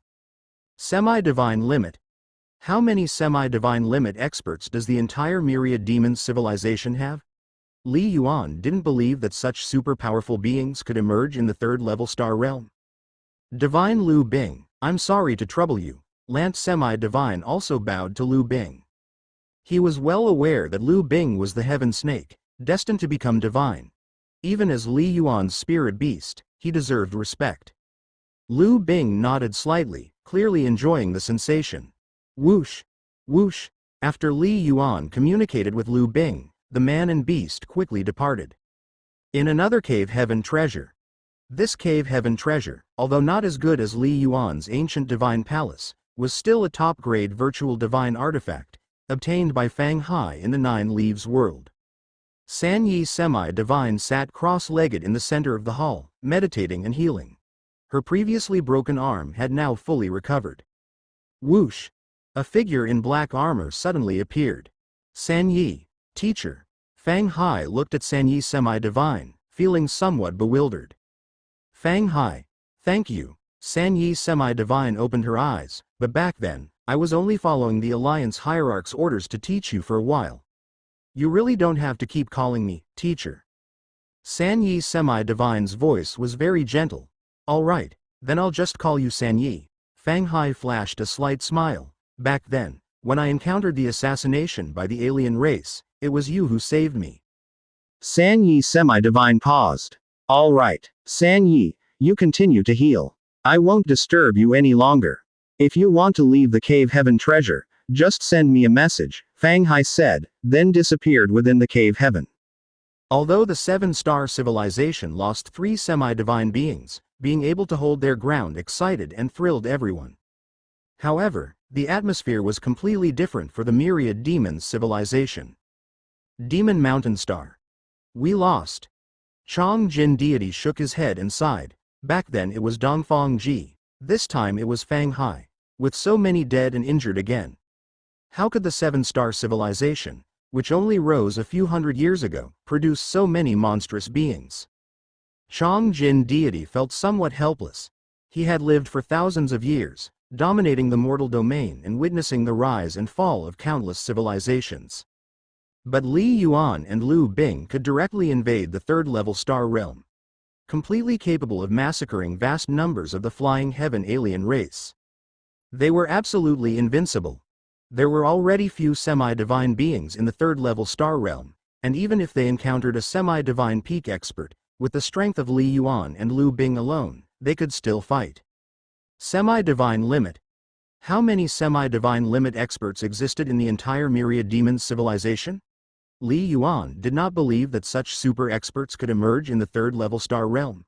Semi-divine limit. How many semi-divine limit experts does the entire myriad demons civilization have? Li Yuan didn't believe that such super-powerful beings could emerge in the third-level star realm. Divine Liu Bing, I'm sorry to trouble you. Lant Semi-Divine also bowed to Liu Bing. He was well aware that Liu Bing was the heaven snake, destined to become divine. Even as Li Yuan's spirit beast, he deserved respect. Liu Bing nodded slightly, clearly enjoying the sensation. Whoosh! Whoosh! After Li Yuan communicated with Liu Bing, the man and beast quickly departed. In another cave heaven treasure. This cave heaven treasure, although not as good as Li Yuan's ancient divine palace, was still a top-grade virtual divine artifact, obtained by Fang Hai in the Nine Leaves world. San Yi Semi-Divine sat cross-legged in the center of the hall, meditating and healing. Her previously broken arm had now fully recovered. Whoosh! A figure in black armor suddenly appeared. San Yi, teacher. Fang Hai looked at San Yi Semi-Divine, feeling somewhat bewildered. Fang Hai, thank you. San Yi Semi-Divine opened her eyes, but back then, I was only following the Alliance Hierarch's orders to teach you for a while. You really don't have to keep calling me, teacher. San Yi Semi-Divine's voice was very gentle. All right, then I'll just call you San Yi. Fang Hai flashed a slight smile. Back then, when I encountered the assassination by the alien race, it was you who saved me. San Yi Semi-Divine paused. All right, San Yi, you continue to heal. I won't disturb you any longer. If you want to leave the cave heaven treasure, just send me a message, Fang Hai said, then disappeared within the cave heaven. Although the seven-star civilization lost 3 semi-divine beings, being able to hold their ground excited and thrilled everyone. However, the atmosphere was completely different for the Myriad Demons civilization. Demon Mountain Star. We lost. Chong Jin deity shook his head and sighed. Back then it was Dongfang Ji. This time it was Fang Hai. With so many dead and injured again. How could the seven-star civilization, which only rose a few hundred years ago, produce so many monstrous beings? Chong Jin deity felt somewhat helpless. He had lived for thousands of years, dominating the mortal domain and witnessing the rise and fall of countless civilizations. But Li Yuan and Liu Bing could directly invade the third-level star realm, completely capable of massacring vast numbers of the flying heaven alien race. They were absolutely invincible. There were already few semi-divine beings in the third-level star realm, and even if they encountered a semi-divine peak expert, with the strength of Li Yuan and Liu Bing alone, they could still fight. Semi-divine limit. How many semi-divine limit experts existed in the entire Myriad Demons civilization? Li Yuan did not believe that such super experts could emerge in the third-level star realm.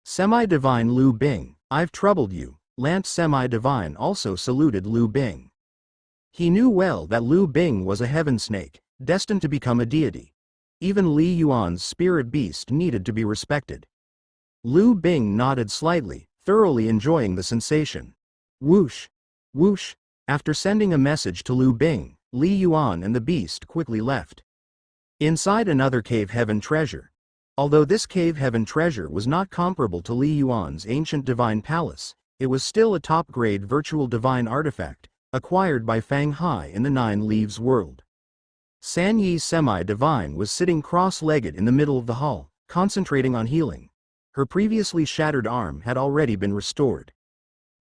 Semi-divine Liu Bing, I've troubled you. Lance Semi-divine also saluted Liu Bing. He knew well that Liu Bing was a heaven snake, destined to become a deity. Even Li Yuan's spirit beast needed to be respected. Liu Bing nodded slightly, thoroughly enjoying the sensation. Whoosh! Whoosh! After sending a message to Liu Bing, Li Yuan and the beast quickly left. Inside another cave heaven treasure. Although this cave heaven treasure was not comparable to Li Yuan's ancient divine palace, it was still a top-grade virtual divine artifact, acquired by Fang Hai in the Nine Leaves world. San Yi Semi-Divine was sitting cross-legged in the middle of the hall, concentrating on healing. Her previously shattered arm had already been restored.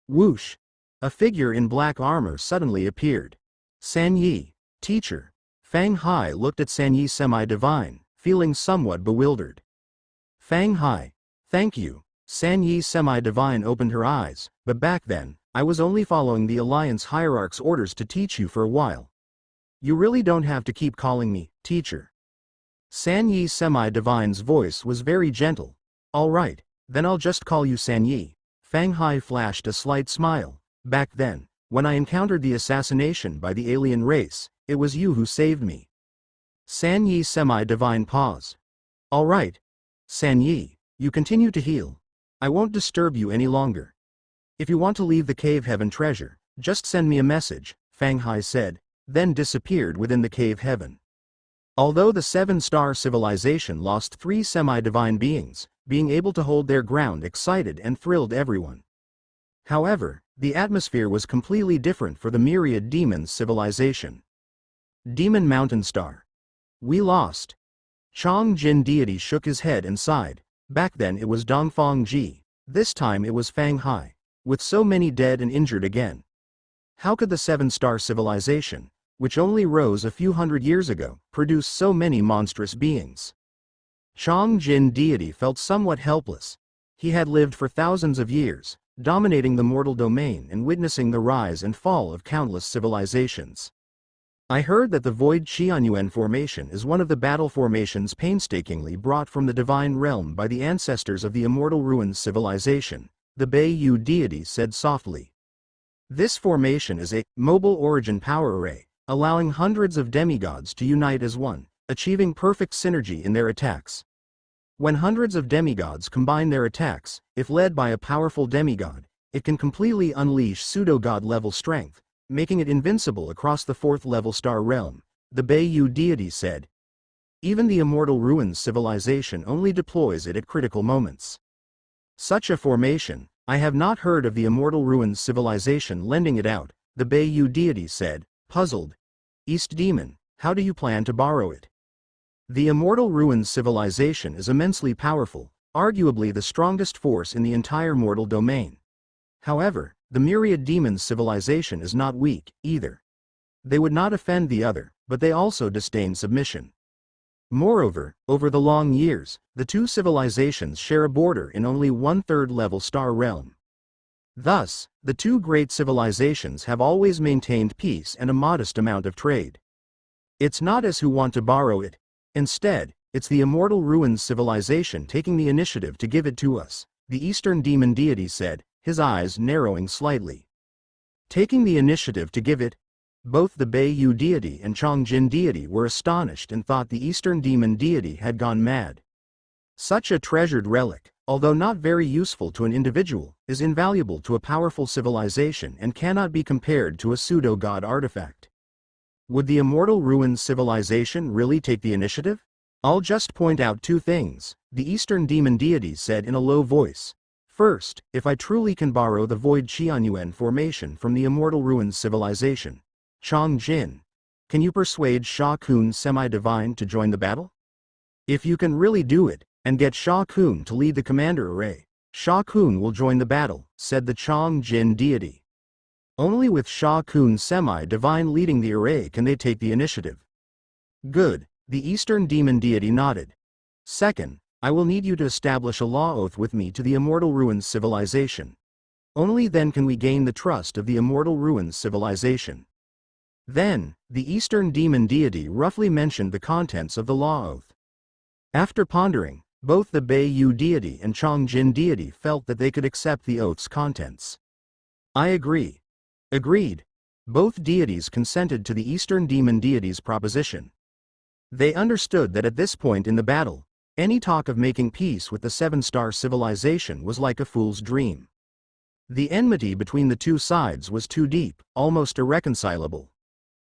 Whoosh! A figure in black armor suddenly appeared. San Yi, teacher. Fang Hai looked at San Yi Semi-Divine, feeling somewhat bewildered. Fang Hai, thank you. San Yi Semi-Divine opened her eyes, but back then, I was only following the Alliance Hierarch's orders to teach you for a while. You really don't have to keep calling me, teacher. San Yi Semi-Divine's voice was very gentle. All right, then I'll just call you San Yi. Fang Hai flashed a slight smile. Back then, when I encountered the assassination by the alien race, it was you who saved me. San Yi Semi-Divine paused. All right. San Yi, you continue to heal. I won't disturb you any longer. If you want to leave the cave heaven treasure, just send me a message, Fang Hai said, then disappeared within the cave heaven. Although the seven-star civilization lost 3 semi-divine beings, being able to hold their ground excited and thrilled everyone. However, the atmosphere was completely different for the Myriad Demons civilization. Demon Mountain Star. We lost. Chong Jin deity shook his head and sighed. Back then it was Dongfang Ji. This time it was Fang Hai. With so many dead and injured again. How could the seven-star civilization, which only rose a few hundred years ago, produce so many monstrous beings? Chong Jin deity felt somewhat helpless. He had lived for thousands of years, dominating the mortal domain and witnessing the rise and fall of countless civilizations. I heard that the Void Qianyuan formation is one of the battle formations painstakingly brought from the divine realm by the ancestors of the Immortal Ruins civilization, the Beiyu deity said softly. This formation is a mobile origin power array, allowing hundreds of demigods to unite as one, achieving perfect synergy in their attacks. When hundreds of demigods combine their attacks, if led by a powerful demigod, it can completely unleash pseudo-god level strength, making it invincible across the 4th-level star realm, the Beiyu deity said. Even the Immortal Ruins civilization only deploys it at critical moments. Such a formation, I have not heard of the Immortal Ruins civilization lending it out, the Beiyu deity said, puzzled. East Demon, how do you plan to borrow it? The Immortal Ruins civilization is immensely powerful, arguably the strongest force in the entire mortal domain. However, the Myriad Demons civilization is not weak, either. They would not offend the other, but they also disdain submission. Moreover, over the long years, the two civilizations share a border in only 1/3 level star realm. Thus, the two great civilizations have always maintained peace and a modest amount of trade. It's not us who want to borrow it. Instead, it's the Immortal Ruins civilization taking the initiative to give it to us, the Eastern Demon Deity said, his eyes narrowing slightly. Taking the initiative to give it? Both the Beiyu deity and Chongjin deity were astonished and thought the Eastern Demon Deity had gone mad. Such a treasured relic, although not very useful to an individual, is invaluable to a powerful civilization and cannot be compared to a pseudo-god artifact. Would the Immortal Ruins civilization really take the initiative? I'll just point out two things, the Eastern Demon Deity said in a low voice. First, if I truly can borrow the Void Qianyuan formation from the Immortal Ruins civilization. Chongjin, can you persuade Sha Kun Semi-Divine to join the battle? If you can really do it, and get Sha Kun to lead the commander array, Sha Kun will join the battle, said the Chongjin deity. Only with Sha Kun Semi-Divine leading the array can they take the initiative. Good, the Eastern Demon Deity nodded. Second, I will need you to establish a law oath with me to the Immortal Ruins civilization. Only then can we gain the trust of the Immortal Ruins civilization. Then, the Eastern Demon Deity roughly mentioned the contents of the law oath. After pondering, both the Beiyu deity and Chongjin deity felt that they could accept the oath's contents. I agree. Agreed. Both deities consented to the Eastern Demon Deity's proposition. They understood that at this point in the battle, any talk of making peace with the Seven-Star civilization was like a fool's dream. The enmity between the two sides was too deep, almost irreconcilable.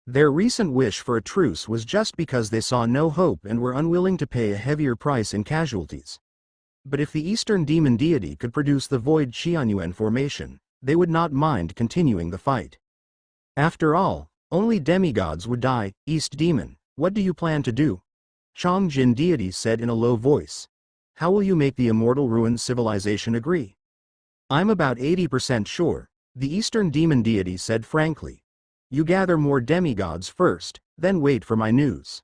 Their recent wish for a truce was just because they saw no hope and were unwilling to pay a heavier price in casualties. But if the Eastern Demon Deity could produce the Void Qianyuan formation, they would not mind continuing the fight. After all, only demigods would die. East Demon, what do you plan to do? Chongjin deity said in a low voice. How will you make the Immortal Ruins civilization agree? I'm about 80% sure, the Eastern Demon Deity said frankly. You gather more demigods first, then wait for my news.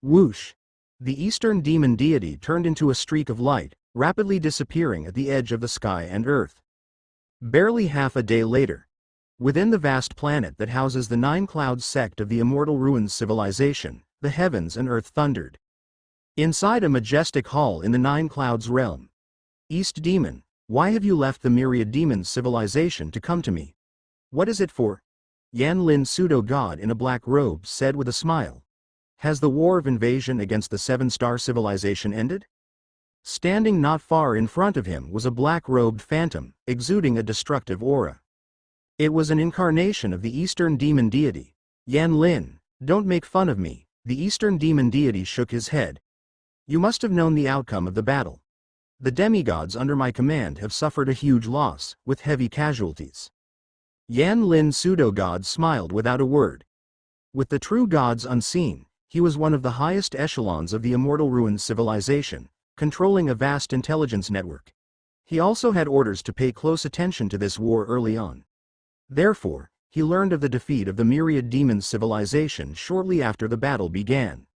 Whoosh! The Eastern Demon Deity turned into a streak of light, rapidly disappearing at the edge of the sky and earth. Barely half a day later, within the vast planet that houses the Nine Clouds sect of the Immortal Ruins civilization, the heavens and earth thundered. Inside a majestic hall in the Nine Clouds realm. East Demon, why have you left the Myriad Demons civilization to come to me? What is it for? Yanlin pseudo-god in a black robe said with a smile. Has the war of invasion against the Seven-Star civilization ended? Standing not far in front of him was a black-robed phantom, exuding a destructive aura. It was an incarnation of the Eastern Demon Deity. Yanlin, don't make fun of me, the Eastern Demon Deity shook his head. You must have known the outcome of the battle. The demigods under my command have suffered a huge loss, with heavy casualties. Yanlin pseudo-god smiled without a word. With the true gods unseen, he was one of the highest echelons of the Immortal Ruins civilization, controlling a vast intelligence network. He also had orders to pay close attention to this war early on. Therefore, he learned of the defeat of the Myriad Demons civilization shortly after the battle began.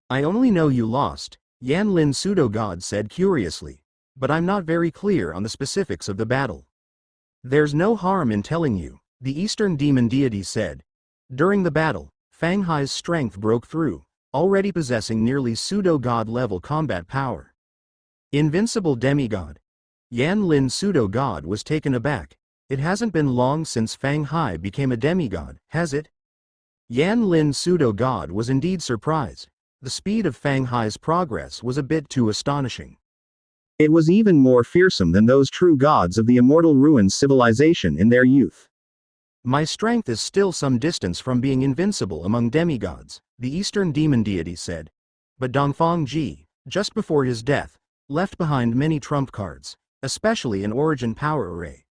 I only know you lost, Yanlin pseudo-god said curiously, but I'm not very clear on the specifics of the battle. There's no harm in telling you, the Eastern Demon Deity said. During the battle, Fang Hai's strength broke through, already possessing nearly pseudo-god level combat power. Invincible demigod. Yanlin pseudo-god was taken aback. It hasn't been long since Fang Hai became a demigod, has it? Yanlin pseudo-god was indeed surprised. The speed of Fang Hai's progress was a bit too astonishing. It was even more fearsome than those true gods of the Immortal Ruins civilization in their youth. My strength is still some distance from being invincible among demigods, the Eastern Demon Deity said. But Dongfang Ji, just before his death, left behind many trump cards, especially an origin power array.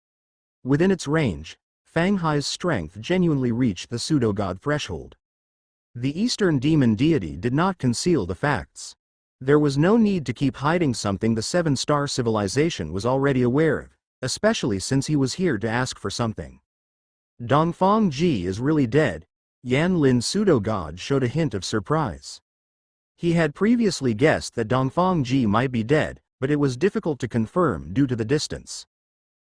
Within its range, Fang Hai's strength genuinely reached the pseudo-god threshold. The Eastern Demon Deity did not conceal the facts. There was no need to keep hiding something the Seven-Star civilization was already aware of, especially since he was here to ask for something. Dongfang Ji is really dead, Yanlin pseudo-god showed a hint of surprise. He had previously guessed that Dongfang Ji might be dead, but it was difficult to confirm due to the distance.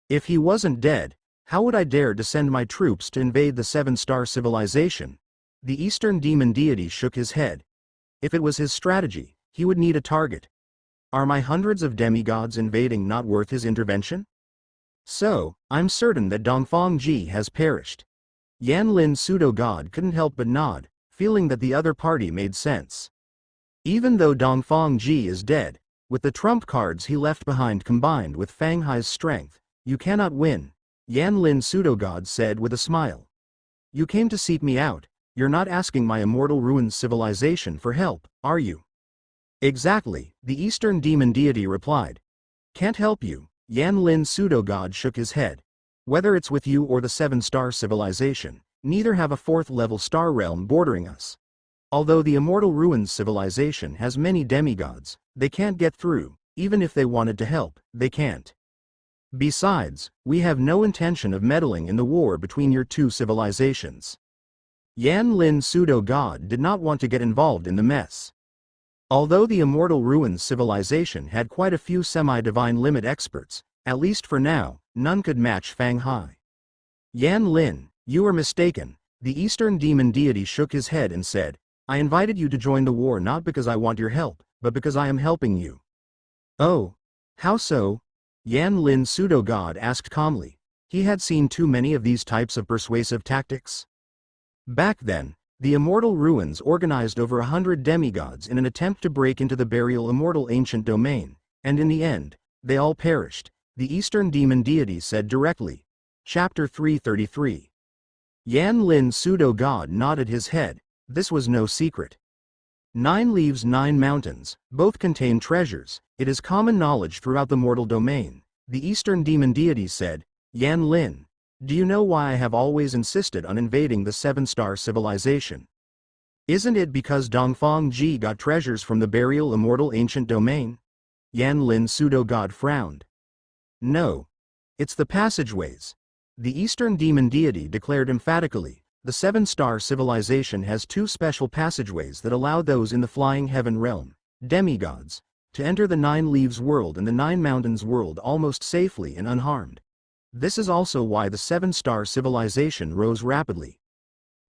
If he wasn't dead, how would I dare to send my troops to invade the seven-star civilization? The Eastern demon deity shook his head. If it was his strategy, he would need a target. Are my hundreds of demigods invading not worth his intervention? So, I'm certain that Dongfang Ji has perished. Yan Lin's pseudo-god couldn't help but nod, feeling that the other party made sense. Even though Dongfang Ji is dead, with the trump cards he left behind combined with Fang Hai's strength, you cannot win, Yan Lin's pseudo-god said with a smile. You came to seek me out, you're not asking my immortal ruins civilization for help, are you? Exactly, the Eastern demon deity replied. Can't help you, Yan Lin's pseudo-god shook his head. Whether it's with you or the seven-star civilization, neither have a fourth-level star realm bordering us. Although the immortal ruins civilization has many demigods, they can't get through, even if they wanted to help, they can't. Besides, we have no intention of meddling in the war between your two civilizations. Yan Lin's pseudo-god did not want to get involved in the mess. Although the immortal ruins civilization had quite a few semi-divine limit experts, at least for now, none could match Fang Hai. Yan Lin, you are mistaken, the Eastern demon deity shook his head and said, I invited you to join the war not because I want your help, but because I am helping you. Oh, how so? Yan Lin's pseudo-god asked calmly. He had seen too many of these types of persuasive tactics. Back then, the immortal ruins organized over 100 demigods in an attempt to break into the burial immortal ancient domain, and in the end, they all perished, the Eastern demon deity said directly. Chapter 333. Yan Lin's pseudo-god nodded his head. This was no secret. 9 leaves 9 mountains, both contain treasures, it is common knowledge throughout the mortal domain, the Eastern demon deity said. Yan Lin, do you know why I have always insisted on invading the seven-star civilization? Isn't it because Dongfang Ji got treasures from the burial immortal ancient domain? Yan Lin's pseudo-god frowned. No. It's the passageways. The Eastern demon deity declared emphatically. The seven-star civilization has 2 special passageways that allow those in the flying heaven realm, demigods, to enter the 9 leaves world and the 9 mountains world almost safely and unharmed. This is also why the seven-star civilization rose rapidly.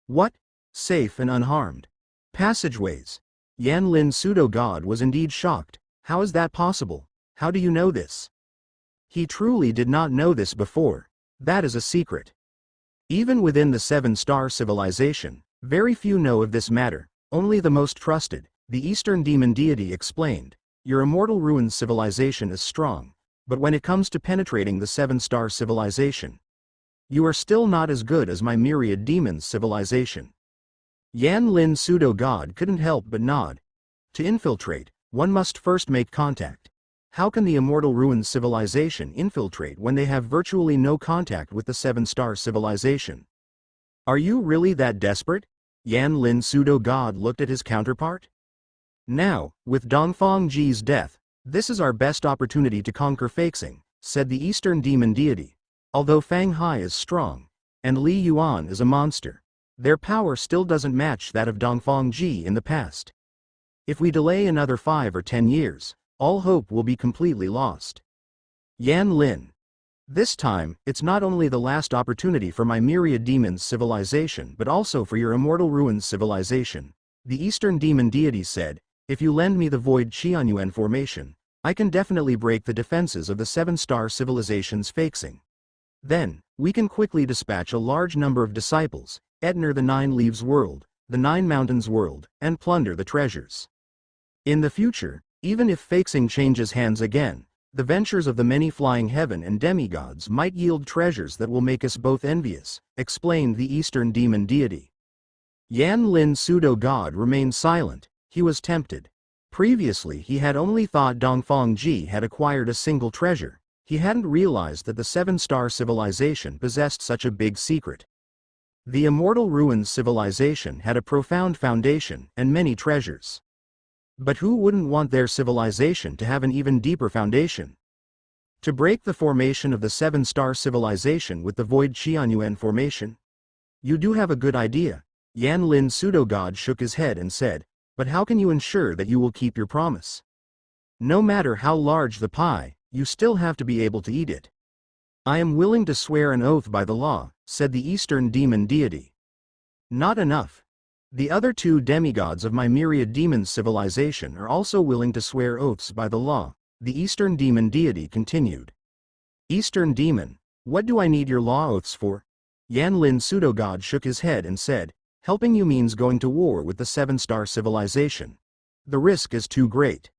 What? Safe and unharmed? Passageways? Yan Lin's pseudo-god was indeed shocked. How is that possible? How do you know this? He truly did not know this before. That is a secret. Even within the seven-star civilization, very few know of this matter, only the most trusted, the Eastern demon deity explained. Your immortal ruins civilization is strong, but when it comes to penetrating the seven-star civilization, you are still not as good as my myriad demons civilization. Yan Lin's pseudo-god couldn't help but nod. To infiltrate, one must first make contact. How can the immortal ruins civilization infiltrate when they have virtually no contact with the seven-star civilization? Are you really that desperate? Yan Lin's pseudo-god looked at his counterpart. Now, with Dongfang Ji's death, this is our best opportunity to conquer Feixing, said the Eastern demon deity. Although Fang Hai is strong, and Li Yuan is a monster, their power still doesn't match that of Dongfang Ji in the past. If we delay another 5 or 10 years, all hope will be completely lost. Yan Lin. This time, it's not only the last opportunity for my myriad demons civilization but also for your immortal ruins civilization, the Eastern demon deity said. If you lend me the void Qianyuan formation, I can definitely break the defenses of the seven-star civilization's Feixing. Then, we can quickly dispatch a large number of disciples, enter the 9 leaves world, the 9 mountains world, and plunder the treasures. In the future, even if Feixing changes hands again, the ventures of the many flying heaven and demigods might yield treasures that will make us both envious, explained the Eastern demon deity. Yan Lin's pseudo-god remained silent. He was tempted. Previously he had only thought Dongfang Ji had acquired a single treasure. He hadn't realized that the seven-star civilization possessed such a big secret. The immortal ruins civilization had a profound foundation and many treasures. But who wouldn't want their civilization to have an even deeper foundation? To break the formation of the seven-star civilization with the void Qianyuan formation? You do have a good idea. Yan Lin's pseudo-god shook his head and said, but how can you ensure that you will keep your promise? No matter how large the pie, you still have to be able to eat it. I am willing to swear an oath by the law, said the Eastern demon deity. Not enough. The other two demigods of my myriad demons civilization are also willing to swear oaths by the law, the Eastern demon deity continued. Eastern demon, what do I need your law oaths for? Yanlin pseudo-god shook his head and said, helping you means going to war with the 7-star civilization. The risk is too great.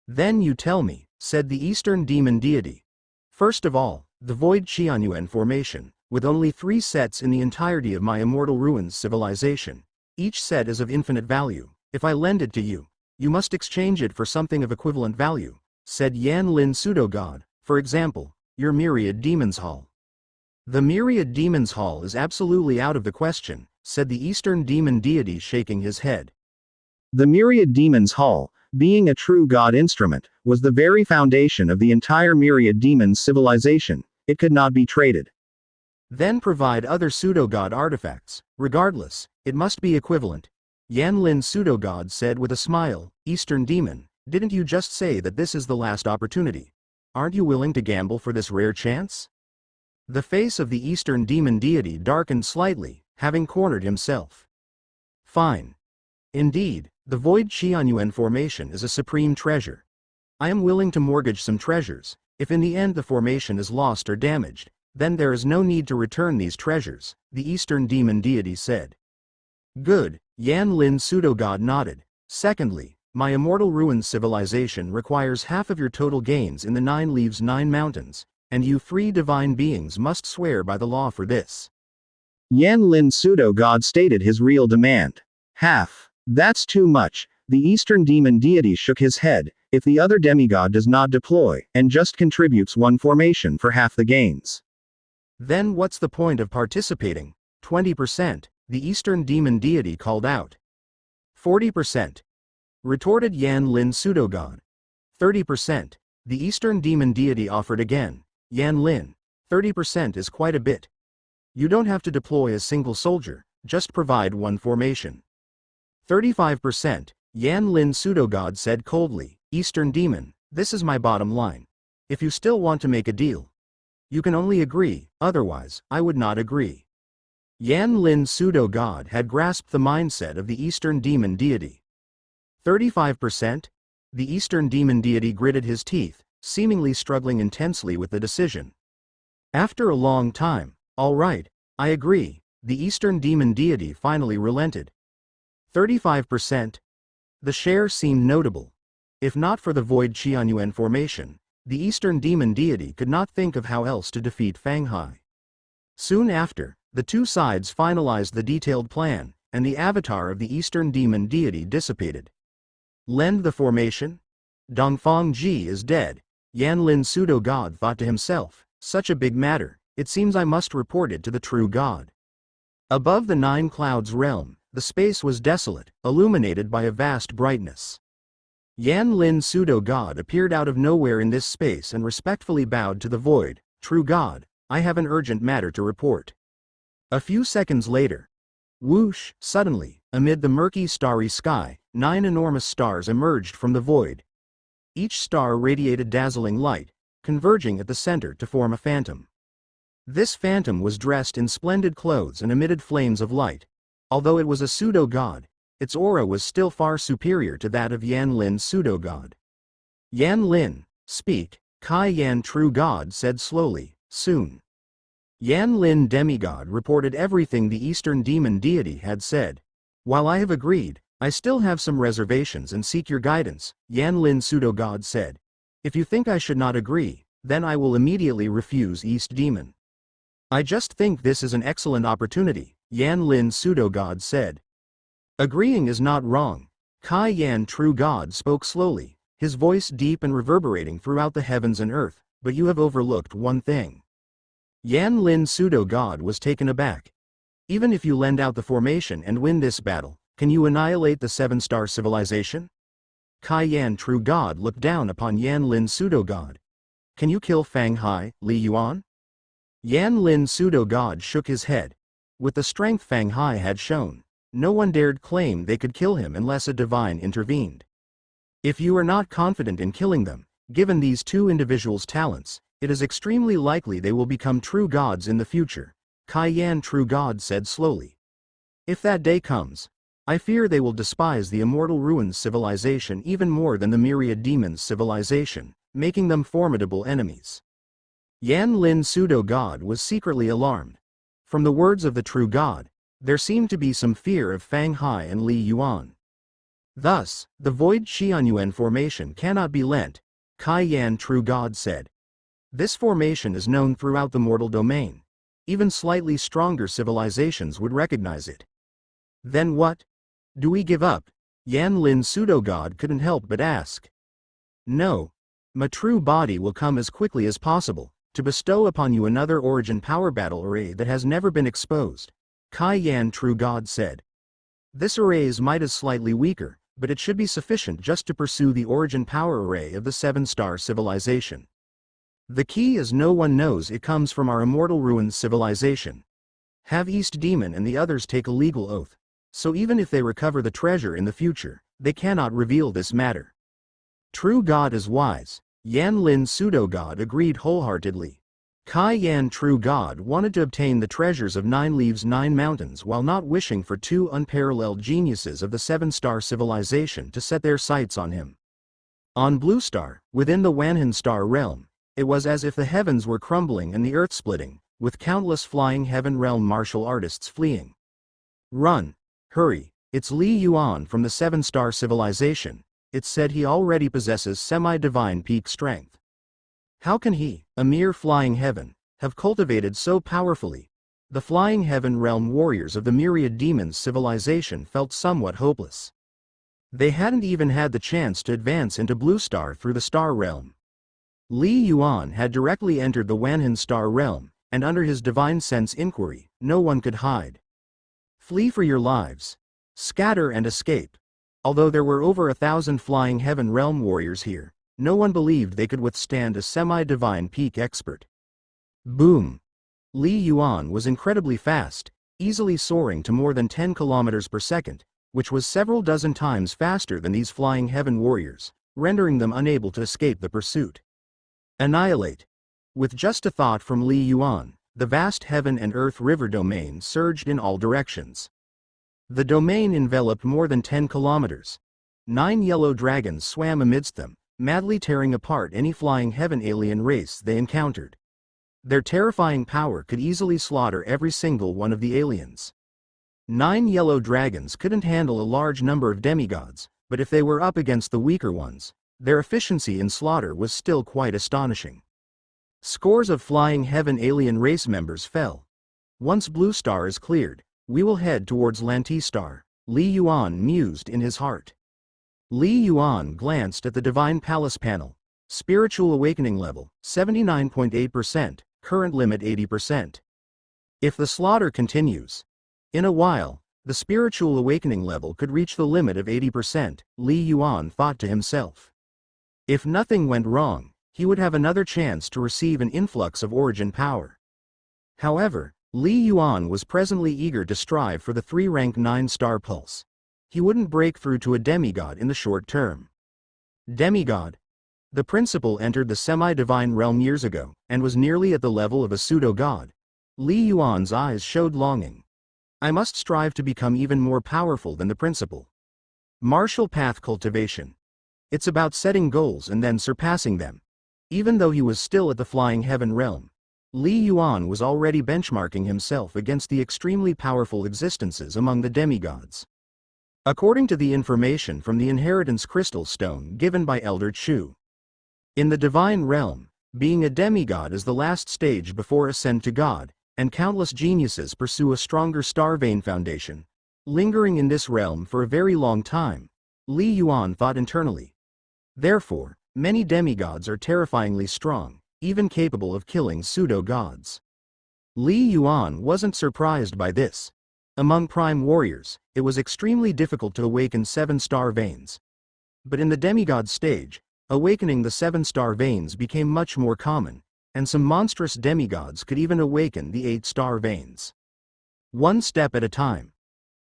Then you tell me, said the Eastern demon deity. First of all, the Void Qianyuan formation, with only 3 sets in the entirety of my Immortal Ruins civilization. Each set is of infinite value. If I lend it to you, you must exchange it for something of equivalent value, said Yanlin pseudo-god, for example, your Myriad Demons Hall. The Myriad Demons Hall is absolutely out of the question, said the Eastern demon deity shaking his head. The Myriad Demons Hall, being a true god instrument, was the very foundation of the entire Myriad Demons civilization. It could not be traded. Then provide other pseudo-god artifacts. Regardless, it must be equivalent. Yanlin pseudo-god said with a smile, Eastern demon, didn't you just say that this is the last opportunity? Aren't you willing to gamble for this rare chance? The face of the Eastern demon deity darkened slightly, having cornered himself. Fine. Indeed, the Void Qianyuan formation is a supreme treasure. I am willing to mortgage some treasures. If in the end the formation is lost or damaged, then there is no need to return these treasures, the Eastern demon deity said. Good, Yanlin pseudo-god nodded. Secondly, my Immortal Ruins civilization requires half of your total gains in the 9 Leaves 9 Mountains, and you 3 divine beings must swear by the law for this. Yanlin pseudo-god stated his real demand. Half. That's too much. The Eastern demon deity shook his head. If the other demigod does not deploy, and just contributes 1 formation for half the gains. Then what's the point of participating? 20%, the Eastern demon deity called out. 40%. Retorted Yanlin pseudo-god. 30%, the Eastern demon deity offered again. Yanlin, 30% is quite a bit. You don't have to deploy a single soldier, just provide 1 formation. 35%, Yanlin pseudo-god said coldly, Eastern demon, this is my bottom line. If you still want to make a deal, you can only agree, otherwise, I would not agree. Yanlin pseudo-god had grasped the mindset of the Eastern demon deity. 35%? The Eastern demon deity gritted his teeth, seemingly struggling intensely with the decision. After a long time, all right, I agree, the Eastern demon deity finally relented. 35%? The share seemed notable. If not for the Void Qianyuan formation, the Eastern demon deity could not think of how else to defeat Fang Hai. Soon after, the 2 sides finalized the detailed plan, and the avatar of the Eastern demon deity dissipated. Lend the formation? Dongfang Ji is dead, Yanlin pseudo-god thought to himself, such a big matter, it seems I must report it to the true god. Above the 9 clouds realm, the space was desolate, illuminated by a vast brightness. Yanlin pseudo-god appeared out of nowhere in this space and respectfully bowed to the void. True god, I have an urgent matter to report. A few seconds later, whoosh, suddenly, amid the murky starry sky, 9 enormous stars emerged from the void. Each star radiated dazzling light, converging at the center to form a phantom. This phantom was dressed in splendid clothes and emitted flames of light. Although it was a pseudo-god, its aura was still far superior to that of Yanlin pseudo-god. Yanlin, speak, Kai Yan true god said slowly, soon. Yanlin demigod reported everything the Eastern demon deity had said. While I have agreed, I still have some reservations and seek your guidance, Yanlin pseudo-god said. If you think I should not agree, then I will immediately refuse East Demon. I just think this is an excellent opportunity, Yanlin pseudo-god said. Agreeing is not wrong. Kai Yan true god spoke slowly, his voice deep and reverberating throughout the heavens and earth, but you have overlooked one thing. Yanlin pseudo-god was taken aback. Even if you lend out the formation and win this battle, can you annihilate the 7-star civilization? Kai Yan true god looked down upon Yanlin pseudo-god. Can you kill Fang Hai, Li Yuan? Yanlin pseudo-god shook his head. With the strength Fang Hai had shown, no one dared claim they could kill him unless a divine intervened. If you are not confident in killing them, given these 2 individuals' talents, It is extremely likely they will become true gods in the future, Kai Yan True God said slowly. If that day comes, I fear they will despise the Immortal Ruins civilization even more than the Myriad Demons civilization, making them formidable enemies. Yan Lin Pseudo-God was secretly alarmed. From the words of the True God, there seemed to be some fear of Fang Hai and Li Yuan. Thus, the Void Qianyuan formation cannot be lent, Kai Yan True God said. This formation is known throughout the mortal domain. Even slightly stronger civilizations would recognize it. Then what? Do we give up? Yan Lin Pseudo-God couldn't help but ask. No. My true body will come as quickly as possible, to bestow upon you another origin power battle array that has never been exposed, Kai Yan True God said. This array's might is slightly weaker, but it should be sufficient just to pursue the origin power array of the 7-star civilization. The key is no one knows it comes from our Immortal Ruins civilization. Have East Demon and the others take a legal oath, so even if they recover the treasure in the future, they cannot reveal this matter. True God is wise, Yan Lin Pseudo-God agreed wholeheartedly. Kai Yan True God wanted to obtain the treasures of 9 Leaves 9 Mountains while not wishing for 2 unparalleled geniuses of the 7-star civilization to set their sights on him. On Blue Star, within the Wanhan Star realm, it was as if the heavens were crumbling and the earth splitting, with countless flying heaven realm martial artists fleeing. Run! Hurry! It's Li Yuan from the 7-star civilization. It's said he already possesses semi-divine peak strength. How can he, a mere flying heaven, have cultivated so powerfully? The flying heaven realm warriors of the Myriad Demons civilization felt somewhat hopeless. They hadn't even had the chance to advance into Blue Star through the star realm. Li Yuan had directly entered the Wanhan Star realm, and under his divine sense inquiry, no one could hide. Flee for your lives. Scatter and escape. Although there were over 1,000 flying heaven realm warriors here, no one believed they could withstand a semi-divine peak expert. Boom! Li Yuan was incredibly fast, easily soaring to more than 10 kilometers per second, which was several dozen times faster than these flying heaven warriors, rendering them unable to escape the pursuit. Annihilate. With just a thought from Li Yuan, the vast heaven and earth river domain surged in all directions. The domain enveloped more than 10 kilometers. 9 yellow dragons swam amidst them, madly tearing apart any flying heaven alien race they encountered. Their terrifying power could easily slaughter every single one of the aliens. 9 yellow dragons couldn't handle a large number of demigods, but if they were up against the weaker ones, their efficiency in slaughter was still quite astonishing. Scores of flying heaven alien race members fell. Once Blue Star is cleared, we will head towards Lantistar, Li Yuan mused in his heart. Li Yuan glanced at the Divine Palace panel. Spiritual awakening level, 79.8%, current limit 80%. If the slaughter continues, in a while, the spiritual awakening level could reach the limit of 80%, Li Yuan thought to himself. If nothing went wrong, he would have another chance to receive an influx of origin power. However, Li Yuan was presently eager to strive for the 3-rank 9-star pulse. He wouldn't break through to a demigod in the short term. Demigod? The principal entered the semi-divine realm years ago, and was nearly at the level of a pseudo-god. Li Yuan's eyes showed longing. I must strive to become even more powerful than the principal. Martial path cultivation. It's about setting goals and then surpassing them. Even though he was still at the flying heaven realm, Li Yuan was already benchmarking himself against the extremely powerful existences among the demigods. According to the information from the Inheritance Crystal Stone given by Elder Chu, in the divine realm, being a demigod is the last stage before ascent to God, and countless geniuses pursue a stronger star vein foundation, lingering in this realm for a very long time, Li Yuan thought internally. Therefore, many demigods are terrifyingly strong, even capable of killing pseudo-gods. Li Yuan wasn't surprised by this. Among prime warriors, it was extremely difficult to awaken 7-star veins. But in the demigod stage, awakening the 7-star veins became much more common, and some monstrous demigods could even awaken the 8-star veins. One step at a time.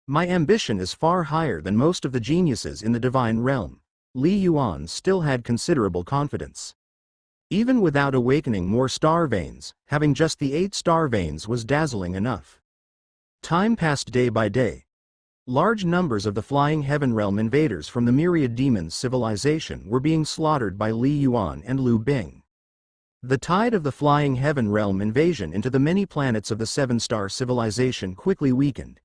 My ambition is far higher than most of the geniuses in the divine realm. Li Yuan still had considerable confidence. Even without awakening more star veins, having just the 8 star veins was dazzling enough. Time passed day by day. Large numbers of the Flying Heaven Realm invaders from the Myriad Demons civilization were being slaughtered by Li Yuan and Liu Bing. The tide of the Flying Heaven Realm invasion into the many planets of the 7-star civilization quickly weakened.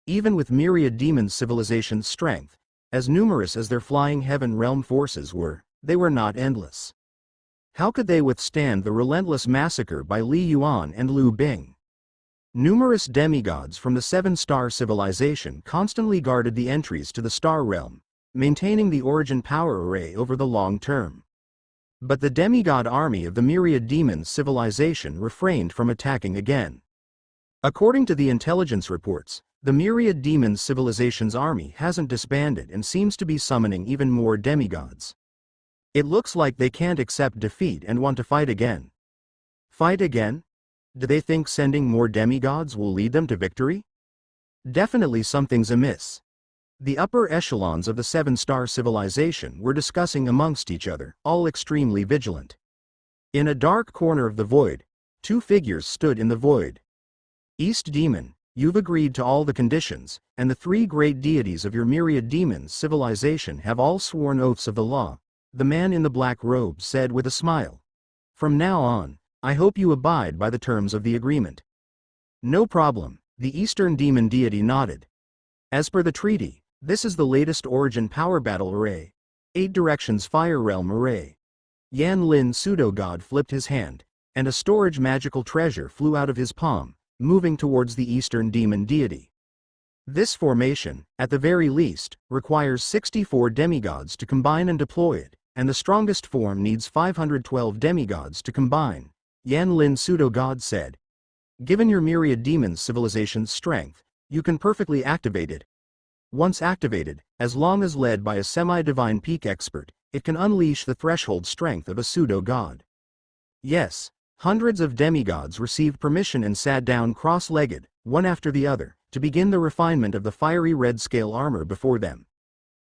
Even with Myriad Demons civilization's strength, as numerous as their Flying Heaven Realm forces were, they were not endless. How could they withstand the relentless massacre by Li Yuan and Liu Bing? Numerous demigods from the 7-star civilization constantly guarded the entries to the star realm, maintaining the origin power array over the long term. But the demigod army of the Myriad Demons civilization refrained from attacking again. According to the intelligence reports, the Myriad Demons civilization's army hasn't disbanded and seems to be summoning even more demigods. It looks like they can't accept defeat and want to fight again. Fight again? Do they think sending more demigods will lead them to victory? Definitely something's amiss. The upper echelons of the 7-star civilization were discussing amongst each other, all extremely vigilant. In a dark corner of the void, 2 figures stood in the void. East Demon, you've agreed to all the conditions, and the 3 great deities of your Myriad Demons civilization have all sworn oaths of the law, the man in the black robe said with a smile. From now on, I hope you abide by the terms of the agreement. No problem, the Eastern Demon deity nodded. As per the treaty, this is the latest origin power battle array. 8 directions fire realm array. Yan Lin pseudo-god flipped his hand, and a storage magical treasure flew out of his palm, moving towards the Eastern Demon deity. This formation, at the very least, requires 64 demigods to combine and deploy it, and the strongest form needs 512 demigods to combine. Yan Lin pseudo-god said. Given your Myriad Demons civilization's strength, you can perfectly activate it. Once activated, as long as led by a semi-divine peak expert, it can unleash the threshold strength of a pseudo-god. Yes, hundreds of demigods received permission and sat down cross-legged, one after the other, to begin the refinement of the fiery red scale armor before them.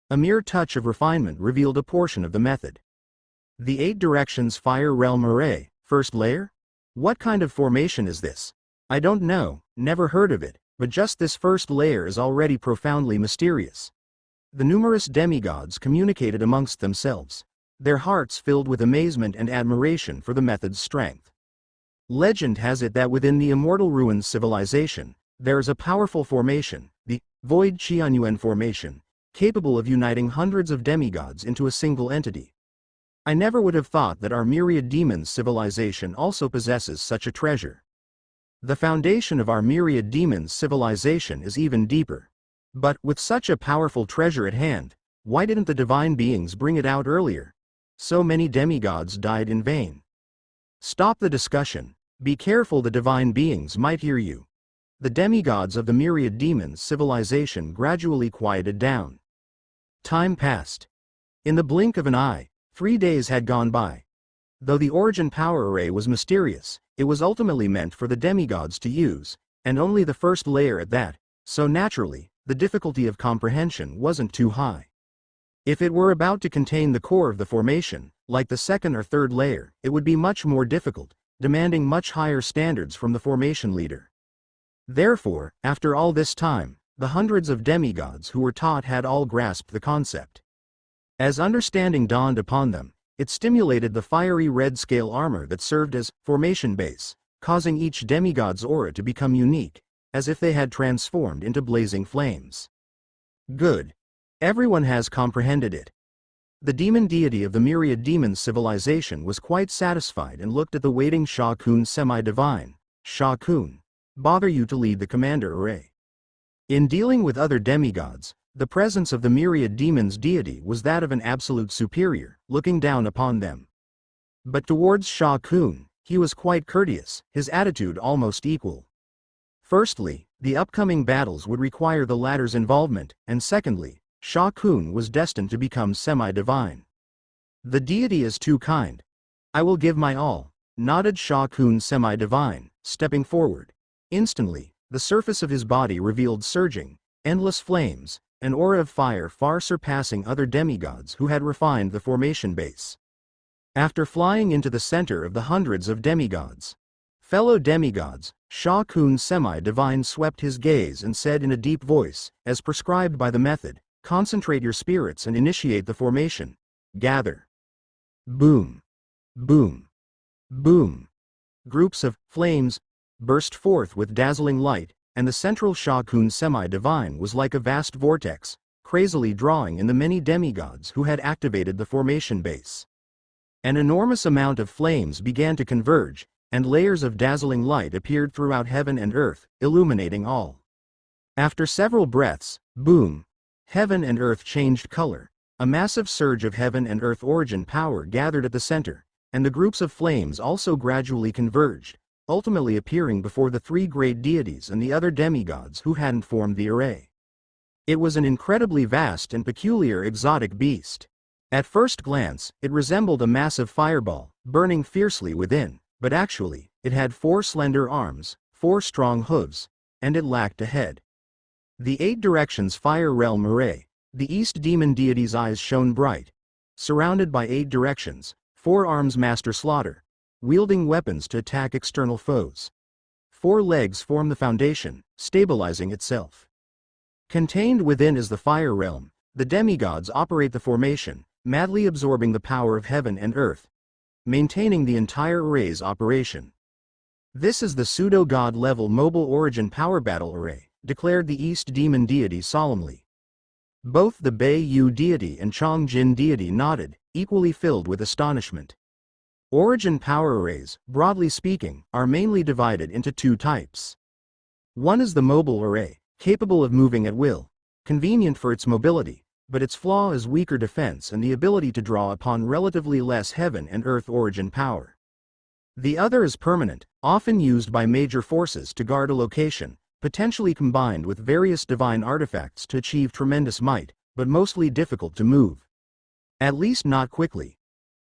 A mere touch of refinement revealed a portion of the method. The 8 directions fire realm array. First layer? What kind of formation is this? I don't know, never heard of it, but just this first layer is already profoundly mysterious. The numerous demigods communicated amongst themselves, their hearts filled with amazement and admiration for the method's strength. Legend has it that within the Immortal Ruins civilization, there is a powerful formation, the Void Qianyuan formation, capable of uniting hundreds of demigods into a single entity. I never would have thought that our Myriad Demons civilization also possesses such a treasure. The foundation of our Myriad Demons civilization is even deeper. But, with such a powerful treasure at hand, why didn't the divine beings bring it out earlier? So many demigods died in vain. Stop the discussion. Be careful, the divine beings might hear you. The demigods of the Myriad Demons civilization gradually quieted down. Time passed. In the blink of an eye, 3 days had gone by. Though the origin power array was mysterious, it was ultimately meant for the demigods to use, and only the first layer at that, so naturally, the difficulty of comprehension wasn't too high. If it were about to contain the core of the formation, like the second or third layer, it would be much more difficult, demanding much higher standards from the formation leader. Therefore, after all this time, the hundreds of demigods who were taught had all grasped the concept. As understanding dawned upon them, it stimulated the fiery red scale armor that served as formation base, causing each demigod's aura to become unique, as if they had transformed into blazing flames. Good. Everyone has comprehended it. The demon deity of the Myriad Demons civilization was quite satisfied and looked at the waiting Sha Kun semi-divine. Sha Kun, bother you to lead the commander array. In dealing with other demigods, the presence of the Myriad Demons deity was that of an absolute superior, looking down upon them. But towards Sha Kun, he was quite courteous, his attitude almost equal. Firstly, the upcoming battles would require the latter's involvement, and secondly, Sha Kun was destined to become semi-divine. The deity is too kind. I will give my all, nodded Sha Kun semi-divine, stepping forward. Instantly, the surface of his body revealed surging, endless flames, an aura of fire far surpassing other demigods who had refined the formation base. after flying into the center of the hundreds of demigods. Fellow demigods, Sha Kun semi-divine swept his gaze and said in a deep voice, as prescribed by the method, concentrate your spirits and initiate the formation. Gather. Boom. Boom. Boom. Groups of flames burst forth with dazzling light, and the central Sha Kun semi-divine was like a vast vortex, crazily drawing in the many demigods who had activated the formation base. An enormous amount of flames began to converge, and layers of dazzling light appeared throughout heaven and earth, illuminating all. After several breaths, boom, heaven and earth changed color. A massive surge of heaven and earth origin power gathered at the center, and the groups of flames also gradually converged, ultimately appearing before the three great deities and the other demigods who hadn't formed the array. It was an incredibly vast and peculiar exotic beast. At first glance, it resembled a massive fireball, burning fiercely within, but actually, it had 4 slender arms, 4 strong hooves, and it lacked a head. The 8 directions fire realm array, the East demon deity's eyes shone bright. Surrounded by 8 directions, 4 arms master slaughter, wielding weapons to attack external foes. 4 legs form the foundation, stabilizing itself. Contained within is the fire realm. The demigods operate the formation, madly absorbing the power of heaven and earth, maintaining the entire array's operation. This is the pseudo-god level mobile origin power battle array, declared the East demon deity solemnly. Both the Beiyu deity and Chongjin deity nodded, equally filled with astonishment. Origin power arrays, broadly speaking, are mainly divided into 2 types. One is the mobile array, capable of moving at will, convenient for its mobility, but its flaw is weaker defense and the ability to draw upon relatively less heaven and earth origin power. The other is permanent, often used by major forces to guard a location, potentially combined with various divine artifacts to achieve tremendous might, but mostly difficult to move. At least not quickly.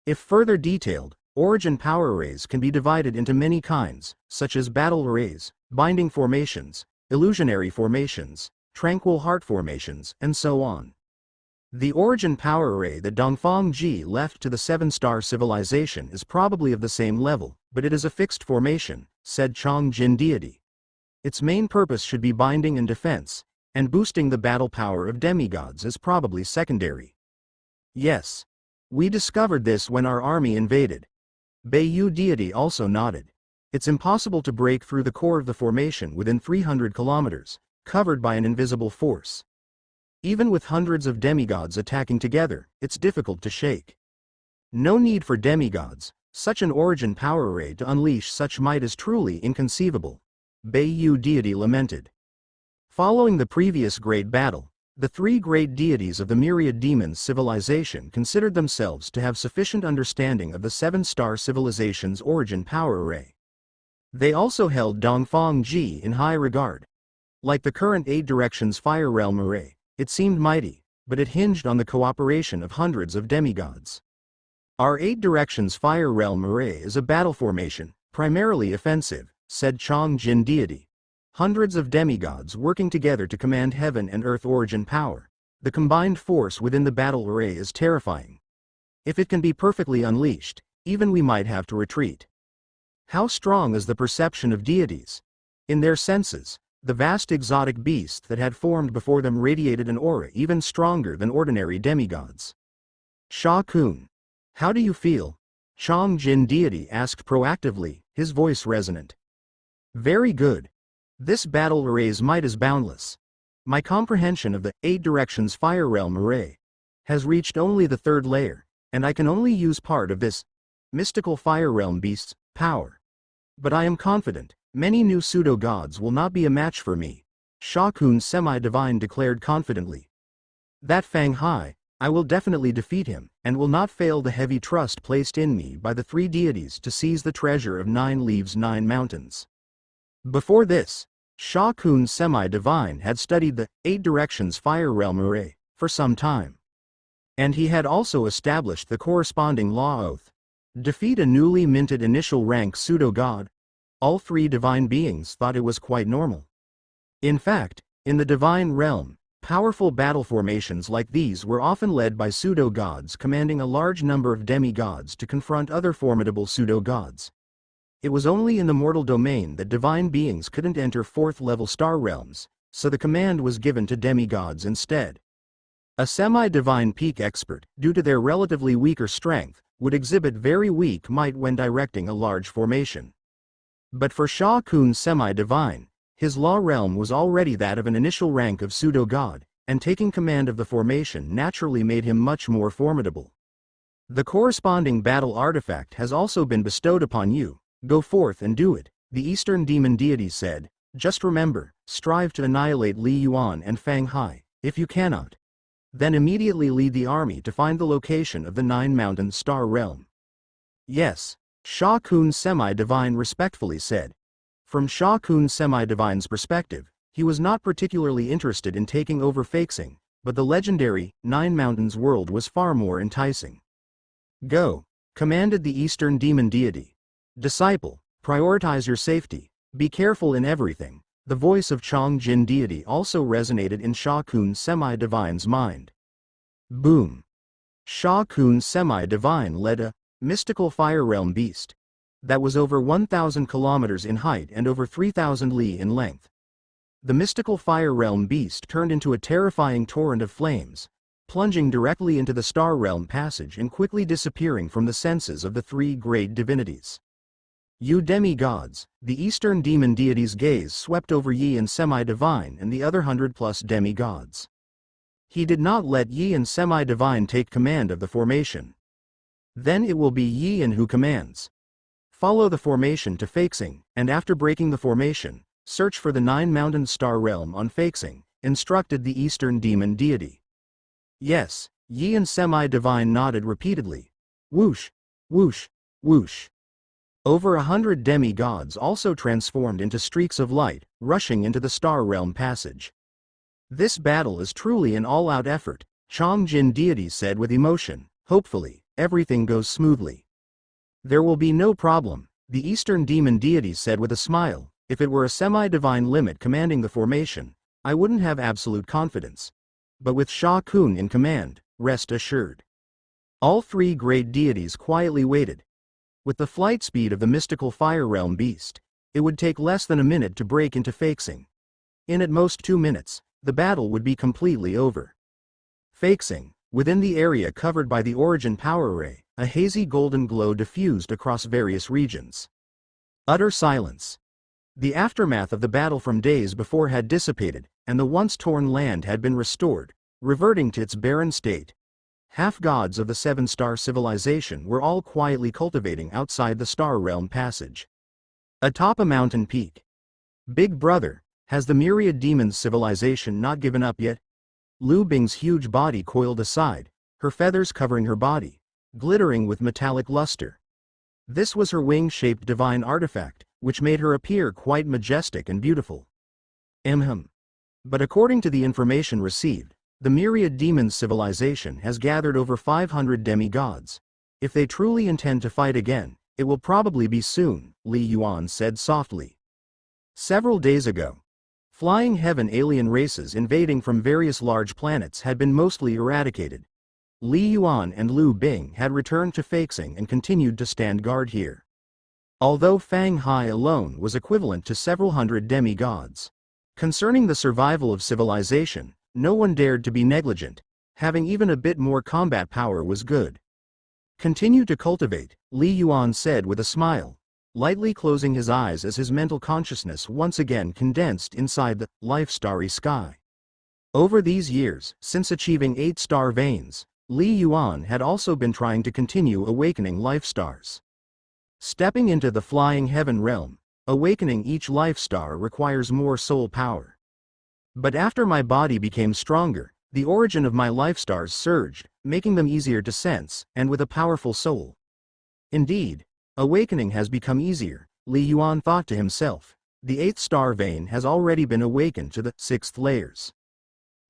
If further detailed, origin power arrays can be divided into many kinds, such as battle arrays, binding formations, illusionary formations, tranquil heart formations, and so on. The origin power array that Dongfang Ji left to the 7-star civilization is probably of the same level, but it is a fixed formation, said Chongjin deity. Its main purpose should be binding and defense, and boosting the battle power of demigods is probably secondary. Yes. We discovered this when our army invaded. Beiyu deity also nodded. It's impossible to break through the core of the formation within 300 kilometers, covered by an invisible force. Even with hundreds of demigods attacking together, it's difficult to shake. No need for demigods, such an origin power array to unleash such might is truly inconceivable, Beiyu deity lamented. Following the previous great battle, the 3 great deities of the myriad demons civilization considered themselves to have sufficient understanding of the 7-star civilization's origin power array. They also held Dongfang Ji in high regard. Like the current 8 directions fire realm array, it seemed mighty, but it hinged on the cooperation of hundreds of demigods. Our 8 directions fire realm array is a battle formation, primarily offensive, said Chongjin deity. Hundreds of demigods working together to command heaven and earth origin power. The combined force within the battle array is terrifying. If it can be perfectly unleashed, even we might have to retreat. How strong is the perception of deities? In their senses, the vast exotic beast that had formed before them radiated an aura even stronger than ordinary demigods. Sha Kun. How do you feel? Chongjin deity asked proactively, his voice resonant. Very good. This battle array's might is boundless. My comprehension of the 8 directions fire realm array has reached only the 3rd layer, and I can only use part of this mystical fire realm beast's power. But I am confident, many new pseudo-gods will not be a match for me, Sha Kun semi-divine declared confidently. That Fang Hai, I will definitely defeat him, and will not fail the heavy trust placed in me by the 3 deities to seize the treasure of 9 leaves 9 mountains. Before this, Sha Kun semi-divine had studied the 8 directions fire realm array for some time. And he had also established the corresponding law oath. Defeat a newly minted initial rank pseudo-god. All 3 divine beings thought it was quite normal. In fact, in the divine realm, Powerful battle formations like these were often led by pseudo-gods commanding a large number of demigods to confront other formidable pseudo-gods. It was only in the mortal domain that divine beings couldn't enter fourth-level star realms, so the command was given to demigods instead. A semi-divine peak expert, due to their relatively weaker strength, would exhibit very weak might when directing a large formation. But for Sha Kun semi-divine, his law realm was already that of an initial rank of pseudo-god, and taking command of the formation naturally made him much more formidable. The corresponding battle artifact has also been bestowed upon you. Go forth and do it, the Eastern demon deities said. Just remember, strive to annihilate Li Yuan and Fang Hai. If you cannot, then immediately lead the army to find the location of the Nine Mountains Star Realm. Yes, Sha Kun semi-divine respectfully said. From Sha Kun semi-divine's perspective, he was not particularly interested in taking over Faxing, but the legendary Nine Mountains world was far more enticing. Go, commanded the Eastern demon deity. Disciple, prioritize your safety, be careful in everything. The voice of Chong Jin deity also resonated in Sha Kun semi-divine's mind. Boom! Sha Kun semi-divine led a mystical fire realm beast that was over 1,000 kilometers in height and over 3,000 li in length. The mystical fire realm beast turned into a terrifying torrent of flames, plunging directly into the star realm passage and quickly disappearing from the senses of the three great divinities. You demigods, the Eastern demon deity's gaze swept over Yi and semi-divine and the other 100+ demigods. He did not let Yi and semi-divine take command of the formation. Then it will be Yi and who commands. Follow the formation to Faxing, and after breaking the formation, search for the Nine Mountains Star Realm on Faxing, instructed the Eastern demon deity. Yes, Yi and semi-divine nodded repeatedly. Whoosh, whoosh, whoosh. Over 100 demigods also transformed into streaks of light, rushing into the Star Realm passage. This battle is truly an all-out effort, Chong Jin deity said with emotion. Hopefully, everything goes smoothly. There will be no problem, the Eastern demon deity said with a smile. If it were a semi-divine limit commanding the formation, I wouldn't have absolute confidence. But with Sha Kun in command, rest assured. All three great deities quietly waited. With the flight speed of the mystical fire realm beast, it would take less than a minute to break into Faxing. In at most 2 minutes, the battle would be completely over. Faxing, within the area covered by the Origin Power Array, a hazy golden glow diffused across various regions. Utter silence. The aftermath of the battle from days before had dissipated, and the once torn land had been restored, reverting to its barren state. Half-gods of the Seven-Star Civilization were all quietly cultivating outside the Star Realm passage. Atop a mountain peak. Big brother, has the Myriad Demons civilization not given up yet? Lu Bing's huge body coiled aside, her feathers covering her body, glittering with metallic luster. This was her wing-shaped divine artifact, which made her appear quite majestic and beautiful. But according to the information received, the Myriad Demons civilization has gathered over 500 demigods. If they truly intend to fight again, it will probably be soon, Li Yuan said softly. Several days ago, flying heaven alien races invading from various large planets had been mostly eradicated. Li Yuan and Lu Bing had returned to Faxing and continued to stand guard here. Although Fang Hai alone was equivalent to several hundred demigods. Concerning the survival of civilization, no one dared to be negligent. Having even a bit more combat power was good. Continue to cultivate, Li Yuan said with a smile, lightly closing his eyes as his mental consciousness once again condensed inside the life-starry sky. Over these years, since achieving 8-star veins, Li Yuan had also been trying to continue awakening life stars. Stepping into the flying heaven realm, awakening each life star requires more soul power. But after my body became stronger, the origin of my life stars surged, making them easier to sense, and with a powerful soul. Indeed, awakening has become easier, Li Yuan thought to himself. The 8th star vein has already been awakened to the 6th layers.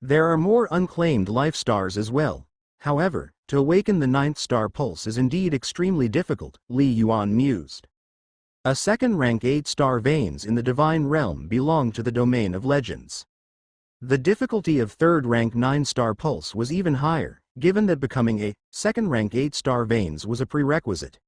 There are more unclaimed life stars as well. However, to awaken the 9th star pulse is indeed extremely difficult, Li Yuan mused. A second rank 8-star veins in the divine realm belong to the domain of legends. The difficulty of third-rank 9-star pulse was even higher, given that becoming a second-rank 8-star veins was a prerequisite.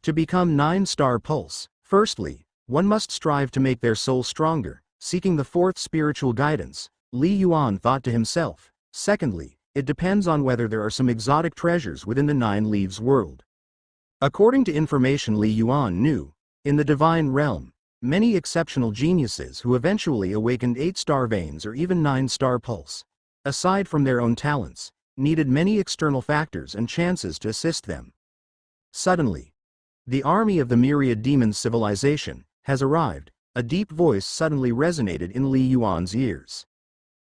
To become 9-star pulse, firstly, one must strive to make their soul stronger, seeking the fourth spiritual guidance, Li Yuan thought to himself. Secondly, it depends on whether there are some exotic treasures within the Nine Leaves world. According to information Li Yuan knew, in the divine realm, many exceptional geniuses who eventually awakened 8-star veins or even 9-star pulse, aside from their own talents, needed many external factors and chances to assist them. Suddenly, the army of the myriad demons civilization has arrived. A deep voice suddenly resonated in Li Yuan's ears.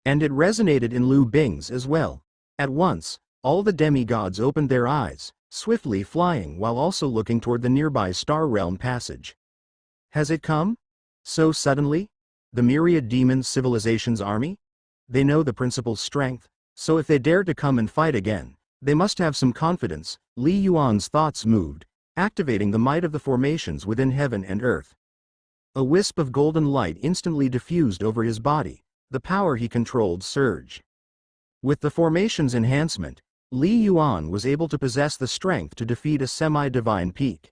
And it resonated in Lu Bing's as well. At once, all the demigods opened their eyes, swiftly flying while also looking toward the nearby Star Realm passage. Has it come? So suddenly? The myriad demons civilization's army? They know the principal's strength, so if they dare to come and fight again, they must have some confidence. Li Yuan's thoughts moved, activating the might of the formations within heaven and earth. A wisp of golden light instantly diffused over his body, the power he controlled surged. With the formation's enhancement, Li Yuan was able to possess the strength to defeat a semi-divine peak.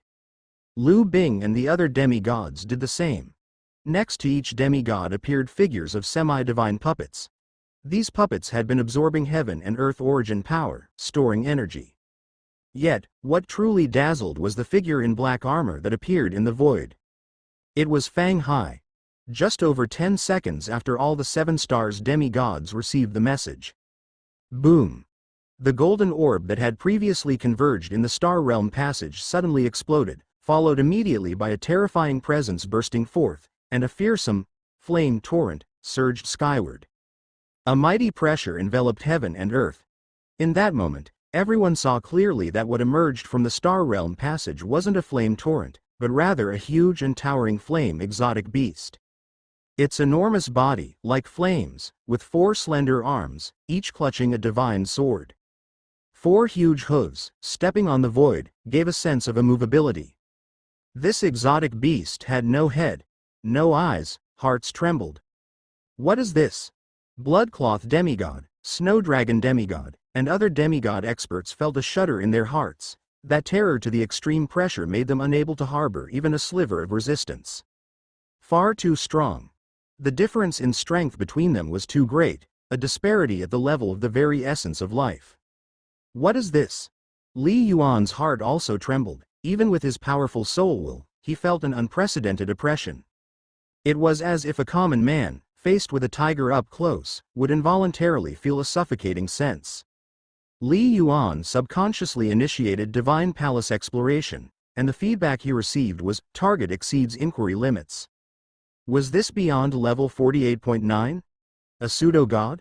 Lu Bing and the other demigods did the same. Next to each demigod appeared figures of semi-divine puppets. These puppets had been absorbing heaven and earth origin power, storing energy. Yet, what truly dazzled was the figure in black armor that appeared in the void. It was Fang Hai. Just over 10 seconds after all the 7 stars demigods received the message. Boom! The golden orb that had previously converged in the Star Realm passage suddenly exploded, followed immediately by a terrifying presence bursting forth, and a fearsome flame torrent surged skyward. A mighty pressure enveloped heaven and earth. In that moment, everyone saw clearly that what emerged from the Star Realm passage wasn't a flame torrent, but rather a huge and towering flame exotic beast. Its enormous body, like flames, with 4 slender arms, each clutching a divine sword. 4 huge hooves, stepping on the void, gave a sense of immovability. This exotic beast had no head, no eyes. Hearts trembled. What is this? Bloodcloth demigod, Snow Dragon demigod, and other demigod experts felt a shudder in their hearts. That terror to the extreme pressure made them unable to harbor even a sliver of resistance. Far too strong. The difference in strength between them was too great, a disparity at the level of the very essence of life. What is this? Li Yuan's heart also trembled. Even with his powerful soul will, he felt an unprecedented oppression. It was as if a common man, faced with a tiger up close, would involuntarily feel a suffocating sense. Li Yuan subconsciously initiated Divine Palace exploration, and the feedback he received was, target exceeds inquiry limits. Was this beyond level 48.9? A pseudo-god?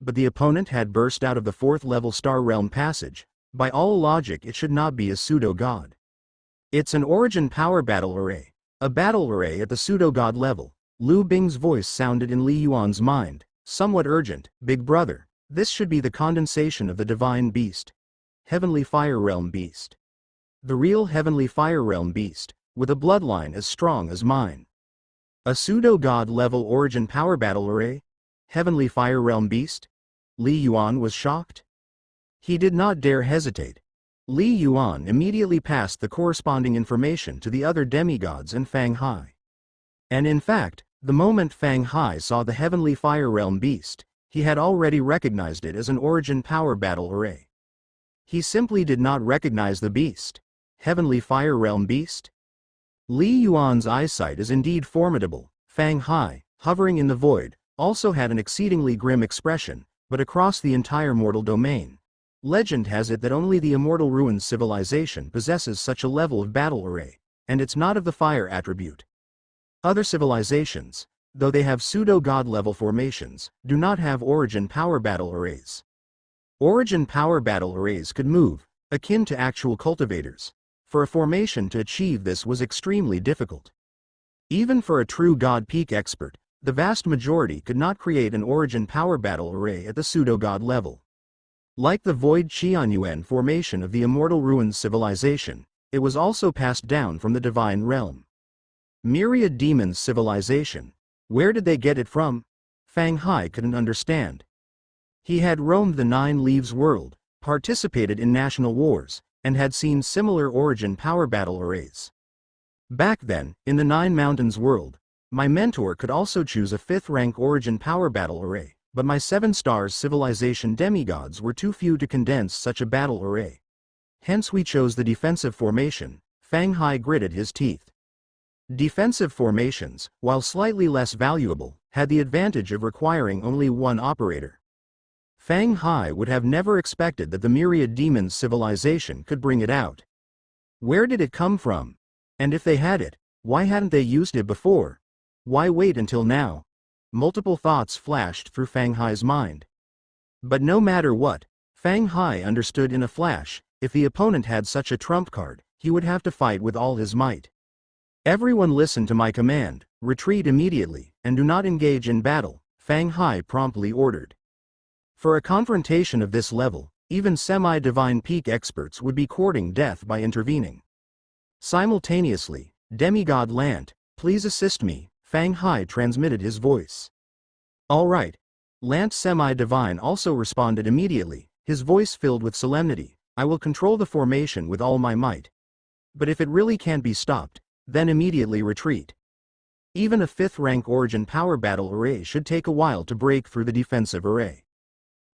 But the opponent had burst out of the 4th level Star Realm passage. By all logic it should not be a pseudo-god. It's an origin power battle array. A battle array at the pseudo-god level. Lu Bing's voice sounded in Li Yuan's mind, somewhat urgent. Big brother, this should be the condensation of the divine beast. Heavenly Fire Realm beast. The real Heavenly Fire Realm beast, with a bloodline as strong as mine. A pseudo-god level origin power battle array? Heavenly Fire Realm beast? Li Yuan was shocked. He did not dare hesitate. Li Yuan immediately passed the corresponding information to the other demigods and Fang Hai. And in fact, the moment Fang Hai saw the Heavenly Fire Realm beast, he had already recognized it as an origin power battle array. He simply did not recognize the beast. Heavenly Fire Realm beast? Li Yuan's eyesight is indeed formidable. Fang Hai, hovering in the void, also had an exceedingly grim expression, but across the entire mortal domain. Legend has it that only the Immortal Ruins civilization possesses such a level of battle array, and it's not of the fire attribute. Other civilizations, though they have pseudo-god level formations, do not have origin power battle arrays. Origin power battle arrays could move, akin to actual cultivators. For a formation to achieve this was extremely difficult. Even for a true god peak expert, the vast majority could not create an origin power battle array at the pseudo-god level. Like the Void Qianyuan formation of the Immortal Ruins civilization, it was also passed down from the divine realm. Myriad Demons civilization. Where did they get it from? Fang Hai couldn't understand. He had roamed the Nine Leaves world, participated in national wars, and had seen similar origin power battle arrays. Back then, in the Nine Mountains world, my mentor could also choose a 5th rank origin power battle array, but my 7 stars civilization demigods were too few to condense such a battle array. Hence we chose the defensive formation. Fang Hai gritted his teeth. Defensive formations, while slightly less valuable, had the advantage of requiring only one operator. Fang Hai would have never expected that the Myriad Demons civilization could bring it out. Where did it come from? And if they had it, why hadn't they used it before? Why wait until now? Multiple thoughts flashed through Fang Hai's mind. But no matter what, Fang Hai understood in a flash, if the opponent had such a trump card, he would have to fight with all his might. Everyone listen to my command, retreat immediately, and do not engage in battle, Fang Hai promptly ordered. For a confrontation of this level, even semi-divine peak experts would be courting death by intervening. Simultaneously, Demigod Lant, please assist me, Fang Hai transmitted his voice. All right. Lant Semi-Divine also responded immediately, his voice filled with solemnity. I will control the formation with all my might. But if it really can't be stopped, then immediately retreat. Even a 5th rank origin power battle array should take a while to break through the defensive array.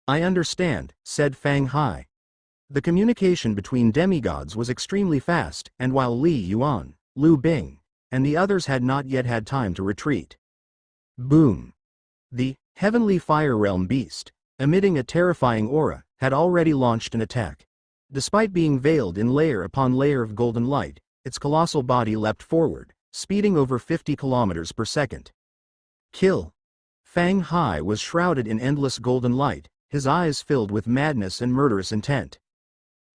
I understand, said Fang Hai. The communication between demigods was extremely fast, and while Li Yuan, Liu Bing, and the others had not yet had time to retreat. Boom! The heavenly fire realm beast, emitting a terrifying aura, had already launched an attack. Despite being veiled in layer upon layer of golden light, its colossal body leapt forward, speeding over 50 kilometers per second. Kill! Fang Hai was shrouded in endless golden light, his eyes filled with madness and murderous intent.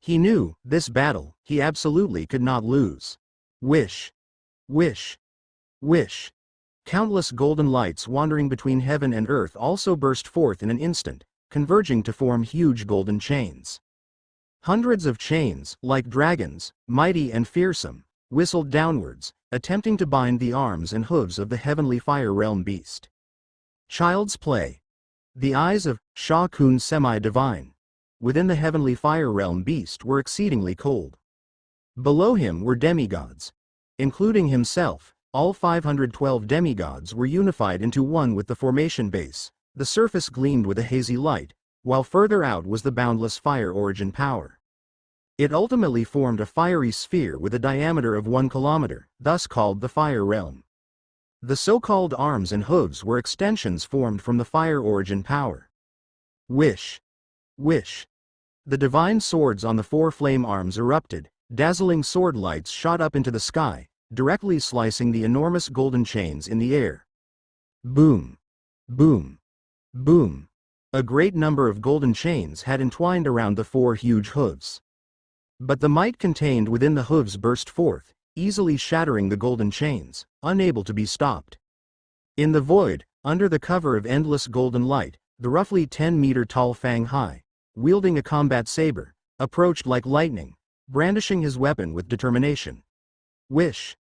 He knew, this battle, he absolutely could not lose. Wish! Wish! Wish! Countless golden lights wandering between heaven and earth also burst forth in an instant, converging to form huge golden chains. Hundreds of chains, like dragons, mighty and fearsome, whistled downwards, attempting to bind the arms and hooves of the heavenly fire realm beast. Child's play. The eyes of Sha Kun Semi-Divine, within the heavenly fire realm beast, were exceedingly cold. Below him were demigods. Including himself, all 512 demigods were unified into one with the formation base. The surface gleamed with a hazy light, while further out was the boundless fire origin power. It ultimately formed a fiery sphere with a diameter of 1 kilometer, thus called the fire realm. The so-called arms and hooves were extensions formed from the fire origin power. Wish! Wish! The divine swords on the 4 flame arms erupted, dazzling sword lights shot up into the sky, directly slicing the enormous golden chains in the air. Boom! Boom! Boom! A great number of golden chains had entwined around the 4 huge hooves. But the might contained within the hooves burst forth, easily shattering the golden chains, unable to be stopped. In the void, under the cover of endless golden light, the roughly 10-meter tall Fang Hai, wielding a combat saber, approached like lightning, brandishing his weapon with determination. Wish!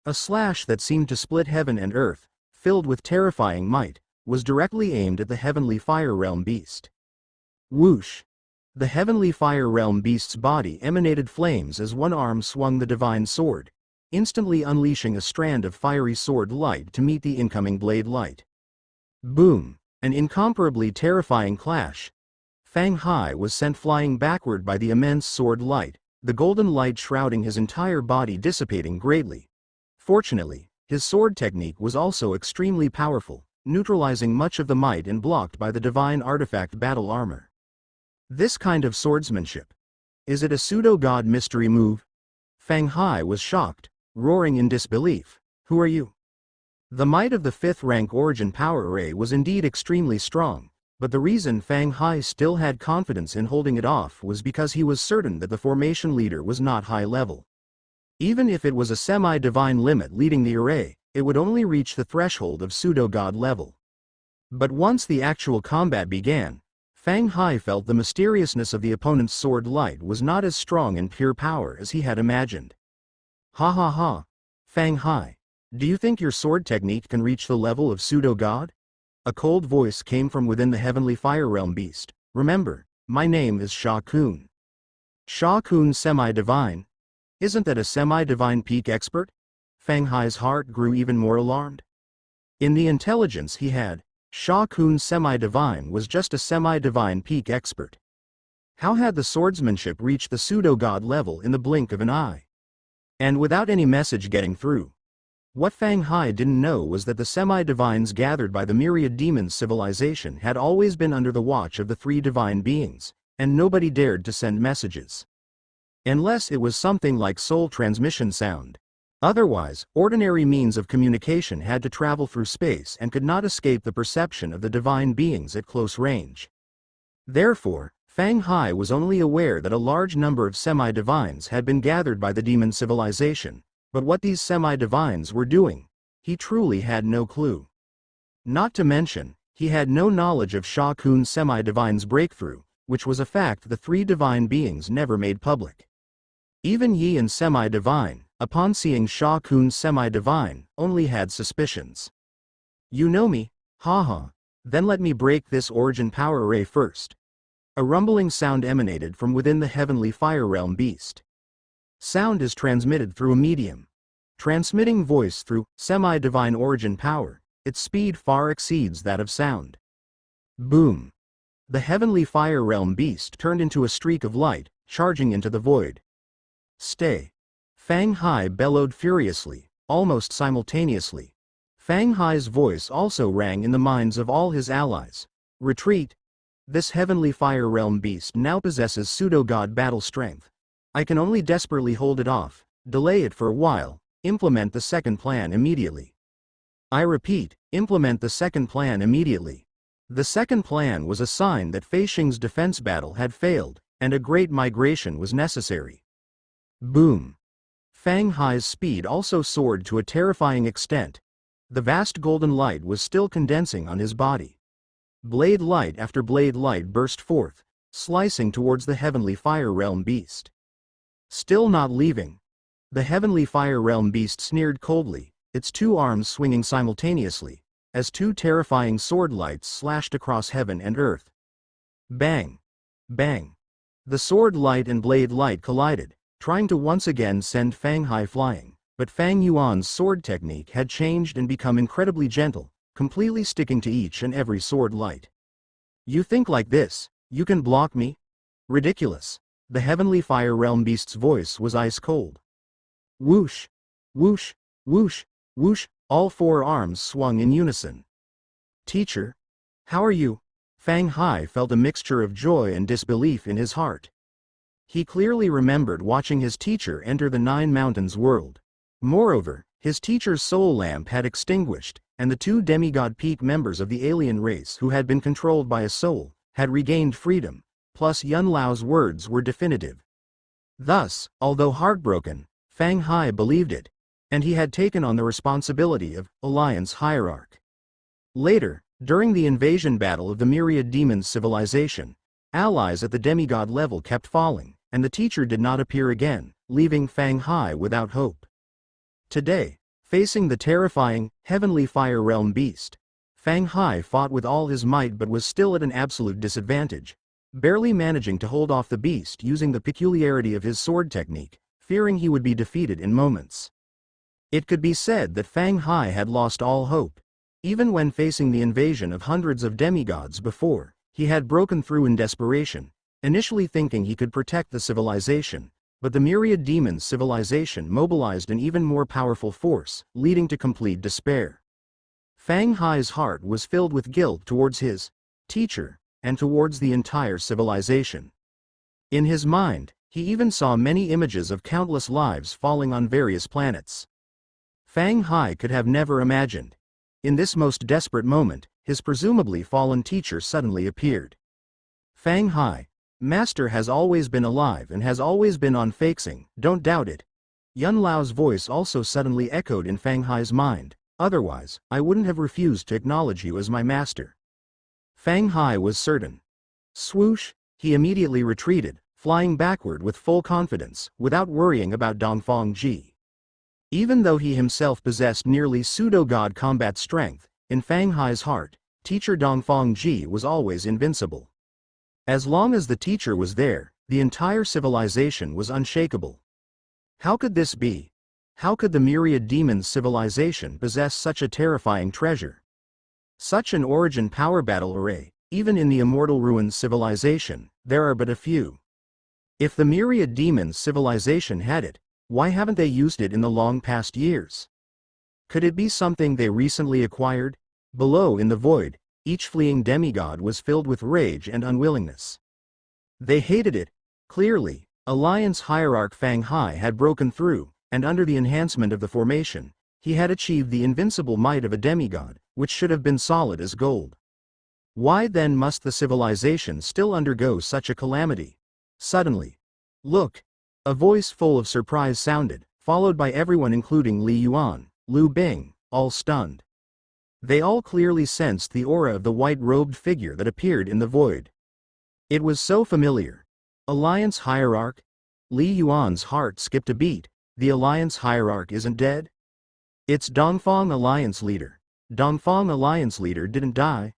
A slash that seemed to split heaven and earth, filled with terrifying might, was directly aimed at the heavenly fire realm beast. Whoosh! The heavenly fire realm beast's body emanated flames as one arm swung the divine sword, instantly unleashing a strand of fiery sword light to meet the incoming blade light. Boom! An incomparably terrifying clash. Fang Hai was sent flying backward by the immense sword light, the golden light shrouding his entire body, dissipating greatly. Fortunately, his sword technique was also extremely powerful, neutralizing much of the might and blocked by the divine artifact battle armor. This kind of swordsmanship. Is it a pseudo-god mystery move? Fang Hai was shocked, roaring in disbelief. Who are you? The might of the 5th rank origin power array was indeed extremely strong, but the reason Fang Hai still had confidence in holding it off was because he was certain that the formation leader was not high level. Even if it was a semi-divine limit leading the array, it would only reach the threshold of pseudo-god level. But once the actual combat began, Fang Hai felt the mysteriousness of the opponent's sword light was not as strong in pure power as he had imagined. Ha ha ha! Fang Hai, do you think your sword technique can reach the level of pseudo-god? A cold voice came from within the heavenly fire realm beast. "Remember, my name is Sha Kun." "Sha Kun semi-divine? Isn't that a semi-divine peak expert?" Fang Hai's heart grew even more alarmed. In the intelligence he had, Sha Kun semi-divine was just a semi-divine peak expert. How had the swordsmanship reached the pseudo-god level in the blink of an eye? And without any message getting through. What Fang Hai didn't know was that the semi-divines gathered by the myriad demons civilization had always been under the watch of the three divine beings, and nobody dared to send messages. Unless it was something like soul transmission sound. Otherwise, ordinary means of communication had to travel through space and could not escape the perception of the divine beings at close range. Therefore, Fang Hai was only aware that a large number of semi-divines had been gathered by the demon civilization, but what these semi-divines were doing, he truly had no clue. Not to mention, he had no knowledge of Sha Kun's semi-divine's breakthrough, which was a fact the three divine beings never made public. Even Yi and semi-divine, upon seeing Sha Kun's semi-divine, only had suspicions. "You know me, haha. Then let me break this origin power array first." A rumbling sound emanated from within the heavenly fire realm beast. Sound is transmitted through a medium. Transmitting voice through semi-divine origin power, its speed far exceeds that of sound. Boom! The heavenly fire realm beast turned into a streak of light, charging into the void. "Stay!" Fang Hai bellowed furiously, almost simultaneously. Fang Hai's voice also rang in the minds of all his allies. "Retreat! This heavenly fire realm beast now possesses pseudo-god battle strength. I can only desperately hold it off, delay it for a while, implement the second plan immediately. I repeat, implement the second plan immediately." The second plan was a sign that Fei Xing's defense battle had failed, and a great migration was necessary. Boom! Fang Hai's speed also soared to a terrifying extent. The vast golden light was still condensing on his body. Blade light after blade light burst forth, slicing towards the heavenly fire realm beast. Still not leaving. The heavenly fire realm beast sneered coldly, its two arms swinging simultaneously, as two terrifying sword lights slashed across heaven and earth. Bang! Bang! The sword light and blade light collided, trying to once again send Fang Hai flying, but Fang Yuan's sword technique had changed and become incredibly gentle, completely sticking to each and every sword light. "You think like this, you can block me? Ridiculous." The heavenly fire realm beast's voice was ice cold. Whoosh! Whoosh! Whoosh! Whoosh! All four arms swung in unison. "Teacher? How are you?" Fang Hai felt a mixture of joy and disbelief in his heart. He clearly remembered watching his teacher enter the Nine Mountains world. Moreover, his teacher's soul lamp had extinguished, and the two demigod peak members of the alien race who had been controlled by a soul, had regained freedom, plus Yun Lao's words were definitive. Thus, although heartbroken, Fang Hai believed it, and he had taken on the responsibility of Alliance Hierarch. Later, during the invasion battle of the myriad demons civilization, allies at the demigod level kept falling, and the teacher did not appear again, leaving Fang Hai without hope. Today, facing the terrifying, heavenly fire realm beast, Fang Hai fought with all his might but was still at an absolute disadvantage, barely managing to hold off the beast using the peculiarity of his sword technique, fearing he would be defeated in moments. It could be said that Fang Hai had lost all hope. Even when facing the invasion of hundreds of demigods before, he had broken through in desperation, initially thinking he could protect the civilization, but the myriad demons civilization mobilized an even more powerful force, leading to complete despair. Fang Hai's heart was filled with guilt towards his teacher, and towards the entire civilization. In his mind, he even saw many images of countless lives falling on various planets. Fang Hai could have never imagined. In this most desperate moment, his presumably fallen teacher suddenly appeared. "Fang Hai, Master has always been alive and has always been on Fei Xing, don't doubt it." Yun Lao's voice also suddenly echoed in Fang Hai's mind, "Otherwise, I wouldn't have refused to acknowledge you as my master." Fang Hai was certain. Swoosh, he immediately retreated, flying backward with full confidence, without worrying about Dongfang Ji. Even though he himself possessed nearly pseudo-god combat strength, in Fang Hai's heart, Teacher Dongfang Ji was always invincible. As long as the teacher was there, the entire civilization was unshakable. How could this be? How could the myriad demons civilization possess such a terrifying treasure? Such an origin power battle array, even in the immortal ruins civilization, there are but a few. If the myriad demons civilization had it, why haven't they used it in the long past years? Could it be something they recently acquired? Below in the void, each fleeing demigod was filled with rage and unwillingness. They hated it. Clearly, Alliance hierarch Fang Hai had broken through, and under the enhancement of the formation, he had achieved the invincible might of a demigod, which should have been solid as gold. Why then must the civilization still undergo such a calamity? Suddenly, look! A voice full of surprise sounded, followed by everyone including Li Yuan, Liu Bing, all stunned. They all clearly sensed the aura of the white-robed figure that appeared in the void. It was so familiar. Alliance hierarch? Li Yuan's heart skipped a beat. The Alliance hierarch isn't dead? It's Dongfang Alliance leader. Dongfang Alliance leader didn't die?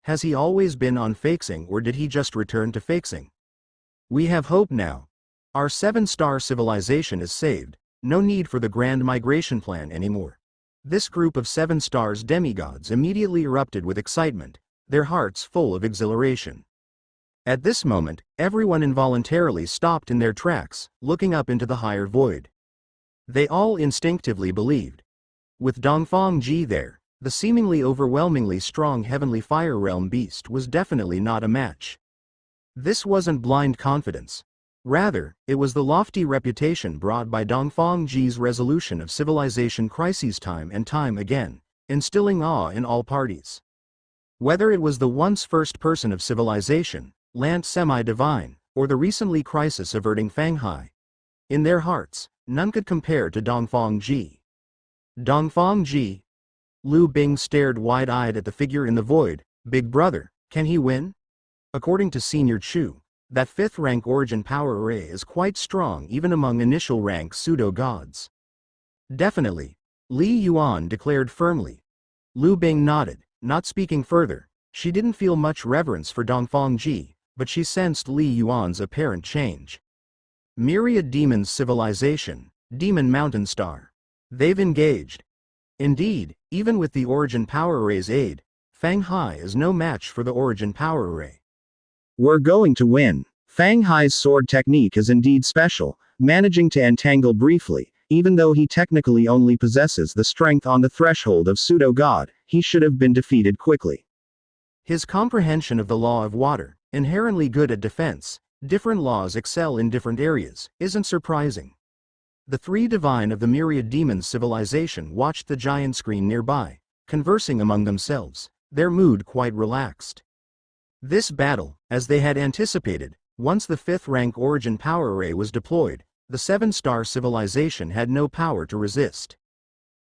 Has he always been on Faxing or did he just return to Faxing? We have hope now. Our 7-star civilization is saved. No need for the grand migration plan anymore. This group of 7 stars demigods immediately erupted with excitement, their hearts full of exhilaration. At this moment, everyone involuntarily stopped in their tracks, looking up into the higher void. They all instinctively believed. With Dongfang Ji there, the seemingly overwhelmingly strong heavenly fire realm beast was definitely not a match. This wasn't blind confidence. Rather, it was the lofty reputation brought by Dongfang Ji's resolution of civilization crises time and time again, instilling awe in all parties. Whether it was the once first person of civilization, Lant semi-divine, or the recently crisis-averting Fang Hai, in their hearts, none could compare to Dongfang Ji. Dongfang Ji? Liu Bing stared wide-eyed at the figure in the void. Big brother, can he win? According to Senior Chu, that 5th-rank origin power array is quite strong even among initial-rank pseudo-gods. Definitely, Li Yuan declared firmly. Liu Bing nodded, not speaking further. She didn't feel much reverence for Dongfang Ji, but she sensed Li Yuan's apparent change. Myriad Demons Civilization, Demon Mountain Star. They've engaged. Indeed, even with the origin power array's aid, Fang Hai is no match for the origin power array. We're going to win. Fang Hai's sword technique is indeed special, managing to entangle briefly. Even though he technically only possesses the strength on the threshold of pseudo-god, he should have been defeated quickly. His comprehension of the law of water, inherently good at defense, different laws excel in different areas, isn't surprising. The 3 divine of the myriad demons civilization watched the giant screen nearby, conversing among themselves, their mood quite relaxed. This battle, as they had anticipated, once the 5th-rank origin power array was deployed, the 7-star civilization had no power to resist.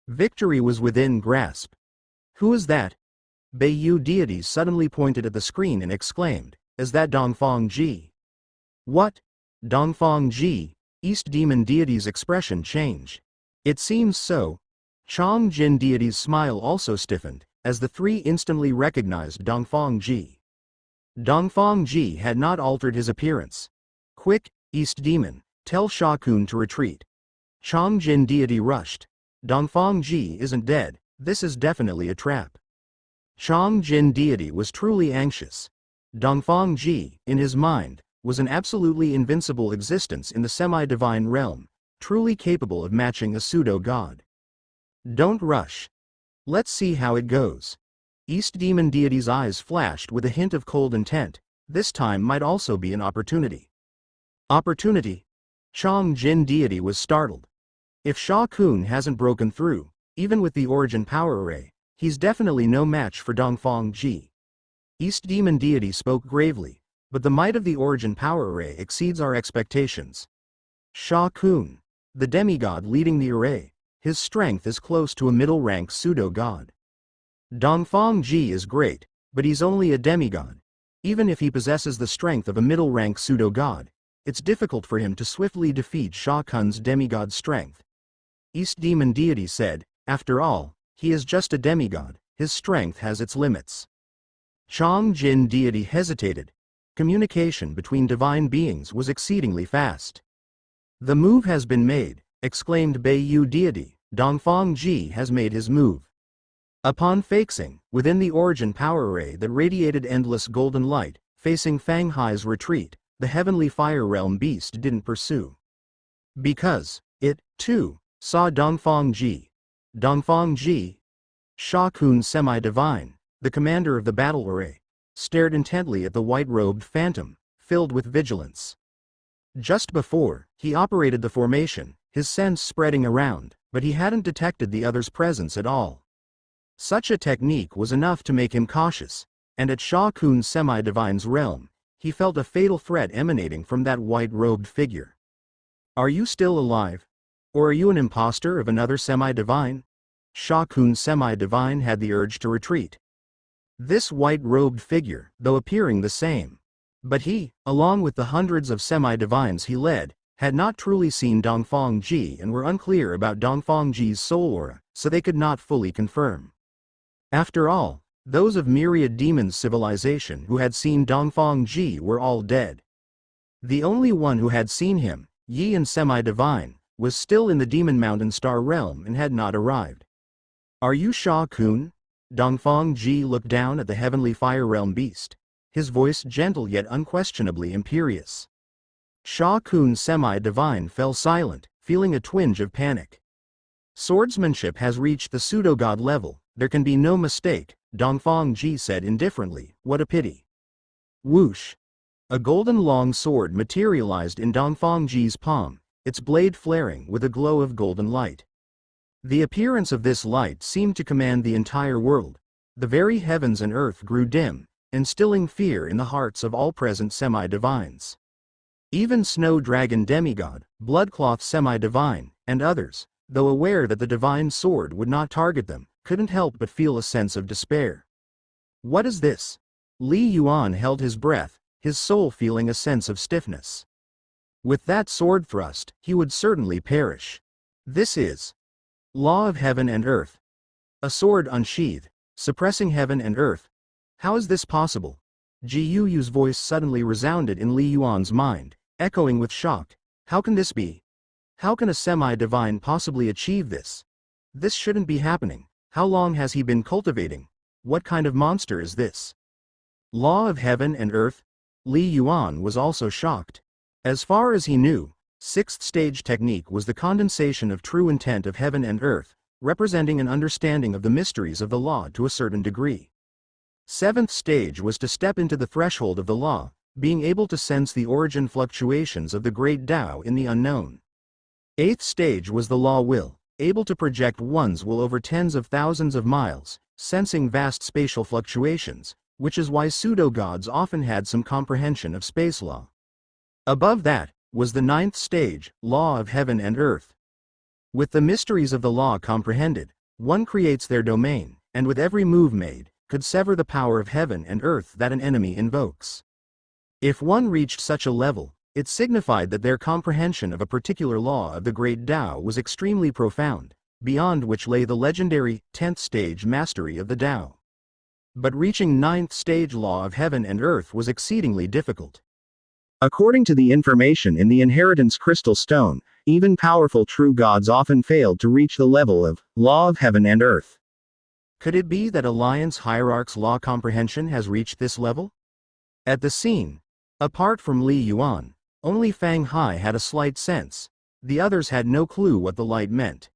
Victory was within grasp. Who is that? Beiyu deities suddenly pointed at the screen and exclaimed, "Is that Dongfang Ji?" What? Dongfang Ji? East demon deity's expression changed. It seems so. Chong Jin deity's smile also stiffened, as the 3 instantly recognized Dongfang Ji. Dongfang Ji had not altered his appearance. Quick, East demon, tell Sha Kun to retreat. Chong Jin deity rushed. Dongfang Ji isn't dead, this is definitely a trap. Chong Jin deity was truly anxious. Dongfang Ji, in his mind, was an absolutely invincible existence in the semi-divine realm, truly capable of matching a pseudo-god. Don't rush. Let's see how it goes. East demon deity's eyes flashed with a hint of cold intent. This time might also be an opportunity. Opportunity? Chong Jin deity was startled. If Sha Kun hasn't broken through, even with the origin power array, he's definitely no match for Dongfang Ji. East demon deity spoke gravely, but the might of the origin power array exceeds our expectations. Sha Kun, the demigod leading the array, his strength is close to a middle-rank pseudo-god. Dongfang Ji is great, but he's only a demigod. Even if he possesses the strength of a middle-rank pseudo-god, it's difficult for him to swiftly defeat Sha Kun's demigod strength. East demon deity said, after all, he is just a demigod, his strength has its limits. Chong Jin deity hesitated. Communication between divine beings was exceedingly fast. The move has been made, exclaimed Beiyu deity. Dongfang Ji has made his move. Upon fixing, within the origin power array that radiated endless golden light, facing Fang Hai's retreat, the heavenly fire realm beast didn't pursue. Because, it, too, saw Dongfang Ji. Dongfang Ji, Sha Kun semi-divine, the commander of the battle array, stared intently at the white-robed phantom, filled with vigilance. Just before, he operated the formation, his sense spreading around, but he hadn't detected the other's presence at all. Such a technique was enough to make him cautious, and at Sha Kun's semi-divine's realm, he felt a fatal threat emanating from that white-robed figure. Are you still alive? Or are you an imposter of another semi-divine? Sha Kun's semi-divine had the urge to retreat. This white-robed figure, though appearing the same. But he, along with the hundreds of semi-divines he led, had not truly seen Dongfang Ji and were unclear about Dongfang Ji's soul aura, so they could not fully confirm. After all, those of Myriad Demons civilization who had seen Dongfang Ji were all dead. The only one who had seen him, Yi and semi-divine, was still in the Demon Mountain Star realm and had not arrived. Are you Sha Kun? Dongfang Ji looked down at the heavenly fire realm beast, his voice gentle yet unquestionably imperious. Sha Kun semi-divine fell silent, feeling a twinge of panic. Swordsmanship has reached the pseudo-god level, there can be no mistake, Dongfang Ji said indifferently, what a pity. Whoosh! A golden long sword materialized in Dongfang Ji's palm, its blade flaring with a glow of golden light. The appearance of this light seemed to command the entire world. The very heavens and earth grew dim, instilling fear in the hearts of all present semi-divines. Even Snow Dragon Demigod, Bloodcloth Semi-Divine, and others, though aware that the divine sword would not target them, couldn't help but feel a sense of despair. What is this? Li Yuan held his breath, his soul feeling a sense of stiffness. With that sword thrust, he would certainly perish. This is law of heaven and earth. A sword unsheathed, suppressing heaven and earth. How is this possible? Ji Yu's voice suddenly resounded in Li Yuan's mind, echoing with shock. How can this be? How can a semi-divine possibly achieve this? This shouldn't be happening. How long has he been cultivating? What kind of monster is this? Law of heaven and earth? Li Yuan was also shocked. As far as he knew, sixth stage technique was the condensation of true intent of heaven and earth, representing an understanding of the mysteries of the law to a certain degree. Seventh stage was to step into the threshold of the law, being able to sense the origin fluctuations of the great Tao in the unknown. Eighth stage was the law will, able to project one's will over tens of thousands of miles, sensing vast spatial fluctuations, which is why pseudo-gods often had some comprehension of space law. Above that, was the ninth stage, law of heaven and earth. With the mysteries of the law comprehended, one creates their domain, and with every move made, could sever the power of heaven and earth that an enemy invokes. If one reached such a level, it signified that their comprehension of a particular law of the great Tao was extremely profound, beyond which lay the legendary 10th stage mastery of the Tao. But reaching 9th stage law of heaven and earth was exceedingly difficult. According to the information in the Inheritance Crystal Stone, even powerful true gods often failed to reach the level of law of heaven and earth. Could it be that Alliance Hierarch's law comprehension has reached this level? At the scene, apart from Li Yuan, only Fang Hai had a slight sense. The others had no clue what the light meant.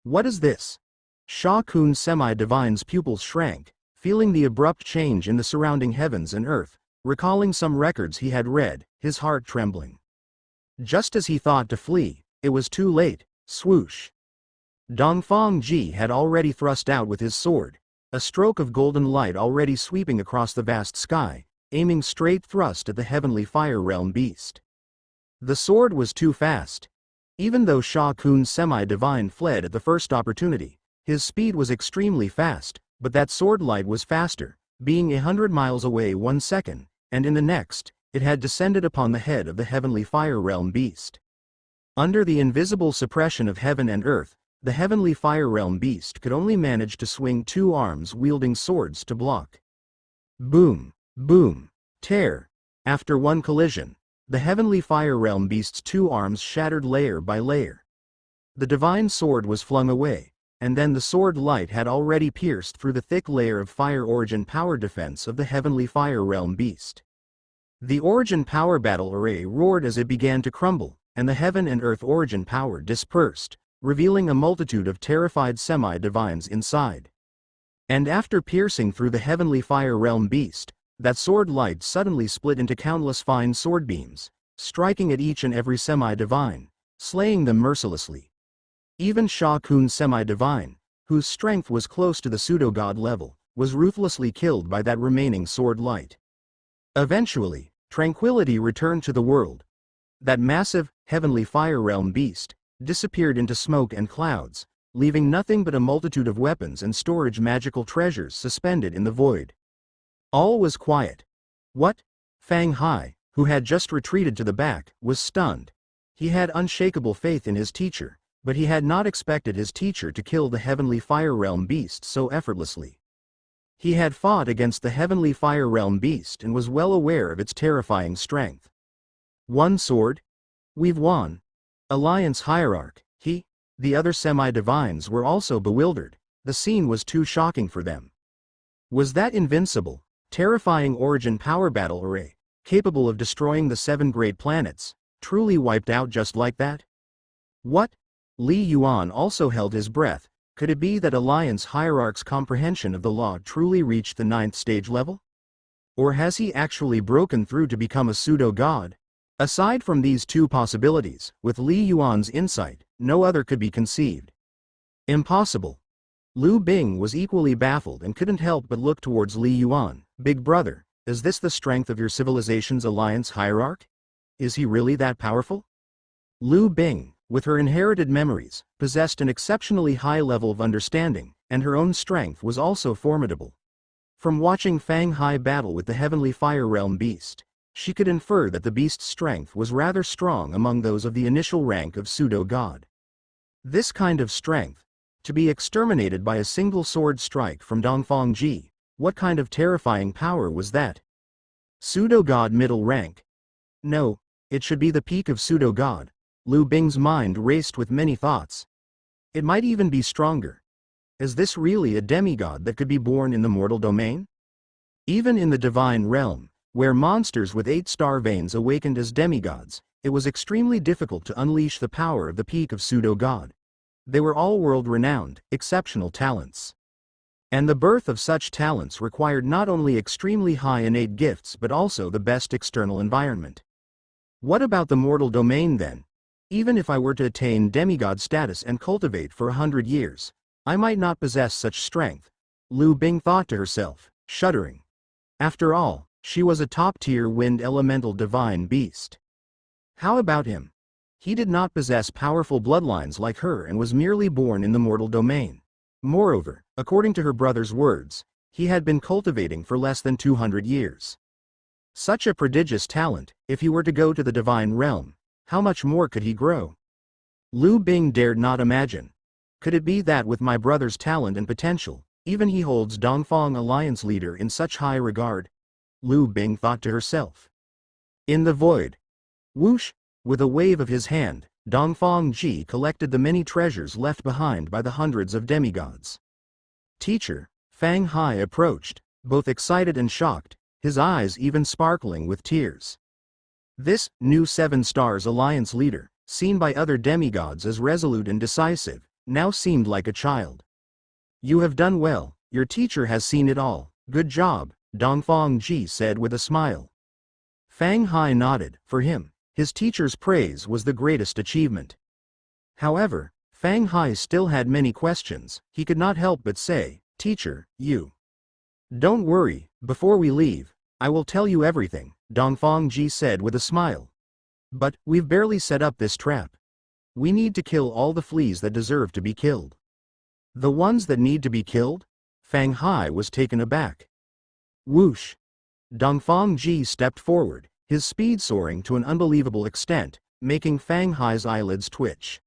What is this? Sha Kun's semi-divine's pupils shrank, feeling the abrupt change in the surrounding heavens and earth, recalling some records he had read, his heart trembling. Just as he thought to flee, it was too late. Swoosh! Dongfang Ji had already thrust out with his sword, a stroke of golden light already sweeping across the vast sky, aiming straight thrust at the heavenly fire realm beast. The sword was too fast. Even though Sha Kun's semi-divine fled at the first opportunity, his speed was extremely fast, but that sword light was faster, being 100 miles away 1 second, and in the next, it had descended upon the head of the heavenly fire realm beast. Under the invisible suppression of heaven and earth, the heavenly fire realm beast could only manage to swing 2 arms wielding swords to block. Boom, boom, tear. After one collision, the heavenly fire realm beast's two arms shattered layer by layer. The divine sword was flung away, and then the sword light had already pierced through the thick layer of fire origin power defense of the heavenly fire realm beast. The origin power battle array roared as it began to crumble, and the heaven and earth origin power dispersed, revealing a multitude of terrified semi-divines inside. And after piercing through the heavenly fire realm beast, that sword light suddenly split into countless fine sword beams, striking at each and every semi-divine, slaying them mercilessly. Even Sha Kun semi-divine, whose strength was close to the pseudo-god level, was ruthlessly killed by that remaining sword light. Eventually, tranquility returned to the world. That massive, heavenly fire realm beast disappeared into smoke and clouds, leaving nothing but a multitude of weapons and storage magical treasures suspended in the void. All was quiet. What? Fang Hai, who had just retreated to the back, was stunned. He had unshakable faith in his teacher, but he had not expected his teacher to kill the heavenly fire realm beast so effortlessly. He had fought against the heavenly fire realm beast and was well aware of its terrifying strength. One sword? We've won. Alliance Hierarch, the other semi-divines were also bewildered. The scene was too shocking for them. Was that invincible, terrifying origin power battle array, capable of destroying the 7 great planets, truly wiped out just like that? What? Li Yuan also held his breath. Could it be that Alliance Hierarch's comprehension of the law truly reached the 9th stage level? Or has he actually broken through to become a pseudo-god? Aside from these two possibilities, with Li Yuan's insight, no other could be conceived. Impossible. Lu Bing was equally baffled and couldn't help but look towards Li Yuan. Big brother, is this the strength of your civilization's Alliance Hierarch? Is he really that powerful? Lu Bing, with her inherited memories, possessed an exceptionally high level of understanding, and her own strength was also formidable. From watching Fang Hai battle with the heavenly fire realm beast, she could infer that the beast's strength was rather strong among those of the initial rank of pseudo-god. This kind of strength, to be exterminated by a single sword strike from Dongfang Ji, what kind of terrifying power was that? Pseudo-god middle rank? No, it should be the peak of pseudo-god. Lu Bing's mind raced with many thoughts. It might even be stronger. Is this really a demigod that could be born in the mortal domain? Even in the divine realm, where monsters with 8-star veins awakened as demigods, it was extremely difficult to unleash the power of the peak of pseudo-god. They were all world-renowned, exceptional talents. And the birth of such talents required not only extremely high innate gifts but also the best external environment. What about the mortal domain then? Even if I were to attain demigod status and cultivate for 100 years, I might not possess such strength, Lu Bing thought to herself, shuddering. After all, she was a top-tier wind elemental divine beast. How about him? He did not possess powerful bloodlines like her and was merely born in the mortal domain. Moreover, according to her brother's words, he had been cultivating for less than 200 years. Such a prodigious talent, if he were to go to the divine realm, how much more could he grow? Lu Bing dared not imagine. Could it be that with my brother's talent and potential, even he holds Dongfang Alliance leader in such high regard? Lu Bing thought to herself. In the void. Whoosh! With a wave of his hand, Dongfang Ji collected the many treasures left behind by the hundreds of demigods. Teacher, Fang Hai approached, both excited and shocked, his eyes even sparkling with tears. This new 7 Stars Alliance leader, seen by other demigods as resolute and decisive, now seemed like a child. You have done well, your teacher has seen it all. Good job, Dongfang Ji said with a smile. Fang Hai nodded. For him, his teacher's praise was the greatest achievement. However, Fang Hai still had many questions. He could not help but say, Teacher, you. Don't worry, before we leave, I will tell you everything, Dongfang Ji said with a smile. But, we've barely set up this trap. We need to kill all the fleas that deserve to be killed. The ones that need to be killed? Fang Hai was taken aback. Whoosh! Dongfang Ji stepped forward, his speed soaring to an unbelievable extent, making Fang Hai's eyelids twitch.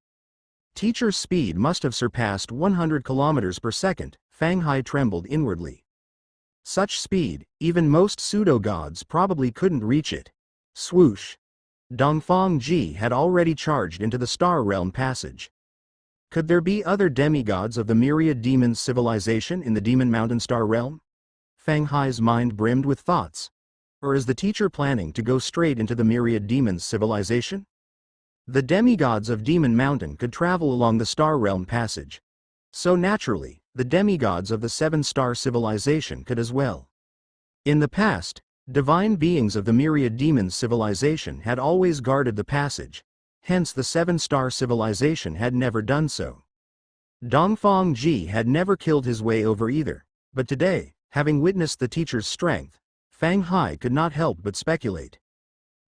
Teacher's speed must have surpassed 100 kilometers per second. Fang Hai trembled inwardly. Such speed, even most pseudo-gods probably couldn't reach it. Swoosh! Dongfang Ji had already charged into the Star Realm passage. Could there be other demigods of the myriad demons civilization in the Demon Mountain Star Realm? Fang Hai's mind brimmed with thoughts. Or is the teacher planning to go straight into the myriad demons civilization? The demigods of Demon Mountain could travel along the Star Realm passage. So naturally, the demigods of the Seven-Star civilization could as well. In the past, divine beings of the myriad demons civilization had always guarded the passage, hence the Seven-Star civilization had never done so. Dongfang Ji had never killed his way over either, but today, having witnessed the teacher's strength, Fang Hai could not help but speculate.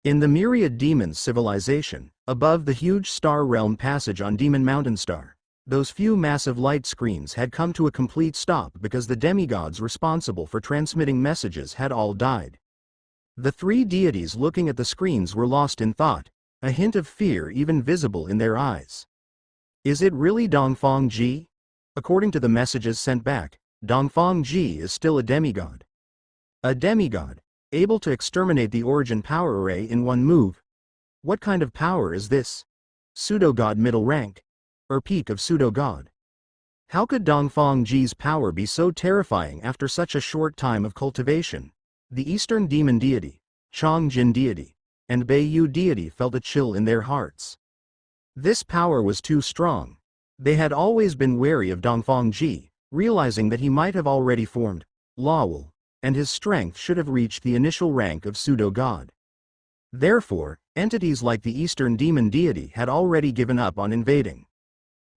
In the myriad demons civilization, above the huge Star Realm passage on Demon Mountain Star, those few massive light screens had come to a complete stop because the demigods responsible for transmitting messages had all died. The three deities looking at the screens were lost in thought, a hint of fear even visible in their eyes. Is it really Dongfang Ji? According to the messages sent back, Dongfang Ji is still a demigod. A demigod, able to exterminate the origin power array in one move. What kind of power is this? Pseudo-god middle rank? Or peak of pseudo-god? How could Dongfang Ji's power be so terrifying after such a short time of cultivation? The Eastern Demon Deity, Changjin Deity, and Beiyu Deity felt a chill in their hearts. This power was too strong. They had always been wary of Dongfang Ji, realizing that he might have already formed Lawul, and his strength should have reached the initial rank of pseudo-god. Therefore, entities like the Eastern Demon Deity had already given up on invading.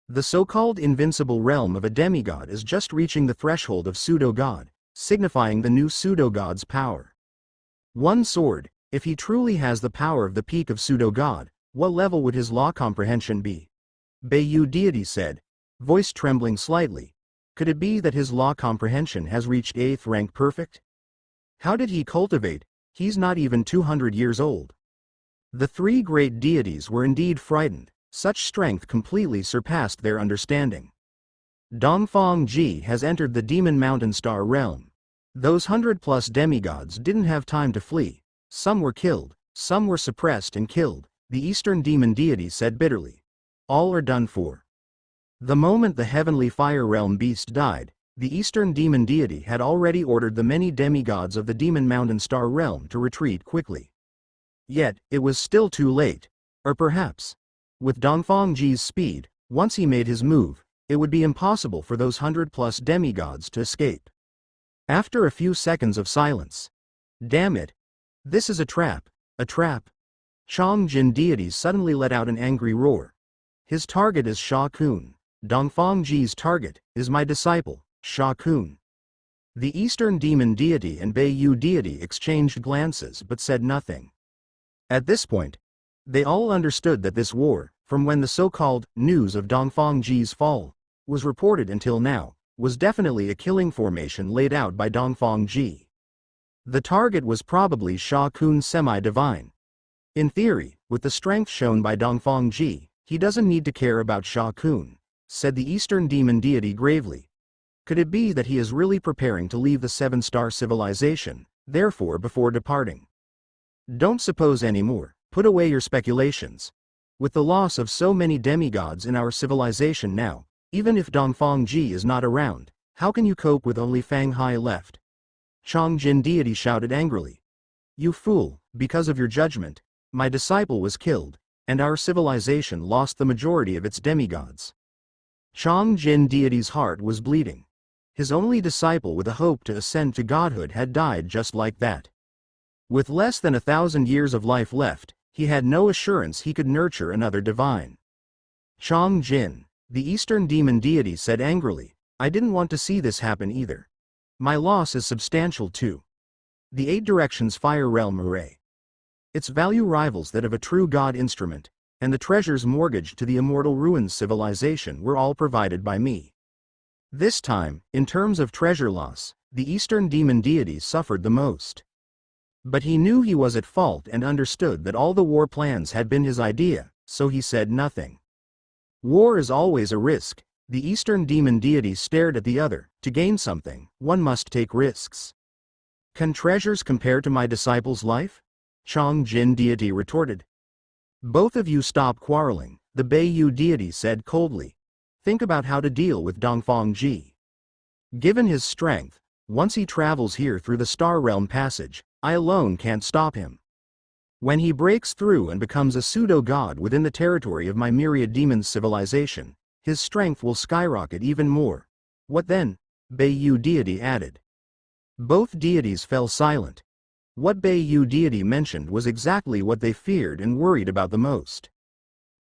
The so-called invincible realm of a demigod is just reaching the threshold of pseudo-god, signifying the new pseudo-god's power. One sword, if he truly has the power of the peak of pseudo-god, what level would his law comprehension be? Beiyu Deity said, voice trembling slightly. Could it be that his law comprehension has reached 8th rank perfect? How did he cultivate? He's not even 200 years old. The three great deities were indeed frightened, such strength completely surpassed their understanding. Dongfang Ji has entered the Demon Mountain Star Realm. Those 100+ demigods didn't have time to flee. Some were killed, some were suppressed and killed, the Eastern Demon Deity said bitterly. All are done for. The moment the heavenly fire realm beast died, the Eastern Demon Deity had already ordered the many demigods of the Demon Mountain Star Realm to retreat quickly. Yet, it was still too late. Or perhaps, with Dongfang Ji's speed, once he made his move, it would be impossible for those 100+ demigods to escape. After a few seconds of silence. Damn it! This is a trap, a trap! Changjin Deity suddenly let out an angry roar. His target is Sha Kun. Dongfang Ji's target is my disciple, Sha Kun. The Eastern Demon Deity and Beiyu Deity exchanged glances but said nothing. At this point, they all understood that this war, from when the so-called news of Dongfang Ji's fall was reported until now, was definitely a killing formation laid out by Dongfang Ji. The target was probably Sha Kun semi-divine. In theory, with the strength shown by Dongfang Ji, he doesn't need to care about Sha Kun, said the Eastern Demon Deity gravely. Could it be that he is really preparing to leave the Seven-Star civilization, therefore before departing? Don't suppose anymore, put away your speculations. With the loss of so many demigods in our civilization now, even if Dongfang Ji is not around, how can you cope with only Fang Hai left? Changjin Deity shouted angrily. You fool, because of your judgment, my disciple was killed, and our civilization lost the majority of its demigods. Changjin Deity's heart was bleeding. His only disciple with a hope to ascend to godhood had died just like that. With less than 1,000 years of life left, he had no assurance he could nurture another divine. Changjin, the Eastern Demon Deity said angrily, I didn't want to see this happen either. My loss is substantial too. The 8 Directions Fire Realm Array. Its value rivals that of a true god instrument, and the treasures mortgaged to the Immortal Ruins civilization were all provided by me. This time, in terms of treasure loss, the Eastern Demon Deity suffered the most. But he knew he was at fault and understood that all the war plans had been his idea, so he said nothing. War is always a risk. The Eastern Demon Deity stared at the other. To gain something, one must take risks. Can treasures compare to my disciple's life? Chong Jin deity retorted. Both of you stop quarreling, the Beiyu deity said coldly. Think about how to deal with Dongfang Ji. Given his strength, once he travels here through the Star Realm passage, I alone can't stop him. When he breaks through and becomes a pseudo-god within the territory of my myriad demons civilization, his strength will skyrocket even more. What then? Beiyu deity added. Both deities fell silent. What Beiyu deity mentioned was exactly what they feared and worried about the most.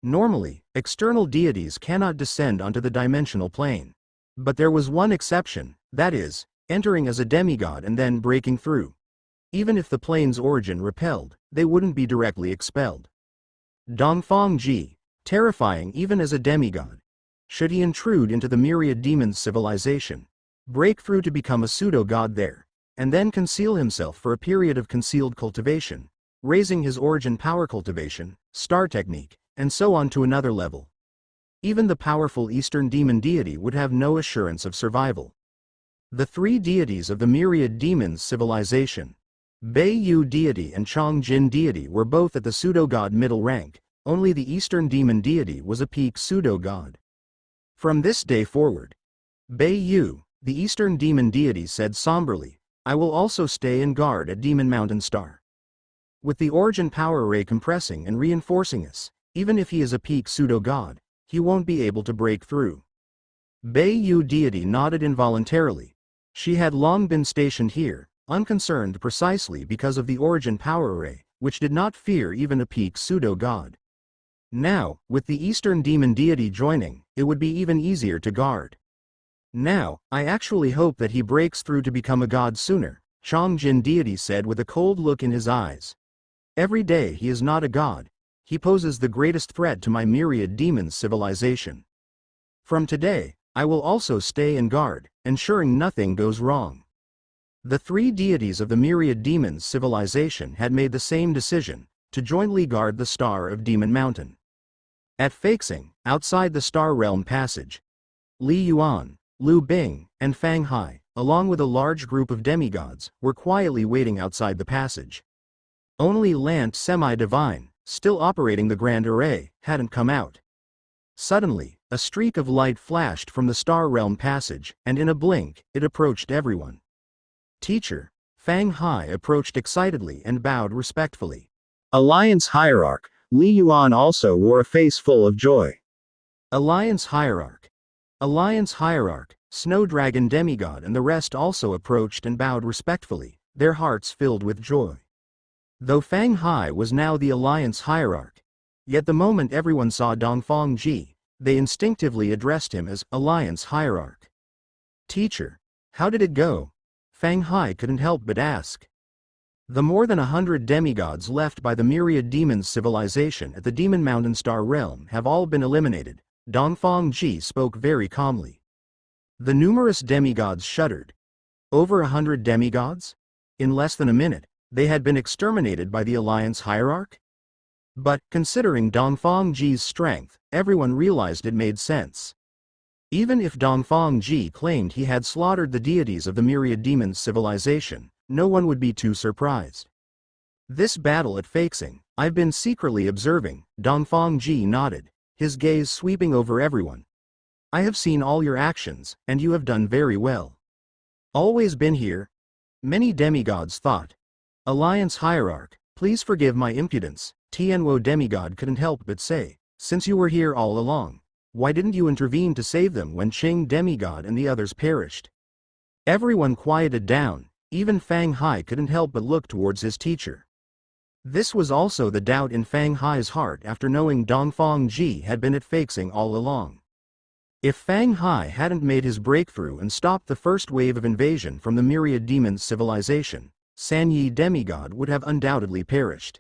Normally, external deities cannot descend onto the dimensional plane. But there was one exception, that is, entering as a demigod and then breaking through. Even if the plane's origin repelled, they wouldn't be directly expelled. Dongfang Ji, terrifying even as a demigod. Should he intrude into the myriad demons civilization, break through to become a pseudo-god there, and then conceal himself for a period of concealed cultivation, raising his origin power cultivation, star technique, and so on to another level. Even the powerful Eastern demon deity would have no assurance of survival. The three deities of the myriad demons civilization, Beiyu deity and Chong Jin deity, were both at the pseudo-god middle rank, only the Eastern demon deity was a peak pseudo-god. From this day forward, Beiyu, the Eastern demon deity, said somberly, I will also stay and guard at Demon Mountain Star. With the origin power array compressing and reinforcing us, even if he is a peak pseudo-god, he won't be able to break through. Beiyu deity nodded involuntarily. She had long been stationed here, unconcerned precisely because of the origin power array, which did not fear even a peak pseudo-god. Now, with the Eastern demon deity joining, it would be even easier to guard. Now, I actually hope that he breaks through to become a god sooner, Chong Jin deity said with a cold look in his eyes. Every day he is not a god. He poses the greatest threat to my myriad demons civilization. From today, I will also stay and guard, ensuring nothing goes wrong. The three deities of the myriad demons civilization had made the same decision, to jointly guard the Star of Demon Mountain. At Feixing, outside the Star Realm passage, Li Yuan, Liu Bing, and Fang Hai, along with a large group of demigods, were quietly waiting outside the passage. Only Lant Semi-Divine, still operating the Grand Array, hadn't come out. Suddenly, a streak of light flashed from the Star Realm passage, and in a blink, it approached everyone. Teacher, Fang Hai approached excitedly and bowed respectfully. Alliance Hierarch, Li Yuan also wore a face full of joy. Alliance Hierarch. Alliance Hierarch, Snow Dragon Demigod and the rest also approached and bowed respectfully, their hearts filled with joy. Though Fang Hai was now the Alliance Hierarch, yet the moment everyone saw Dongfang Ji, they instinctively addressed him as Alliance Hierarch. Teacher, how did it go? Fang Hai couldn't help but ask. The more than 100 demigods left by the myriad demons civilization at the Demon Mountain Star Realm have all been eliminated, Dongfang Ji spoke very calmly. The numerous demigods shuddered. Over 100 demigods? In less than a minute, they had been exterminated by the Alliance Hierarch? But, considering Dongfang Ji's strength, everyone realized it made sense. Even if Dongfang Ji claimed he had slaughtered the deities of the myriad demons civilization, no one would be too surprised. This battle at Feixing, I've been secretly observing, Dongfang Ji nodded, his gaze sweeping over everyone. I have seen all your actions, and you have done very well. Always been here? Many demigods thought. Alliance Hierarch, please forgive my impudence, Tianwo demigod couldn't help but say, since you were here all along, why didn't you intervene to save them when Qing demigod and the others perished? Everyone quieted down, even Fang Hai couldn't help but look towards his teacher. This was also the doubt in Fang Hai's heart after knowing Dongfang Ji had been at Feixing all along. If Fang Hai hadn't made his breakthrough and stopped the first wave of invasion from the myriad demons civilization, Sanyi demigod would have undoubtedly perished.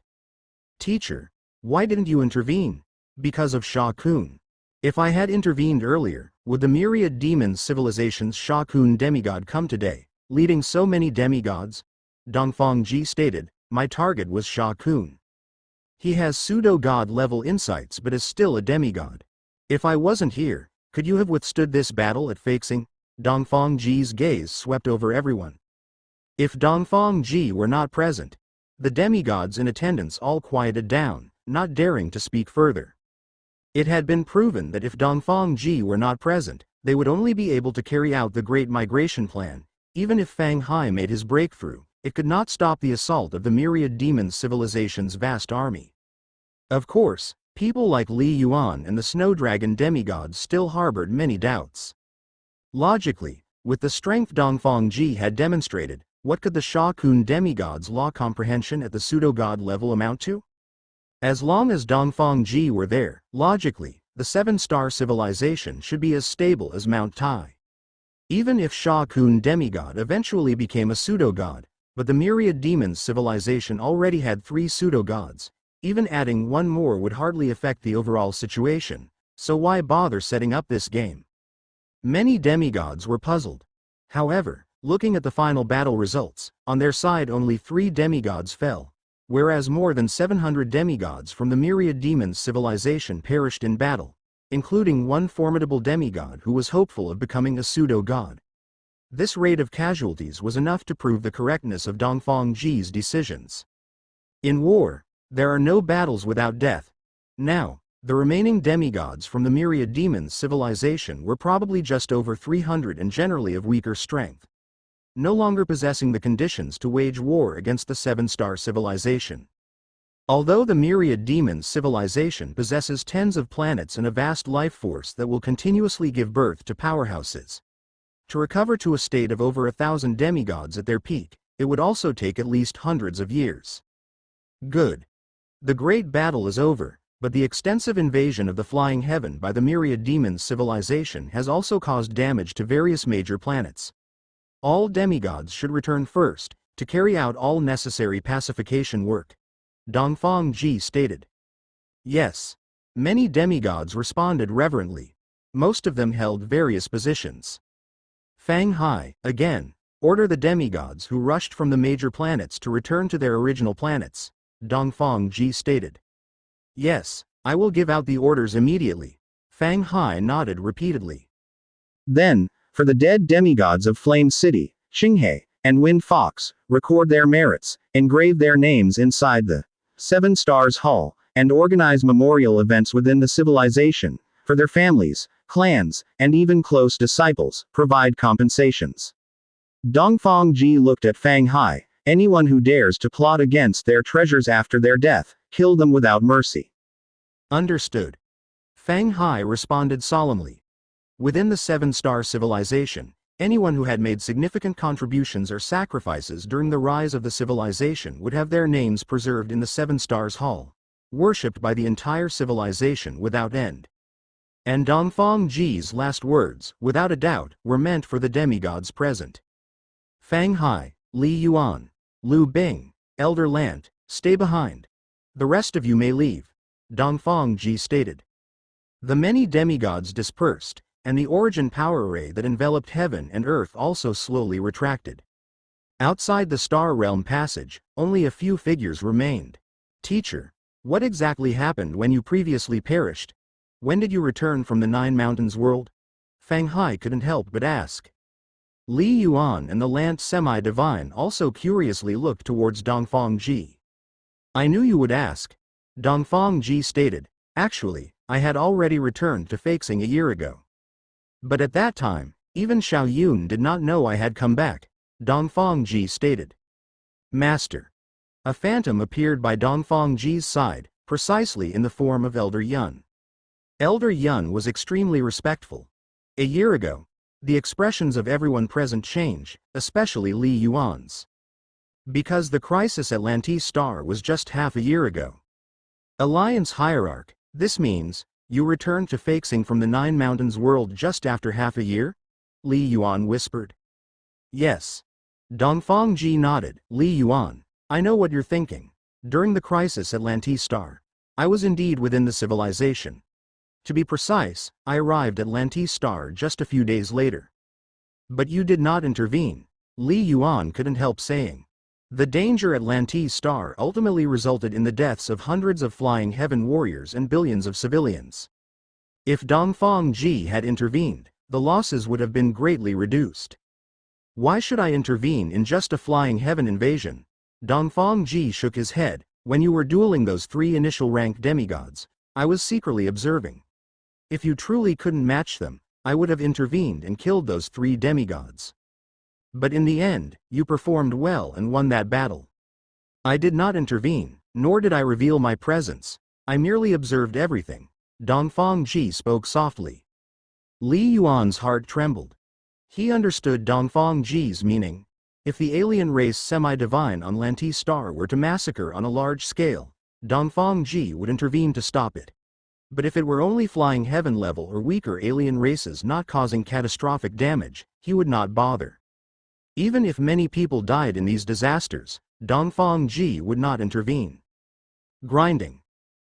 Teacher, why didn't you intervene? Because of Sha Kun. If I had intervened earlier, would the myriad demons civilization's Sha Kun demigod come today, leading so many demigods? Dongfang Ji stated, my target was Sha Kun. He has pseudo-god level insights but is still a demigod. If I wasn't here, could you have withstood this battle at Feixing? Dongfang Ji's gaze swept over everyone. If Dongfang Ji were not present, the demigods in attendance all quieted down, not daring to speak further. It had been proven that if Dongfang Ji were not present, they would only be able to carry out the Great Migration Plan. Even if Fang Hai made his breakthrough, it could not stop the assault of the myriad demon civilization's vast army. Of course, people like Li Yuan and the Snow Dragon demigods still harbored many doubts. Logically, with the strength Dongfang Ji had demonstrated, what could the Sha Kun demigods' law comprehension at the pseudo-god level amount to? As long as Dongfang Ji were there, logically, the seven-star civilization should be as stable as Mount Tai. Even if Sha Kun demigod eventually became a pseudo-god, but the myriad demons civilization already had 3 pseudo-gods, even adding one more would hardly affect the overall situation, so why bother setting up this game? Many demigods were puzzled. However, looking at the final battle results, on their side only 3 demigods fell, whereas more than 700 demigods from the myriad demons civilization perished in battle, including one formidable demigod who was hopeful of becoming a pseudo-god. This rate of casualties was enough to prove the correctness of Dongfang Ji's decisions. In war, there are no battles without death. Now, the remaining demigods from the myriad demons civilization were probably just over 300 and generally of weaker strength, no longer possessing the conditions to wage war against the 7-star civilization. Although the myriad demons civilization possesses tens of planets and a vast life force that will continuously give birth to powerhouses, to recover to a state of over 1,000 demigods at their peak, it would also take at least hundreds of years. Good. The great battle is over, but the extensive invasion of the flying heaven by the myriad demons civilization has also caused damage to various major planets. All demigods should return first, to carry out all necessary pacification work, Dongfang Ji stated. Yes. Many demigods responded reverently. Most of them held various positions. Fang Hai, again, order the demigods who rushed from the major planets to return to their original planets, Dongfang Ji stated. Yes, I will give out the orders immediately. Fang Hai nodded repeatedly. Then, for the dead demigods of Flame City, Qinghe, and Wind Fox, record their merits, engrave their names inside the 7 Stars Hall, and organize memorial events within the civilization. For their families, clans, and even close disciples, provide compensations. Dongfang Ji looked at Fang Hai. Anyone who dares to plot against their treasures after their death, kill them without mercy. Understood. Fang Hai responded solemnly. Within the 7-star civilization, anyone who had made significant contributions or sacrifices during the rise of the civilization would have their names preserved in the 7 Stars Hall, worshipped by the entire civilization without end. And Dongfang Ji's last words, without a doubt, were meant for the demigods present. Fang Hai, Li Yuan, Lu Bing, Elder Lant, stay behind. The rest of you may leave, Dongfang Ji stated. The many demigods dispersed, and the origin power array that enveloped heaven and earth also slowly retracted. Outside the Star Realm passage, only a few figures remained. Teacher, what exactly happened when you previously perished? When did you return from the 9 Mountains world? Fang Hai couldn't help but ask. Li Yuan and the Lant semi-divine also curiously looked towards Dongfang Ji. I knew you would ask, Dongfang Ji stated. Actually, I had already returned to Feixing a year ago. But at that time, even Xiao Yun did not know I had come back, Dongfang Ji stated. Master. A phantom appeared by Dongfang Ji's side, precisely in the form of Elder Yun. Elder Yun was extremely respectful. A year ago, the expressions of everyone present changed, especially Li Yuan's. Because the crisis at Lantis Star was just half a year ago. Alliance Hierarch, this means, you returned to Feixing from the 9 Mountains world just after half a year? Li Yuan whispered. Yes. Dongfang Ji nodded. Li Yuan, I know what you're thinking. During the crisis at Lantis Star, I was indeed within the civilization. To be precise, I arrived at Lantis Star just a few days later. But you did not intervene, Li Yuan couldn't help saying. The danger at Lantis Star ultimately resulted in the deaths of hundreds of flying heaven warriors and billions of civilians. If Dongfang Ji had intervened, the losses would have been greatly reduced. Why should I intervene in just a flying heaven invasion? Dongfang Ji shook his head. When you were dueling those 3 initial rank demigods, I was secretly observing. If you truly couldn't match them, I would have intervened and killed those 3 demigods. But in the end, you performed well and won that battle. I did not intervene, nor did I reveal my presence. I merely observed everything. Dongfang Ji spoke softly. Li Yuan's heart trembled. He understood Dongfang Ji's meaning. If the alien race semi-divine on Lanti Star were to massacre on a large scale, Dongfang Ji would intervene to stop it. But if it were only flying heaven level or weaker alien races not causing catastrophic damage, he would not bother. Even if many people died in these disasters, Dongfang Ji would not intervene. Grinding.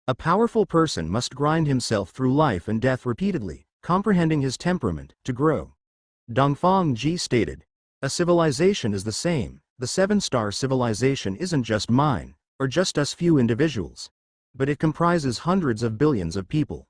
A powerful person must grind himself through life and death repeatedly, comprehending his temperament, to grow. Dongfang Ji stated, a civilization is the same. The 7-star civilization isn't just mine, or just us few individuals, but it comprises hundreds of billions of people.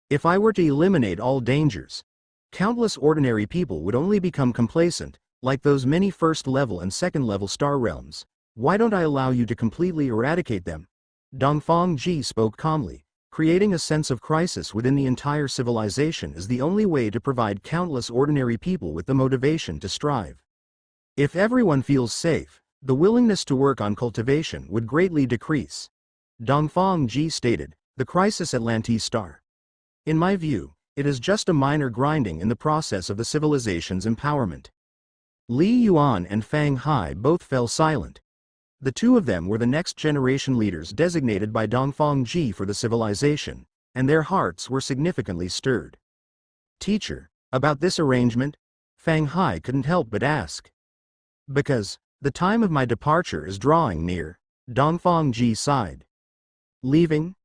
If I were to eliminate all dangers, countless ordinary people would only become complacent, like those many first-level and second-level star realms. Why don't I allow you to completely eradicate them? Dongfang Ji spoke calmly. Creating a sense of crisis within the entire civilization is the only way to provide countless ordinary people with the motivation to strive. If everyone feels safe, the willingness to work on cultivation would greatly decrease. Dongfang Ji stated, the crisis at Lanti Star. In my view, it is just a minor grinding in the process of the civilization's empowerment. Li Yuan and Fang Hai both fell silent. The 2 of them were the next generation leaders designated by Dongfang Ji for the civilization, and their hearts were significantly stirred. Teacher, about this arrangement? Fang Hai couldn't help but ask. Because, the time of my departure is drawing near, Dongfang Ji sighed. Leaving?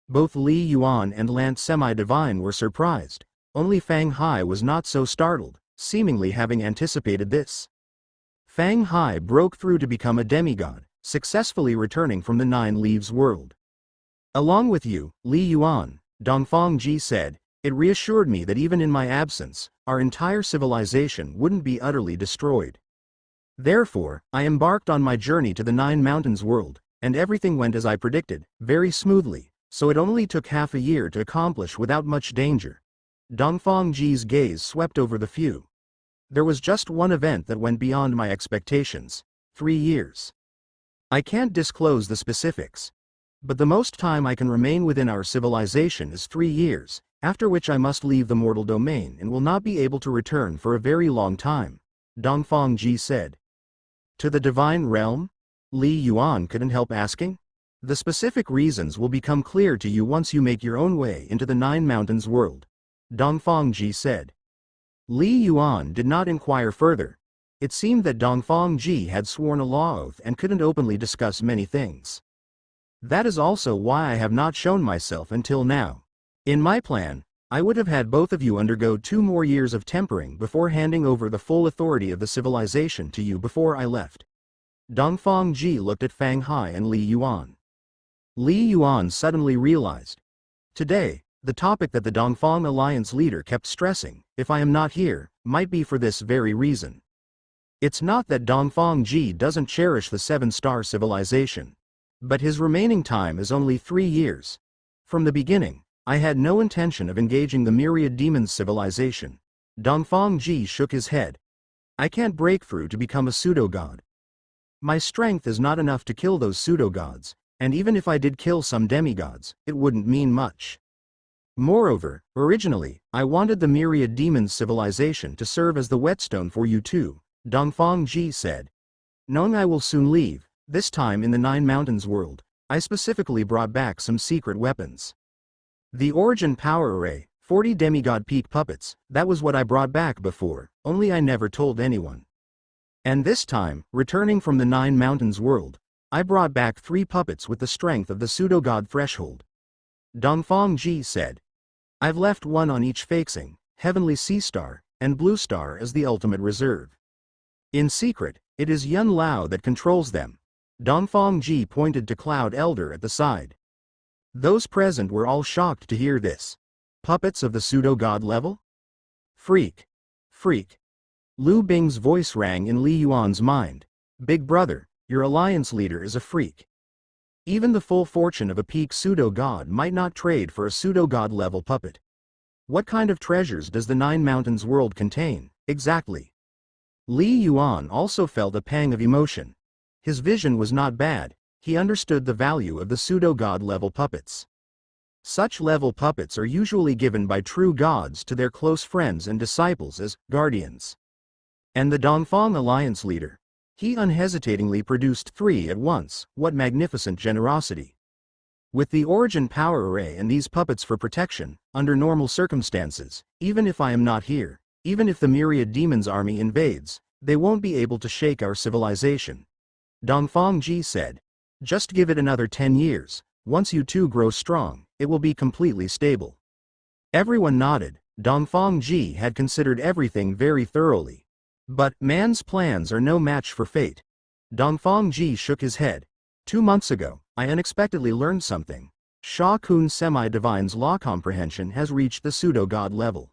Both Li Yuan and Lant Semi-Divine were surprised. Only Fang Hai was not so startled, seemingly having anticipated this. Fang Hai broke through to become a demigod, successfully returning from the 9 Leaves world. Along with you, Li Yuan, Dongfang Ji said, it reassured me that even in my absence, our entire civilization wouldn't be utterly destroyed. Therefore, I embarked on my journey to the 9 Mountains world, and everything went as I predicted, very smoothly, so it only took half a year to accomplish without much danger. Dongfang Ji's gaze swept over the few. There was just one event that went beyond my expectations. 3 years. I can't disclose the specifics. But the most time I can remain within our civilization is 3 years, after which I must leave the mortal domain and will not be able to return for a very long time, Dongfang Ji said. To the divine realm? Li Yuan couldn't help asking. The specific reasons will become clear to you once you make your own way into the 9 Mountains world, Dongfang Ji said. Li Yuan did not inquire further. It seemed that Dongfang Ji had sworn a law oath and couldn't openly discuss many things. That is also why I have not shown myself until now. In my plan, I would have had both of you undergo 2 more years of tempering before handing over the full authority of the civilization to you before I left. Dongfang Ji looked at Fang Hai and Li Yuan. Li Yuan suddenly realized. Today, the topic that the Dongfang Alliance leader kept stressing, if I am not here, might be for this very reason. It's not that Dongfang Ji doesn't cherish the 7-star civilization. But his remaining time is only 3 years. From the beginning, I had no intention of engaging the Myriad Demons civilization. Dongfang Ji shook his head. I can't break through to become a pseudo-god. My strength is not enough to kill those pseudo-gods, and even if I did kill some demigods, it wouldn't mean much. Moreover, originally, I wanted the Myriad Demons civilization to serve as the whetstone for you too, Dongfang Ji said. Knowing I will soon leave, this time in the 9 Mountains world, I specifically brought back some secret weapons. The Origin Power Array, 40 demigod peak puppets, that was what I brought back before, only I never told anyone. And this time, returning from the 9 Mountains world, I brought back 3 puppets with the strength of the pseudo-god threshold. Dongfang Ji said. I've left one on each facing, Heavenly Sea Star, and Blue Star as the ultimate reserve. In secret, it is Yun Lao that controls them. Dongfang Ji pointed to Cloud Elder at the side. Those present were all shocked to hear this. Puppets of the pseudo-god level? Freak. Freak. Lu Bing's voice rang in Li Yuan's mind. Big brother, your alliance leader is a freak. Even the full fortune of a peak pseudo-god might not trade for a pseudo-god level puppet. What kind of treasures does the Nine Mountains world contain, exactly? Li Yuan also felt a pang of emotion. His vision was not bad, he understood the value of the pseudo-god level puppets. Such level puppets are usually given by true gods to their close friends and disciples as guardians. And the Dongfang alliance leader? He unhesitatingly produced 3 at once. What magnificent generosity. With the origin power array and these puppets for protection, under normal circumstances, even if I am not here, even if the myriad demons army invades, they won't be able to shake our civilization. Dongfang Ji said. Just give it another 10 years, once you two grow strong, it will be completely stable. Everyone nodded. Dongfang Ji had considered everything very thoroughly. But man's plans are no match for fate. Dongfang Ji shook his head. 2 months ago, I unexpectedly learned something. Sha Kun Semi-Divine's law comprehension has reached the pseudo-god level.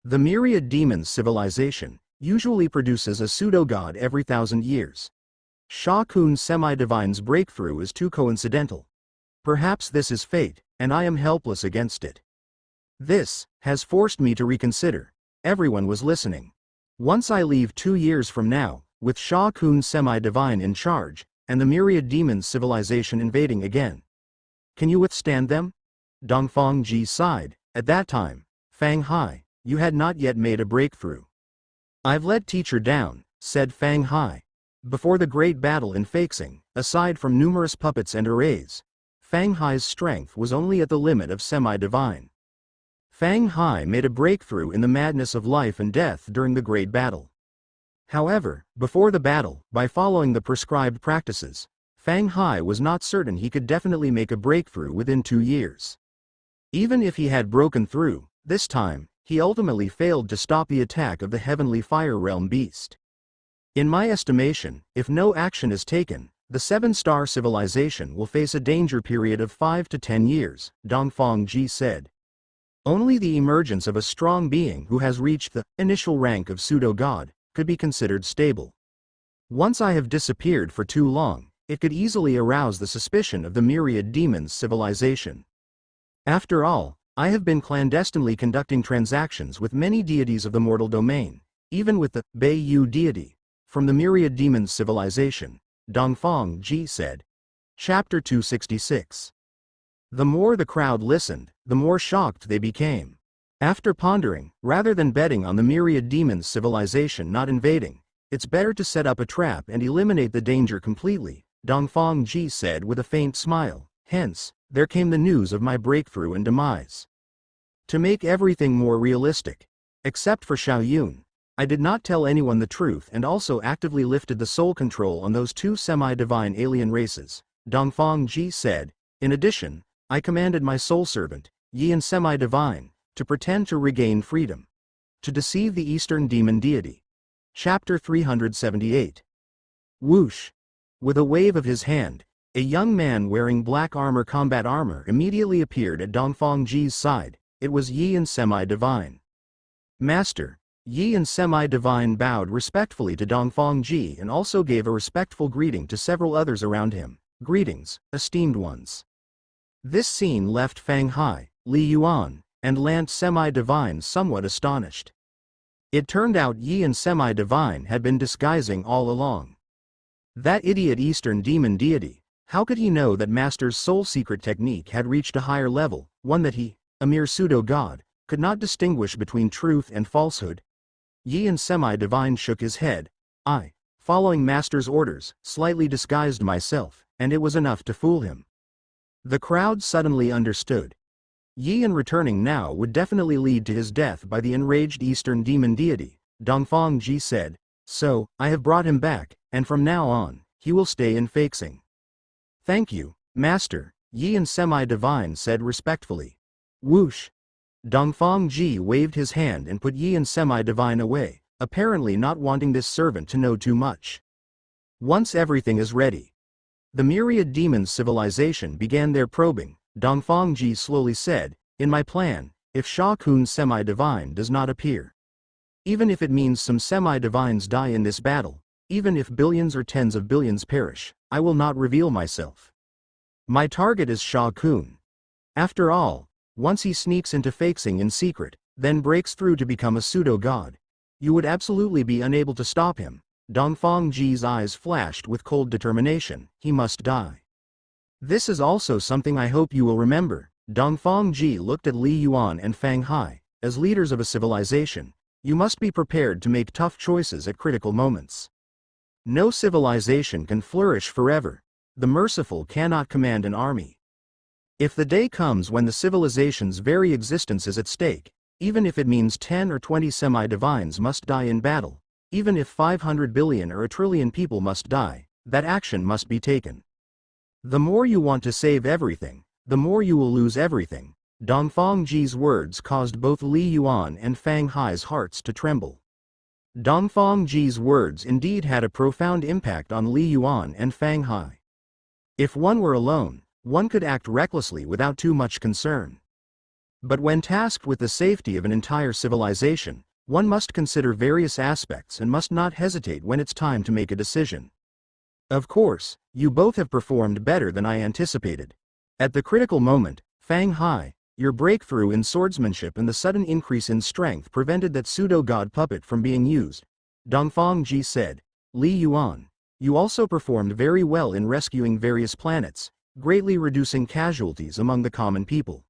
The myriad demons civilization usually produces a pseudo-god every 1,000 years. Sha Kun Semi-Divine's breakthrough is too coincidental. Perhaps this is fate, and I am helpless against it. This has forced me to reconsider. Everyone was listening. Once I leave 2 years from now, with Sha Kun Semi-Divine in charge, and the myriad demons civilization invading again. Can you withstand them? Dongfang Ji sighed. At that time, Fang Hai, you had not yet made a breakthrough. I've let teacher down, said Fang Hai. Before the great battle in Feixing, aside from numerous puppets and arrays, Fang Hai's strength was only at the limit of semi-divine. Fang Hai made a breakthrough in the madness of life and death during the great battle. However, before the battle, by following the prescribed practices, Fang Hai was not certain he could definitely make a breakthrough within 2 years. Even if he had broken through, this time, he ultimately failed to stop the attack of the heavenly fire realm beast. In my estimation, if no action is taken, the 7-star civilization will face a danger period of 5 to 10 years, Dongfang Ji said. Only the emergence of a strong being who has reached the initial rank of pseudo-god could be considered stable. Once I have disappeared for too long, it could easily arouse the suspicion of the myriad demons civilization. After all, I have been clandestinely conducting transactions with many deities of the mortal domain, even with the Beiyu deity, from the myriad demons civilization, Dongfang Ji said. Chapter 266. The more the crowd listened, the more shocked they became. After pondering, rather than betting on the myriad demons civilization not invading, it's better to set up a trap and eliminate the danger completely, Dongfang Ji said with a faint smile. Hence, there came the news of my breakthrough and demise. To make everything more realistic, except for Xiao Yun, I did not tell anyone the truth and also actively lifted the soul control on those 2 semi-divine alien races, Dongfang Ji said. In addition, I commanded my soul servant, Yian Semi-Divine, to pretend to regain freedom. To deceive the Eastern Demon Deity. Chapter 378. Whoosh! With a wave of his hand, a young man wearing black combat armor immediately appeared at Dongfang Ji's side. It was Yian Semi-Divine. Master, Yian Semi-Divine bowed respectfully to Dongfang Ji and also gave a respectful greeting to several others around him. Greetings, esteemed ones. This scene left Fang Hai, Li Yuan, and Lant Semi-Divine somewhat astonished. It turned out Yian Semi-Divine had been disguising all along. That idiot Eastern demon deity, how could he know that Master's soul secret technique had reached a higher level, one that he, a mere pseudo-god, could not distinguish between truth and falsehood? Yian Semi-Divine shook his head. I, following Master's orders, slightly disguised myself, and it was enough to fool him. The crowd suddenly understood. Yian returning now would definitely lead to his death by the enraged Eastern demon deity, Dongfang Ji said. So, I have brought him back, and from now on, he will stay in Feixing. Thank you, Master, Yian Semi-Divine said respectfully. Whoosh! Dongfang Ji waved his hand and put Yian Semi-Divine away, apparently not wanting this servant to know too much. Once everything is ready. The myriad demons civilization began their probing, Dongfang Ji slowly said. In my plan, if Sha Kun Semi-Divine does not appear, Even if it means some semi-divines die in this battle, even if billions or tens of billions perish, I will not reveal myself. My target is Sha Kun. After all, once he sneaks into Feixing in secret, then breaks through to become a pseudo-god, you would absolutely be unable to stop him. Dongfang Ji's eyes flashed with cold determination. He must die. This is also something I hope you will remember. Dongfang Ji looked at Li Yuan and Fang Hai. As leaders of a civilization, you must be prepared to make tough choices at critical moments. No civilization can flourish forever. The merciful cannot command an army. If the day comes when the civilization's very existence is at stake, even if it means 10 or 20 semi-divines must die in battle, even if 500 billion or a trillion people must die, that action must be taken. The more you want to save everything, the more you will lose everything. Dongfang Ji's words caused both Li Yuan and Fang Hai's hearts to tremble. Dongfang Ji's words indeed had a profound impact on Li Yuan and Fang Hai. If one were alone, one could act recklessly without too much concern. But when tasked with the safety of an entire civilization, one must consider various aspects and must not hesitate when it's time to make a decision. Of course, you both have performed better than I anticipated. At the critical moment, Fang Hai, your breakthrough in swordsmanship and the sudden increase in strength prevented that pseudo-god puppet from being used. Dongfang Ji said. Li Yuan, you also performed very well in rescuing various planets, greatly reducing casualties among the common people.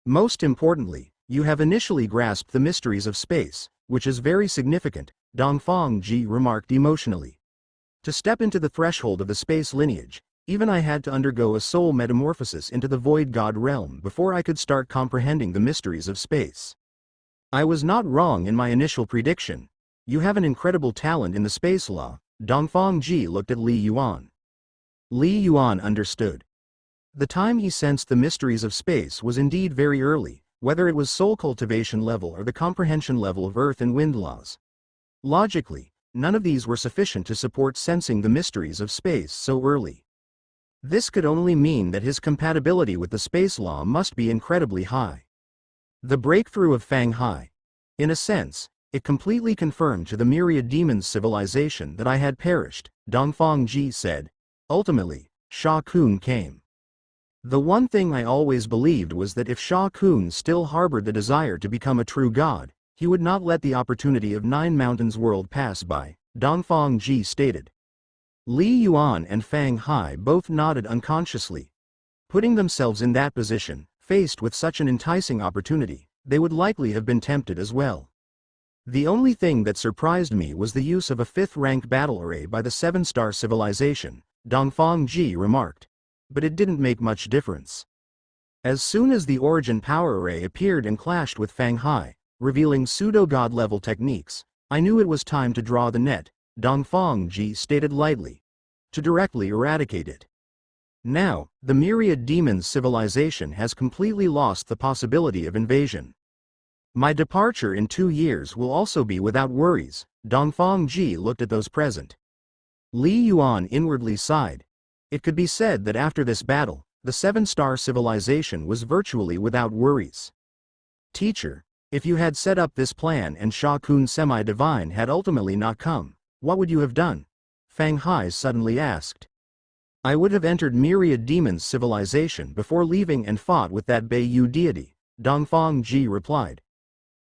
Most importantly, you have initially grasped the mysteries of space, which is very significant, Dongfang Ji remarked emotionally. To step into the threshold of the space lineage, even I had to undergo a soul metamorphosis into the void god realm before I could start comprehending the mysteries of space. I was not wrong in my initial prediction. You have an incredible talent in the space law. Dongfang Ji looked at Li Yuan. Li Yuan understood. The time he sensed the mysteries of space was indeed very early, whether it was soul cultivation level or the comprehension level of earth and wind laws. Logically, none of these were sufficient to support sensing the mysteries of space so early. This could only mean that his compatibility with the space law must be incredibly high. The breakthrough of Fang Hai. In a sense, it completely confirmed to the myriad demons civilization that I had perished, Dongfang Ji said. Ultimately, Sha Kun came. The one thing I always believed was that if Sha Kun still harbored the desire to become a true god, he would not let the opportunity of Nine Mountains world pass by, Dongfang Ji stated. Li Yuan and Fang Hai both nodded unconsciously. Putting themselves in that position, faced with such an enticing opportunity, they would likely have been tempted as well. The only thing that surprised me was the use of a 5th-rank battle array by the 7-star civilization, Dongfang Ji remarked. But it didn't make much difference. As soon as the origin power array appeared and clashed with Fang Hai, revealing pseudo-god level techniques, I knew it was time to draw the net, Dongfang Ji stated lightly. To directly eradicate it. Now, the myriad demons civilization has completely lost the possibility of invasion. My departure in 2 years will also be without worries. Dongfang Ji looked at those present. Li Yuan inwardly sighed. It could be said that after this battle, the 7-star civilization was virtually without worries. Teacher, if you had set up this plan and Sha Kun semi-divine had ultimately not come, what would you have done? Fang Hai suddenly asked. I would have entered myriad demons civilization before leaving and fought with that Beiyu deity, Dongfang Ji replied.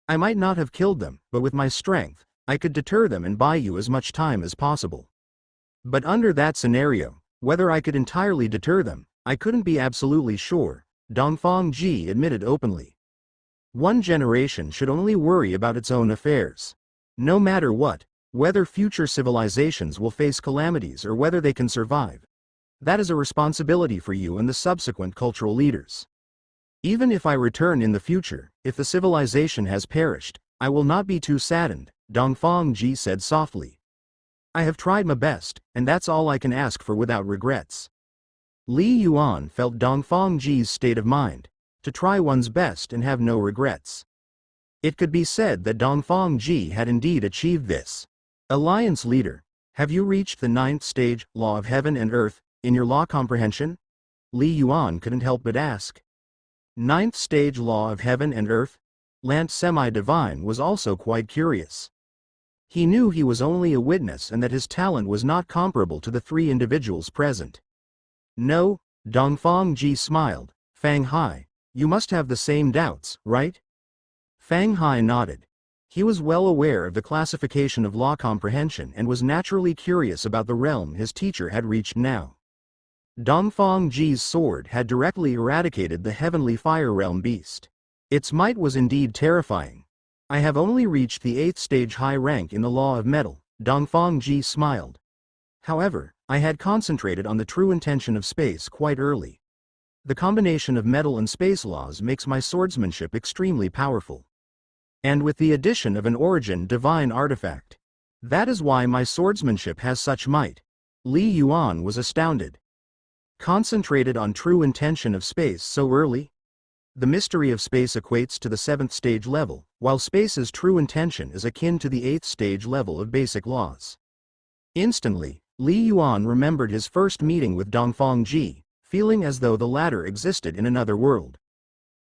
I might not have killed them, but with my strength, I could deter them and buy you as much time as possible. But under that scenario, whether I could entirely deter them, I couldn't be absolutely sure, Dongfang Ji admitted openly. One generation should only worry about its own affairs. No matter what, whether future civilizations will face calamities or whether they can survive. That is a responsibility for you and the subsequent cultural leaders. Even if I return in the future, if the civilization has perished, I will not be too saddened, Dongfang Ji said softly. I have tried my best, and that's all I can ask for without regrets. Li Yuan felt Dongfang Ji's state of mind, to try one's best and have no regrets. It could be said that Dongfang Ji had indeed achieved this. Alliance leader, have you reached the 9th stage, law of heaven and earth, in your law comprehension? Li Yuan couldn't help but ask. 9th stage law of heaven and earth? Lance Semi-Divine was also quite curious. He knew he was only a witness and that his talent was not comparable to the three individuals present. No, Dongfang Ji smiled. Fang Hai, you must have the same doubts, right? Fang Hai nodded. He was well aware of the classification of law comprehension and was naturally curious about the realm his teacher had reached now. Dongfang Ji's sword had directly eradicated the heavenly fire realm beast. Its might was indeed terrifying. I have only reached the 8th stage high rank in the law of metal, Dongfang Ji smiled. However, I had concentrated on the true intention of space quite early. The combination of metal and space laws makes my swordsmanship extremely powerful. And with the addition of an origin divine artifact. That is why my swordsmanship has such might. Li Yuan was astounded. Concentrated on true intention of space so early? The mystery of space equates to the 7th stage level, while space's true intention is akin to the 8th stage level of basic laws. Instantly, Li Yuan remembered his first meeting with Dongfang Ji, feeling as though the latter existed in another world.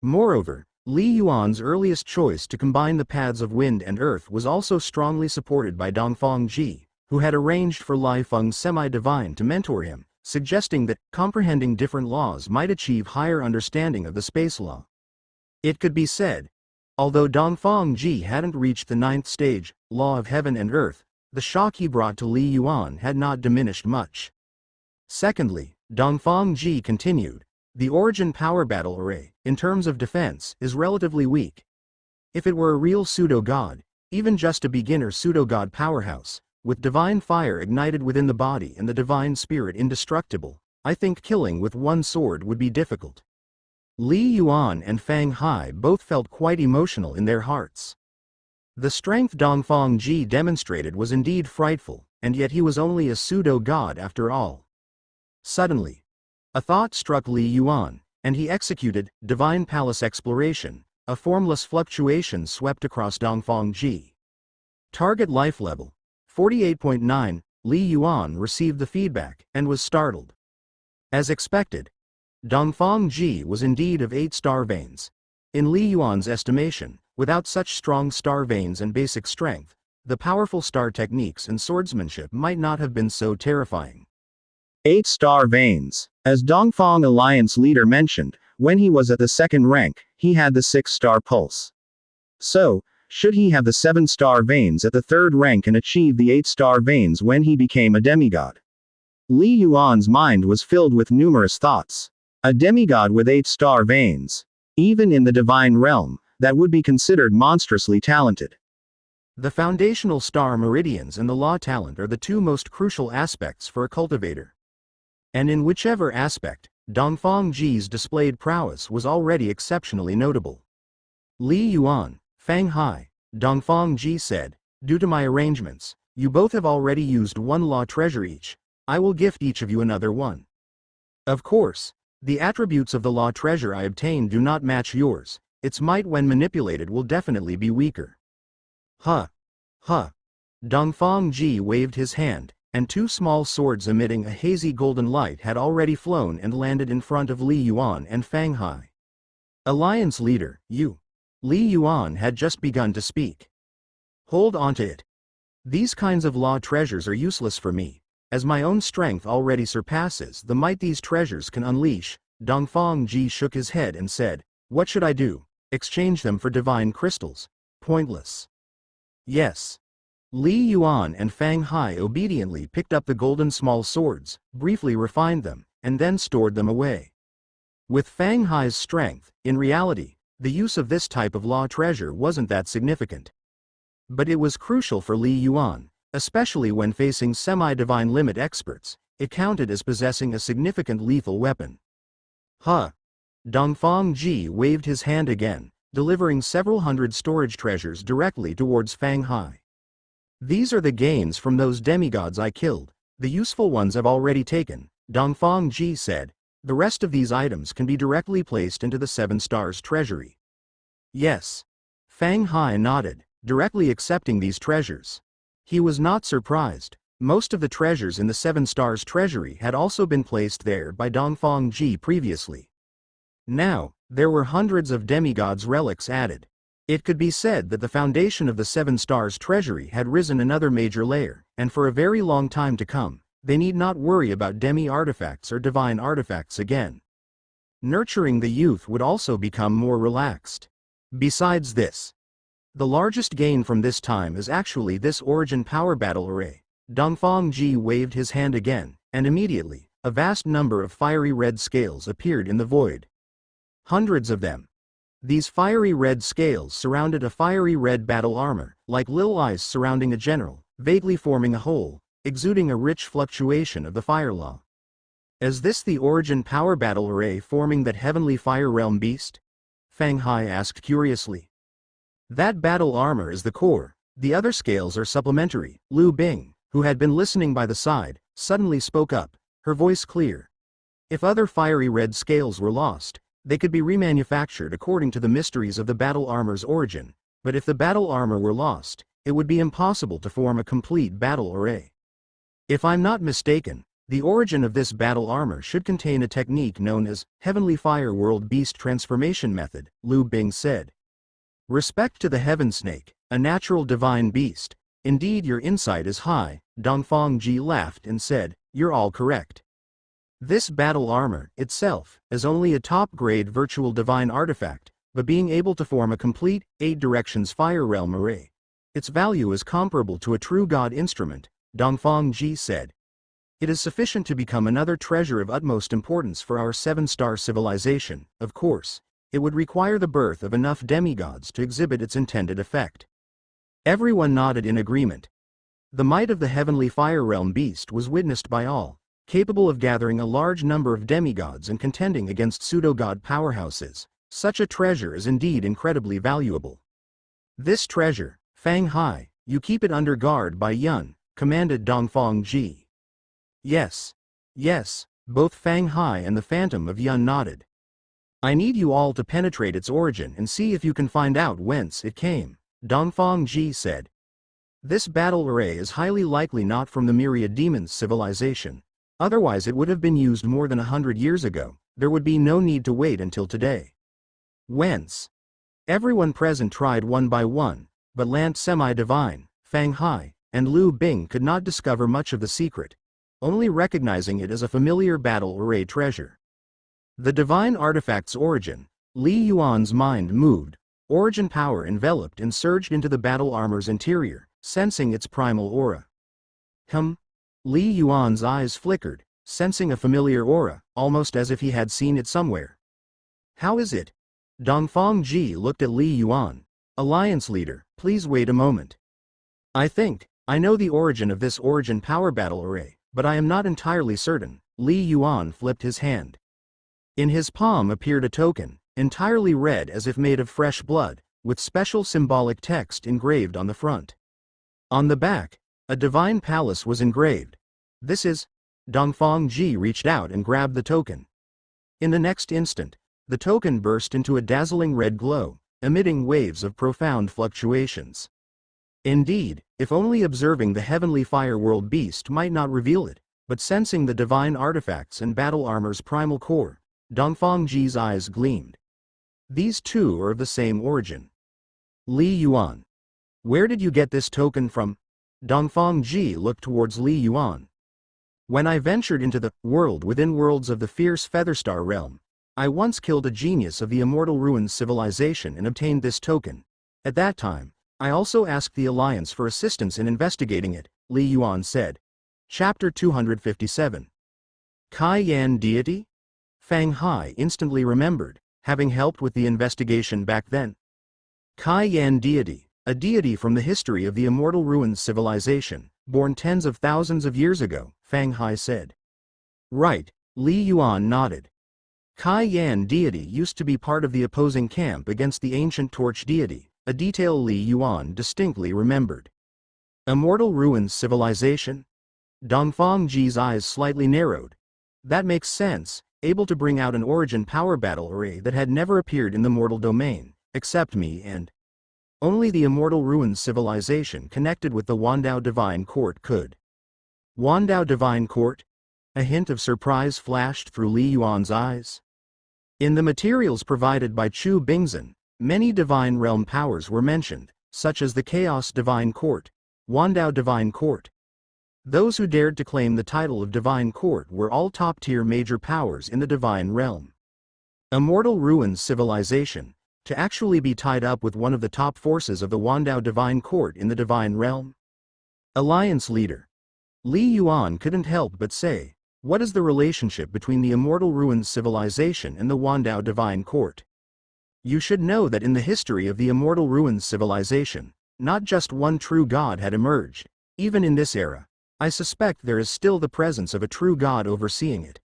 Moreover, Li Yuan's earliest choice to combine the paths of wind and earth was also strongly supported by Dongfang Ji, who had arranged for Lai Feng's semi-divine to mentor him, suggesting that comprehending different laws might achieve higher understanding of the space law. It could be said, although Dongfang Ji hadn't reached the 9th stage, law of heaven and earth, the shock he brought to Li Yuan had not diminished much. Secondly, Dongfang Ji continued, the origin power battle array, in terms of defense, is relatively weak. If it were a real pseudo-god, even just a beginner pseudo-god powerhouse, with divine fire ignited within the body and the divine spirit indestructible, I think killing with one sword would be difficult. Li Yuan and Fang Hai both felt quite emotional in their hearts. The strength Dongfang Ji demonstrated was indeed frightful, and yet he was only a pseudo-god after all. Suddenly, a thought struck Li Yuan, and he executed Divine Palace Exploration. A formless fluctuation swept across Dongfang Ji. Target life level 48.9. Li Yuan received the feedback and was startled. As expected, Dongfang Ji was indeed of 8 star veins. In Li Yuan's estimation, without such strong star veins and basic strength, the powerful star techniques and swordsmanship might not have been so terrifying. 8 star veins. As Dongfang Alliance leader mentioned, when he was at the 2nd rank, he had the 6 star pulse. So, should he have the 7 star veins at the 3rd rank and achieve the 8 star veins when he became a demigod? Li Yuan's mind was filled with numerous thoughts. A demigod with 8 star veins. Even in the divine realm, that would be considered monstrously talented. The foundational star meridians and the law talent are the two most crucial aspects for a cultivator. And in whichever aspect, Dongfang Ji's displayed prowess was already exceptionally notable. Li Yuan, Fang Hai, Dongfang Ji said, due to my arrangements, you both have already used 1 law treasure each. I will gift each of you another one. Of course, the attributes of the law treasure I obtained do not match yours. Its might when manipulated will definitely be weaker. Huh. Huh. Dongfang Ji waved his hand, and 2 small swords emitting a hazy golden light had already flown and landed in front of Li Yuan and Fang Hai. Alliance leader, you. Li Yuan had just begun to speak. Hold on to it. These kinds of law treasures are useless for me, as my own strength already surpasses the might these treasures can unleash. Dongfang Ji shook his head and said, what should I do? Exchange them for divine crystals? Pointless. Yes. Li Yuan and Fang Hai obediently picked up the golden small swords, briefly refined them, and then stored them away. With Fang Hai's strength, in reality, the use of this type of law treasure wasn't that significant. But it was crucial for Li Yuan, especially when facing semi-divine limit experts. It counted as possessing a significant lethal weapon. Huh. Dongfang Ji waved his hand again, delivering several hundred storage treasures directly towards Fang Hai. These are the gains from those demigods I killed. The useful ones I've already taken, Dongfang Ji said. The rest of these items can be directly placed into the 7 stars treasury. Yes. Fang Hai nodded, directly accepting these treasures. He was not surprised. Most of the treasures in the 7 stars treasury had also been placed there by Dongfang Ji previously. Now, there were hundreds of demigods' relics added. It could be said that the foundation of the Seven Stars treasury had risen another major layer, and for a very long time to come, they need not worry about demi-artifacts or divine artifacts again. Nurturing the youth would also become more relaxed. Besides this, the largest gain from this time is actually this Origin Power Battle Array. Dongfang Ji waved his hand again, and immediately, a vast number of fiery red scales appeared in the void. Hundreds of them. These fiery red scales surrounded a fiery red battle armor, like little eyes surrounding a general, vaguely forming a whole, exuding a rich fluctuation of the fire law. Is this the Origin Power Battle Array forming that heavenly fire realm beast? Fang Hai asked curiously. That battle armor is the core, the other scales are supplementary. Lu Bing, who had been listening by the side, suddenly spoke up, her voice clear. If other fiery red scales were lost, they could be remanufactured according to the mysteries of the battle armor's origin, but if the battle armor were lost, it would be impossible to form a complete battle array. If I'm not mistaken, the origin of this battle armor should contain a technique known as Heavenly Fire World Beast Transformation Method, Lu Bing said. Respect to the Heaven Snake, a natural divine beast. Indeed, your insight is high. Dongfang Ji laughed and said, you're all correct. This battle armor, itself, is only a top-grade virtual divine artifact, but being able to form a complete, 8 directions fire realm array. Its value is comparable to a true god instrument, Dongfang Ji said. It is sufficient to become another treasure of utmost importance for our 7-star civilization. Of course, it would require the birth of enough demigods to exhibit its intended effect. Everyone nodded in agreement. The might of the heavenly fire realm beast was witnessed by all, capable of gathering a large number of demigods and contending against pseudo-god powerhouses. Such a treasure is indeed incredibly valuable. This treasure, Fang Hai, you keep it under guard by Yun, commanded Dongfang Ji. Yes. Yes, both Fang Hai and the Phantom of Yun nodded. I need you all to penetrate its origin and see if you can find out whence it came, Dongfang Ji said. This battle array is highly likely not from the Myriad Demons civilization. Otherwise it would have been used more than 100 years ago. There would be no need to wait until today. Whence? Everyone present tried one by one, but Lant Semi-Divine, Fang Hai, and Lu Bing could not discover much of the secret, only recognizing it as a familiar battle array treasure. The divine artifact's origin. Li Yuan's mind moved, origin power enveloped and surged into the battle armor's interior, sensing its primal aura. Li Yuan's eyes flickered, sensing a familiar aura, almost as if he had seen it somewhere. How is it? Dongfang Ji looked at Li Yuan. Alliance leader, please wait a moment. I think I know the origin of this Origin Power Battle Array, but I am not entirely certain. Li Yuan flipped his hand. In his palm appeared a token, entirely red as if made of fresh blood, with special symbolic text engraved on the front. On the back, a divine palace was engraved. This is... Dongfang Ji reached out and grabbed the token. In the next instant, the token burst into a dazzling red glow, emitting waves of profound fluctuations. Indeed, if only observing the heavenly fire world beast might not reveal it, but sensing the divine artifacts and battle armor's primal core, Dongfang Ji's eyes gleamed. These two are of the same origin. Li Yuan. Where did you get this token from? Dongfang Ji looked towards Li Yuan. When I ventured into the world within worlds of the fierce Featherstar realm, I once killed a genius of the Immortal Ruins civilization and obtained this token. At that time, I also asked the Alliance for assistance in investigating it, Li Yuan said. Chapter 257. Kai Yan Deity? Fang Hai instantly remembered, having helped with the investigation back then. Kai Yan Deity, a deity from the history of the Immortal Ruins civilization, born tens of thousands of years ago, Fang Hai said. Right, Li Yuan nodded. Kai Yan Deity used to be part of the opposing camp against the ancient Torch Deity, a detail Li Yuan distinctly remembered. Immortal Ruins civilization? Dongfang Ji's eyes slightly narrowed. That makes sense, able to bring out an Origin Power Battle Array that had never appeared in the mortal domain, except me and... Only the Immortal Ruins civilization connected with the Wandao Divine Court could. Wandao Divine Court? A hint of surprise flashed through Li Yuan's eyes. In the materials provided by Chu Bingzhen, many divine realm powers were mentioned, such as the Chaos Divine Court, Wandao Divine Court. Those who dared to claim the title of Divine Court were all top-tier major powers in the divine realm. Immortal Ruins Civilization, to actually be tied up with one of the top forces of the Wandao Divine Court in the divine realm. Alliance Leader. Li Yuan couldn't help but say, what is the relationship between the Immortal Ruins Civilization and the Wandao Divine Court? You should know that in the history of the Immortal Ruins Civilization, not just one true god had emerged. Even in this era, I suspect there is still the presence of a true god overseeing it.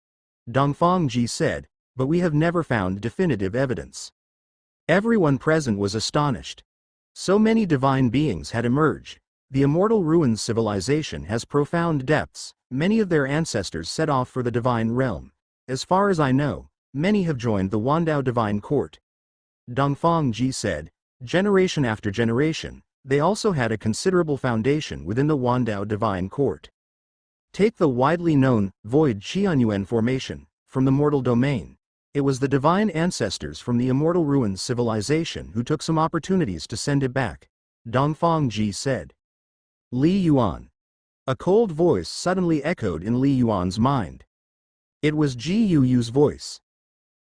Dongfang Ji said, but we have never found definitive evidence. Everyone present was astonished. So many divine beings had emerged. The Immortal Ruins Civilization has profound depths. Many of their ancestors set off for the divine realm. As far as I know, many have joined the Wandao Divine Court. Dongfang Ji said, generation after generation, they also had a considerable foundation within the Wandao Divine Court. Take the widely known Void Qianyuan Formation from the mortal domain. It was the divine ancestors from the Immortal Ruins Civilization who took some opportunities to send it back, Dongfang Ji said. Li Yuan. A cold voice suddenly echoed in Li Yuan's mind. It was Ji Yu's voice.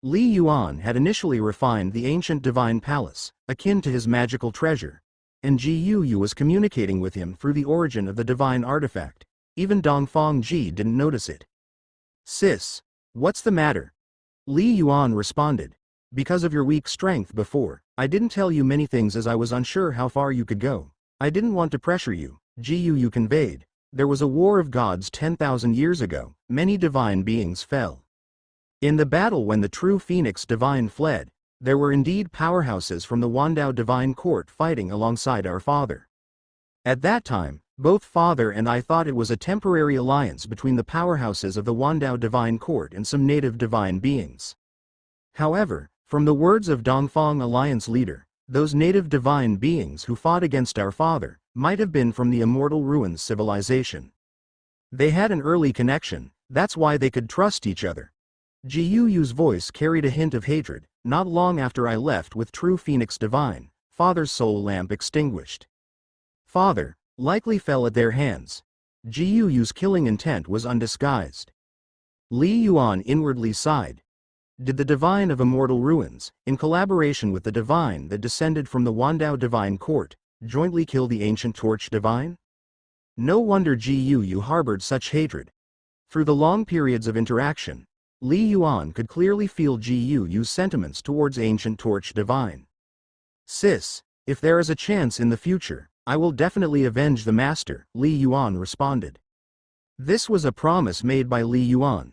Li Yuan had initially refined the ancient divine palace, akin to his magical treasure, and Ji Yu was communicating with him through the origin of the divine artifact. Even Dongfang Ji didn't notice it. Sis, what's the matter? Li Yuan responded. Because of your weak strength before, I didn't tell you many things as I was unsure how far you could go. I didn't want to pressure you, Ji Yu conveyed. There was a war of gods 10,000 years ago, many divine beings fell. In the battle when the true Phoenix Divine fled, there were indeed powerhouses from the Wandao Divine Court fighting alongside our father. At that time, both father and I thought it was a temporary alliance between the powerhouses of the Wandao Divine Court and some native divine beings. However, from the words of Dongfang Alliance Leader, those native divine beings who fought against our father might have been from the Immortal Ruins Civilization. They had an early connection, that's why they could trust each other. Ji Yu's voice carried a hint of hatred. Not long after I left with true Phoenix Divine, Father's soul lamp extinguished. Father likely fell at their hands. Ji Yu's killing intent was undisguised. Li Yuan inwardly sighed. Did the Divine of Immortal Ruins, in collaboration with the Divine that descended from the Wandao Divine Court, jointly kill the ancient Torch Divine? No wonder Ji Yu harbored such hatred. Through the long periods of interaction, Li Yuan could clearly feel Ji Yu's sentiments towards ancient Torch Divine. Sis, if there is a chance in the future, I will definitely avenge the master, Li Yuan responded. This was a promise made by Li Yuan.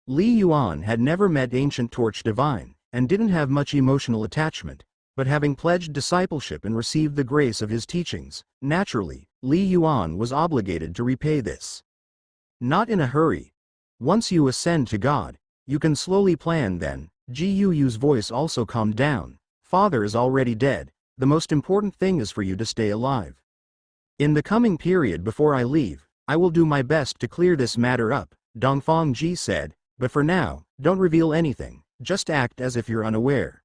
Li Yuan had never met ancient Torch Divine, and didn't have much emotional attachment, but having pledged discipleship and received the grace of his teachings, naturally, Li Yuan was obligated to repay this. Not in a hurry. Once you ascend to God, you can slowly plan then. Ji Yu's voice also calmed down. Father is already dead. The most important thing is for you to stay alive. In the coming period before I leave, I will do my best to clear this matter up, Dongfang Ji said, but for now, don't reveal anything, just act as if you're unaware.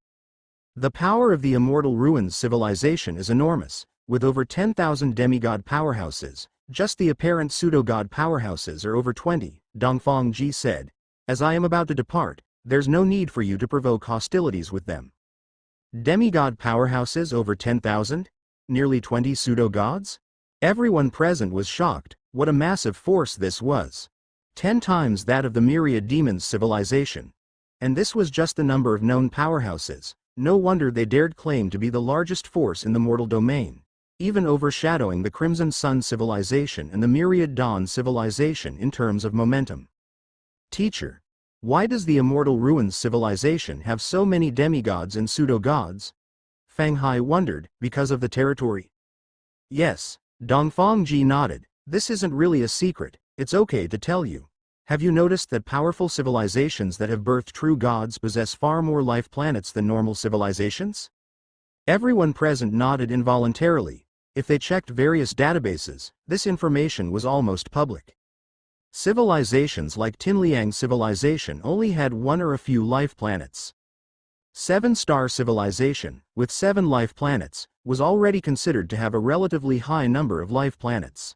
The power of the Immortal Ruins Civilization is enormous, with over 10,000 demigod powerhouses. Just the apparent pseudo-god powerhouses are over 20, Dongfang Ji said. As I am about to depart, there's no need for you to provoke hostilities with them. Demigod powerhouses over 10,000? Nearly 20 pseudo-gods? Everyone present was shocked. What a massive force this was. 10 times that of the Myriad Demons civilization. And this was just the number of known powerhouses. No wonder they dared claim to be the largest force in the mortal domain, even overshadowing the Crimson Sun civilization and the Myriad Dawn civilization in terms of momentum. Teacher, why does the Immortal Ruins civilization have so many demigods and pseudo-gods? Fang Hai wondered. Because of the territory? Yes, Dongfang Ji nodded. This isn't really a secret, it's okay to tell you. Have you noticed that powerful civilizations that have birthed true gods possess far more life planets than normal civilizations? Everyone present nodded involuntarily. If they checked various databases, this information was almost public. Civilizations like Tinliang civilization only had one or a few life planets. Seven-star civilization, with 7 life planets, was already considered to have a relatively high number of life planets.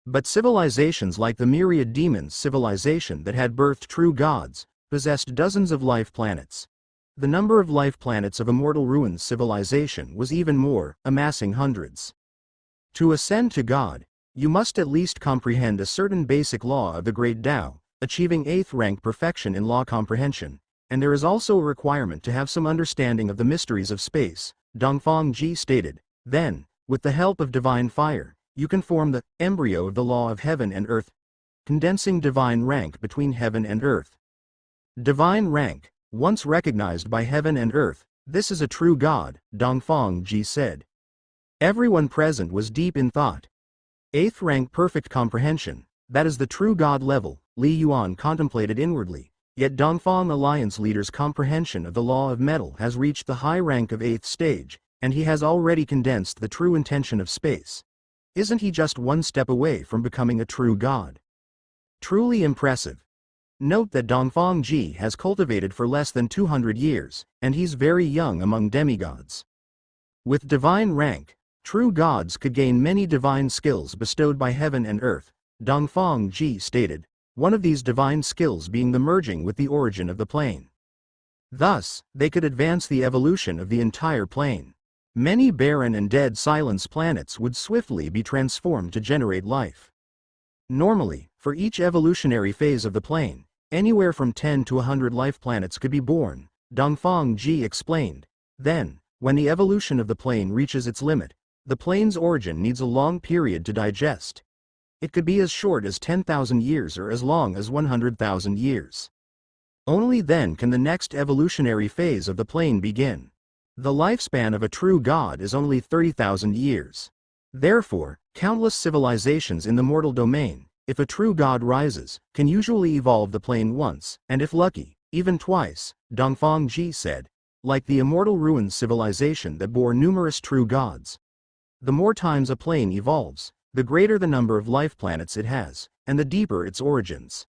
But civilizations like the Myriad Demons civilization that had birthed true gods, possessed dozens of life planets. The number of life planets of Immortal Ruins civilization was even more, amassing hundreds. To ascend to God, you must at least comprehend a certain basic law of the Great Tao, achieving 8th rank perfection in law comprehension, and there is also a requirement to have some understanding of the mysteries of space, Dongfang Ji stated. Then, with the help of divine fire, you can form the embryo of the law of heaven and earth, condensing divine rank between heaven and earth. Divine rank, once recognized by heaven and earth, this is a true God, Dongfang Ji said. Everyone present was deep in thought. 8th rank perfect comprehension, that is the true God level, Li Yuan contemplated inwardly, yet Dongfang Alliance leader's comprehension of the law of metal has reached the high rank of 8th stage, and he has already condensed the true intention of space. Isn't he just one step away from becoming a true God? Truly impressive. Note that Dongfang Ji has cultivated for less than 200 years, and he's very young among demigods. With divine rank, true gods could gain many divine skills bestowed by heaven and earth, Dongfang Ji stated, one of these divine skills being the merging with the origin of the plane. Thus, they could advance the evolution of the entire plane. Many barren and dead silence planets would swiftly be transformed to generate life. Normally, for each evolutionary phase of the plane, anywhere from 10 to 100 life planets could be born, Dongfang Ji explained. Then, when the evolution of the plane reaches its limit, the plane's origin needs a long period to digest. It could be as short as 10,000 years or as long as 100,000 years. Only then can the next evolutionary phase of the plane begin. The lifespan of a true God is only 30,000 years. Therefore, countless civilizations in the mortal domain, if a true God rises, can usually evolve the plane once, and if lucky, even twice, Dongfang Ji said, like the Immortal Ruins civilization that bore numerous true gods. The more times a plane evolves, the greater the number of life planets it has, and the deeper its origins.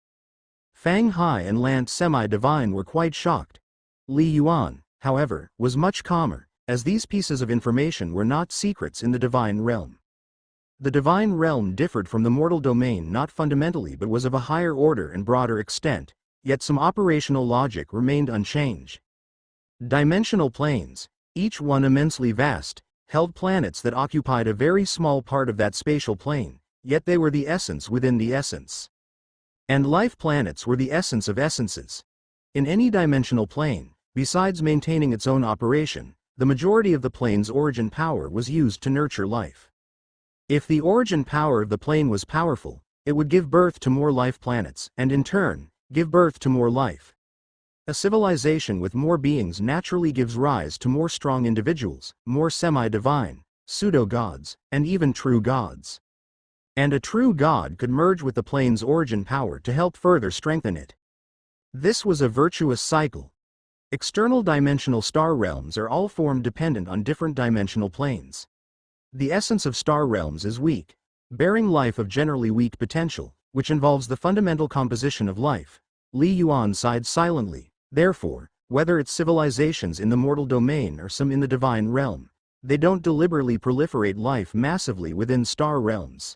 Fang Hai and Lant Semi-Divine were quite shocked. Li Yuan, however, was much calmer, as these pieces of information were not secrets in the divine realm. The divine realm differed from the mortal domain not fundamentally but was of a higher order and broader extent, yet some operational logic remained unchanged. Dimensional planes, each one immensely vast, held planets that occupied a very small part of that spatial plane, yet they were the essence within the essence. And life planets were the essence of essences. In any dimensional plane, besides maintaining its own operation, the majority of the plane's origin power was used to nurture life. If the origin power of the plane was powerful, it would give birth to more life planets, and in turn, give birth to more life. A civilization with more beings naturally gives rise to more strong individuals, more semi-divine, pseudo-gods, and even true gods. And a true god could merge with the plane's origin power to help further strengthen it. This was a virtuous cycle. External dimensional star realms are all formed dependent on different dimensional planes. The essence of star realms is weak, bearing life of generally weak potential, which involves the fundamental composition of life. Li Yuan sighed silently. Therefore, whether it's civilizations in the mortal domain or some in the divine realm, they don't deliberately proliferate life massively within star realms.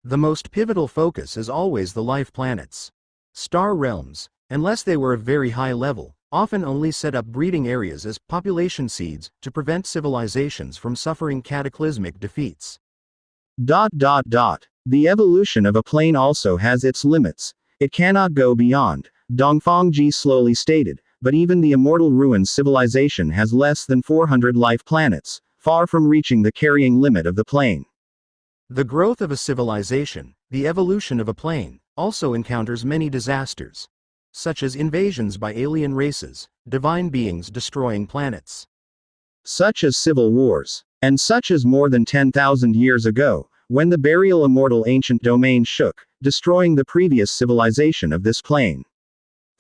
The most pivotal focus is always the life planets. Star realms, unless they were of very high level, often only set up breeding areas as population seeds to prevent civilizations from suffering cataclysmic defeats. The evolution of a plane also has its limits. It cannot go beyond, Dongfang Ji slowly stated, but even the Immortal Ruins civilization has less than 400 life planets, far from reaching the carrying limit of the plane. The growth of a civilization, the evolution of a plane, also encounters many disasters, such as invasions by alien races, divine beings destroying planets, such as civil wars, and such as more than 10,000 years ago, when the burial immortal ancient domain shook, destroying the previous civilization of this plane.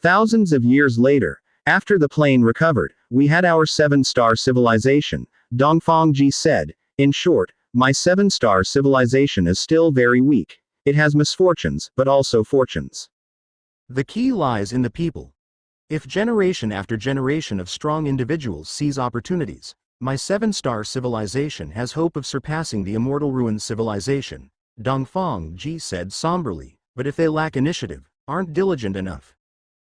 Thousands of years later, after the plane recovered, we had our 7-star civilization, Dongfang Ji said. In short, my 7-star civilization is still very weak. It has misfortunes, but also fortunes. The key lies in the people. If generation after generation of strong individuals seize opportunities, my 7-star civilization has hope of surpassing the immortal ruined civilization, Dongfang Ji said somberly, but if they lack initiative, aren't diligent enough,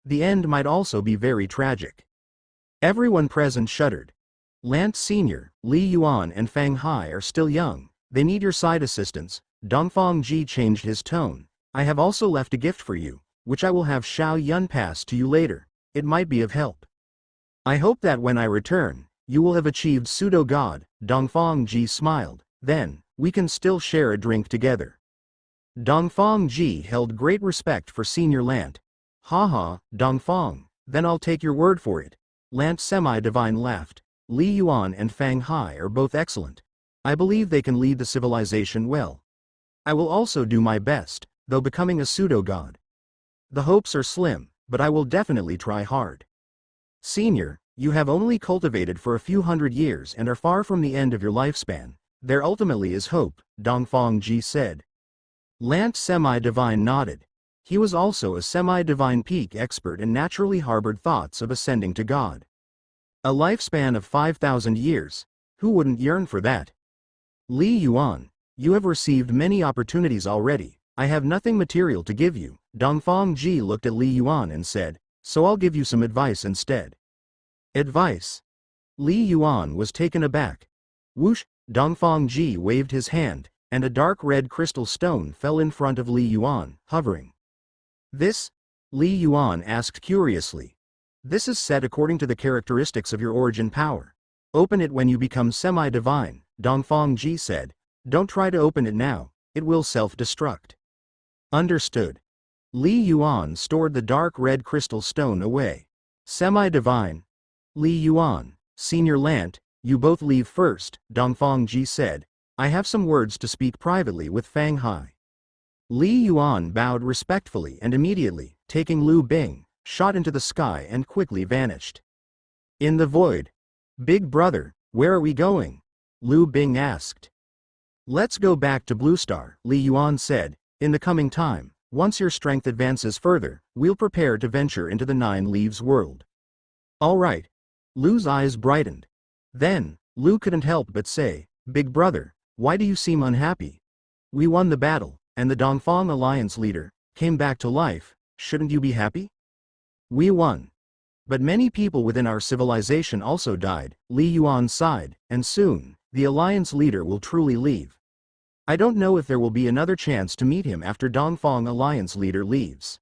the end might also be very tragic. Everyone present shuddered. Lance Sr., Li Yuan and Fang Hai are still young, they need your side assistance. Dongfang Ji changed his tone. I have also left a gift for you, which I will have Xiao Yun pass to you later. It might be of help. I hope that when I return, you will have achieved pseudo-god. Dongfang Ji smiled. Then, we can still share a drink together. Dongfang Ji held great respect for Senior Lant. Haha, Dongfang, then I'll take your word for it. Lant Semi-Divine laughed. Li Yuan and Fang Hai are both excellent. I believe they can lead the civilization well. I will also do my best, though becoming a pseudo-god. The hopes are slim, but I will definitely try hard. Senior, you have only cultivated for a few hundred years and are far from the end of your lifespan. There ultimately is hope, Dongfang Ji said. Lant Semi-Divine nodded. He was also a semi-divine peak expert and naturally harbored thoughts of ascending to God. A lifespan of 5,000 years, who wouldn't yearn for that? Li Yuan, you have received many opportunities already. I have nothing material to give you. Dongfang Ji looked at Li Yuan and said, so I'll give you some advice instead. Advice? Li Yuan was taken aback. Whoosh, Dongfang Ji waved his hand, and a dark red crystal stone fell in front of Li Yuan, hovering. This? Li Yuan asked curiously. This is set according to the characteristics of your origin power. Open it when you become semi-divine, Dongfang Ji said. Don't try to open it now, it will self-destruct. Understood. Li Yuan stored the dark red crystal stone away. Semi-divine. Li Yuan, Senior Lant, you both leave first, Dongfang Ji said. I have some words to speak privately with Fang Hai. Li Yuan bowed respectfully and immediately, taking Lu Bing, shot into the sky and quickly vanished. In the void. Big brother, where are we going? Lu Bing asked. Let's go back to Blue Star, Li Yuan said. In the coming time, once your strength advances further, we'll prepare to venture into the Nine Leaves world. All right. Lu's eyes brightened. Then, Lu couldn't help but say, Big brother, why do you seem unhappy? We won the battle, and the Dongfang Alliance leader came back to life. Shouldn't you be happy? We won. But many people within our civilization also died, Li Yuan sighed, and soon, the Alliance leader will truly leave. I don't know if there will be another chance to meet him after Dongfang Alliance leader leaves.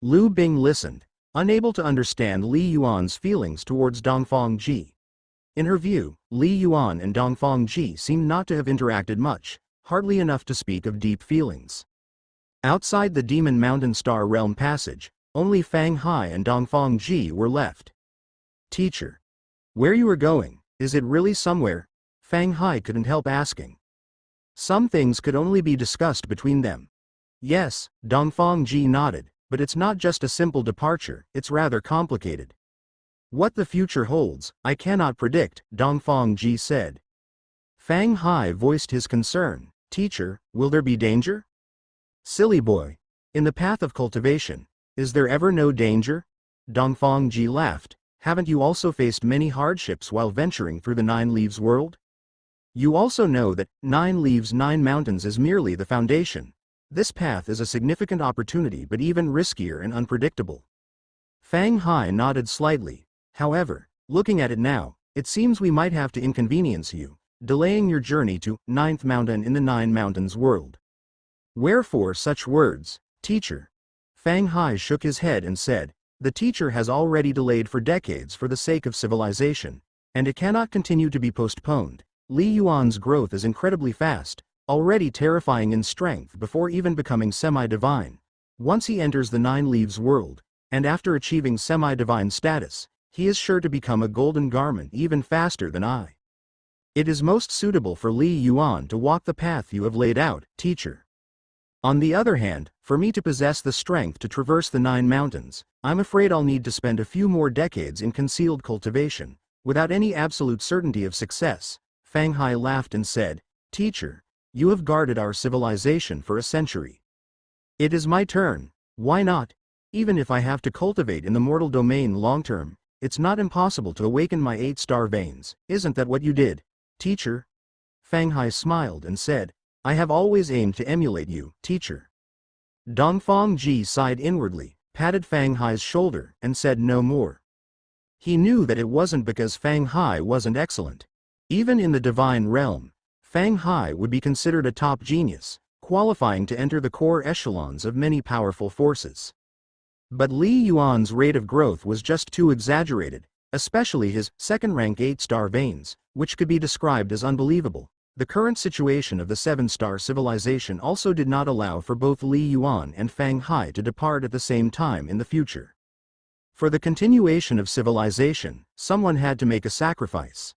Lu Bing listened, unable to understand Li Yuan's feelings towards Dongfang Ji. In her view, Li Yuan and Dongfang Ji seemed not to have interacted much, hardly enough to speak of deep feelings. Outside the Demon Mountain Star Realm passage, only Fang Hai and Dongfang Ji were left. Teacher. Where you are going, is it really somewhere? Fang Hai couldn't help asking. Some things could only be discussed between them. Yes, Dongfang Ji nodded, but it's not just a simple departure, it's rather complicated. What the future holds, I cannot predict, Dongfang Ji said. Fang Hai voiced his concern. Teacher, will there be danger? Silly boy. In the path of cultivation, is there ever no danger? Dongfang Ji laughed. Haven't you also faced many hardships while venturing through the Nine Leaves world? You also know that 9 Leaves 9 Mountains is merely the foundation. This path is a significant opportunity but even riskier and unpredictable. Fang Hai nodded slightly. However, looking at it now, it seems we might have to inconvenience you, delaying your journey to 9th Mountain in the 9 Mountains world. Wherefore such words, teacher? Fang Hai shook his head and said, the teacher has already delayed for decades for the sake of civilization, and it cannot continue to be postponed. Li Yuan's growth is incredibly fast, already terrifying in strength before even becoming semi-divine. Once he enters the 9 Leaves world, and after achieving semi-divine status, he is sure to become a golden garment even faster than I. It is most suitable for Li Yuan to walk the path you have laid out, teacher. On the other hand, for me to possess the strength to traverse the 9 mountains, I'm afraid I'll need to spend a few more decades in concealed cultivation, without any absolute certainty of success. Fang Hai laughed and said, teacher, you have guarded our civilization for a century. It is my turn, why not? Even if I have to cultivate in the mortal domain long-term, it's not impossible to awaken my 8-star veins. Isn't that what you did, teacher? Fang Hai smiled and said, I have always aimed to emulate you, teacher. Dongfang Ji sighed inwardly, patted Fang Hai's shoulder, and said no more. He knew that it wasn't because Fang Hai wasn't excellent. Even in the divine realm, Fang Hai would be considered a top genius, qualifying to enter the core echelons of many powerful forces. But Li Yuan's rate of growth was just too exaggerated, especially his second-rank 8-star veins, which could be described as unbelievable. The current situation of the 7-star civilization also did not allow for both Li Yuan and Fang Hai to depart at the same time in the future. For the continuation of civilization, someone had to make a sacrifice.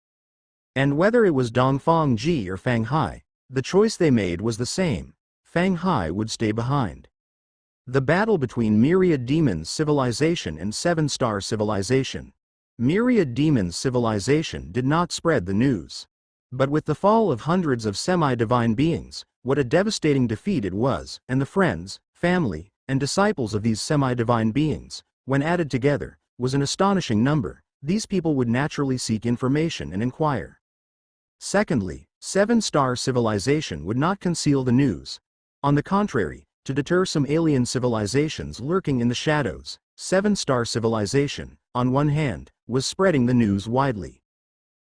And whether it was Dongfang Ji or Fang Hai, the choice they made was the same. Fang Hai would stay behind. The battle between Myriad Demons civilization and 7-star civilization. Myriad Demons civilization did not spread the news. But with the fall of hundreds of semi-divine beings, what a devastating defeat it was, and the friends, family, and disciples of these semi-divine beings, when added together, was an astonishing number. These people would naturally seek information and inquire. Secondly, 7-star civilization would not conceal the news. On the contrary, to deter some alien civilizations lurking in the shadows, 7-star civilization, on one hand, was spreading the news widely.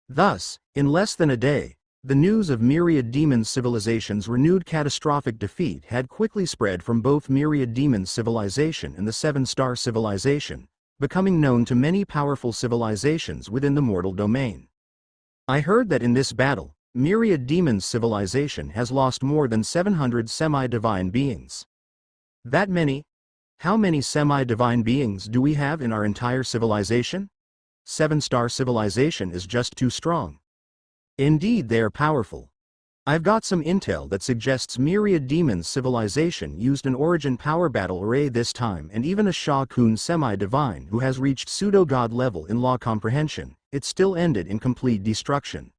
Thus, in less than a day, the news of Myriad Demons civilization's renewed catastrophic defeat had quickly spread from both Myriad Demons civilization and the 7-star civilization, becoming known to many powerful civilizations within the mortal domain. I heard that in this battle, Myriad Demons civilization has lost more than 700 semi-divine beings. That many? How many semi-divine beings do we have in our entire civilization? 7-star civilization is just too strong. Indeed, they are powerful. I've got some intel that suggests Myriad Demons civilization used an origin power battle array this time, and even a Sha Kun semi-divine who has reached pseudo-god level in law comprehension, it still ended in complete destruction.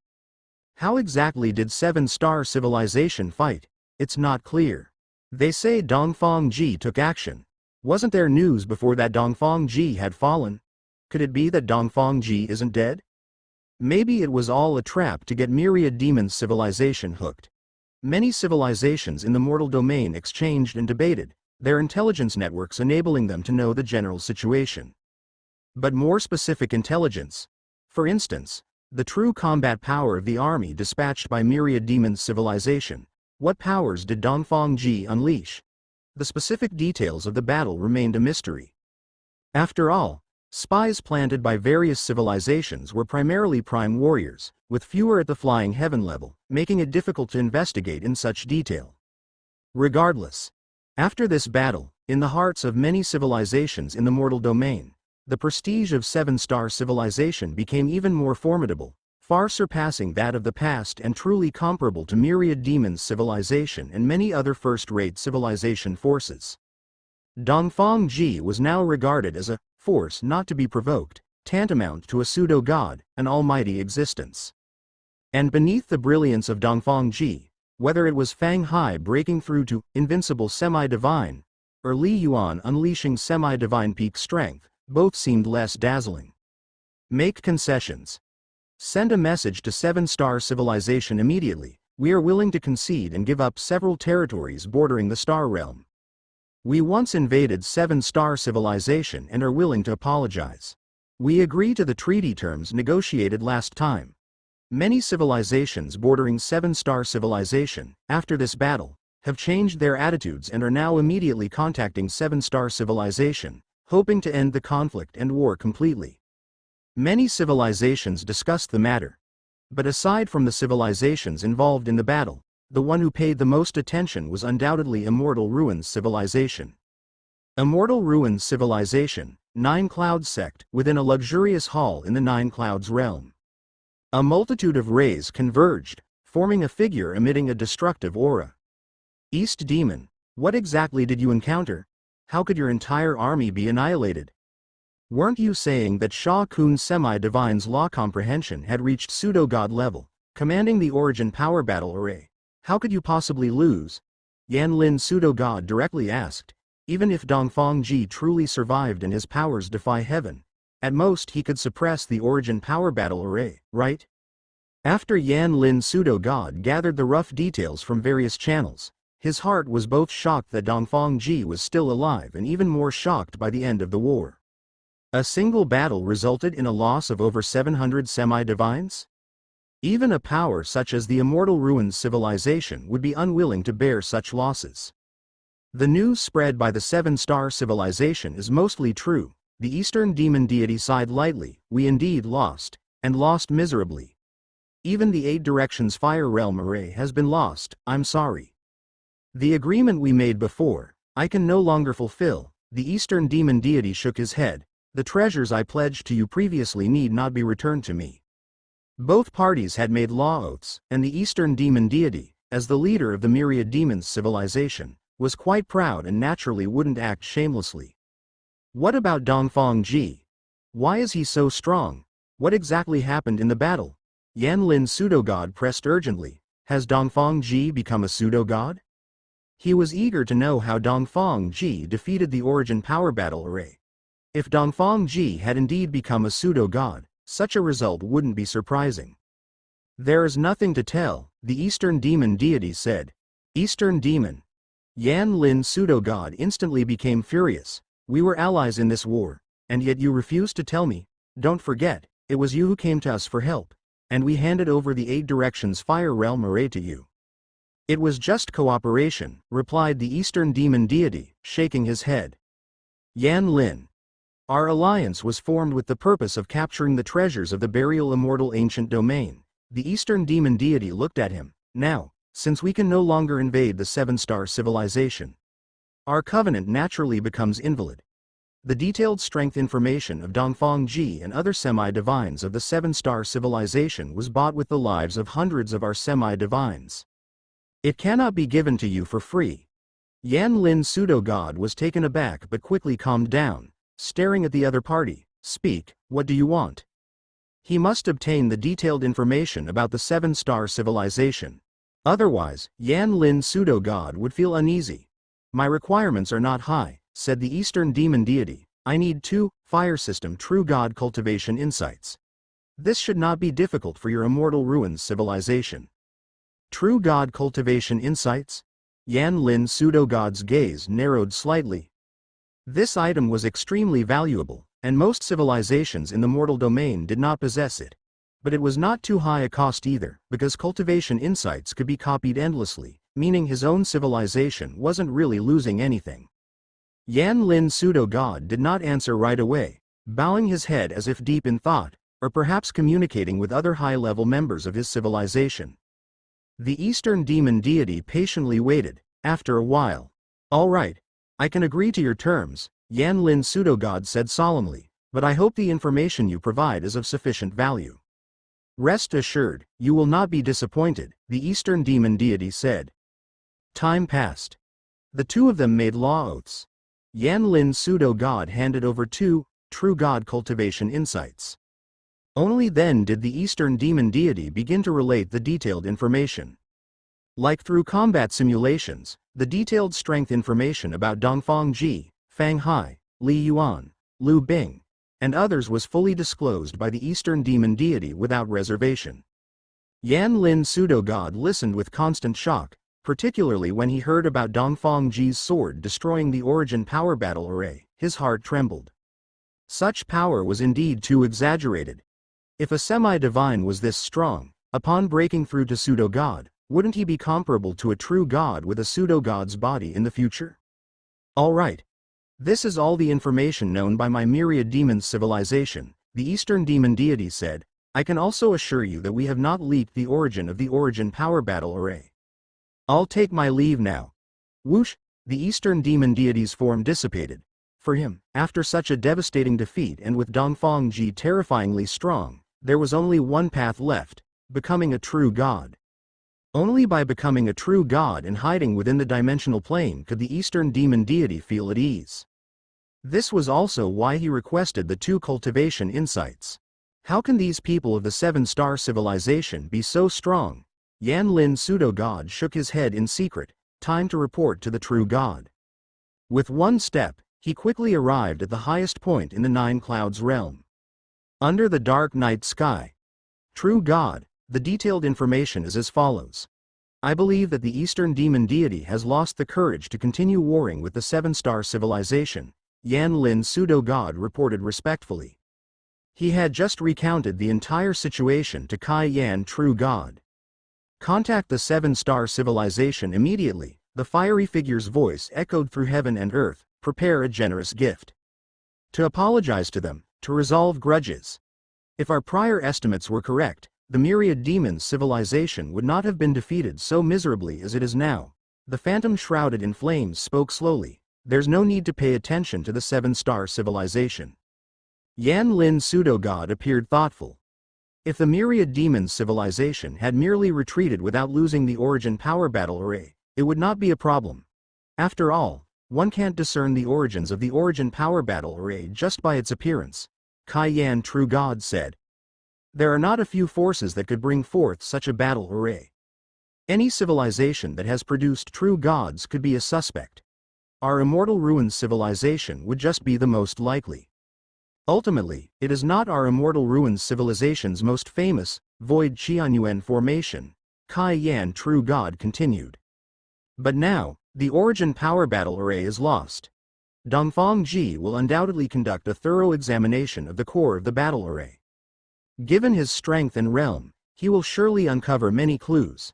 How exactly did 7-star civilization fight? It's not clear. They say Dongfang Ji took action. Wasn't there news before that Dongfang Ji had fallen? Could it be that Dongfang Ji isn't dead? Maybe it was all a trap to get Myriad Demons civilization hooked. Many civilizations in the mortal domain exchanged and debated, their intelligence networks enabling them to know the general situation. But more specific intelligence. For instance, the true combat power of the army dispatched by Myriad Demons civilization. What powers did Dongfang Ji unleash? The specific details of the battle remained a mystery. After all, spies planted by various civilizations were primarily prime warriors, with fewer at the flying heaven level, making it difficult to investigate in such detail. Regardless, after this battle, in the hearts of many civilizations in the mortal domain, the prestige of 7-star civilization became even more formidable, far surpassing that of the past and truly comparable to Myriad Demons civilization and many other first-rate civilization forces. Dongfang Ji was now regarded as a force not to be provoked, tantamount to a pseudo-god, an almighty existence. And beneath the brilliance of Dongfang Ji, whether it was Fang Hai breaking through to invincible semi-divine, or Li Yuan unleashing semi-divine peak strength, both seemed less dazzling. Make concessions. Send a message to 7-star civilization immediately. We are willing to concede and give up several territories bordering the star realm. We once invaded 7-star civilization and are willing to apologize. We agree to the treaty terms negotiated last time. Many civilizations bordering 7-star civilization, after this battle, have changed their attitudes and are now immediately contacting 7-star civilization, hoping to end the conflict and war completely. Many civilizations discussed the matter. But aside from the civilizations involved in the battle, the one who paid the most attention was undoubtedly Immortal Ruins civilization. Immortal Ruins civilization, Nine Clouds sect, within a luxurious hall in the Nine Clouds realm. A multitude of rays converged, forming a figure emitting a destructive aura. East Demon, what exactly did you encounter? How could your entire army be annihilated? Weren't you saying that Sha Kun semi-divine's law comprehension had reached pseudo-god level, commanding the origin power battle array? How could you possibly lose? Yan Lin pseudo-god directly asked. Even if Dongfang Ji truly survived and his powers defy heaven, at most he could suppress the origin power battle array, right? After Yan Lin pseudo-god gathered the rough details from various channels, his heart was both shocked that Dongfang Ji was still alive and even more shocked by the end of the war. A single battle resulted in a loss of over 700 semi-divines? Even a power such as the Immortal Ruins civilization would be unwilling to bear such losses. The news spread by the Seven-Star Civilization is mostly true. The Eastern Demon Deity sighed lightly. We indeed lost, and lost miserably. Even the Eight Directions Fire Realm array has been lost. I'm sorry. The agreement we made before, I can no longer fulfill. The Eastern Demon Deity shook his head. The treasures I pledged to you previously need not be returned to me. Both parties had made law oaths, and the Eastern Demon Deity, as the leader of the Myriad Demons civilization, was quite proud and naturally wouldn't act shamelessly. What about Dongfang Ji? Why is he so strong? What exactly happened in the battle? Yan Lin pseudo-god pressed urgently. Has Dongfang Ji become a pseudo-god? He was eager to know how Dongfang Ji defeated the origin power battle array. If Dongfang Ji had indeed become a pseudo-god, such a result wouldn't be surprising. There is nothing to tell, the Eastern Demon Deity said. Eastern Demon. Yan Lin pseudo-god instantly became furious. We were allies in this war, and yet you refused to tell me. Don't forget, it was you who came to us for help, and we handed over the Eight Directions Fire Realm array to you. It was just cooperation, replied the Eastern Demon Deity, shaking his head. Yan Lin. Our alliance was formed with the purpose of capturing the treasures of the burial immortal ancient domain. The Eastern Demon Deity looked at him. Now, since we can no longer invade the Seven-Star Civilization, our covenant naturally becomes invalid. The detailed strength information of Dongfang Ji and other semi-divines of the Seven-Star Civilization was bought with the lives of hundreds of our semi-divines. It cannot be given to you for free. Yan Lin pseudo-god was taken aback but quickly calmed down, staring at the other party. Speak, what do you want? He must obtain the detailed information about the Seven-Star Civilization. Otherwise, Yan Lin pseudo-god would feel uneasy. My requirements are not high, said the Eastern Demon Deity. I need 2 Fire System True God Cultivation Insights. This should not be difficult for your Immortal Ruins civilization. True God Cultivation Insights? Yan Lin pseudo-god's gaze narrowed slightly. This item was extremely valuable, and most civilizations in the mortal domain did not possess it. But it was not too high a cost either, because cultivation insights could be copied endlessly, meaning his own civilization wasn't really losing anything. Yan Lin pseudo-god did not answer right away, bowing his head as if deep in thought, or perhaps communicating with other high-level members of his civilization. The Eastern Demon Deity patiently waited. After a while, all right, I can agree to your terms, Yan Lin pseudo-god said solemnly, but I hope the information you provide is of sufficient value. Rest assured, you will not be disappointed, the Eastern Demon Deity said. Time passed. The two of them made law oaths. Yan Lin pseudo-god handed over 2 True God Cultivation Insights. Only then did the Eastern Demon Deity begin to relate the detailed information. Like through combat simulations, the detailed strength information about Dongfang Ji, Fang Hai, Li Yuan, Liu Bing, and others was fully disclosed by the Eastern Demon Deity without reservation. Yan Lin pseudo-god listened with constant shock, particularly when he heard about Dongfang Ji's sword destroying the origin power battle array. His heart trembled. Such power was indeed too exaggerated. If a semi-divine was this strong, upon breaking through to pseudo-god, wouldn't he be comparable to a true god with a pseudo-god's body in the future? All right. This is all the information known by my Myriad Demons civilization, the Eastern Demon Deity said. I can also assure you that we have not leaked the origin of the origin power battle array. I'll take my leave now. Whoosh, the Eastern Demon Deity's form dissipated. For him, after such a devastating defeat and with Dongfang Ji terrifyingly strong, there was only one path left, becoming a true god. Only by becoming a true god and hiding within the dimensional plane could the Eastern Demon Deity feel at ease. This was also why he requested the 2 cultivation insights. How can these people of the Seven-Star Civilization be so strong? Yan Lin pseudo-god shook his head in secret. Time to report to the true god. With one step, he quickly arrived at the highest point in the Nine Clouds realm. Under the dark night sky. True God, the detailed information is as follows. I believe that the Eastern demon deity has lost the courage to continue warring with the Seven-Star Civilization, Yan Lin Pseudo-God reported respectfully. He had just recounted the entire situation to Kai Yan True God. Contact the Seven-Star Civilization immediately, the fiery figure's voice echoed through heaven and earth. Prepare a generous gift. To apologize to them, to resolve grudges. If our prior estimates were correct, the Myriad Demons civilization would not have been defeated so miserably as it is now. The phantom shrouded in flames spoke slowly. There's no need to pay attention to the Seven-Star Civilization. Yan Lin Pseudo-God appeared thoughtful. If the Myriad Demons civilization had merely retreated without losing the Origin Power Battle Array, it would not be a problem. After all, one can't discern the origins of the Origin Power Battle Array just by its appearance, Kai Yan True God said. There are not a few forces that could bring forth such a battle array. Any civilization that has produced true gods could be a suspect. Our Immortal Ruins civilization would just be the most likely. Ultimately, it is not our Immortal Ruins civilization's most famous, Void Qianyuan formation, Kai Yan True God continued. But now, the Origin Power Battle Array is lost. Dongfang Ji will undoubtedly conduct a thorough examination of the core of the battle array. Given his strength and realm, he will surely uncover many clues.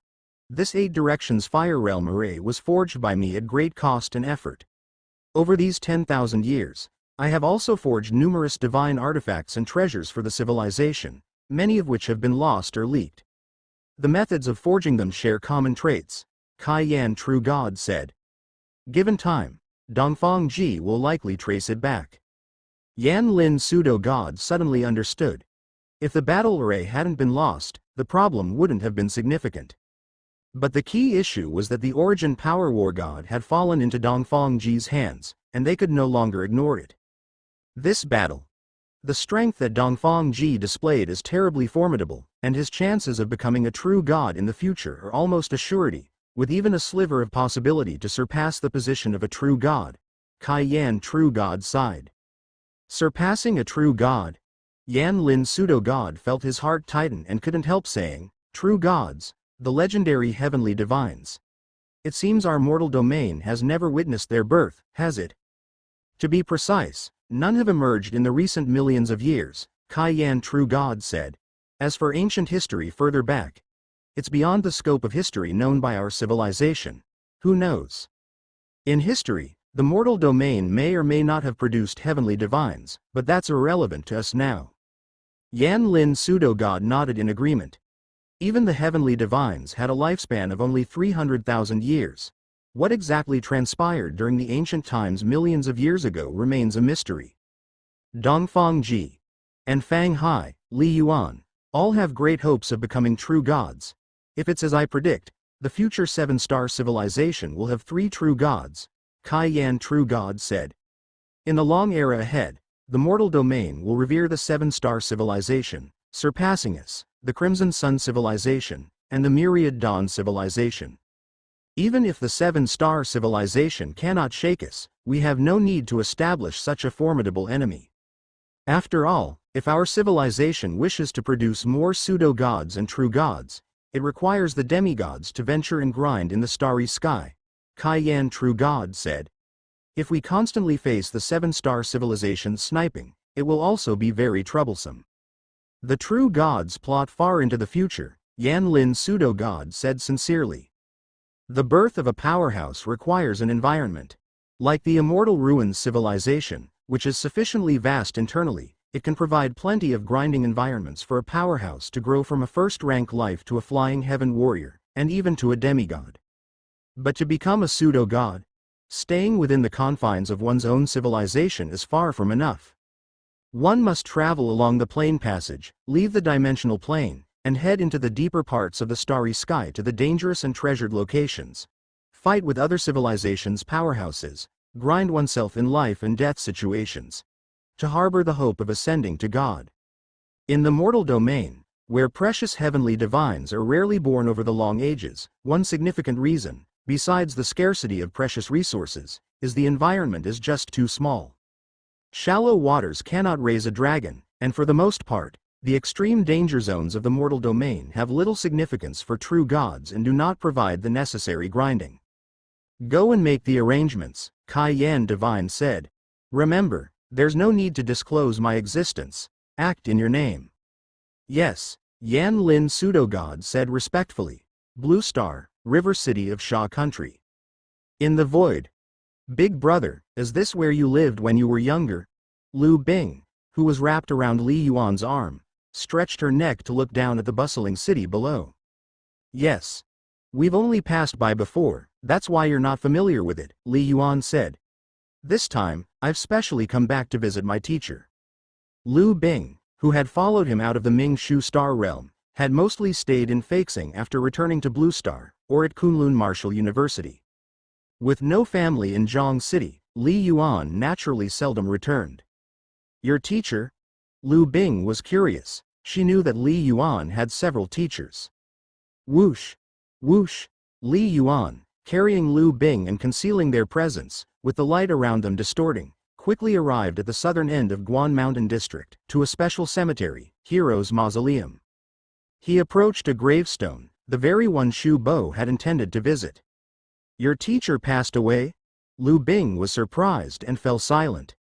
This 8 Directions Fire Realm array was forged by me at great cost and effort. Over these 10,000 years, I have also forged numerous divine artifacts and treasures for the civilization, many of which have been lost or leaked. The methods of forging them share common traits, Kai Yan True God said. Given time, Dongfang Ji will likely trace it back. Yan Lin Pseudo-God suddenly understood. If the battle array hadn't been lost, the problem wouldn't have been significant. But the key issue was that the Origin Power War God had fallen into Dongfang Ji's hands, and they could no longer ignore it. This battle. The strength that Dongfang Ji displayed is terribly formidable, and his chances of becoming a true god in the future are almost a surety, with even a sliver of possibility to surpass the position of a true god, Kai Yan True God sighed. Surpassing a true god? Yan Lin Pseudo-God felt his heart tighten and couldn't help saying, true gods, the legendary heavenly divines. It seems our mortal domain has never witnessed their birth, has it? To be precise, none have emerged in the recent millions of years, Kai Yan True God said. As for ancient history further back, it's beyond the scope of history known by our civilization. Who knows? In history, the mortal domain may or may not have produced heavenly divines, but that's irrelevant to us now. Yan Lin Pseudo-God nodded in agreement. Even the heavenly divines had a lifespan of only 300,000 years. What exactly transpired during the ancient times millions of years ago remains a mystery. Dongfang Ji and Fang Hai, Li Yuan, all have great hopes of becoming true gods. If it's as I predict, the future 7-star civilization will have 3 true gods, Kai Yan True God said. In the long era ahead, the mortal domain will revere the 7-star civilization, surpassing us, the Crimson Sun civilization, and the Myriad Dawn civilization. Even if the 7-star civilization cannot shake us, we have no need to establish such a formidable enemy. After all, if our civilization wishes to produce more pseudo-gods and true gods, it requires the demigods to venture and grind in the starry sky, Kai Yan True God said. If we constantly face the 7-star civilization's sniping, it will also be very troublesome. The true gods plot far into the future, Yan Lin Pseudo-God said sincerely. The birth of a powerhouse requires an environment. Like the Immortal Ruins civilization, which is sufficiently vast internally, it can provide plenty of grinding environments for a powerhouse to grow from a first-rank life to a flying heaven warrior, and even to a demigod. But to become a pseudo-god, staying within the confines of one's own civilization is far from enough. One must travel along the plane passage, leave the dimensional plane, and head into the deeper parts of the starry sky to the dangerous and treasured locations. Fight with other civilizations' powerhouses, grind oneself in life and death situations. To harbor the hope of ascending to God. In the mortal domain, where precious heavenly divines are rarely born over the long ages, one significant reason, besides the scarcity of precious resources, is the environment is just too small. Shallow waters cannot raise a dragon, and for the most part, the extreme danger zones of the mortal domain have little significance for true gods and do not provide the necessary grinding. Go and make the arrangements, Kai Yan Divine said. Remember, there's no need to disclose my existence. Act in your name. Yes, Yan Lin Pseudogod said respectfully. Blue Star, River City of Sha Country. In the void. Big brother, is this where you lived when you were younger? Lu Bing, who was wrapped around Li Yuan's arm, stretched her neck to look down at the bustling city below. Yes. We've only passed by before, that's why you're not familiar with it, Li Yuan said. This time, I've specially come back to visit my teacher. Lu Bing, who had followed him out of the Ming Shu Star Realm, had mostly stayed in Feixing after returning to Blue Star, or at Kunlun Martial University. With no family in Zhong City, Li Yuan naturally seldom returned. Your teacher? Lu Bing was curious. She knew that Li Yuan had several teachers. Whoosh! Whoosh! Li Yuan, carrying Lu Bing and concealing their presence, with the light around them distorting, quickly arrived at the southern end of Guan Mountain District, to a special cemetery, Heroes Mausoleum. He approached a gravestone, the very one Shu Bo had intended to visit. Your teacher passed away? Lu Bing was surprised and fell silent.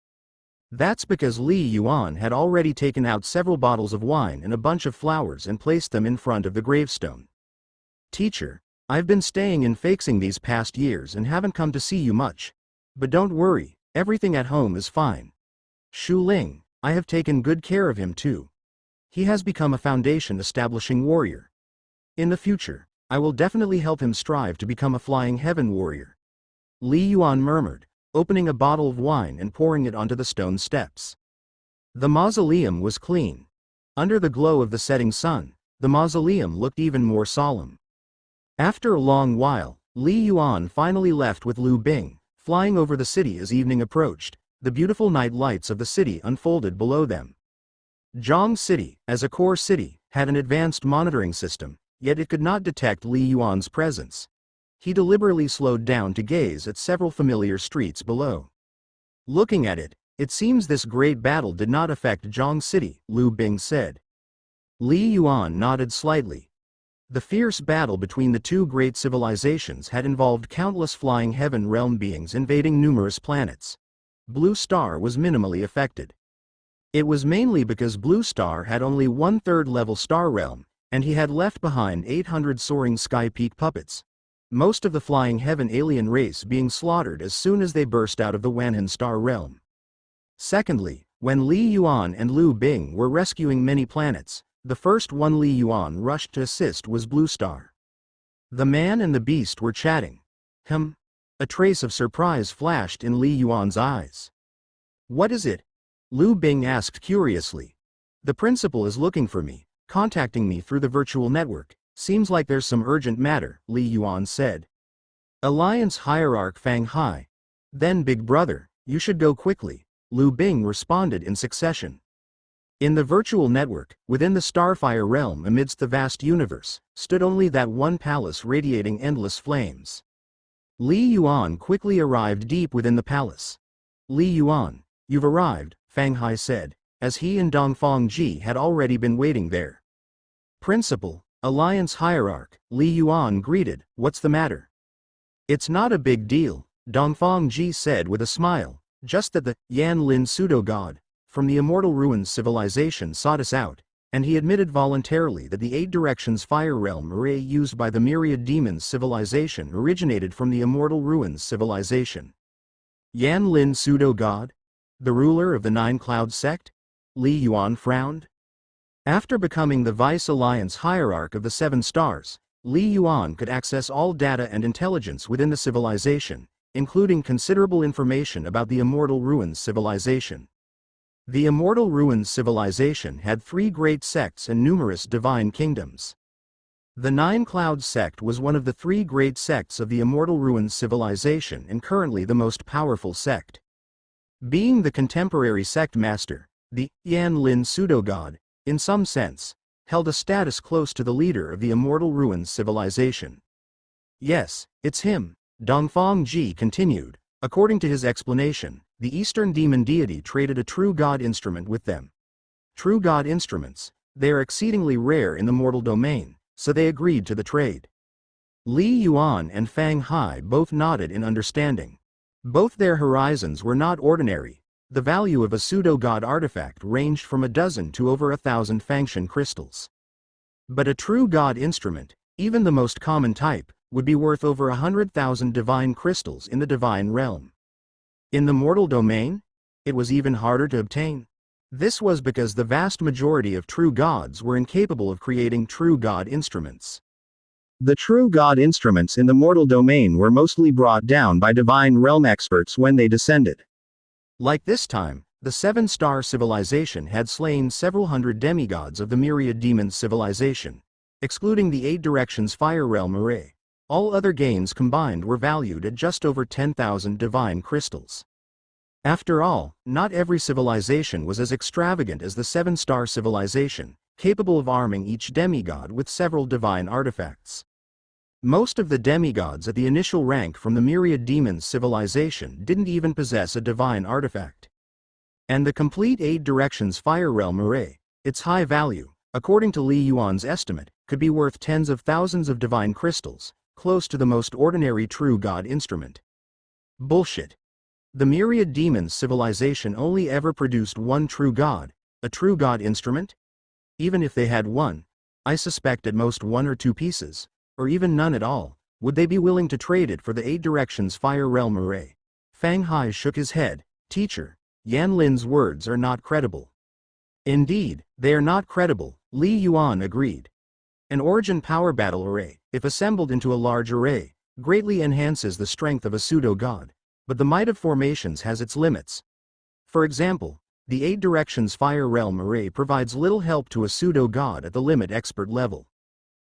That's because Li Yuan had already taken out several bottles of wine and a bunch of flowers and placed them in front of the gravestone. Teacher, I've been staying in Feixing these past years and haven't come to see you much. But don't worry, everything at home is fine. Shu Ling, I have taken good care of him too. He has become a foundation-establishing warrior. In the future, I will definitely help him strive to become a flying heaven warrior. Li Yuan murmured, opening a bottle of wine and pouring it onto the stone steps. The mausoleum was clean. Under the glow of the setting sun, the mausoleum looked even more solemn. After a long while, Li Yuan finally left with Lu Bing, flying over the city as evening approached. The beautiful night lights of the city unfolded below them. Zhong City, as a core city, had an advanced monitoring system, yet it could not detect Li Yuan's presence. He deliberately slowed down to gaze at several familiar streets below. Looking at it, it seems this great battle did not affect Zhong City, Lu Bing said. Li Yuan nodded slightly. The fierce battle between the two great civilizations had involved countless flying heaven realm beings invading numerous planets. Blue Star was minimally affected. It was mainly because Blue Star had only 1/3 level star realm, and he had left behind 800 soaring sky peak puppets. Most of the flying heaven alien race being slaughtered as soon as they burst out of the Wanhan star realm. Secondly, when Li Yuan and Lu Bing were rescuing many planets, the first one Li Yuan rushed to assist was Blue Star. The man and the beast were chatting. A trace of surprise flashed in Li Yuan's eyes. What is it? Lu Bing asked curiously. The principal is looking for me, contacting me through the virtual network. Seems like there's some urgent matter, Li Yuan said. Alliance Hierarch Fang Hai. Then Big Brother, you should go quickly, Lu Bing responded in succession. In the virtual network, within the Starfire realm amidst the vast universe, stood only that one palace radiating endless flames. Li Yuan quickly arrived deep within the palace. Li Yuan, you've arrived, Fang Hai said, as he and Dongfang Ji had already been waiting there. Principal, Alliance Hierarch, Li Yuan greeted, what's the matter? It's not a big deal, Dongfang Ji said with a smile, just that the Yan Lin pseudo-god from the Immortal Ruins civilization sought us out, and he admitted voluntarily that the 8 Directions Fire Realm array used by the Myriad Demons civilization originated from the Immortal Ruins civilization. Yan Lin pseudo-god? The ruler of the 9 Cloud sect? Li Yuan frowned. After becoming the Vice Alliance Hierarch of the 7 Stars, Li Yuan could access all data and intelligence within the civilization, including considerable information about the Immortal Ruins civilization. The Immortal Ruins civilization had 3 great sects and numerous divine kingdoms. The 9 Cloud sect was one of the 3 great sects of the Immortal Ruins civilization and currently the most powerful sect. Being the contemporary sect master, the Yan Lin pseudo-god, in some sense, held a status close to the leader of the Immortal Ruins civilization. Yes, it's him, Dongfang Ji continued, According to his explanation, the Eastern demon deity traded a true god instrument with them. True god instruments, they are exceedingly rare in the mortal domain, so they agreed to the trade. Li Yuan and Fang Hai both nodded in understanding. Both their horizons were not ordinary. The value of a pseudo-god artifact ranged from a dozen to over 1,000 Fangshan crystals. But a true god instrument, even the most common type, would be worth over 100,000 divine crystals in the divine realm. In the mortal domain, it was even harder to obtain. This was because the vast majority of true gods were incapable of creating true god instruments. The true god instruments in the mortal domain were mostly brought down by divine realm experts when they descended. Like this time, the seven-star civilization had slain several hundred demigods of the myriad demons civilization, excluding the 8 directions fire realm array. All other gains combined were valued at just over 10,000 divine crystals. After all, not every civilization was as extravagant as the seven-star civilization, capable of arming each demigod with several divine artifacts. Most of the demigods at the initial rank from the myriad demons civilization didn't even possess a divine artifact. And the complete 8 directions fire realm array, its high value, according to Li Yuan's estimate, could be worth tens of thousands of divine crystals, close to the most ordinary true god instrument. Bullshit. The myriad demons civilization only ever produced one true god, a true god instrument? Even if they had one, I suspect at most 1 or 2 pieces, or even none at all, would they be willing to trade it for the 8 directions fire realm array? Fang Hai shook his head. Teacher, Yan Lin's words are not credible. Indeed, they are not credible, Li Yuan agreed. An origin power battle array, if assembled into a large array, greatly enhances the strength of a pseudo-god, but the might of formations has its limits. For example, the 8 directions fire realm array provides little help to a pseudo-god at the limit expert level.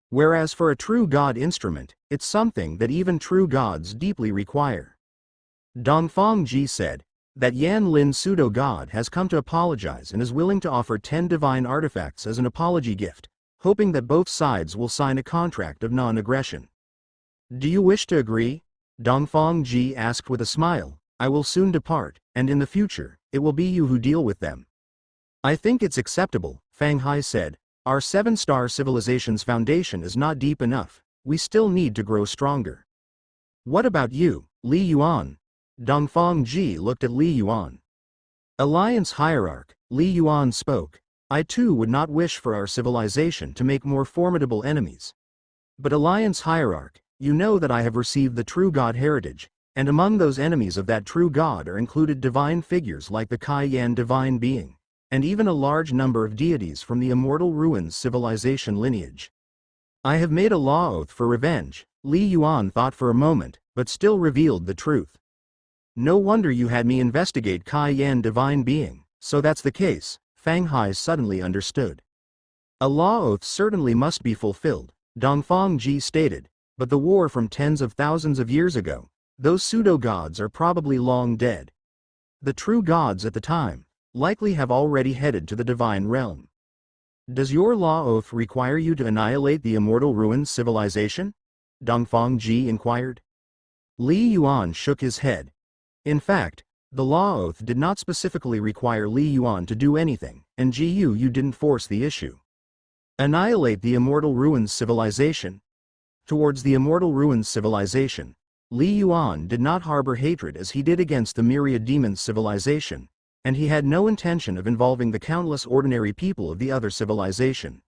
Whereas for a true god instrument, it's something that even true gods deeply require. Dongfang Ji said that Yan Lin pseudo-god has come to apologize and is willing to offer 10 divine artifacts as an apology gift, hoping that both sides will sign a contract of non-aggression. Do you wish to agree? Dongfang Ji asked with a smile. I will soon depart, and in the future, it will be you who deal with them. I think it's acceptable, Fang Hai said. Our 7-star civilization's foundation is not deep enough, we still need to grow stronger. What about you, Li Yuan? Dongfang Ji looked at Li Yuan. Alliance Hierarch, Li Yuan spoke. I too would not wish for our civilization to make more formidable enemies. But Alliance Hierarch, you know that I have received the true god heritage, and among those enemies of that true god are included divine figures like the Kai Yan divine being, and even a large number of deities from the Immortal Ruins civilization lineage. I have made a law oath for revenge. Li Yuan thought for a moment, but still revealed the truth. No wonder you had me investigate Kai Yan divine being, so that's the case, Fang Hai suddenly understood. A law oath certainly must be fulfilled, Dongfang Ji stated, but the war from tens of thousands of years ago, those pseudo-gods are probably long dead. The true gods at the time likely have already headed to the divine realm. Does your law oath require you to annihilate the Immortal Ruins civilization? Dongfang Ji inquired. Li Yuan shook his head. In fact, the law oath did not specifically require Li Yuan to do anything, and you didn't force the issue. Annihilate the Immortal Ruins civilization? Towards the Immortal Ruins civilization, Li Yuan did not harbor hatred as he did against the myriad demons civilization, and he had no intention of involving the countless ordinary people of the other civilization.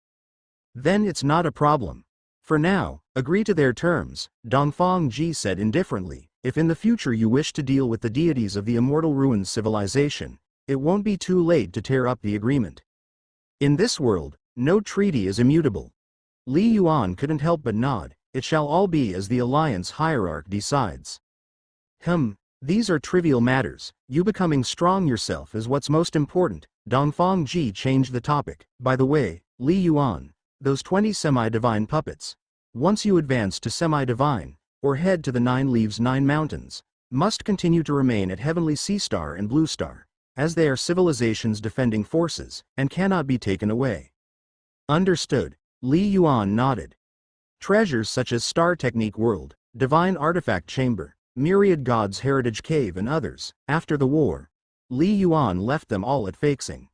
Then it's not a problem. For now, agree to their terms, Dongfang Ji said indifferently. If in the future you wish to deal with the deities of the Immortal Ruins civilization, it won't be too late to tear up the agreement. In this world, no treaty is immutable. Li Yuan couldn't help but nod. It shall all be as the Alliance Hierarch decides. These are trivial matters. You becoming strong yourself is what's most important. Dongfang Ji changed the topic. By the way, Li Yuan, those 20 semi-divine puppets, once you advance to semi-divine, or head to the 9 Leaves 9 Mountains, must continue to remain at Heavenly Sea Star and Blue Star, as they are civilization's defending forces, and cannot be taken away. Understood. Li Yuan nodded. Treasures such as Star Technique World, Divine Artifact Chamber, Myriad Gods Heritage Cave and others. After the war, Li Yuan left them all at Feixing.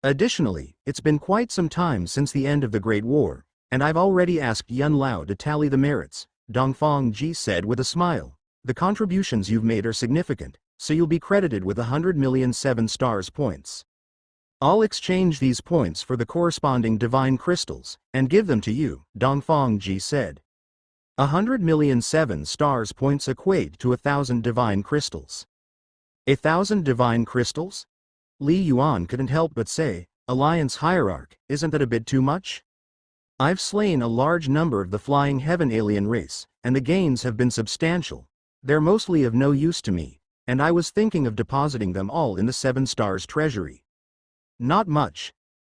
Additionally, it's been quite some time since the end of the Great War, and I've already asked Yun Lao to tally the merits, Dongfang Ji said with a smile. The contributions you've made are significant, so you'll be credited with 100 million 7 stars points. I'll exchange these points for the corresponding divine crystals, and give them to you, Dongfang Ji said. 100 million 7 stars points equate to 1,000 divine crystals. 1,000 divine crystals? Li Yuan couldn't help but say, Alliance Hierarch, isn't that a bit too much? I've slain a large number of the Flying Heaven alien race, and the gains have been substantial. They're mostly of no use to me, and I was thinking of depositing them all in the 7 stars treasury. Not much.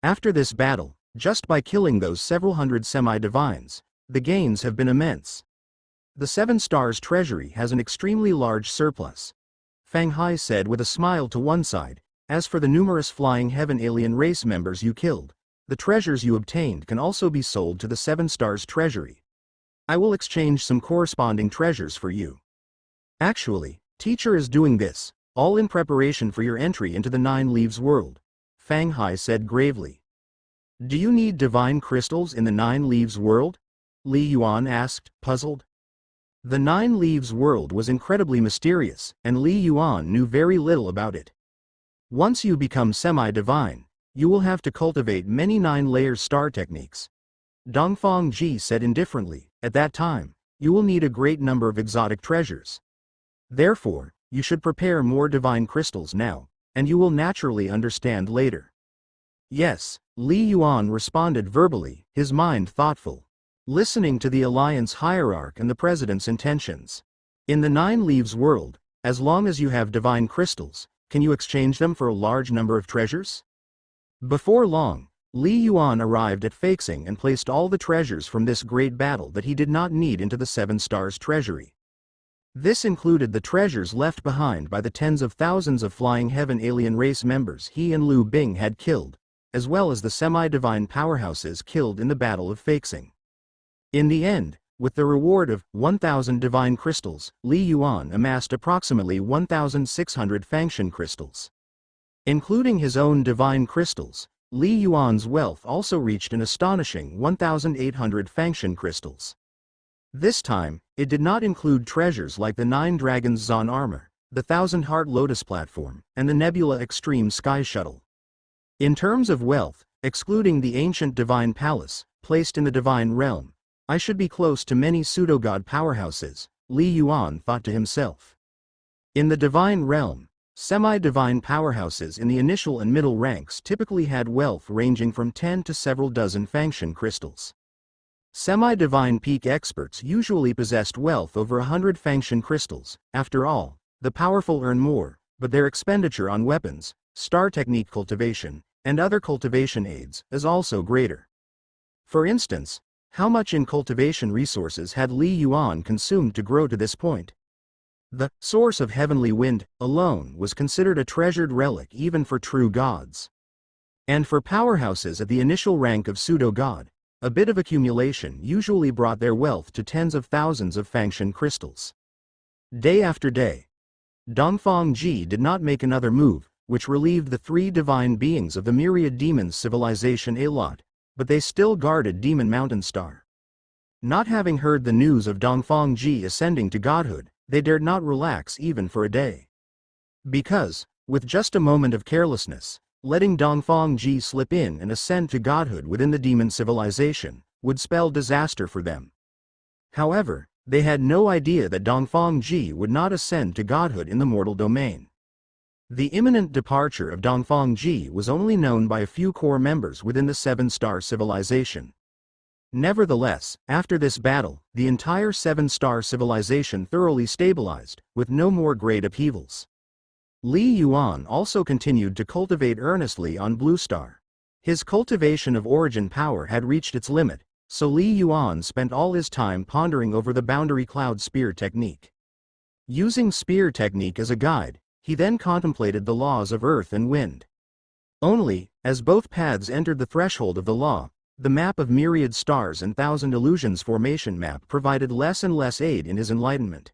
After this battle, just by killing those several hundred semi-divines, the gains have been immense. The 7 stars treasury has an extremely large surplus. Fang Hai said with a smile to one side. As for the numerous Flying Heaven alien race members you killed, the treasures you obtained can also be sold to the 7 stars treasury. I will exchange some corresponding treasures for you. Actually, teacher is doing this, all in preparation for your entry into the 9 Leaves world, Fang Hai said gravely. Do you need divine crystals in the 9 Leaves world? Li Yuan asked, puzzled. The 9 Leaves world was incredibly mysterious, and Li Yuan knew very little about it. Once you become semi-divine, you will have to cultivate many 9-layer star techniques. Dongfang Ji said indifferently, at that time, you will need a great number of exotic treasures. Therefore, you should prepare more divine crystals now, and you will naturally understand later. Yes, Li Yuan responded verbally, his mind thoughtful, listening to the Alliance Hierarch and the President's intentions. In the 9 Leaves world, as long as you have divine crystals, can you exchange them for a large number of treasures? Before long, Li Yuan arrived at Feixing and placed all the treasures from this great battle that he did not need into the 7 stars treasury. This included the treasures left behind by the tens of thousands of Flying Heaven alien race members he and Liu Bing had killed, as well as the semi-divine powerhouses killed in the Battle of Feixing. In the end, with the reward of 1,000 divine crystals, Li Yuan amassed approximately 1,600 Fangshan crystals. Including his own divine crystals, Li Yuan's wealth also reached an astonishing 1,800 Fangshan crystals. This time, it did not include treasures like the 9 Dragons Zon armor, the 1,000-heart Lotus platform, and the Nebula Extreme Sky Shuttle. In terms of wealth, excluding the ancient divine palace, placed in the divine realm, I should be close to many pseudo-god powerhouses, Li Yuan thought to himself. In the divine realm, semi-divine powerhouses in the initial and middle ranks typically had wealth ranging from 10 to several dozen Fangshan crystals. Semi-divine peak experts usually possessed wealth over 100 Fangshan crystals. After all, the powerful earn more, but their expenditure on weapons, star technique cultivation, and other cultivation aids is also greater. For instance, how much in cultivation resources had Li Yuan consumed to grow to this point? The source of heavenly wind alone was considered a treasured relic even for true gods. And for powerhouses at the initial rank of pseudo-god, a bit of accumulation usually brought their wealth to tens of thousands of Fangshan crystals. Day after day, Dongfang Ji did not make another move, which relieved the 3 divine beings of the Myriad Demons civilization a lot, but they still guarded Demon Mountain Star. Not having heard the news of Dongfang Ji ascending to godhood, they dared not relax even for a day. Because, with just a moment of carelessness, letting Dongfang Ji slip in and ascend to godhood within the demon civilization would spell disaster for them. However, they had no idea that Dongfang Ji would not ascend to godhood in the mortal domain. The imminent departure of Dongfang Ji was only known by a few core members within the 7-star civilization. Nevertheless, after this battle, the entire 7-star civilization thoroughly stabilized, with no more great upheavals. Li Yuan also continued to cultivate earnestly on Blue Star. His cultivation of origin power had reached its limit, so Li Yuan spent all his time pondering over the boundary cloud spear technique. Using spear technique as a guide, he then contemplated the laws of earth and wind. Only, as both paths entered the threshold of the law, the map of myriad stars and thousand illusions formation map provided less and less aid in his enlightenment.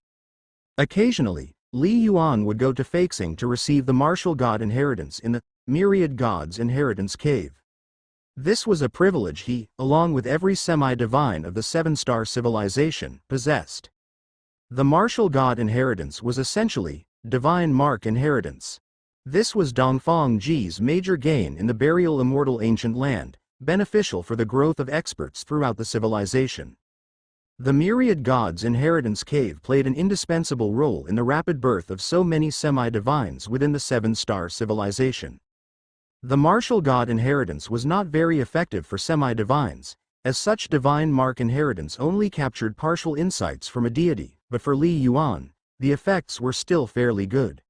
Occasionally, Li Yuan would go to Feixing to receive the martial god inheritance in the Myriad Gods Inheritance Cave. This was a privilege he, along with every semi-divine of the seven-star civilization, possessed. The martial god inheritance was essentially divine mark inheritance. This was Dongfang Ji's major gain in the burial immortal ancient land, beneficial for the growth of experts throughout the civilization. The Myriad Gods Inheritance Cave played an indispensable role in the rapid birth of so many semi-divines within the seven-star civilization. The martial god inheritance was not very effective for semi-divines, as such divine mark inheritance only captured partial insights from a deity, but for Li Yuan, the effects were still fairly good.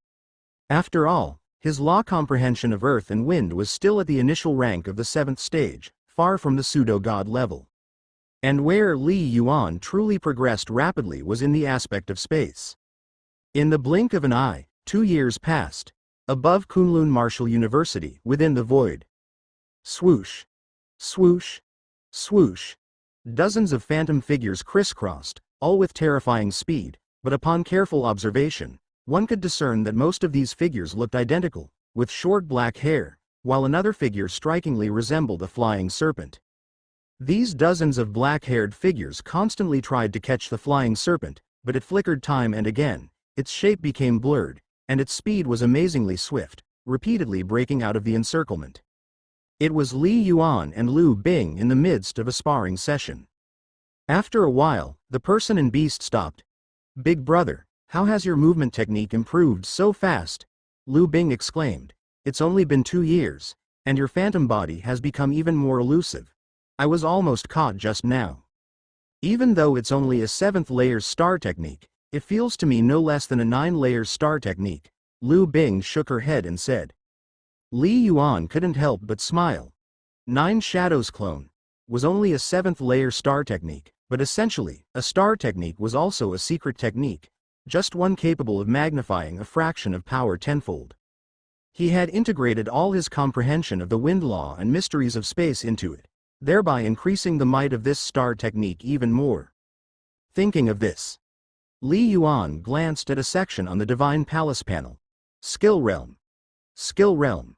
After all, his law comprehension of earth and wind was still at the initial rank of the 7th stage, far from the pseudo-god level. And where Li Yuan truly progressed rapidly was in the aspect of space. In the blink of an eye, 2 years passed, above Kunlun Martial University, within the void. Swoosh, swoosh, swoosh. Dozens of phantom figures crisscrossed, all with terrifying speed, but upon careful observation, one could discern that most of these figures looked identical, with short black hair, while another figure strikingly resembled a flying serpent. These dozens of black-haired figures constantly tried to catch the flying serpent, but it flickered time and again, its shape became blurred, and its speed was amazingly swift, repeatedly breaking out of the encirclement. It was Li Yuan and Liu Bing in the midst of a sparring session. After a while, the person and beast stopped. "Big brother, how has your movement technique improved so fast?" Liu Bing exclaimed. "It's only been 2 years, and your phantom body has become even more elusive. I was almost caught just now. Even though it's only a 7th layer star technique, it feels to me no less than a 9-layer star technique." Liu Bing shook her head and said. Li Yuan couldn't help but smile. 9 Shadows Clone was only a 7th layer star technique, but essentially, a star technique was also a secret technique, just one capable of magnifying a fraction of power tenfold. He had integrated all his comprehension of the wind law and mysteries of space into it, thereby increasing the might of this star technique even more. Thinking of this, Li Yuan glanced at a section on the Divine Palace panel. Skill Realm. Skill Realm.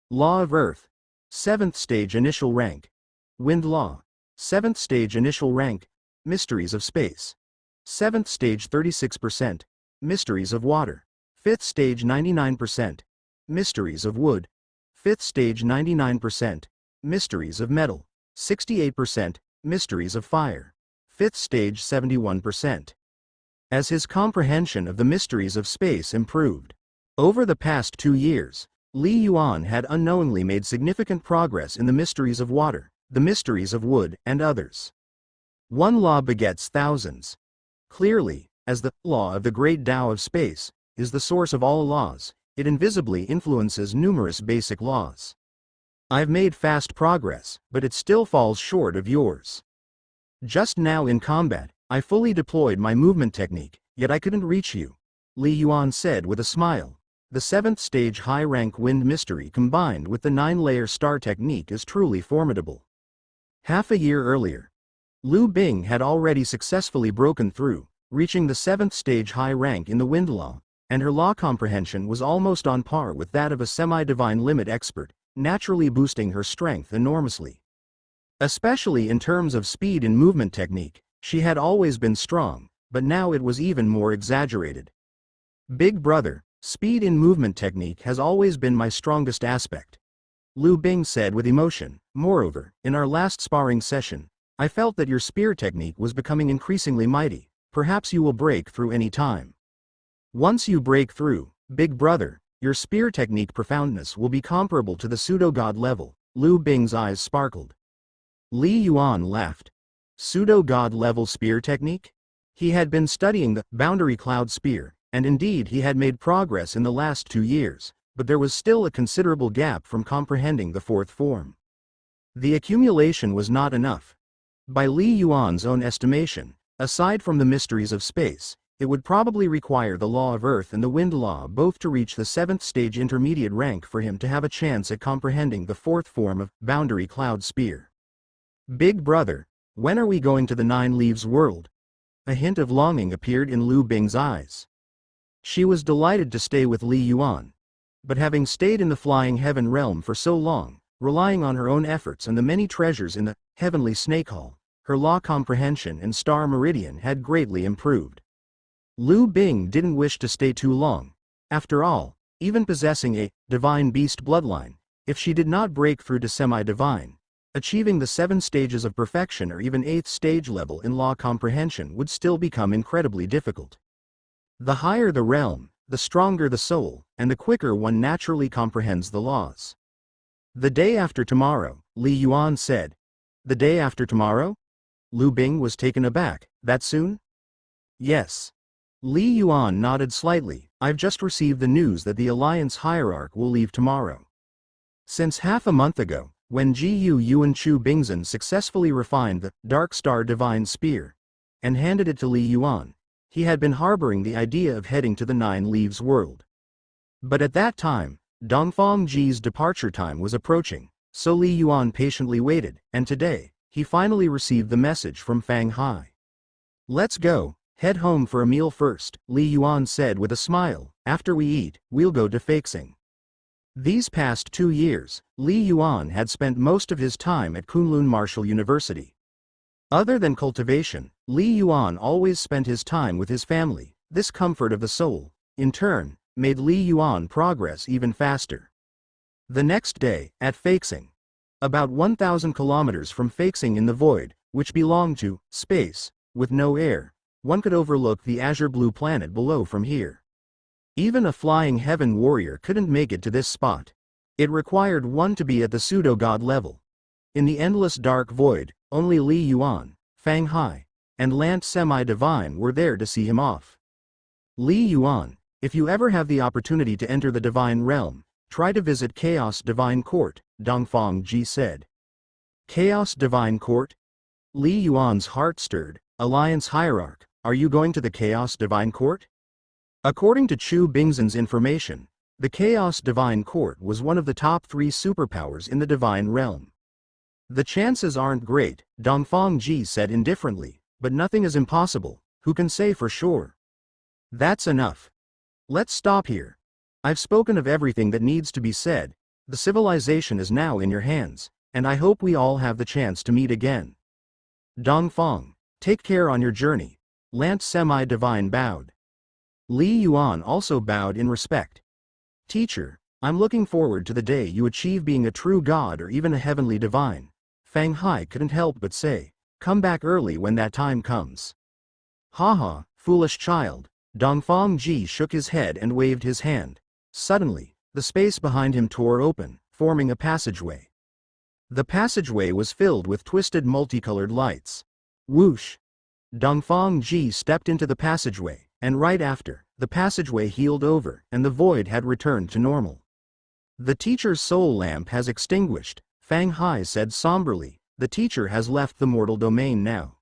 Law of Earth. 7th stage initial rank. Wind Law. 7th stage initial rank. Mysteries of Space. 7th stage 36%. Mysteries of Water. 5th stage 99%. Mysteries of Wood. 5th stage 99%. Mysteries of Metal. 68%, Mysteries of Fire. 5th stage 71%. As his comprehension of the mysteries of space improved over the past 2 years, Li Yuan had unknowingly made significant progress in the mysteries of water, the mysteries of wood, and others. One law begets thousands. Clearly, as the law of the great Tao of space is the source of all laws, it invisibly influences numerous basic laws. I've made fast progress, but it still falls short of yours. Just now in combat, I fully deployed my movement technique, yet I couldn't reach you," Li Yuan said with a smile. The 7th stage high-rank wind mystery combined with the 9-layer star technique is truly formidable. Half a year earlier, Liu Bing had already successfully broken through, reaching the 7th stage high rank in the wind law, and her law comprehension was almost on par with that of a semi-divine limit expert, naturally boosting her strength enormously. Especially in terms of speed and movement technique, she had always been strong, but now it was even more exaggerated. "Big brother, speed in movement technique has always been my strongest aspect," Liu Bing said with emotion. "Moreover, in our last sparring session, I felt that your spear technique was becoming increasingly mighty. Perhaps you will break through any time. Once you break through, big brother, your spear technique profoundness will be comparable to the pseudo-god level." Liu Bing's eyes sparkled. Li Yuan laughed. Pseudo-god level spear technique? He had been studying the boundary cloud spear, and indeed he had made progress in the last 2 years, but there was still a considerable gap from comprehending the 4th form. The accumulation was not enough. By Li Yuan's own estimation, aside from the mysteries of space, it would probably require the law of earth and the wind law both to reach the 7th stage intermediate rank for him to have a chance at comprehending the 4th form of boundary cloud spear. "Big brother, when are we going to the 9 Leaves world?" A hint of longing appeared in Liu Bing's eyes. She was delighted to stay with Li Yuan. But having stayed in the flying heaven realm for so long, relying on her own efforts and the many treasures in the heavenly snake hall, her law comprehension and star meridian had greatly improved. Lu Bing didn't wish to stay too long. After all, even possessing a divine beast bloodline, if she did not break through to semi-divine, achieving the 7 stages of perfection or even 8th stage level in law comprehension would still become incredibly difficult. The higher the realm, the stronger the soul, and the quicker one naturally comprehends the laws. The day after tomorrow, Li Yuan said. The day after tomorrow? Lu Bing was taken aback. That soon? Yes. Li Yuan nodded slightly. I've just received the news that the Alliance Hierarch will leave tomorrow. Since half a month ago, when Gu Yuan Chu Bingzhen successfully refined the Dark Star Divine Spear and handed it to Li Yuan, he had been harboring the idea of heading to the Nine Leaves world. But at that time, Dongfang Ji's departure time was approaching, so Li Yuan patiently waited, and today, he finally received the message from Fang Hai. Let's go, head home for a meal first, Li Yuan said with a smile. After we eat, we'll go to Feixing. These past 2 years, Li Yuan had spent most of his time at Kunlun Martial University. Other than cultivation, Li Yuan always spent his time with his family. This comfort of the soul, in turn, made Li Yuan progress even faster. The next day, at Feixing, about 1,000 kilometers from Feixing in the void, which belonged to space, with no air, one could overlook the azure blue planet below from here. Even a flying heaven warrior couldn't make it to this spot. It required one to be at the pseudo-god level. In the endless dark void, only Li Yuan, Fang Hai, and Lant Semi-Divine were there to see him off. Li Yuan, if you ever have the opportunity to enter the divine realm, try to visit Chaos Divine Court, Dongfang Ji said. Chaos Divine Court? Li Yuan's heart stirred. Alliance Hierarch, are you going to the Chaos Divine Court? According to Chu Bingzhen's information, the Chaos Divine Court was one of the top 3 superpowers in the divine realm. The chances aren't great, Dongfang Ji said indifferently, but nothing is impossible. Who can say for sure? That's enough. Let's stop here. I've spoken of everything that needs to be said. The civilization is now in your hands, and I hope we all have the chance to meet again. Dongfang, take care on your journey. Lant Semi-Divine bowed. Li Yuan also bowed in respect. Teacher, I'm looking forward to the day you achieve being a true god or even a heavenly divine. Fang Hai couldn't help but say, come back early when that time comes. Haha, foolish child. Dongfang Ji shook his head and waved his hand. Suddenly, the space behind him tore open, forming a passageway. The passageway was filled with twisted multicolored lights. Whoosh! Dongfang Ji stepped into the passageway, and right after, the passageway healed over, and the void had returned to normal. The teacher's soul lamp has extinguished, Fang Hai said somberly. The teacher has left the mortal domain now.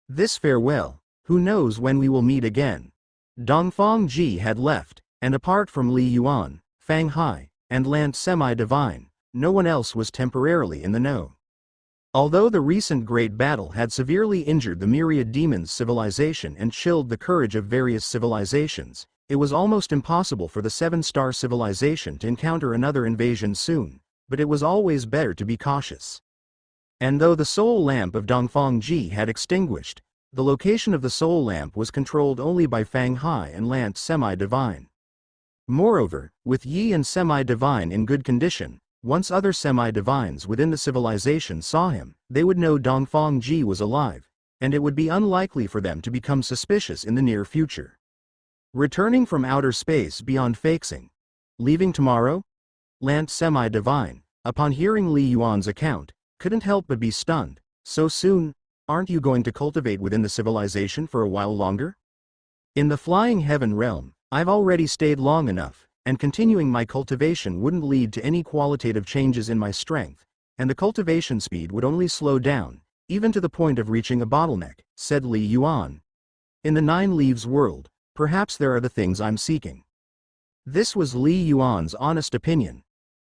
This farewell, who knows when we will meet again. Dongfang Ji had left, and apart from Li Yuan, Fang Hai, and Lant Semi-Divine, no one else was temporarily in the know. Although the recent great battle had severely injured the myriad demons' civilization and chilled the courage of various civilizations, it was almost impossible for the 7-star civilization to encounter another invasion soon, but it was always better to be cautious. And though the soul lamp of Dongfang Ji had extinguished, the location of the soul lamp was controlled only by Fang Hai and Lant Semi-Divine. Moreover, with Yi and Semi-Divine in good condition, once other semi-divines within the civilization saw him, they would know Dongfang Ji was alive, and it would be unlikely for them to become suspicious in the near future. Returning from outer space beyond Feixing. Leaving tomorrow? Lant Semi-Divine, upon hearing Li Yuan's account, couldn't help but be stunned. So soon? Aren't you going to cultivate within the civilization for a while longer? In the flying heaven realm, I've already stayed long enough, and continuing my cultivation wouldn't lead to any qualitative changes in my strength, and the cultivation speed would only slow down, even to the point of reaching a bottleneck, said Li Yuan. In the Nine Leaves world, perhaps there are the things I'm seeking. This was Li Yuan's honest opinion.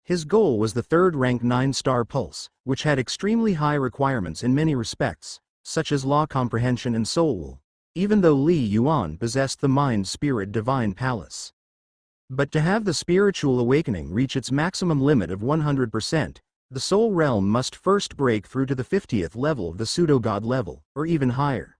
His goal was the 3rd-rank 9-star pulse, which had extremely high requirements in many respects, such as law comprehension and soul will. even though Li Yuan possessed the mind-spirit divine palace. But to have the spiritual awakening reach its maximum limit of 100%, the soul realm must first break through to the 50th level of the pseudo-god level, or even higher.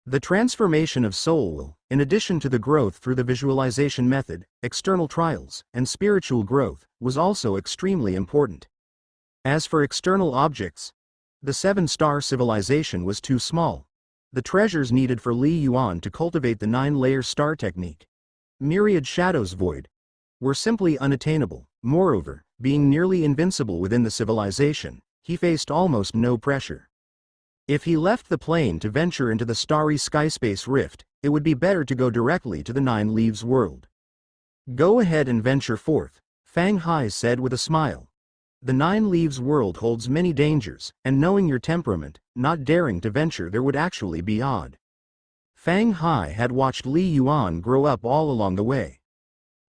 The transformation of soul will, in addition to the growth through the visualization method, external trials, and spiritual growth, was also extremely important. As for external objects, the 7-star civilization was too small. The treasures needed for Li Yuan to cultivate the 9-layer star technique, Myriad Shadows Void, were simply unattainable. Moreover, being nearly invincible within the civilization, he faced almost no pressure. If he left the plane to venture into the starry skyspace rift, it would be better to go directly to the 9 Leaves world. Go ahead and venture forth, Fang Hai said with a smile. The 9 Leaves world holds many dangers, and knowing your temperament, not daring to venture there would actually be odd. Fang Hai had watched Li Yuan grow up all along the way.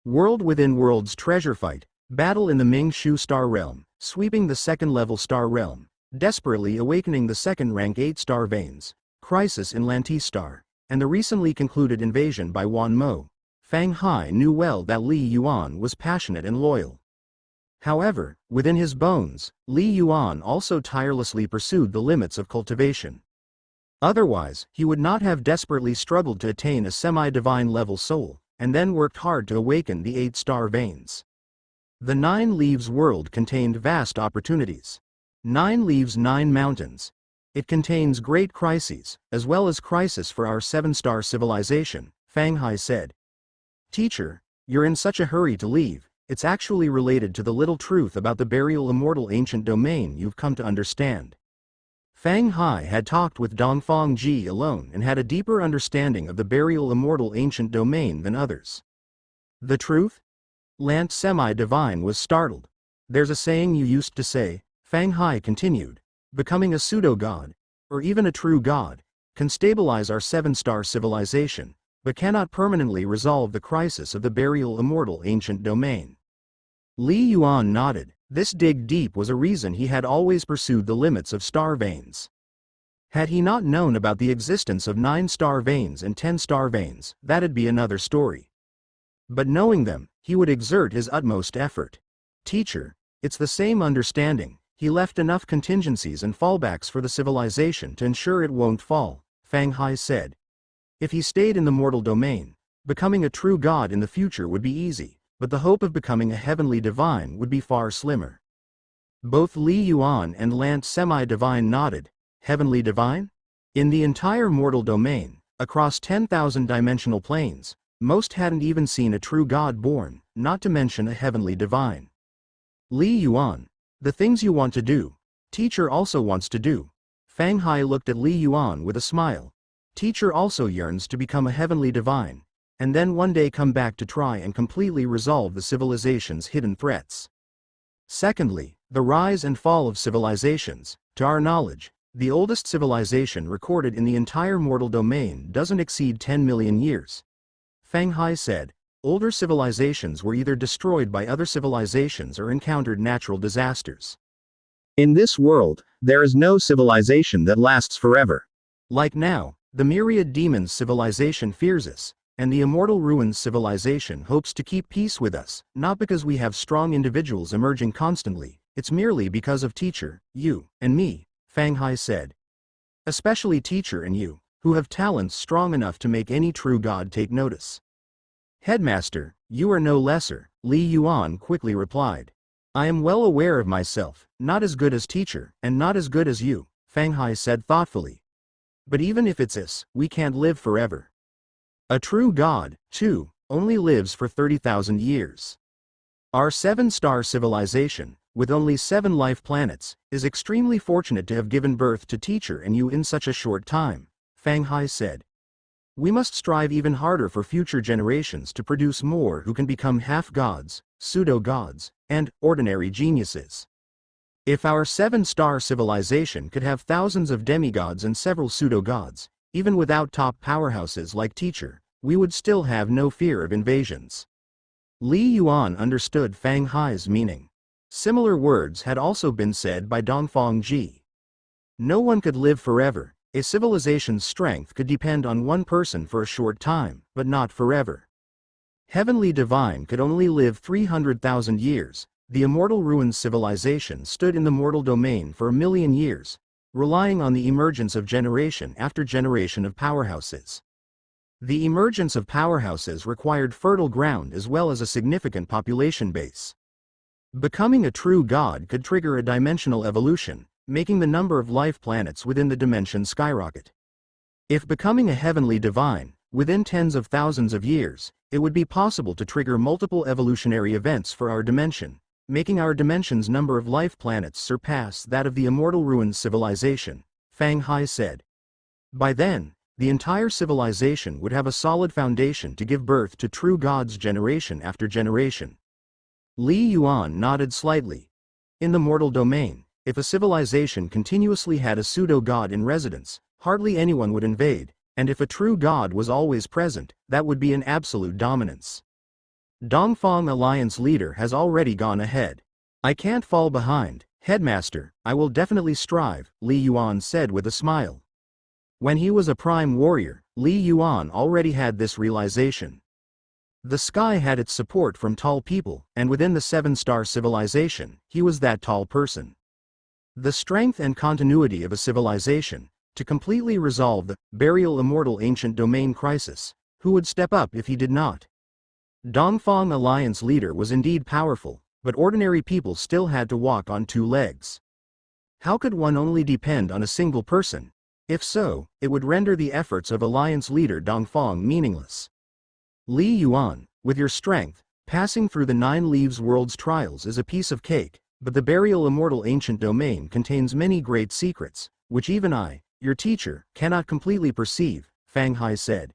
World within worlds treasure fight, battle in the Ming Shu star realm, sweeping the 2nd-level star realm, desperately awakening the 2nd-rank 8-star veins, crisis in Lantistar, and the recently concluded invasion by Wan Mo. Fang Hai knew well that Li Yuan was passionate and loyal. However, within his bones, Li Yuan also tirelessly pursued the limits of cultivation. Otherwise, he would not have desperately struggled to attain a semi-divine level soul, and then worked hard to awaken the 8-star veins. The 9 Leaves world contained vast opportunities. 9 Leaves 9 mountains. It contains great crises, as well as crisis for our 7-star civilization, Fang Hai said. Teacher, you're in such a hurry to leave, it's actually related to the little truth about the burial immortal ancient domain you've come to understand. Fang Hai had talked with Dongfang Ji alone and had a deeper understanding of the burial immortal ancient domain than others. The truth? Lant Semi-Divine was startled. There's a saying you used to say, Fang Hai continued, becoming a pseudo-god, or even a true god, can stabilize our 7-star civilization, but cannot permanently resolve the crisis of the burial immortal ancient domain. Li Yuan nodded. This dig deep was a reason he had always pursued the limits of star veins. Had he not known about the existence of 9-star veins and 10-star veins, that'd be another story. But knowing them, he would exert his utmost effort. Teacher, it's the same understanding. He left enough contingencies and fallbacks for the civilization to ensure it won't fall, Fang Hai said. If he stayed in the mortal domain, becoming a true god in the future would be easy, but the hope of becoming a heavenly divine would be far slimmer. Both Li Yuan and Lant Semi-Divine nodded. Heavenly divine? In the entire mortal domain, across 10,000 dimensional planes, most hadn't even seen a true god born, not to mention a heavenly divine. Li Yuan, the things you want to do, teacher also wants to do. Fang Hai looked at Li Yuan with a smile. Teacher also yearns to become a heavenly divine, and then one day come back to try and completely resolve the civilization's hidden threats. Secondly, the rise and fall of civilizations. To our knowledge, the oldest civilization recorded in the entire mortal domain doesn't exceed 10 million years. Fang Hai said, older civilizations were either destroyed by other civilizations or encountered natural disasters. In this world, there is no civilization that lasts forever. Like now, the Myriad Demons civilization fears us, and the Immortal Ruins civilization hopes to keep peace with us, not because we have strong individuals emerging constantly, it's merely because of Teacher, you, and me, Fang Hai said. Especially Teacher and you, who have talents strong enough to make any true god take notice. Headmaster, you are no lesser, Li Yuan quickly replied. I am well aware of myself, not as good as Teacher, and not as good as you, Fang Hai said thoughtfully. But even if it's us, we can't live forever. A true god, too, only lives for 30,000 years. Our 7-star civilization, with only 7 life planets, is extremely fortunate to have given birth to Teacher and you in such a short time, Fang Hai said. We must strive even harder for future generations to produce more who can become half-gods, pseudo-gods, and ordinary geniuses. If our 7-star civilization could have thousands of demigods and several pseudo-gods, even without top powerhouses like Teacher, we would still have no fear of invasions. Li Yuan understood Fang Hai's meaning. Similar words had also been said by Dongfang Ji. No one could live forever, A civilization's strength could depend on one person for a short time, but not forever. Heavenly Divine could only live 300,000 years. The immortal ruins civilization stood in the mortal domain for 1,000,000 years, relying on the emergence of generation after generation of powerhouses. The emergence of powerhouses required fertile ground as well as a significant population base. Becoming a true god could trigger a dimensional evolution, making the number of life planets within the dimension skyrocket. If becoming a heavenly divine, within tens of thousands of years, it would be possible to trigger multiple evolutionary events for our dimension, making our dimension's number of life planets surpass that of the immortal ruins civilization, Fang Hai said. By then, the entire civilization would have a solid foundation to give birth to true gods generation after generation. Li Yuan nodded slightly. In the mortal domain, if a civilization continuously had a pseudo-god in residence, hardly anyone would invade, and if a true god was always present, that would be an absolute dominance. Dongfang Alliance leader has already gone ahead. I can't fall behind, headmaster, I will definitely strive, Li Yuan said with a smile. When he was a prime warrior, Li Yuan already had this realization. The sky had its support from tall people, and within the seven-star civilization, he was that tall person. The strength and continuity of a civilization, to completely resolve the burial immortal ancient domain crisis, who would step up if he did not? Dongfang Alliance leader was indeed powerful, but ordinary people still had to walk on two legs. How could one only depend on a single person? If so, it would render the efforts of Alliance leader Dongfang meaningless. Li Yuan, with your strength, passing through the 9 Leaves World's trials is a piece of cake, but the burial immortal ancient domain contains many great secrets, which even I, your teacher, cannot completely perceive, Fang Hai said.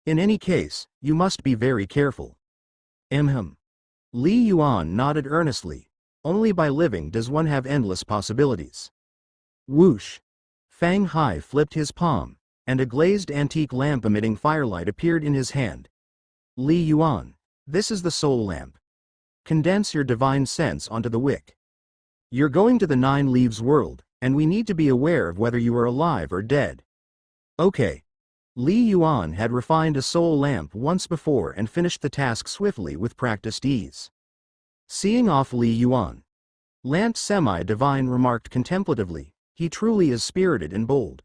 In any case, you must be very careful. Li Yuan nodded earnestly. Only by living does one have endless possibilities. Whoosh! Fang Hai flipped his palm, and a glazed antique lamp emitting firelight appeared in his hand. Li Yuan, this is the soul lamp. Condense your divine sense onto the wick. You're going to the 9 Leaves world, and we need to be aware of whether you are alive or dead. Okay. Li Yuan had refined a soul lamp once before and finished the task swiftly with practiced ease. Seeing off Li Yuan, Lant Semi-Divine remarked contemplatively, he truly is spirited and bold.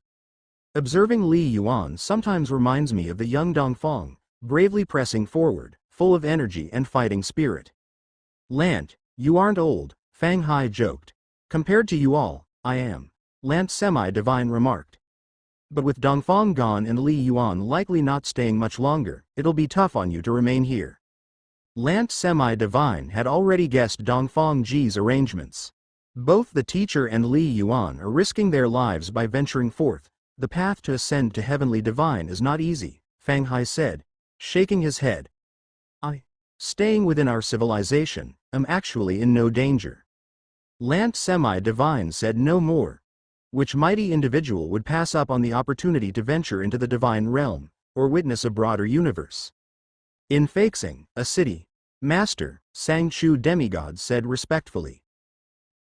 Observing Li Yuan sometimes reminds me of the young Dongfang, bravely pressing forward, full of energy and fighting spirit. Lant, you aren't old, Fang Hai joked. Compared to you all, I am. Lant Semi-Divine remarked. But with Dongfang gone and Li Yuan likely not staying much longer, it'll be tough on you to remain here. Lant Semi-Divine had already guessed Dongfang Ji's arrangements. Both the teacher and Li Yuan are risking their lives by venturing forth. The path to ascend to Heavenly Divine is not easy, Fang Hai said, shaking his head. Staying within our civilization, am actually in no danger. Lant Semi-Divine said no more. Which mighty individual would pass up on the opportunity to venture into the divine realm, or witness a broader universe? In Feixing, a city, Master, Sang-Chu demigod said respectfully.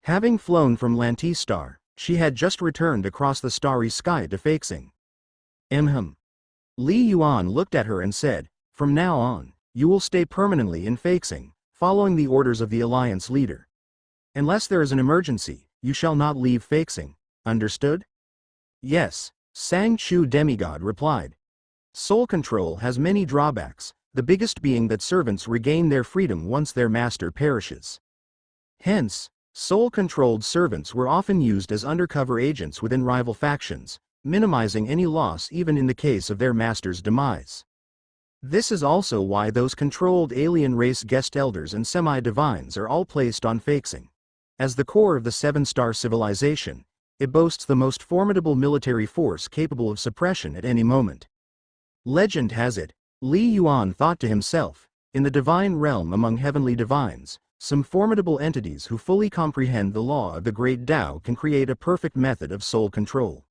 Having flown from Lantistar, she had just returned across the starry sky to Feixing. Li Yuan looked at her and said, from now on, you will stay permanently in Feixing, following the orders of the Alliance leader. Unless there is an emergency, you shall not leave Feixing. Understood? Yes, Sang-Chu demigod replied. Soul control has many drawbacks, the biggest being that servants regain their freedom once their master perishes. Hence, soul-controlled servants were often used as undercover agents within rival factions, minimizing any loss even in the case of their master's demise. This is also why those controlled alien race guest elders and semi-divines are all placed on Feixing. As the core of the 7-star civilization, it boasts the most formidable military force capable of suppression at any moment. Legend has it, Li Yuan thought to himself, in the divine realm among heavenly divines, some formidable entities who fully comprehend the law of the great Tao can create a perfect method of soul control.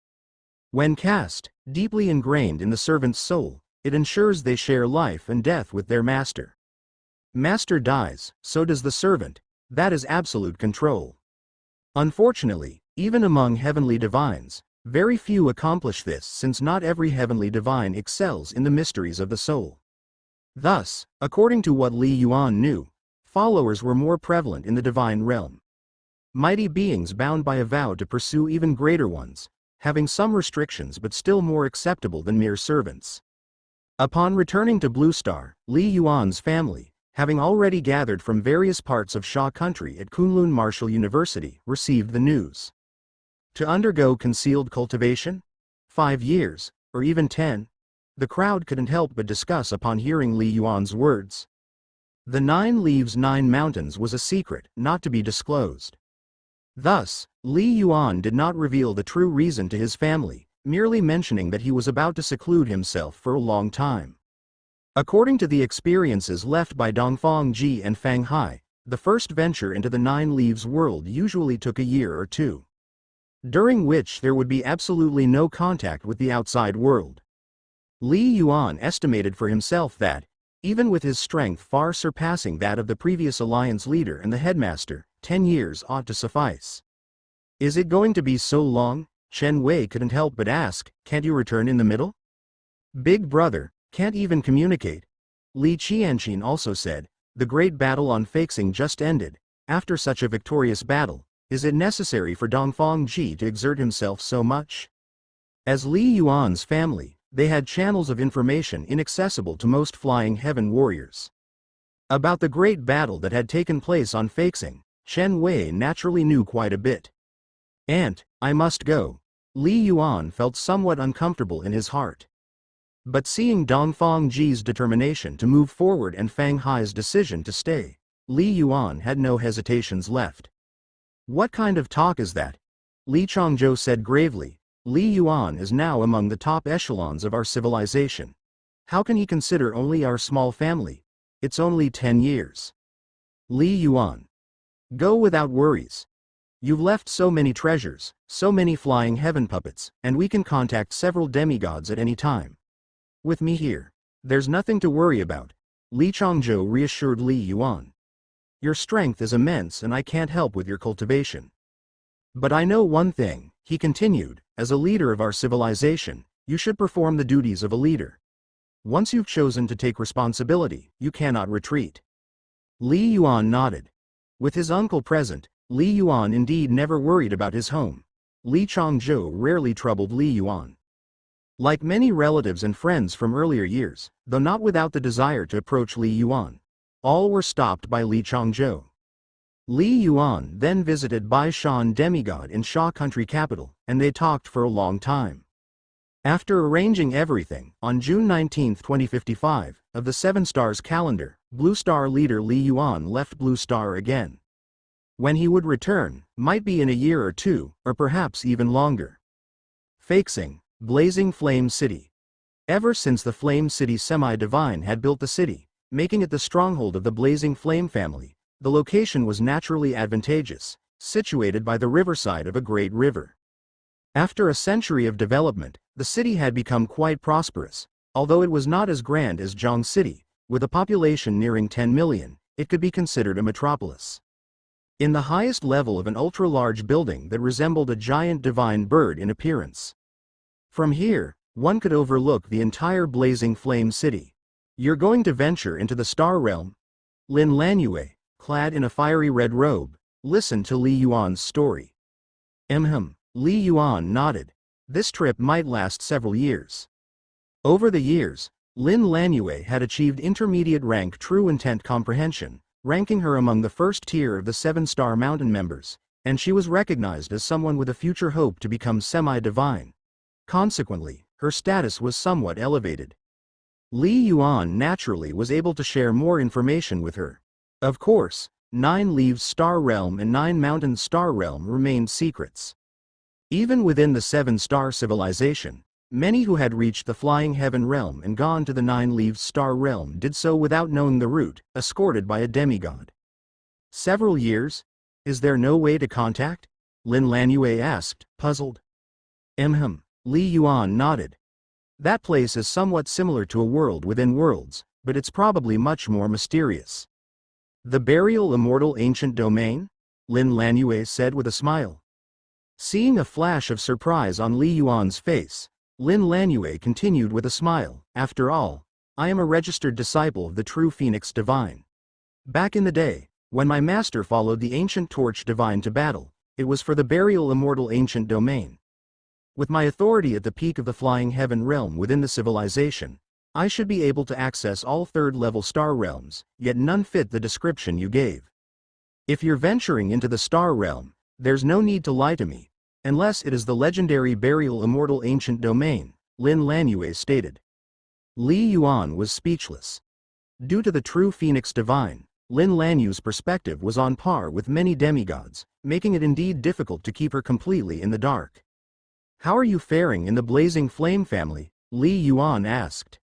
When cast, deeply ingrained in the servant's soul, it ensures they share life and death with their master. Master dies, so does the servant, that is absolute control. Unfortunately, even among heavenly divines, Very few accomplish this since not every heavenly divine excels in the mysteries of the soul. Thus, according to what Li Yuan knew, followers were more prevalent in the divine realm. Mighty beings bound by a vow to pursue even greater ones, having some restrictions but still more acceptable than mere servants. Upon returning to Blue Star, Li Yuan's family, having already gathered from various parts of Sha country at Kunlun Martial University, received the news. To undergo concealed cultivation? 5 years, or even 10? The crowd couldn't help but discuss upon hearing Li Yuan's words. The 9 Leaves 9 Mountains was a secret, not to be disclosed. Thus, Li Yuan did not reveal the true reason to his family, merely mentioning that he was about to seclude himself for a long time. According to the experiences left by Dongfang Ji and Fang Hai, the first venture into the 9 Leaves world usually took a year or 2. During which there would be absolutely no contact with the outside world. Li Yuan estimated for himself that, even with his strength far surpassing that of the previous alliance leader and the headmaster, 10 years ought to suffice. Is it going to be so long? Chen Wei couldn't help but ask, can't you return in the middle? Big brother, can't even communicate. Li Qianqin also said, the great battle on Feixing just ended. After such a victorious battle, is it necessary for Dongfang Ji to exert himself so much? As Li Yuan's family, they had channels of information inaccessible to most flying heaven warriors. About the great battle that had taken place on Feixing, Chen Wei naturally knew quite a bit. "Aunt, I must go." Li Yuan felt somewhat uncomfortable in his heart. But seeing Dongfang Ji's determination to move forward and Fang Hai's decision to stay, Li Yuan had no hesitations left. "What kind of talk is that?" Li Changzhou said gravely. "Li Yuan is now among the top echelons of our civilization. How can he consider only our small family? It's only 10 years. Li Yuan. Go without worries. You've left so many treasures, so many flying heaven puppets, and we can contact several demigods at any time. With me here, there's nothing to worry about," Li Changzhou reassured Li Yuan. "Your strength is immense and I can't help with your cultivation. But I know one thing," he continued, "as a leader of our civilization, you should perform the duties of a leader. Once you've chosen to take responsibility, you cannot retreat." Li Yuan nodded. With his uncle present, Li Yuan indeed never worried about his home. Li Changzhou rarely troubled Li Yuan. Like many relatives and friends from earlier years, though not without the desire to approach Li Yuan, all were stopped by Li Changzhou. Li Yuan then visited Bai Shan demigod in Sha country capital, and they talked for a long time. After arranging everything, on June 19, 2055, of the 7 Stars calendar, Blue Star leader Li Yuan left Blue Star again. When he would return, might be in a year or 2, or perhaps even longer. Feixing, Blazing Flame City. Ever since the Flame City semi-divine had built the city, making it the stronghold of the Blazing Flame family, the location was naturally advantageous, situated by the riverside of a great river. After a century of development, the city had become quite prosperous. Although it was not as grand as Zhang City, with a population nearing 10 million, it could be considered a metropolis. In the highest level of an ultra-large building that resembled a giant divine bird in appearance. From here, one could overlook the entire Blazing Flame City. "You're going to venture into the Star Realm?" Lin Lanyue, clad in a fiery red robe, listened to Li Yuan's story. Li Yuan nodded. This trip might last several years. Over the years, Lin Lanyue had achieved intermediate rank True Intent Comprehension, ranking her among the first tier of the 7-star mountain members, and she was recognized as someone with a future hope to become semi-divine. Consequently, her status was somewhat elevated. Li Yuan naturally was able to share more information with her. Of course, 9 Leaves Star Realm and 9 Mountains Star Realm remained secrets. Even within the 7-star civilization, many who had reached the Flying Heaven Realm and gone to the 9 Leaves Star Realm did so without knowing the route, escorted by a demigod. "Several years? Is there no way to contact?" Lin Lanyue asked, puzzled. Li Yuan nodded. "That place is somewhat similar to a world within worlds, but it's probably much more mysterious." "The Burial Immortal Ancient Domain?" Lin Lanyue said with a smile. Seeing a flash of surprise on Li Yuan's face, Lin Lanyue continued with a smile. After all, I am a registered disciple of the true Phoenix Divine. Back in the day, when my master followed the ancient Torch Divine to battle, it was for the burial immortal ancient domain. With my authority at the peak of the Flying Heaven realm within the civilization, I should be able to access all third-level star realms, yet none fit the description you gave. If you're venturing into the star realm, there's no need to lie to me, unless it is the legendary burial immortal ancient domain, Lin Lanyue stated. Li Yuan was speechless. Due to the true Phoenix Divine, Lin Lanyue's perspective was on par with many demigods, making it indeed difficult to keep her completely in the dark. How are you faring in the Blazing Flame family? Li Yuan asked.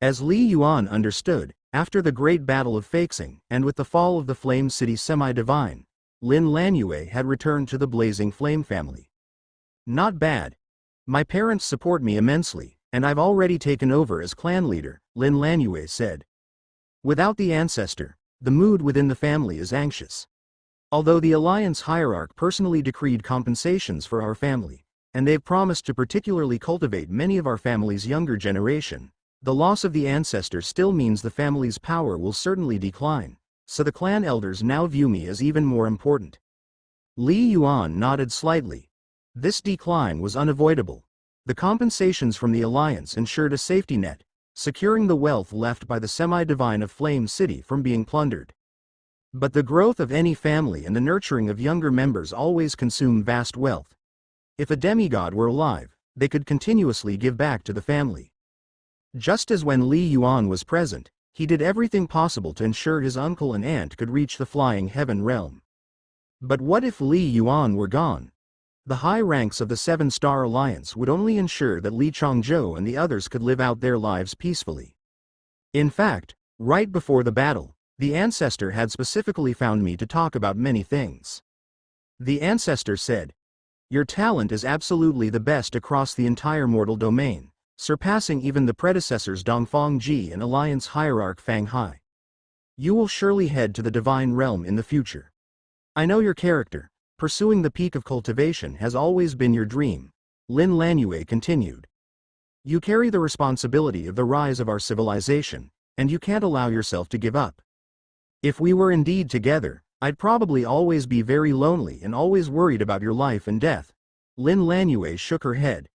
As Li Yuan understood, after the great battle of Feixing, and with the fall of the Flame City Semi-Divine, Lin Lanyue had returned to the Blazing Flame family. Not bad. My parents support me immensely, and I've already taken over as clan leader, Lin Lanyue said. Without the ancestor, the mood within the family is anxious. Although the Alliance hierarch personally decreed compensations for our family, and they've promised to particularly cultivate many of our family's younger generation, the loss of the ancestor still means the family's power will certainly decline, so the clan elders now view me as even more important. Li Yuan nodded slightly. This decline was unavoidable. The compensations from the Alliance ensured a safety net, securing the wealth left by the semi-divine of Flame City from being plundered. But the growth of any family and the nurturing of younger members always consume vast wealth. If a demigod were alive, they could continuously give back to the family. Just as when Li Yuan was present, he did everything possible to ensure his uncle and aunt could reach the Flying Heaven realm. But what if Li Yuan were gone? The high ranks of the Seven-Star Alliance would only ensure that Li Chongzhou and the others could live out their lives peacefully. In fact, right before the battle, the ancestor had specifically found me to talk about many things. The ancestor said, "Your talent is absolutely the best across the entire mortal domain, surpassing even the predecessors Dongfang Ji and Alliance hierarch Fang Hai. You will surely head to the divine realm in the future. I know your character. Pursuing the peak of cultivation has always been your dream," Lin Lanyue continued. "You carry the responsibility of the rise of our civilization, and you can't allow yourself to give up. If we were indeed together, I'd probably always be very lonely and always worried about your life and death." Lin Lanyue shook her head.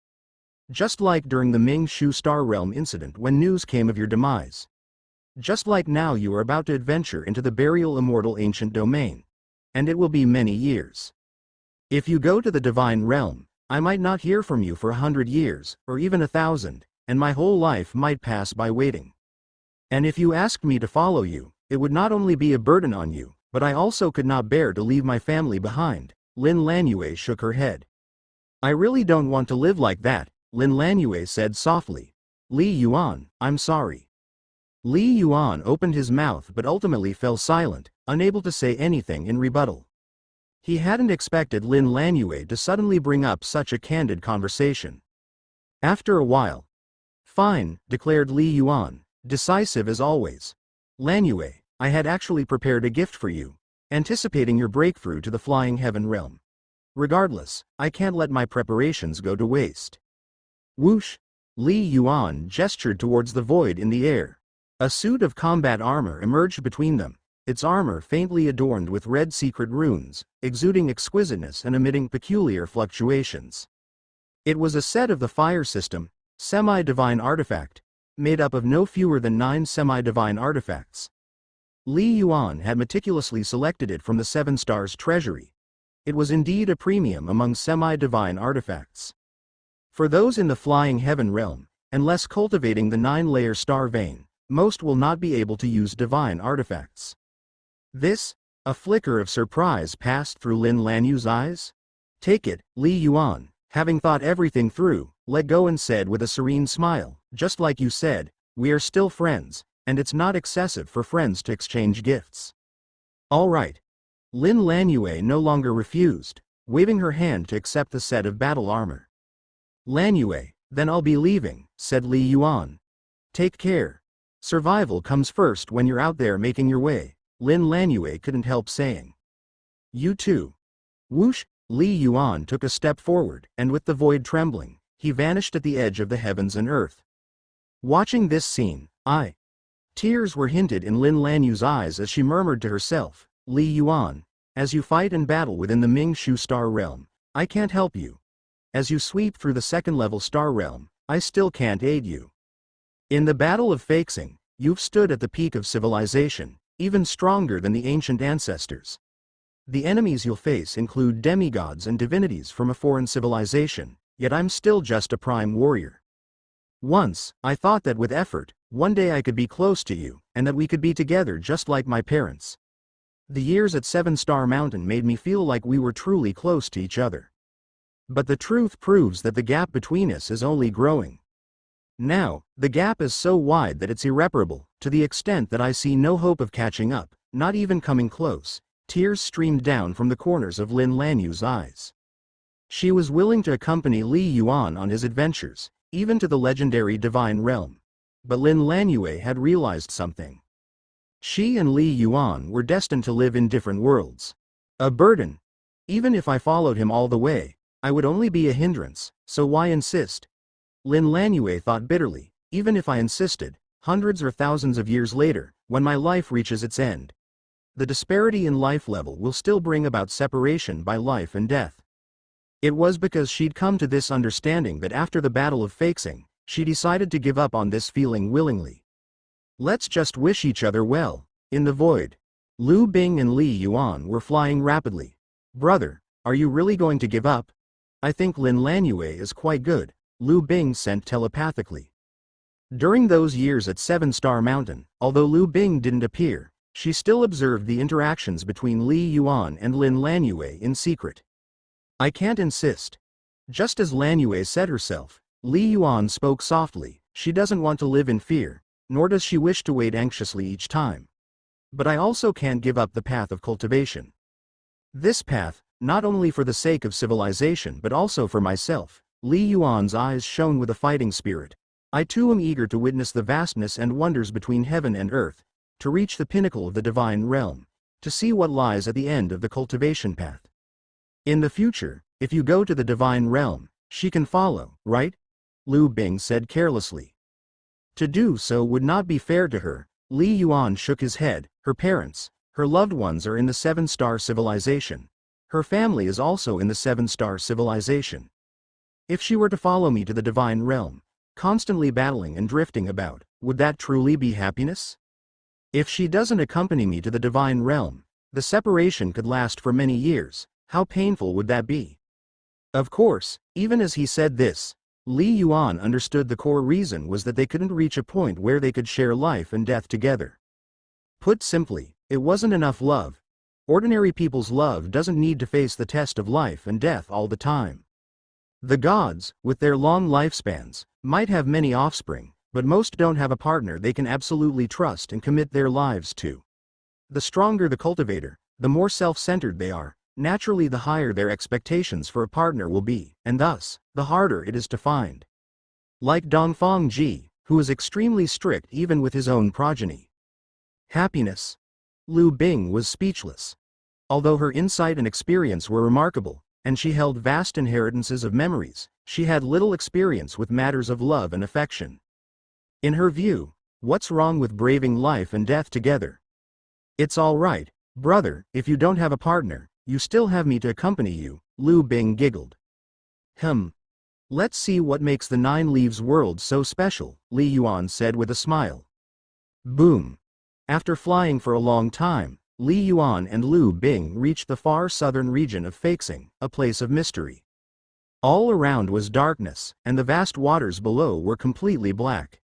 "Just like during the Ming Shu Star Realm incident when news came of your demise. Just like now you are about to adventure into the burial immortal ancient domain. And it will be many years. If you go to the divine realm, I might not hear from you for 100 years, or even 1,000, and my whole life might pass by waiting. And if you asked me to follow you, it would not only be a burden on you, but I also could not bear to leave my family behind." Lin Lanyue shook her head. "I really don't want to live like that," Lin Lanyue said softly. "Li Yuan, I'm sorry." Li Yuan opened his mouth but ultimately fell silent, unable to say anything in rebuttal. He hadn't expected Lin Lanyue to suddenly bring up such a candid conversation. After a while, "Fine," declared Li Yuan, decisive as always. "Lanyue, I had actually prepared a gift for you, anticipating your breakthrough to the Flying Heaven realm. Regardless, I can't let my preparations go to waste." Whoosh! Li Yuan gestured towards the void in the air. A suit of combat armor emerged between them, its armor faintly adorned with red secret runes, exuding exquisiteness and emitting peculiar fluctuations. It was a set of the Fire System, semi-divine artifact, made up of no fewer than 9 semi-divine artifacts. Li Yuan had meticulously selected it from the Seven Stars treasury. It was indeed a premium among semi-divine artifacts. For those in the Flying Heaven realm, unless cultivating the 9-layer star vein, most will not be able to use divine artifacts. A flicker of surprise passed through Lin Lanyue's eyes. "Take it," Li Yuan, having thought everything through, let go and said with a serene smile, "Just like you said, we are still friends, and it's not excessive for friends to exchange gifts." "All right." Lin Lanyue no longer refused, waving her hand to accept the set of battle armor. "Lanyue, then I'll be leaving," said Li Yuan. "Take care. Survival comes first when you're out there making your way," Lin Lanyue couldn't help saying. "You too." Whoosh! Li Yuan took a step forward, and with the void trembling, he vanished at the edge of the heavens and earth. Watching this scene, tears were hinted in Lin Lanyu's eyes as she murmured to herself, Li Yuan, as you fight and battle within the Ming Shu star realm, I can't help you. As you sweep through the second-level star realm, I still can't aid you. In the Battle of Feixing, you've stood at the peak of civilization, even stronger than the ancient ancestors. The enemies you'll face include demigods and divinities from a foreign civilization, yet I'm still just a prime warrior. Once, I thought that with effort, one day I could be close to you, and that we could be together just like my parents. The years at Seven Star Mountain made me feel like we were truly close to each other. But the truth proves that the gap between us is only growing. Now, the gap is so wide that it's irreparable, to the extent that I see no hope of catching up, not even coming close. Tears streamed down from the corners of Lin Lanyu's eyes. She was willing to accompany Li Yuan on his adventures, even to the legendary Divine Realm. But Lin Lanyue had realized something. She and Li Yuan were destined to live in different worlds. A burden. Even if I followed him all the way, I would only be a hindrance, so why insist? Lin Lanyue thought bitterly, even if I insisted, hundreds or thousands of years later, when my life reaches its end, the disparity in life level will still bring about separation by life and death. It was because she'd come to this understanding that after the Battle of Feixing, she decided to give up on this feeling willingly. Let's just wish each other well. In the void, Lu Bing and Li Yuan were flying rapidly. Brother, are you really going to give up? I think Lin Lanyue is quite good, Lu Bing sent telepathically. During those years at Seven Star Mountain, although Lu Bing didn't appear, she still observed the interactions between Li Yuan and Lin Lanyue in secret. I can't insist. Just as Lanyue said herself, Li Yuan spoke softly, she doesn't want to live in fear, nor does she wish to wait anxiously each time. But I also can't give up the path of cultivation. This path, not only for the sake of civilization but also for myself. Li Yuan's eyes shone with a fighting spirit. I too am eager to witness the vastness and wonders between heaven and earth, to reach the pinnacle of the divine realm, to see what lies at the end of the cultivation path. In the future, if you go to the divine realm, she can follow, right? Lu Bing said carelessly. To do so would not be fair to her. Li Yuan shook his head. Her parents, her loved ones are in the Seven-Star Civilization. Her family is also in the Seven-Star Civilization. If she were to follow me to the divine realm, constantly battling and drifting about, would that truly be happiness? If she doesn't accompany me to the divine realm, the separation could last for many years. How painful would that be? Of course, even as he said this, Li Yuan understood the core reason was that they couldn't reach a point where they could share life and death together. Put simply, it wasn't enough love. Ordinary people's love doesn't need to face the test of life and death all the time. The gods, with their long lifespans, might have many offspring, but most don't have a partner they can absolutely trust and commit their lives to. The stronger the cultivator, the more self-centered they are. Naturally, the higher their expectations for a partner will be, and thus, the harder it is to find. Like Dongfang Ji, who is extremely strict even with his own progeny. Happiness. Lu Bing was speechless. Although her insight and experience were remarkable, and she held vast inheritances of memories, she had little experience with matters of love and affection. In her view, what's wrong with braving life and death together? It's all right, brother, if you don't have a partner, you still have me to accompany you, Lu Bing giggled. Let's see what makes the Nine Leaves world so special, Li Yuan said with a smile. Boom. After flying for a long time, Li Yuan and Lu Bing reached the far southern region of Feixing, a place of mystery. All around was darkness, and the vast waters below were completely black.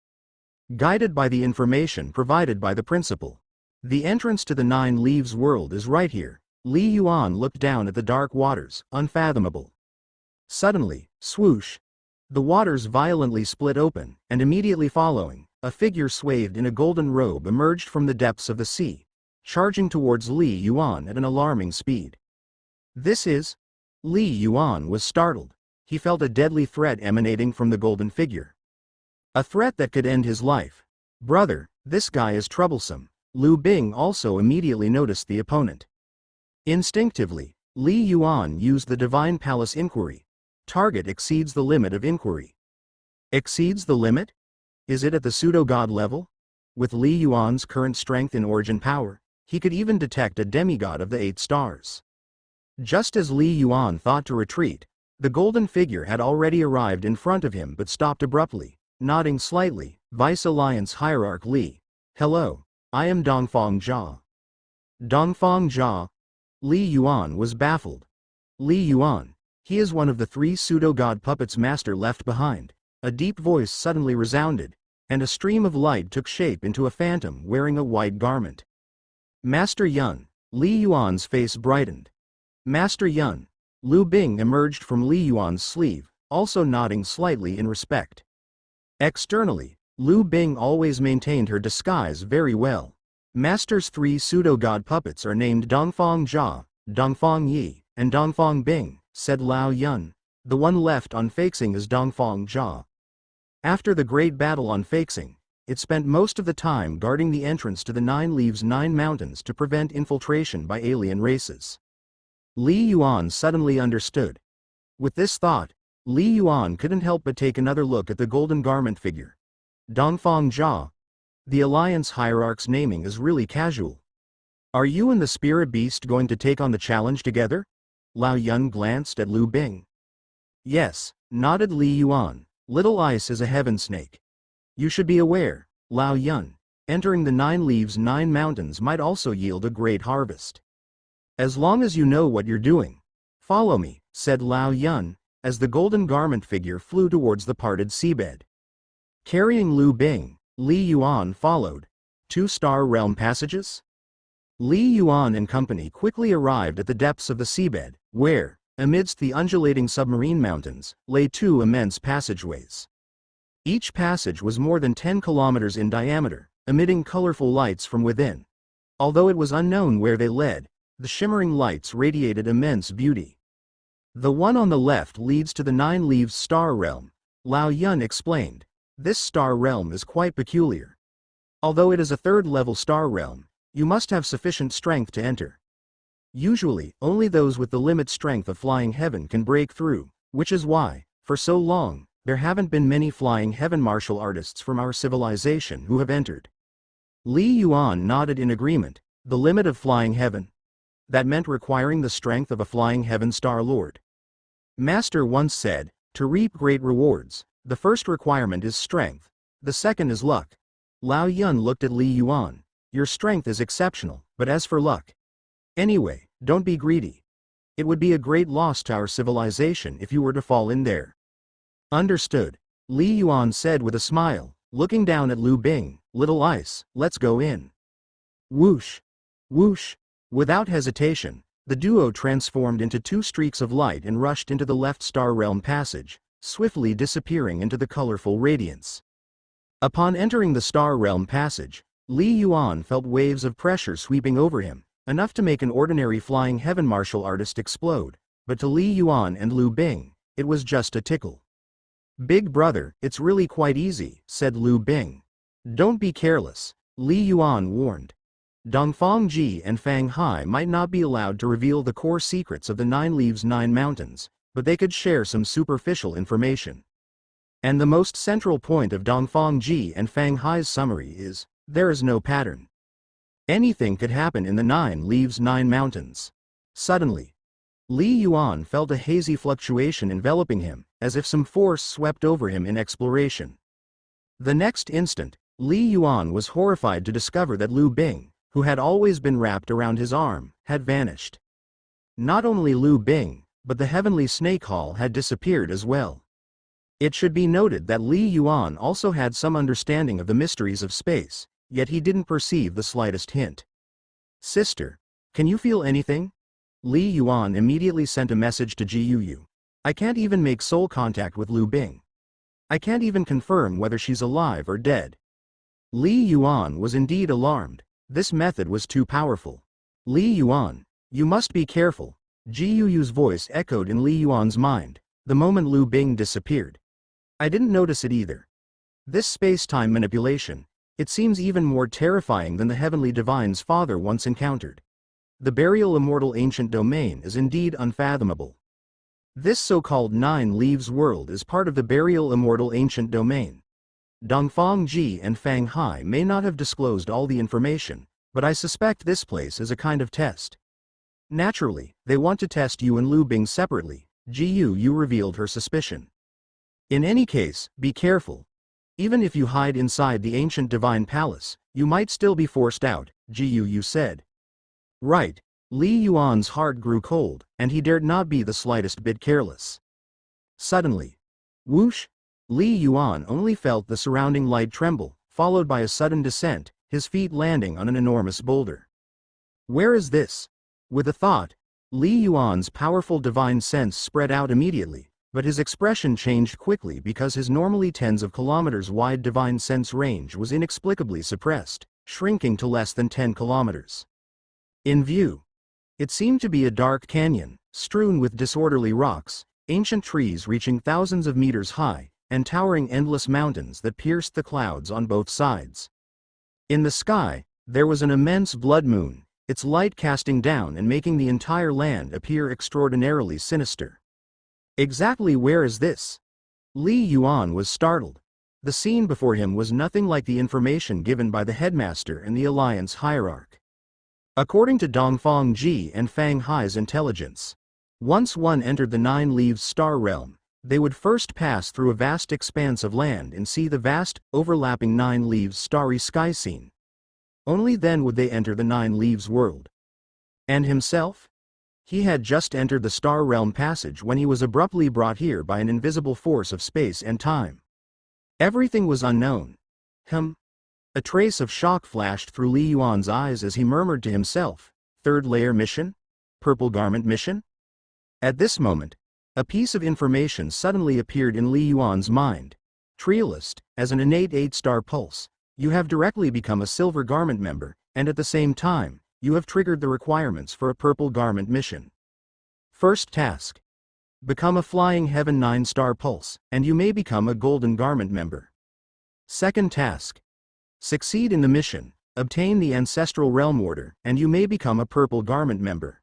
Guided by the information provided by the principal, the entrance to the Nine Leaves world is right here. Li Yuan looked down at the dark waters, unfathomable. Suddenly, swoosh! The waters violently split open, and immediately following, a figure swathed in a golden robe emerged from the depths of the sea, charging towards Li Yuan at an alarming speed. This is... Li Yuan was startled. He felt a deadly threat emanating from the golden figure. A threat that could end his life. Brother, this guy is troublesome. Lu Bing also immediately noticed the opponent. Instinctively, Li Yuan used the Divine Palace inquiry. Target exceeds the limit of inquiry. Exceeds the limit? Is it at the pseudo-god level? With Li Yuan's current strength in origin power, he could even detect a demigod of the 8 stars. Just as Li Yuan thought to retreat, the golden figure had already arrived in front of him but stopped abruptly, nodding slightly. Vice Alliance Hierarch Li. Hello, I am Dongfang Jia. Dongfang Jia? Li Yuan was baffled. Li Yuan, he is one of the 3 pseudo-god puppets master left behind. A deep voice suddenly resounded, and a stream of light took shape into a phantom wearing a white garment. Master Yun. Li Yuan's face brightened. Master Yun. Lu Bing emerged from Li Yuan's sleeve, also nodding slightly in respect. Externally, Lu Bing always maintained her disguise very well. Master's 3 pseudo-god puppets are named Dongfang Jia, Dongfang Yi, and Dongfang Bing, said Lao Yun. The one left on Faxing is Dongfang Jia. After the great battle on Faxing, it spent most of the time guarding the entrance to the 9 Leaves 9 Mountains to prevent infiltration by alien races. Li Yuan suddenly understood. With this thought, Li Yuan couldn't help but take another look at the golden garment figure. Dongfang Jia. The Alliance Hierarch's naming is really casual. Are you and the Spirit Beast going to take on the challenge together? Lao Yun glanced at Lu Bing. Yes, nodded Li Yuan. Little Ice is a heaven snake. You should be aware, Lao Yun, entering the 9 Leaves 9 Mountains might also yield a great harvest. As long as you know what you're doing. Follow me, said Lao Yun, as the golden garment figure flew towards the parted seabed. Carrying Lu Bing, Li Yuan followed. 2-star realm passages? Li Yuan and company quickly arrived at the depths of the seabed, where, amidst the undulating submarine mountains, lay 2 immense passageways. Each passage was more than 10 kilometers in diameter, emitting colorful lights from within. Although it was unknown where they led, the shimmering lights radiated immense beauty. The one on the left leads to the 9 Leaves Star Realm, Lao Yun explained. This star realm is quite peculiar. Although it is a 3rd-level star realm, you must have sufficient strength to enter. Usually, only those with the limit strength of flying heaven can break through, which is why, for so long, there haven't been many flying heaven martial artists from our civilization who have entered. Li Yuan nodded in agreement. The limit of flying heaven. That meant requiring the strength of a flying heaven star lord. Master once said, to reap great rewards, the first requirement is strength, the second is luck. Lao Yun looked at Li Yuan. Your strength is exceptional, but as for luck. Anyway, don't be greedy. It would be a great loss to our civilization if you were to fall in there. Understood, Li Yuan said with a smile, looking down at Lu Bing. Little Ice, let's go in. Whoosh! Whoosh! Without hesitation, the duo transformed into 2 streaks of light and rushed into the left star realm passage, swiftly disappearing into the colorful radiance. Upon entering the star realm passage, Li Yuan felt waves of pressure sweeping over him, enough to make an ordinary flying heaven martial artist explode, but to Li Yuan and Lu Bing, it was just a tickle. Big brother, it's really quite easy, said Lu Bing. Don't be careless, Li Yuan warned. Dongfang Ji and Fang Hai might not be allowed to reveal the core secrets of the 9 Leaves 9 Mountains, but they could share some superficial information. And the most central point of Dongfang Ji and Fang Hai's summary is, there is no pattern. Anything could happen in the 9 Leaves 9 Mountains. Suddenly, Li Yuan felt a hazy fluctuation enveloping him, as if some force swept over him in exploration. The next instant, Li Yuan was horrified to discover that Lu Bing, who had always been wrapped around his arm, had vanished. Not only Lu Bing, but the heavenly snake hall had disappeared as well. It should be noted that Li Yuan also had some understanding of the mysteries of space, yet he didn't perceive the slightest hint. Sister, can you feel anything? Li Yuan immediately sent a message to Ji Yuyu. I can't even make soul contact with Lu Bing. I can't even confirm whether she's alive or dead. Li Yuan was indeed alarmed. This method was too powerful. Li Yuan, you must be careful. Ji Yuyu's voice echoed in Li Yuan's mind, the moment Lu Bing disappeared. I didn't notice it either. This space-time manipulation, it seems even more terrifying than the heavenly divine's father once encountered. The burial immortal ancient domain is indeed unfathomable. This so-called Nine Leaves world is part of the burial immortal ancient domain. Dongfang Ji and Fang Hai may not have disclosed all the information, but I suspect this place is a kind of test. Naturally, they want to test you and Lu Bing separately. Ji Yu revealed her suspicion. In any case, be careful. Even if you hide inside the ancient divine palace, you might still be forced out, Ji Yu said. Right. Li Yuan's heart grew cold, and he dared not be the slightest bit careless. Suddenly, whoosh! Li Yuan only felt the surrounding light tremble, followed by a sudden descent, his feet landing on an enormous boulder. Where is this? With a thought, Li Yuan's powerful divine sense spread out immediately, but his expression changed quickly because his normally tens of kilometers wide divine sense range was inexplicably suppressed, shrinking to less than 10 kilometers. In view, it seemed to be a dark canyon, strewn with disorderly rocks, ancient trees reaching thousands of meters high, and towering endless mountains that pierced the clouds on both sides. In the sky, there was an immense blood moon, its light casting down and making the entire land appear extraordinarily sinister. Exactly where is this? Li Yuan was startled. The scene before him was nothing like the information given by the headmaster and the alliance hierarch. According to Dongfang Ji and Fang Hai's intelligence, once one entered the Nine Leaves star realm, they would first pass through a vast expanse of land and see the vast, overlapping Nine Leaves starry sky scene. Only then would they enter the Nine Leaves world. And himself? He had just entered the Star Realm passage when he was abruptly brought here by an invisible force of space and time. Everything was unknown. A trace of shock flashed through Li Yuan's eyes as he murmured to himself, "Third layer mission? Purple garment mission?" At this moment, a piece of information suddenly appeared in Li Yuan's mind. Trialist, as an innate 8-star pulse, you have directly become a Silver Garment member, and at the same time, you have triggered the requirements for a Purple Garment mission. First task. Become a Flying Heaven 9-star pulse, and you may become a Golden Garment member. Second task. Succeed in the mission, obtain the Ancestral Realm Order, and you may become a Purple Garment member.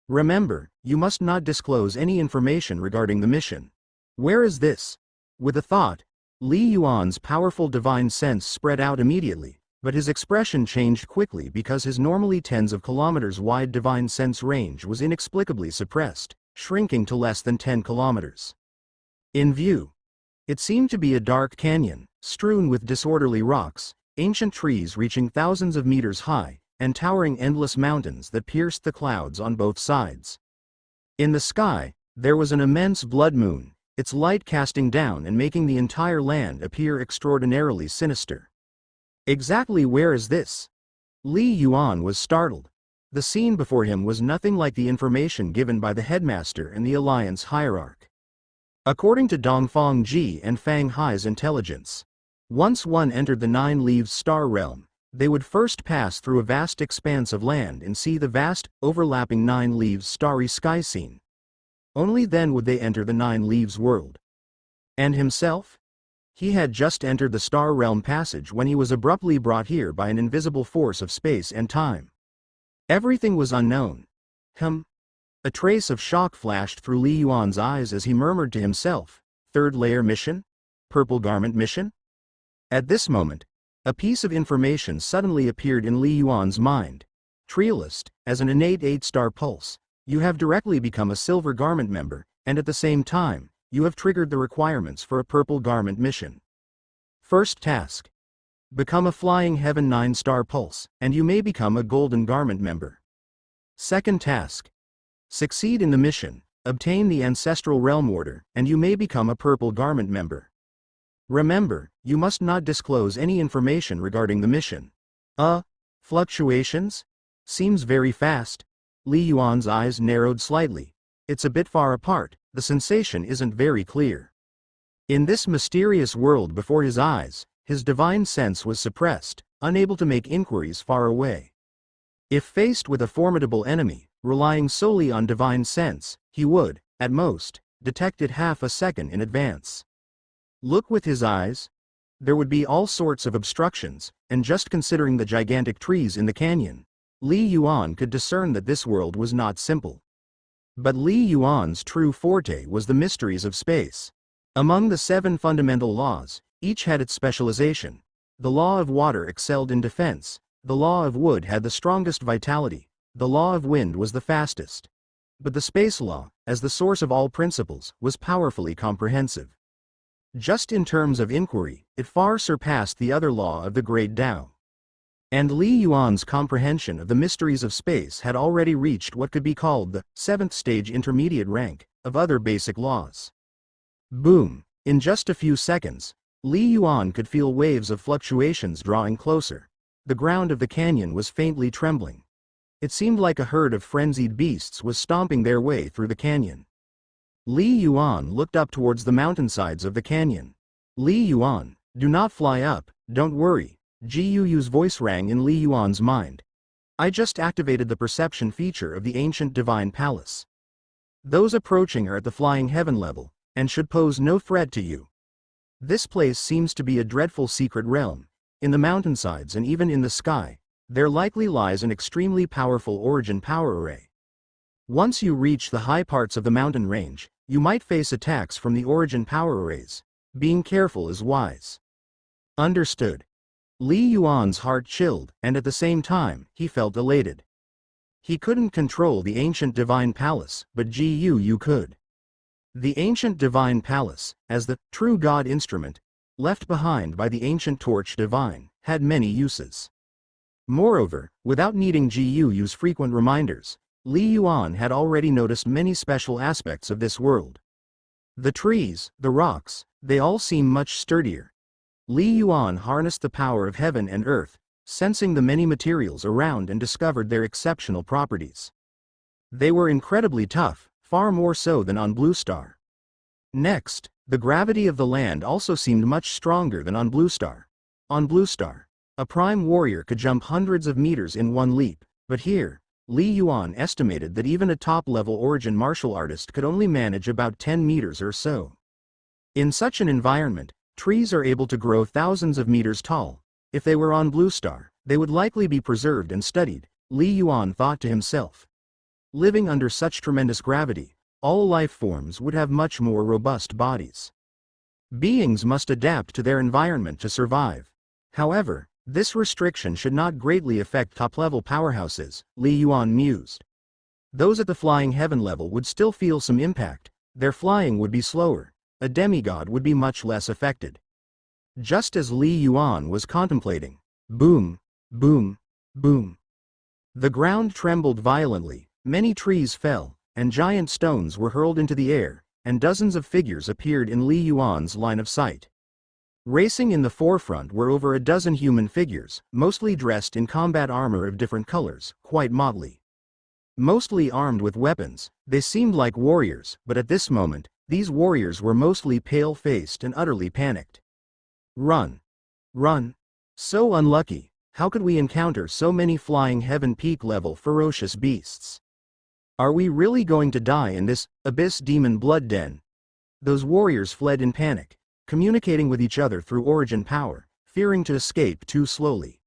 Remember, you must not disclose any information regarding the mission. Where is this? With a thought, Li Yuan's powerful divine sense spread out immediately, but his expression changed quickly because his normally tens of kilometers wide divine sense range was inexplicably suppressed, shrinking to less than 10 kilometers. In view, it seemed to be a dark canyon, strewn with disorderly rocks, ancient trees reaching thousands of meters high, and towering endless mountains that pierced the clouds on both sides. In the sky, there was an immense blood moon, its light casting down and making the entire land appear extraordinarily sinister. Exactly where is this? Li Yuan was startled. The scene before him was nothing like the information given by the headmaster and the alliance hierarch. According to Dongfang Ji and Fang Hai's intelligence, once one entered the Nine Leaves star realm, they would first pass through a vast expanse of land and see the vast, overlapping Nine Leaves starry sky scene. Only then would they enter the Nine Leaves world. And himself? He had just entered the Star Realm passage when he was abruptly brought here by an invisible force of space and time. Everything was unknown. A trace of shock flashed through Li Yuan's eyes as he murmured to himself, "Third layer mission? Purple garment mission?" At this moment, a piece of information suddenly appeared in Li Yuan's mind. Trialist, as an innate 8-star pulse, you have directly become a Silver Garment member, and at the same time, you have triggered the requirements for a Purple Garment mission. First task. Become a Flying Heaven 9-star pulse, and you may become a Golden Garment member. Second task. Succeed in the mission, obtain the Ancestral Realm Order, and you may become a Purple Garment member. Remember, you must not disclose any information regarding the mission. Fluctuations? Seems very fast. Li Yuan's eyes narrowed slightly. It's a bit far apart, the sensation isn't very clear. In this mysterious world before his eyes, his divine sense was suppressed, unable to make inquiries far away. If faced with a formidable enemy, relying solely on divine sense, he would, at most, detect it half a second in advance. Look with his eyes. There would be all sorts of obstructions, and just considering the gigantic trees in the canyon, Li Yuan could discern that this world was not simple. But Li Yuan's true forte was the mysteries of space. Among the 7 fundamental laws, each had its specialization. The law of water excelled in defense, the law of wood had the strongest vitality, the law of wind was the fastest. But the space law, as the source of all principles, was powerfully comprehensive. Just in terms of inquiry, it far surpassed the other law of the great Tao. And Li Yuan's comprehension of the mysteries of space had already reached what could be called the 7th stage intermediate rank of other basic laws. Boom! In just a few seconds, Li Yuan could feel waves of fluctuations drawing closer. The ground of the canyon was faintly trembling. It seemed like a herd of frenzied beasts was stomping their way through the canyon. Li Yuan looked up towards the mountainsides of the canyon. Li Yuan, do not fly up, don't worry. Ji Yu's voice rang in Li Yuan's mind. I just activated the perception feature of the ancient divine palace. Those approaching are at the flying heaven level, and should pose no threat to you. This place seems to be a dreadful secret realm. In the mountainsides and even in the sky, there likely lies an extremely powerful origin power array. Once you reach the high parts of the mountain range, you might face attacks from the origin power arrays. Being careful is wise. Understood. Li Yuan's heart chilled, and at the same time, he felt elated. He couldn't control the ancient divine palace, but Ji Yu could. The ancient divine palace, as the true God instrument, left behind by the ancient torch divine, had many uses. Moreover, without needing Ji Yu's frequent reminders, Li Yuan had already noticed many special aspects of this world. The trees, the rocks, they all seem much sturdier. Li Yuan harnessed the power of heaven and earth, sensing the many materials around and discovered their exceptional properties. They were incredibly tough, far more so than on Blue Star. Next, the gravity of the land also seemed much stronger than on Blue Star. On Blue Star, a prime warrior could jump hundreds of meters in one leap, but here, Li Yuan estimated that even a top-level origin martial artist could only manage about 10 meters or so. In such an environment, trees are able to grow thousands of meters tall. If they were on Blue Star, they would likely be preserved and studied, Li Yuan thought to himself. Living under such tremendous gravity, all life forms would have much more robust bodies. Beings must adapt to their environment to survive. However, this restriction should not greatly affect top-level powerhouses, Li Yuan mused. Those at the flying heaven level would still feel some impact, their flying would be slower, a demigod would be much less affected. Just as Li Yuan was contemplating, boom, boom, boom. The ground trembled violently, many trees fell, and giant stones were hurled into the air, and dozens of figures appeared in Li Yuan's line of sight. Racing in the forefront were over a dozen human figures, mostly dressed in combat armor of different colors, quite motley. Mostly armed with weapons, they seemed like warriors, but at this moment, these warriors were mostly pale-faced and utterly panicked. Run! Run! So unlucky, how could we encounter so many flying heaven peak-level ferocious beasts? Are we really going to die in this abyss demon blood den? Those warriors fled in panic, communicating with each other through origin power, fearing to escape too slowly.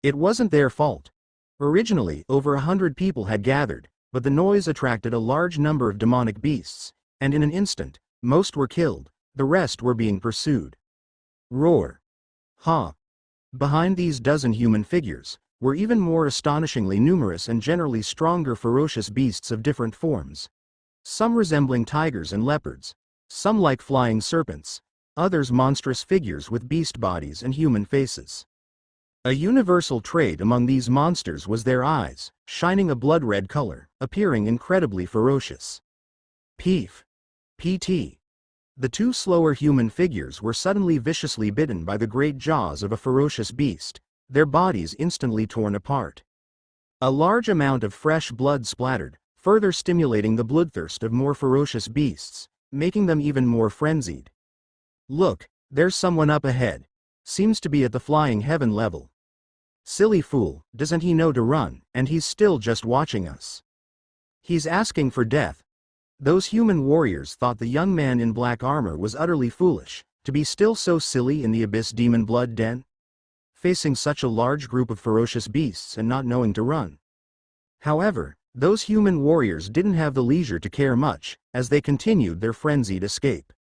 It wasn't their fault. Originally, over 100 people had gathered, but the noise attracted a large number of demonic beasts, and in an instant, most were killed, the rest were being pursued. Roar! Ha! Behind these dozen human figures, were even more astonishingly numerous and generally stronger ferocious beasts of different forms. Some resembling tigers and leopards, some like flying serpents, others monstrous figures with beast bodies and human faces. A universal trait among these monsters was their eyes, shining a blood-red color, appearing incredibly ferocious. Peef! PT. The two slower human figures were suddenly viciously bitten by the great jaws of a ferocious beast, their bodies instantly torn apart. A large amount of fresh blood splattered, further stimulating the bloodthirst of more ferocious beasts, making them even more frenzied. Look, there's someone up ahead. Seems to be at the flying heaven level. Silly fool, doesn't he know to run, and he's still just watching us. He's asking for death. Those human warriors thought the young man in black armor was utterly foolish, to be still so silly in the abyss demon blood den. facing such a large group of ferocious beasts and not knowing to run. However, those human warriors didn't have the leisure to care much, as they continued their frenzied escape.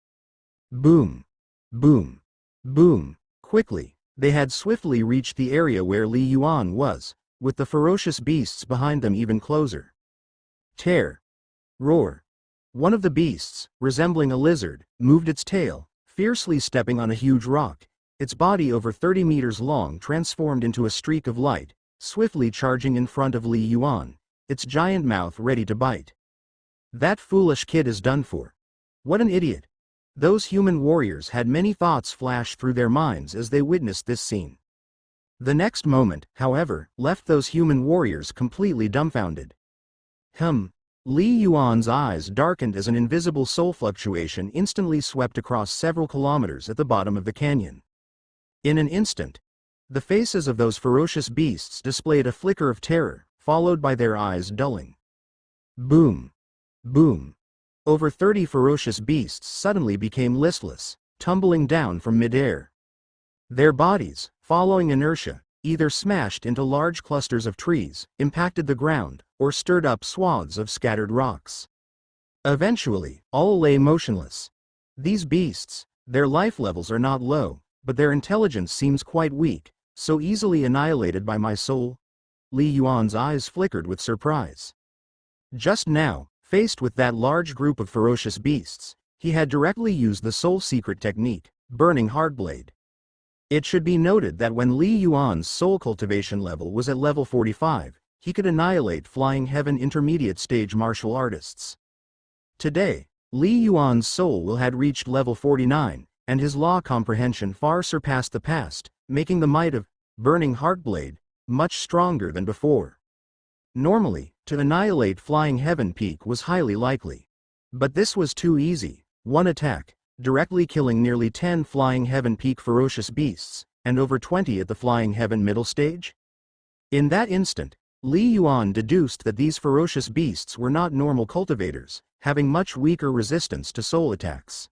Boom! Boom! Boom! Quickly, they had swiftly reached the area where Li Yuan was, with the ferocious beasts behind them even closer. Tear! Roar! One of the beasts, resembling a lizard, moved its tail, fiercely stepping on a huge rock. Its body over 30 meters long transformed into a streak of light, swiftly charging in front of Li Yuan, its giant mouth ready to bite. That foolish kid is done for. What an idiot! Those human warriors had many thoughts flash through their minds as they witnessed this scene. The next moment, however, left those human warriors completely dumbfounded. Li Yuan's eyes darkened as an invisible soul fluctuation instantly swept across several kilometers at the bottom of the canyon. In an instant, the faces of those ferocious beasts displayed a flicker of terror, followed by their eyes dulling. Boom! Boom! Over 30 ferocious beasts suddenly became listless, tumbling down from midair. Their bodies, following inertia, either smashed into large clusters of trees, impacted the ground, or stirred up swaths of scattered rocks. Eventually, all lay motionless. These beasts, their life levels are not low, but their intelligence seems quite weak, so easily annihilated by my soul. Li Yuan's eyes flickered with surprise. Just now, faced with that large group of ferocious beasts, he had directly used the soul secret technique, Burning Heartblade. It should be noted that when Li Yuan's soul cultivation level was at level 45, he could annihilate Flying Heaven intermediate stage martial artists. Today, Li Yuan's soul had reached level 49, and his law comprehension far surpassed the past, making the might of Burning Heartblade much stronger than before. Normally, to annihilate Flying Heaven Peak was highly likely. But this was too easy. One attack, directly killing nearly 10 Flying Heaven Peak ferocious beasts, and over 20 at the Flying Heaven middle stage? In that instant, Li Yuan deduced that these ferocious beasts were not normal cultivators, having much weaker resistance to soul attacks.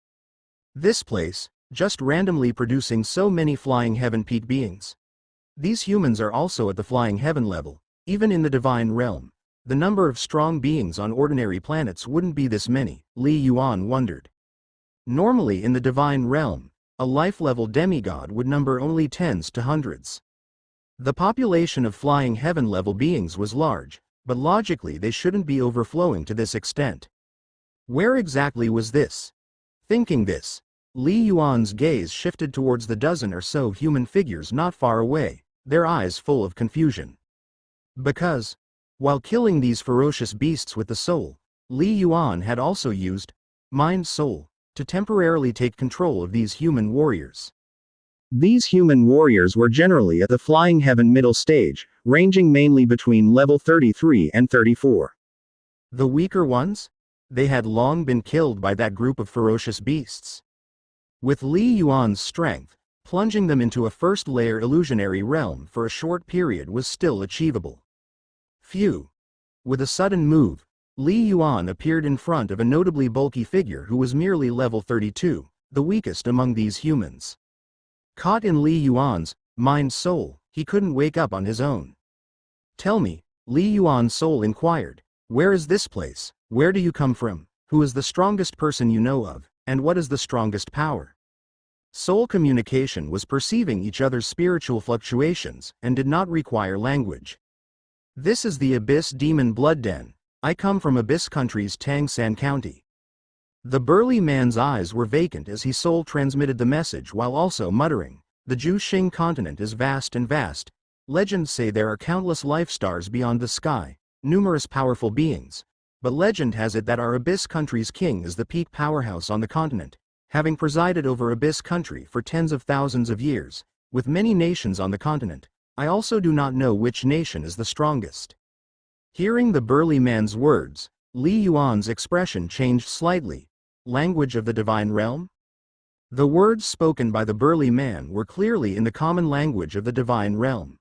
This place, just randomly producing so many Flying Heaven Peak beings. These humans are also at the Flying Heaven level. Even in the divine realm, the number of strong beings on ordinary planets wouldn't be this many, Li Yuan wondered. Normally in the divine realm, a life-level demigod would number only tens to hundreds. The population of Flying Heaven-level beings was large, but logically they shouldn't be overflowing to this extent. Where exactly was this? Thinking this, Li Yuan's gaze shifted towards the dozen or so human figures not far away, their eyes full of confusion. Because, while killing these ferocious beasts with the soul, Li Yuan had also used Mind Soul to temporarily take control of these human warriors. These human warriors were generally at the Flying Heaven middle stage, ranging mainly between level 33 and 34. The weaker ones? They had long been killed by that group of ferocious beasts. With Li Yuan's strength, plunging them into a first-layer illusionary realm for a short period was still achievable. Phew! With a sudden move, Li Yuan appeared in front of a notably bulky figure who was merely level 32, the weakest among these humans. Caught in Li Yuan's mind soul, he couldn't wake up on his own. Tell me, Li Yuan's soul inquired, where is this place, where do you come from, who is the strongest person you know of, and what is the strongest power? Soul communication was perceiving each other's spiritual fluctuations and did not require language. This is the Abyss Demon Blood Den. I come from Abyss Country's Tangsan County. The burly man's eyes were vacant as he soul transmitted the message while also muttering, the Juxing continent is vast and vast. Legends say there are countless life stars beyond the sky, numerous powerful beings. But legend has it that our Abyss Country's king is the peak powerhouse on the continent, having presided over Abyss Country for tens of thousands of years, with many nations on the continent. I also do not know which nation is the strongest. Hearing the burly man's words, Li Yuan's expression changed slightly. Language of the divine realm? The words spoken by the burly man were clearly in the common language of the divine realm.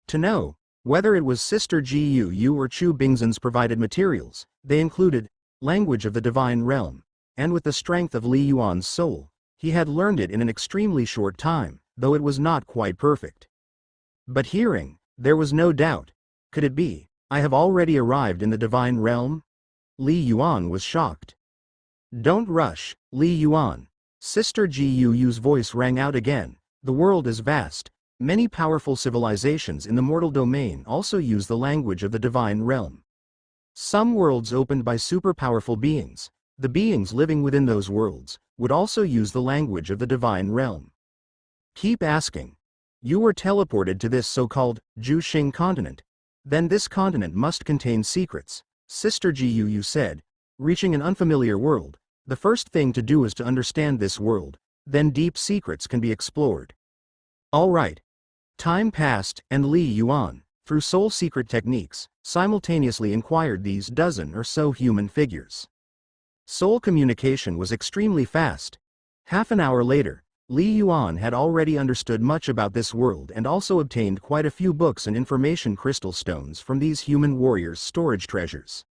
To know whether it was Sister Gu or Chu Bingzhen's provided materials, they included language of the divine realm, and with the strength of Li Yuan's soul, he had learned it in an extremely short time, though it was not quite perfect. But hearing, there was no doubt. Could it be, I have already arrived in the divine realm? Li Yuan was shocked. Don't rush, Li Yuan. Sister Ji Yu's voice rang out again. The world is vast. Many powerful civilizations in the mortal domain also use the language of the divine realm. Some worlds opened by super-powerful beings, the beings living within those worlds, would also use the language of the divine realm. Keep asking. You were teleported to this so-called Juxing continent. Then this continent must contain secrets, Sister Ji Yu said. Reaching an unfamiliar world, the first thing to do is to understand this world, then deep secrets can be explored. All right. Time passed, and Li Yuan, through soul secret techniques, simultaneously inquired these dozen or so human figures. Soul communication was extremely fast. Half an hour later, Li Yuan had already understood much about this world and also obtained quite a few books and information crystal stones from these human warriors' storage treasures.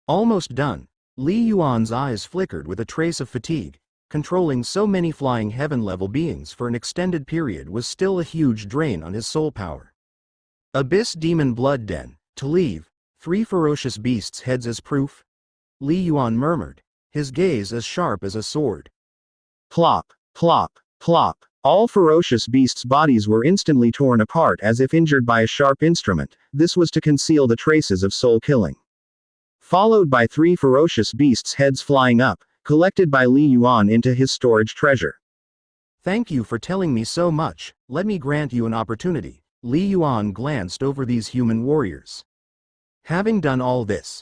Almost done, Li Yuan's eyes flickered with a trace of fatigue. Controlling so many flying heaven-level beings for an extended period was still a huge drain on his soul power. Abyss Demon Blood Den, to leave, 3 ferocious beasts' heads as proof? Li Yuan murmured, his gaze as sharp as a sword. Plop, plop, plop. All ferocious beasts' bodies were instantly torn apart as if injured by a sharp instrument. This was to conceal the traces of soul killing. Followed by 3 ferocious beasts' heads flying up, collected by Li Yuan into his storage treasure. Thank you for telling me so much. Let me grant you an opportunity. Li Yuan glanced over these human warriors. Having done all this,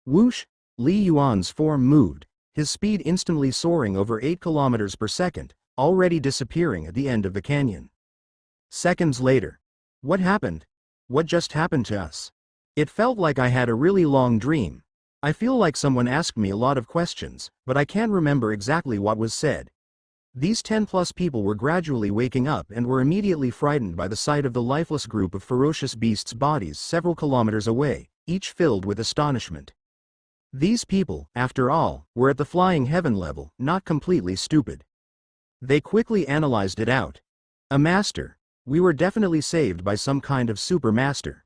whoosh, Li Yuan's form moved, his speed instantly soaring over 8 kilometers per second, already disappearing at the end of the canyon. Seconds later. What happened? What just happened to us? It felt like I had a really long dream. I feel like someone asked me a lot of questions, but I can't remember exactly what was said. These 10+ people were gradually waking up and were immediately frightened by the sight of the lifeless group of ferocious beasts' bodies several kilometers away, each filled with astonishment. These people, after all, were at the flying heaven level, not completely stupid. They quickly analyzed it out. A master. We were definitely saved by some kind of super master.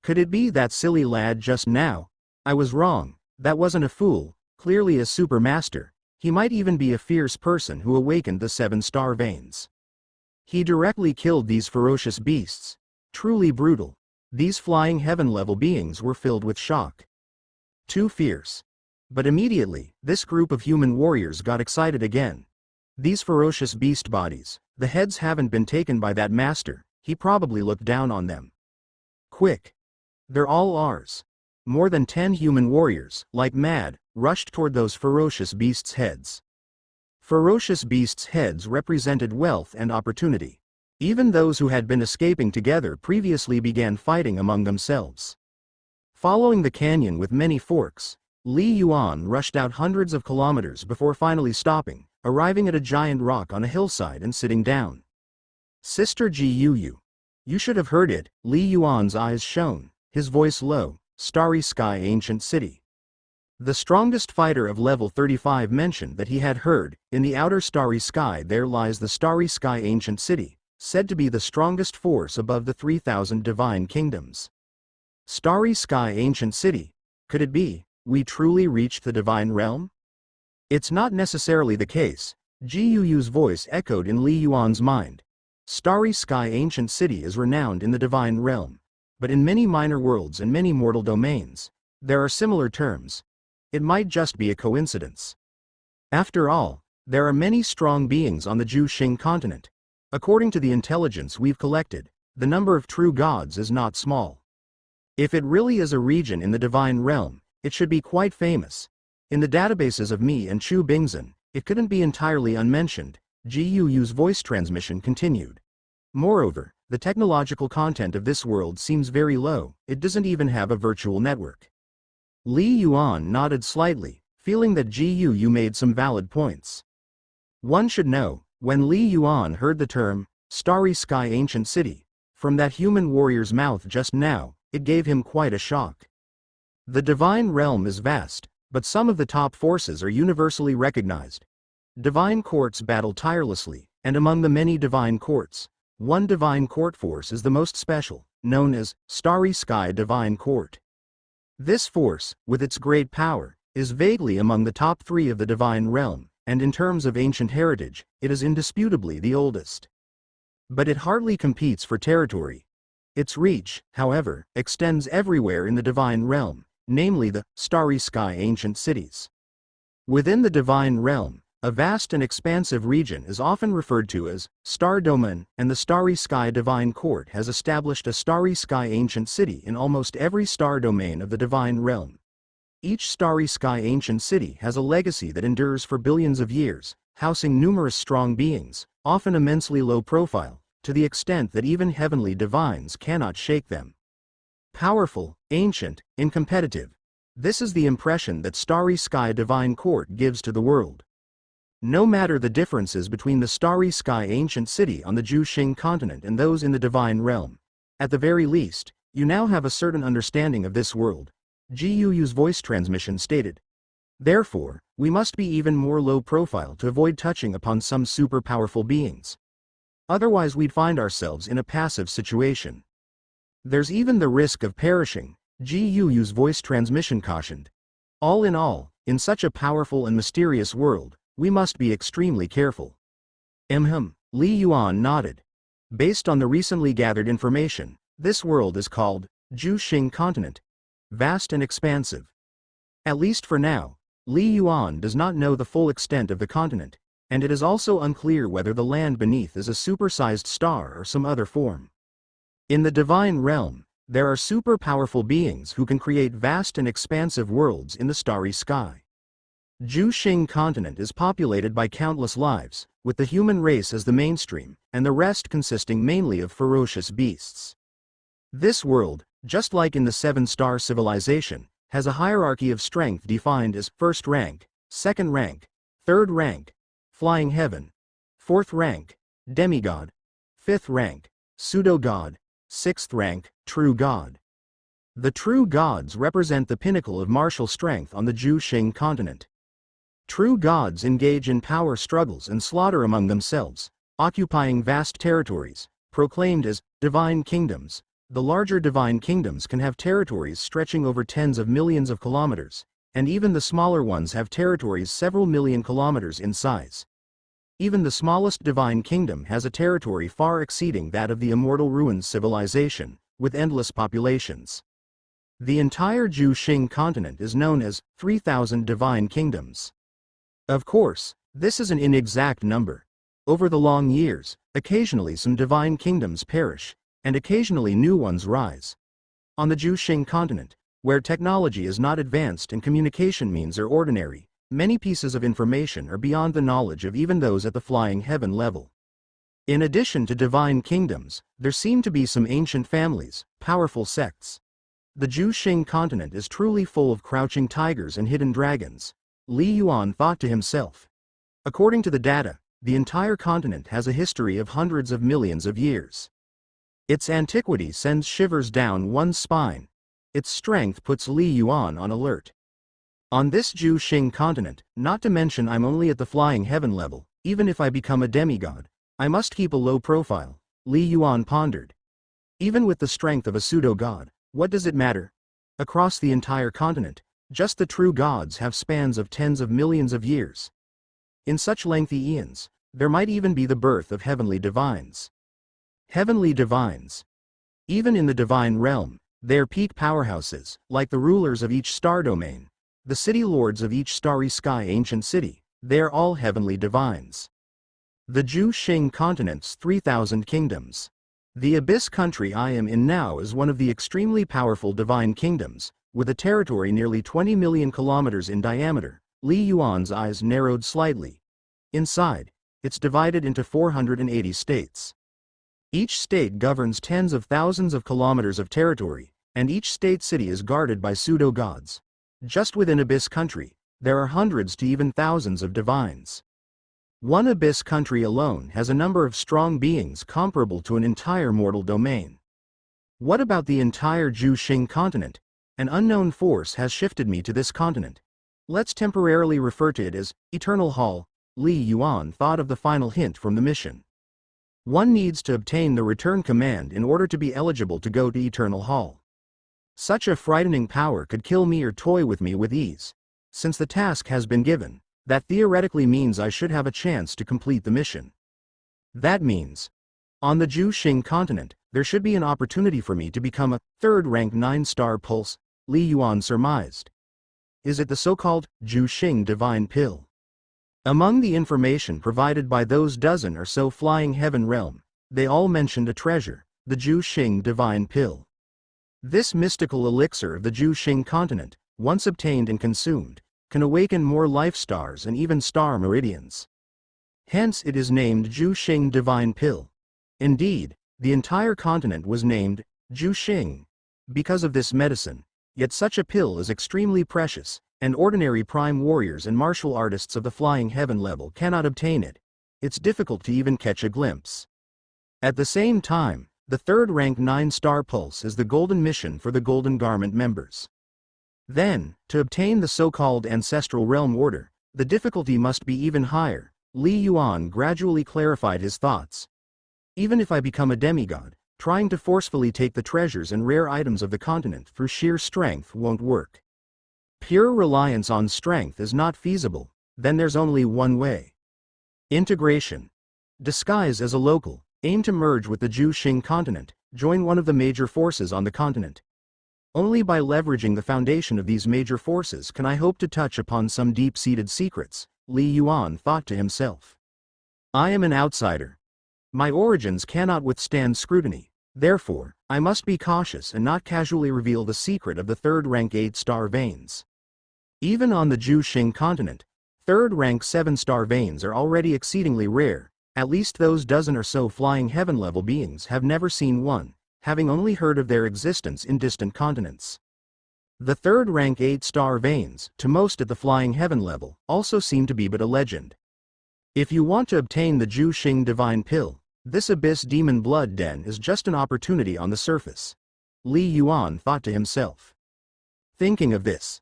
Could it be that silly lad just now? I was wrong. That wasn't a fool, clearly a super master. He might even be a fierce person who awakened the 7-star veins. He directly killed these ferocious beasts. Truly brutal. These flying heaven-level beings were filled with shock. Too fierce. But immediately, this group of human warriors got excited again. These ferocious beast bodies, the heads haven't been taken by that master, he probably looked down on them. Quick. They're all ours. More than 10 human warriors, like mad, rushed toward those ferocious beasts' heads. Ferocious beasts' heads represented wealth and opportunity. Even those who had been escaping together previously began fighting among themselves. Following the canyon with many forks, Li Yuan rushed out hundreds of kilometers before finally stopping, arriving at a giant rock on a hillside and sitting down. Sister Ji Yu. You should have heard it. Li Yuan's eyes shone, his voice low. Starry Sky Ancient City. The strongest fighter of level 35 mentioned that he had heard, in the outer starry sky there lies the Starry Sky Ancient City, said to be the strongest force above the 3,000 divine kingdoms. Starry Sky Ancient City. Could it be, we truly reached the divine realm? It's not necessarily the case. Ji Yu's voice echoed in Li Yuan's mind. Starry Sky Ancient City is renowned in the divine realm. But in many minor worlds and many mortal domains, there are similar terms. It might just be a coincidence. After all, there are many strong beings on the Juxing continent. According to the intelligence we've collected, the number of true gods is not small. If it really is a region in the divine realm, it should be quite famous. In the databases of me and Chu Bingzhen, it couldn't be entirely unmentioned. Ji Yu's voice transmission continued. Moreover, the technological content of this world seems very low, it doesn't even have a virtual network. Li Yuan nodded slightly, feeling that Ji Yu made some valid points. One should know, when Li Yuan heard the term, Starry Sky Ancient City, from that human warrior's mouth just now, it gave him quite a shock. The divine realm is vast, but some of the top forces are universally recognized. Divine courts battle tirelessly, and among the many divine courts, one divine court force is the most special, known as Starry Sky Divine Court. This force, with its great power, is vaguely among the top 3 of the divine realm, and in terms of ancient heritage, it is indisputably the oldest. But it hardly competes for territory. Its reach, however, extends everywhere in the divine realm, namely the Starry Sky ancient cities. Within the divine realm, a vast and expansive region is often referred to as Star Domain, and the Starry Sky Divine Court has established a Starry Sky ancient city in almost every star domain of the divine realm. Each Starry Sky ancient city has a legacy that endures for billions of years, housing numerous strong beings, often immensely low profile, to the extent that even heavenly divines cannot shake them. Powerful, ancient, incompetitive. This is the impression that Starry Sky Divine Court gives to the world. No matter the differences between the Starry Sky ancient city on the Juxing continent and those in the divine realm, at the very least, you now have a certain understanding of this world, GUU's voice transmission stated. Therefore, we must be even more low profile to avoid touching upon some super powerful beings. Otherwise we'd find ourselves in a passive situation. There's even the risk of perishing, GUU's voice transmission cautioned. All in all, in such a powerful and mysterious world, we must be extremely careful. Li Yuan nodded. Based on the recently gathered information, this world is called Juxing Continent. Vast and expansive. At least for now, Li Yuan does not know the full extent of the continent, and it is also unclear whether the land beneath is a supersized star or some other form. In the divine realm, there are super powerful beings who can create vast and expansive worlds in the starry sky. Juxing Continent is populated by countless lives, with the human race as the mainstream, and the rest consisting mainly of ferocious beasts. This world, just like in the seven-star civilization, has a hierarchy of strength defined as first rank, second rank, third rank, flying heaven, fourth rank, demigod, fifth rank, pseudo-god, sixth rank, true god. The true gods represent the pinnacle of martial strength on the Juxing Continent. True gods engage in power struggles and slaughter among themselves, occupying vast territories, proclaimed as divine kingdoms. The larger divine kingdoms can have territories stretching over tens of millions of kilometers, and even the smaller ones have territories several million kilometers in size. Even the smallest divine kingdom has a territory far exceeding that of the immortal Ruins civilization, with endless populations. The entire Juxing continent is known as 3,000 divine kingdoms. Of course, this is an inexact number. Over the long years, occasionally some divine kingdoms perish, and occasionally new ones rise. On the Juxing continent, where technology is not advanced and communication means are ordinary, many pieces of information are beyond the knowledge of even those at the flying heaven level. In addition to divine kingdoms, there seem to be some ancient families, powerful sects. The Juxing continent is truly full of crouching tigers and hidden dragons, Li Yuan thought to himself. According to the data, the entire continent has a history of hundreds of millions of years. Its antiquity sends shivers down one's spine. Its strength puts Li Yuan on alert. On this Juxing continent, not to mention I'm only at the flying heaven level, even if I become a demigod, I must keep a low profile, Li Yuan pondered. Even with the strength of a pseudo-god, what does it matter? Across the entire continent, just the true gods have spans of tens of millions of years. In such lengthy eons, there might even be the birth of heavenly divines. Heavenly divines. Even in the divine realm, they are peak powerhouses, like the rulers of each star domain, the city lords of each starry sky ancient city, they are all heavenly divines. The Juxing continent's 3,000 kingdoms. The Abyss country I am in now is one of the extremely powerful divine kingdoms, with a territory nearly 20 million kilometers in diameter. Li Yuan's eyes narrowed slightly. Inside, it's divided into 480 states. Each state governs tens of thousands of kilometers of territory, and each state city is guarded by pseudo-gods. Just within Abyss country, there are hundreds to even thousands of divines. One Abyss country alone has a number of strong beings comparable to an entire mortal domain. What about the entire Juxing continent? An unknown force has shifted me to this continent. Let's temporarily refer to it as Eternal Hall. Li Yuan thought of the final hint from the mission. One needs to obtain the return command in order to be eligible to go to Eternal Hall. Such a frightening power could kill me or toy with me with ease. Since the task has been given, that theoretically means I should have a chance to complete the mission. That means, on the Ju Xing continent, there should be an opportunity for me to become a third-rank 9-star pulse, Li Yuan surmised. Is it the so-called Ju Xing divine pill? Among the information provided by those dozen or so flying heaven realm, they all mentioned a treasure, the Ju Xing divine pill. This mystical elixir of the Ju Xing continent, once obtained and consumed, can awaken more life stars and even star meridians. Hence it is named Ju Xing divine pill. Indeed, the entire continent was named Ju Xing because of this medicine, yet such a pill is extremely precious, and ordinary prime warriors and martial artists of the flying heaven level cannot obtain it. It's difficult to even catch a glimpse. At the same time, the third-rank 9-star pulse is the golden mission for the Golden Garment members. Then, to obtain the so-called ancestral realm order, the difficulty must be even higher. Li Yuan gradually clarified his thoughts. Even if I become a demigod, trying to forcefully take the treasures and rare items of the continent through sheer strength won't work. Pure reliance on strength is not feasible, then there's only one way. Integration. Disguise as a local, aim to merge with the Ju Xing continent, join one of the major forces on the continent. Only by leveraging the foundation of these major forces can I hope to touch upon some deep-seated secrets, Li Yuan thought to himself. I am an outsider. My origins cannot withstand scrutiny, therefore, I must be cautious and not casually reveal the secret of the third-rank 8-star veins. Even on the Ju Xing continent, third-rank 7-star veins are already exceedingly rare. At least those dozen or so flying heaven-level beings have never seen one, having only heard of their existence in distant continents. The third-rank 8-star veins, to most at the flying heaven level, also seem to be but a legend. If you want to obtain the Ju Xing divine pill, this abyss demon blood den is just an opportunity on the surface. Li Yuan thought to himself. Thinking of this,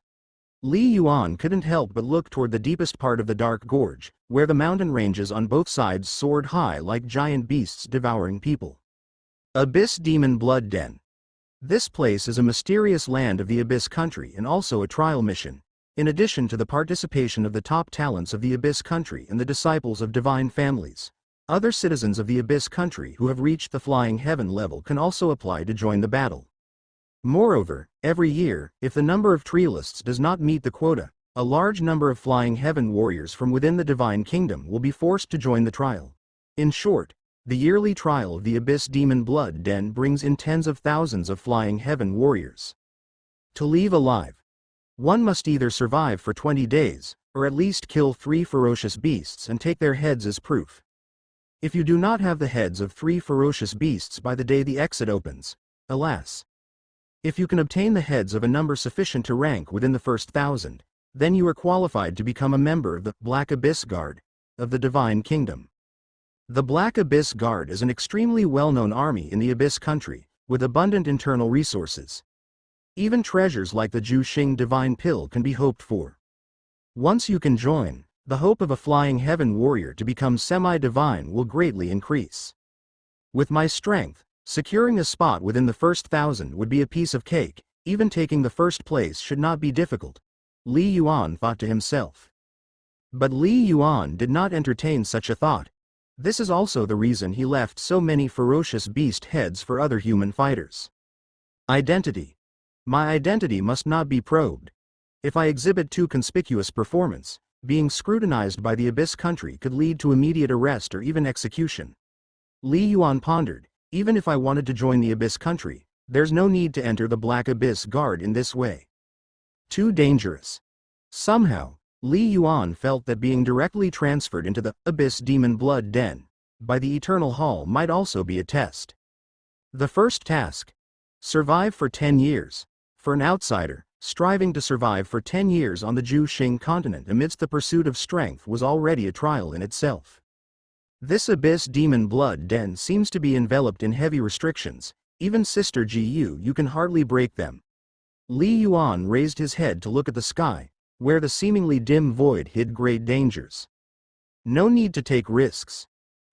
Li Yuan couldn't help but look toward the deepest part of the dark gorge, where the mountain ranges on both sides soared high like giant beasts devouring people. Abyss Demon Blood Den. This place is a mysterious land of the Abyss country and also a trial mission, in addition to the participation of the top talents of the Abyss country and the disciples of divine families. Other citizens of the Abyss country who have reached the flying heaven level can also apply to join the battle. Moreover, every year, if the number of trialists does not meet the quota, a large number of flying heaven warriors from within the divine kingdom will be forced to join the trial. In short, the yearly trial of the Abyss Demon Blood Den brings in tens of thousands of flying heaven warriors. To leave alive, one must either survive for 20 days, or at least kill 3 ferocious beasts and take their heads as proof. If you do not have the heads of 3 ferocious beasts by the day the exit opens, alas. If you can obtain the heads of a number sufficient to rank within the first 1,000, then you are qualified to become a member of the Black Abyss Guard of the Divine Kingdom. The Black Abyss Guard is an extremely well-known army in the Abyss country, with abundant internal resources. Even treasures like the Ju Xing divine pill can be hoped for. Once you can join, the hope of a flying heaven warrior to become semi-divine will greatly increase. With my strength, securing a spot within the first 1,000 would be a piece of cake. Even taking the first place should not be difficult, Li Yuan thought to himself. But Li Yuan did not entertain such a thought. This is also the reason he left so many ferocious beast heads for other human fighters. Identity. My identity must not be probed. If I exhibit too conspicuous performance, being scrutinized by the Abyss country could lead to immediate arrest or even execution. Li Yuan pondered, even if I wanted to join the Abyss country, there's no need to enter the Black Abyss Guard in this way. Too dangerous. Somehow, Li Yuan felt that being directly transferred into the Abyss Demon Blood Den by the Eternal Hall might also be a test. The first task. Survive for 10 years. For an outsider, striving to survive for 10 years on the Ju Xing continent amidst the pursuit of strength was already a trial in itself. This Abyss Demon Blood Den seems to be enveloped in heavy restrictions. Even Sister Gu, you can hardly break them. Li Yuan raised his head to look at the sky, where the seemingly dim void hid great dangers. No need to take risks.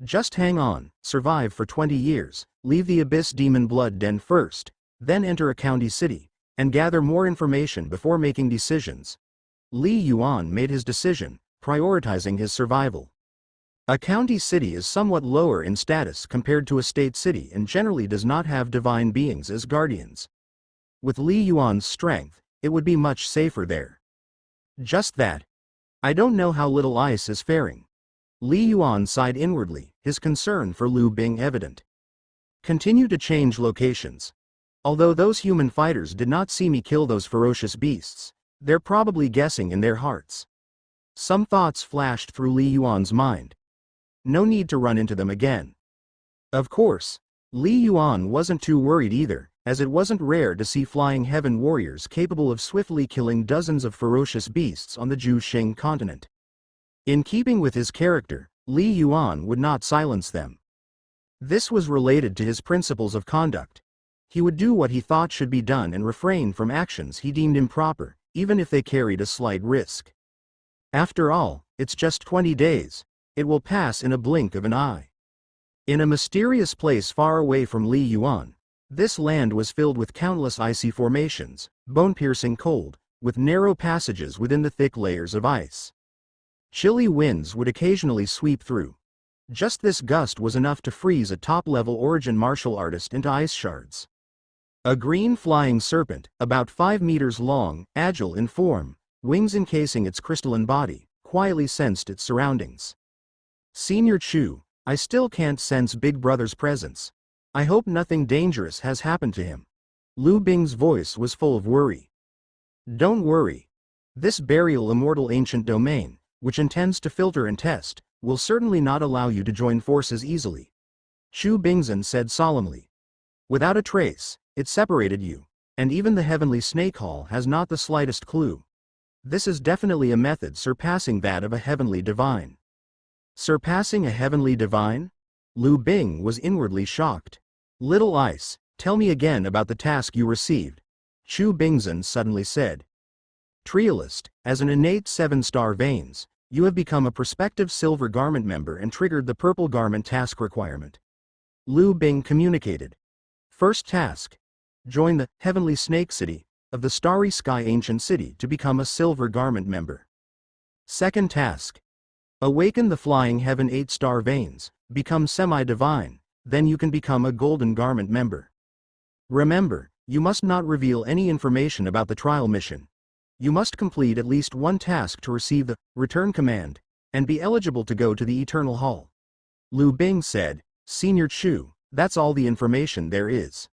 Just hang on, survive for 20 years, leave the Abyss Demon Blood Den first, then enter a county city, and gather more information before making decisions. Li Yuan made his decision, prioritizing his survival. A county city is somewhat lower in status compared to a state city and generally does not have divine beings as guardians. With Li Yuan's strength, it would be much safer there. Just that. I don't know how Little Ice is faring. Li Yuan sighed inwardly, his concern for Lu Bing evident. Continue to change locations. Although those human fighters did not see me kill those ferocious beasts, they're probably guessing in their hearts. Some thoughts flashed through Li Yuan's mind. No need to run into them again. Of course, Li Yuan wasn't too worried either, as it wasn't rare to see flying heaven warriors capable of swiftly killing dozens of ferocious beasts on the Jusheng continent. In keeping with his character, Li Yuan would not silence them. This was related to his principles of conduct. He would do what he thought should be done and refrain from actions he deemed improper, even if they carried a slight risk. After all, it's just 20 days. It will pass in a blink of an eye. In a mysterious place far away from Li Yuan, this land was filled with countless icy formations, bone-piercing cold, with narrow passages within the thick layers of ice. Chilly winds would occasionally sweep through. Just this gust was enough to freeze a top-level origin martial artist into ice shards. A green flying serpent, about 5 meters long, agile in form, wings encasing its crystalline body, quietly sensed its surroundings. Senior Chu, I still can't sense Big Brother's presence. I hope nothing dangerous has happened to him. Lu Bing's voice was full of worry. Don't worry. This burial immortal ancient domain, which intends to filter and test, will certainly not allow you to join forces easily. Chu Bingzhen said solemnly. Without a trace, it separated you, and even the Heavenly Snake Hall has not the slightest clue. This is definitely a method surpassing that of a heavenly divine. Surpassing a heavenly divine? Lu Bing was inwardly shocked. Little Ice, tell me again about the task you received, Chu Bingzhen suddenly said. Trialist, as an innate 7-star veins, you have become a prospective Silver Garment member and triggered the Purple Garment task requirement. Lu Bing communicated. First task. Join the Heavenly Snake City of the Starry Sky Ancient City to become a Silver Garment member. Second task. Awaken the Flying Heaven 8-star veins, become semi-divine, then you can become a Golden Garment member. Remember, you must not reveal any information about the trial mission. You must complete at least one task to receive the return command, and be eligible to go to the Eternal Hall. Lu Bing said, Senior Chu, that's all the information there is.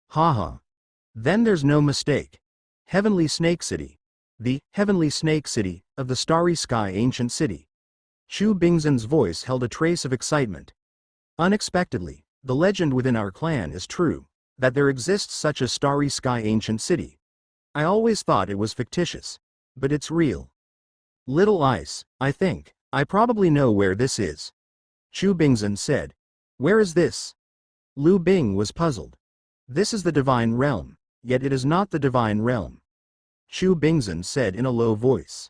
Haha. Then there's no mistake. Heavenly Snake City. The Heavenly Snake City of the Starry Sky Ancient City. Chu Bingzhen's voice held a trace of excitement. Unexpectedly, the legend within our clan is true, that there exists such a Starry Sky Ancient City. I always thought it was fictitious, but it's real. Little Ice, I think, I probably know where this is. Chu Bingzhen said. Where is this? Lu Bing was puzzled. This is the Divine Realm, yet it is not the Divine Realm. Chu Bingzhen said in a low voice.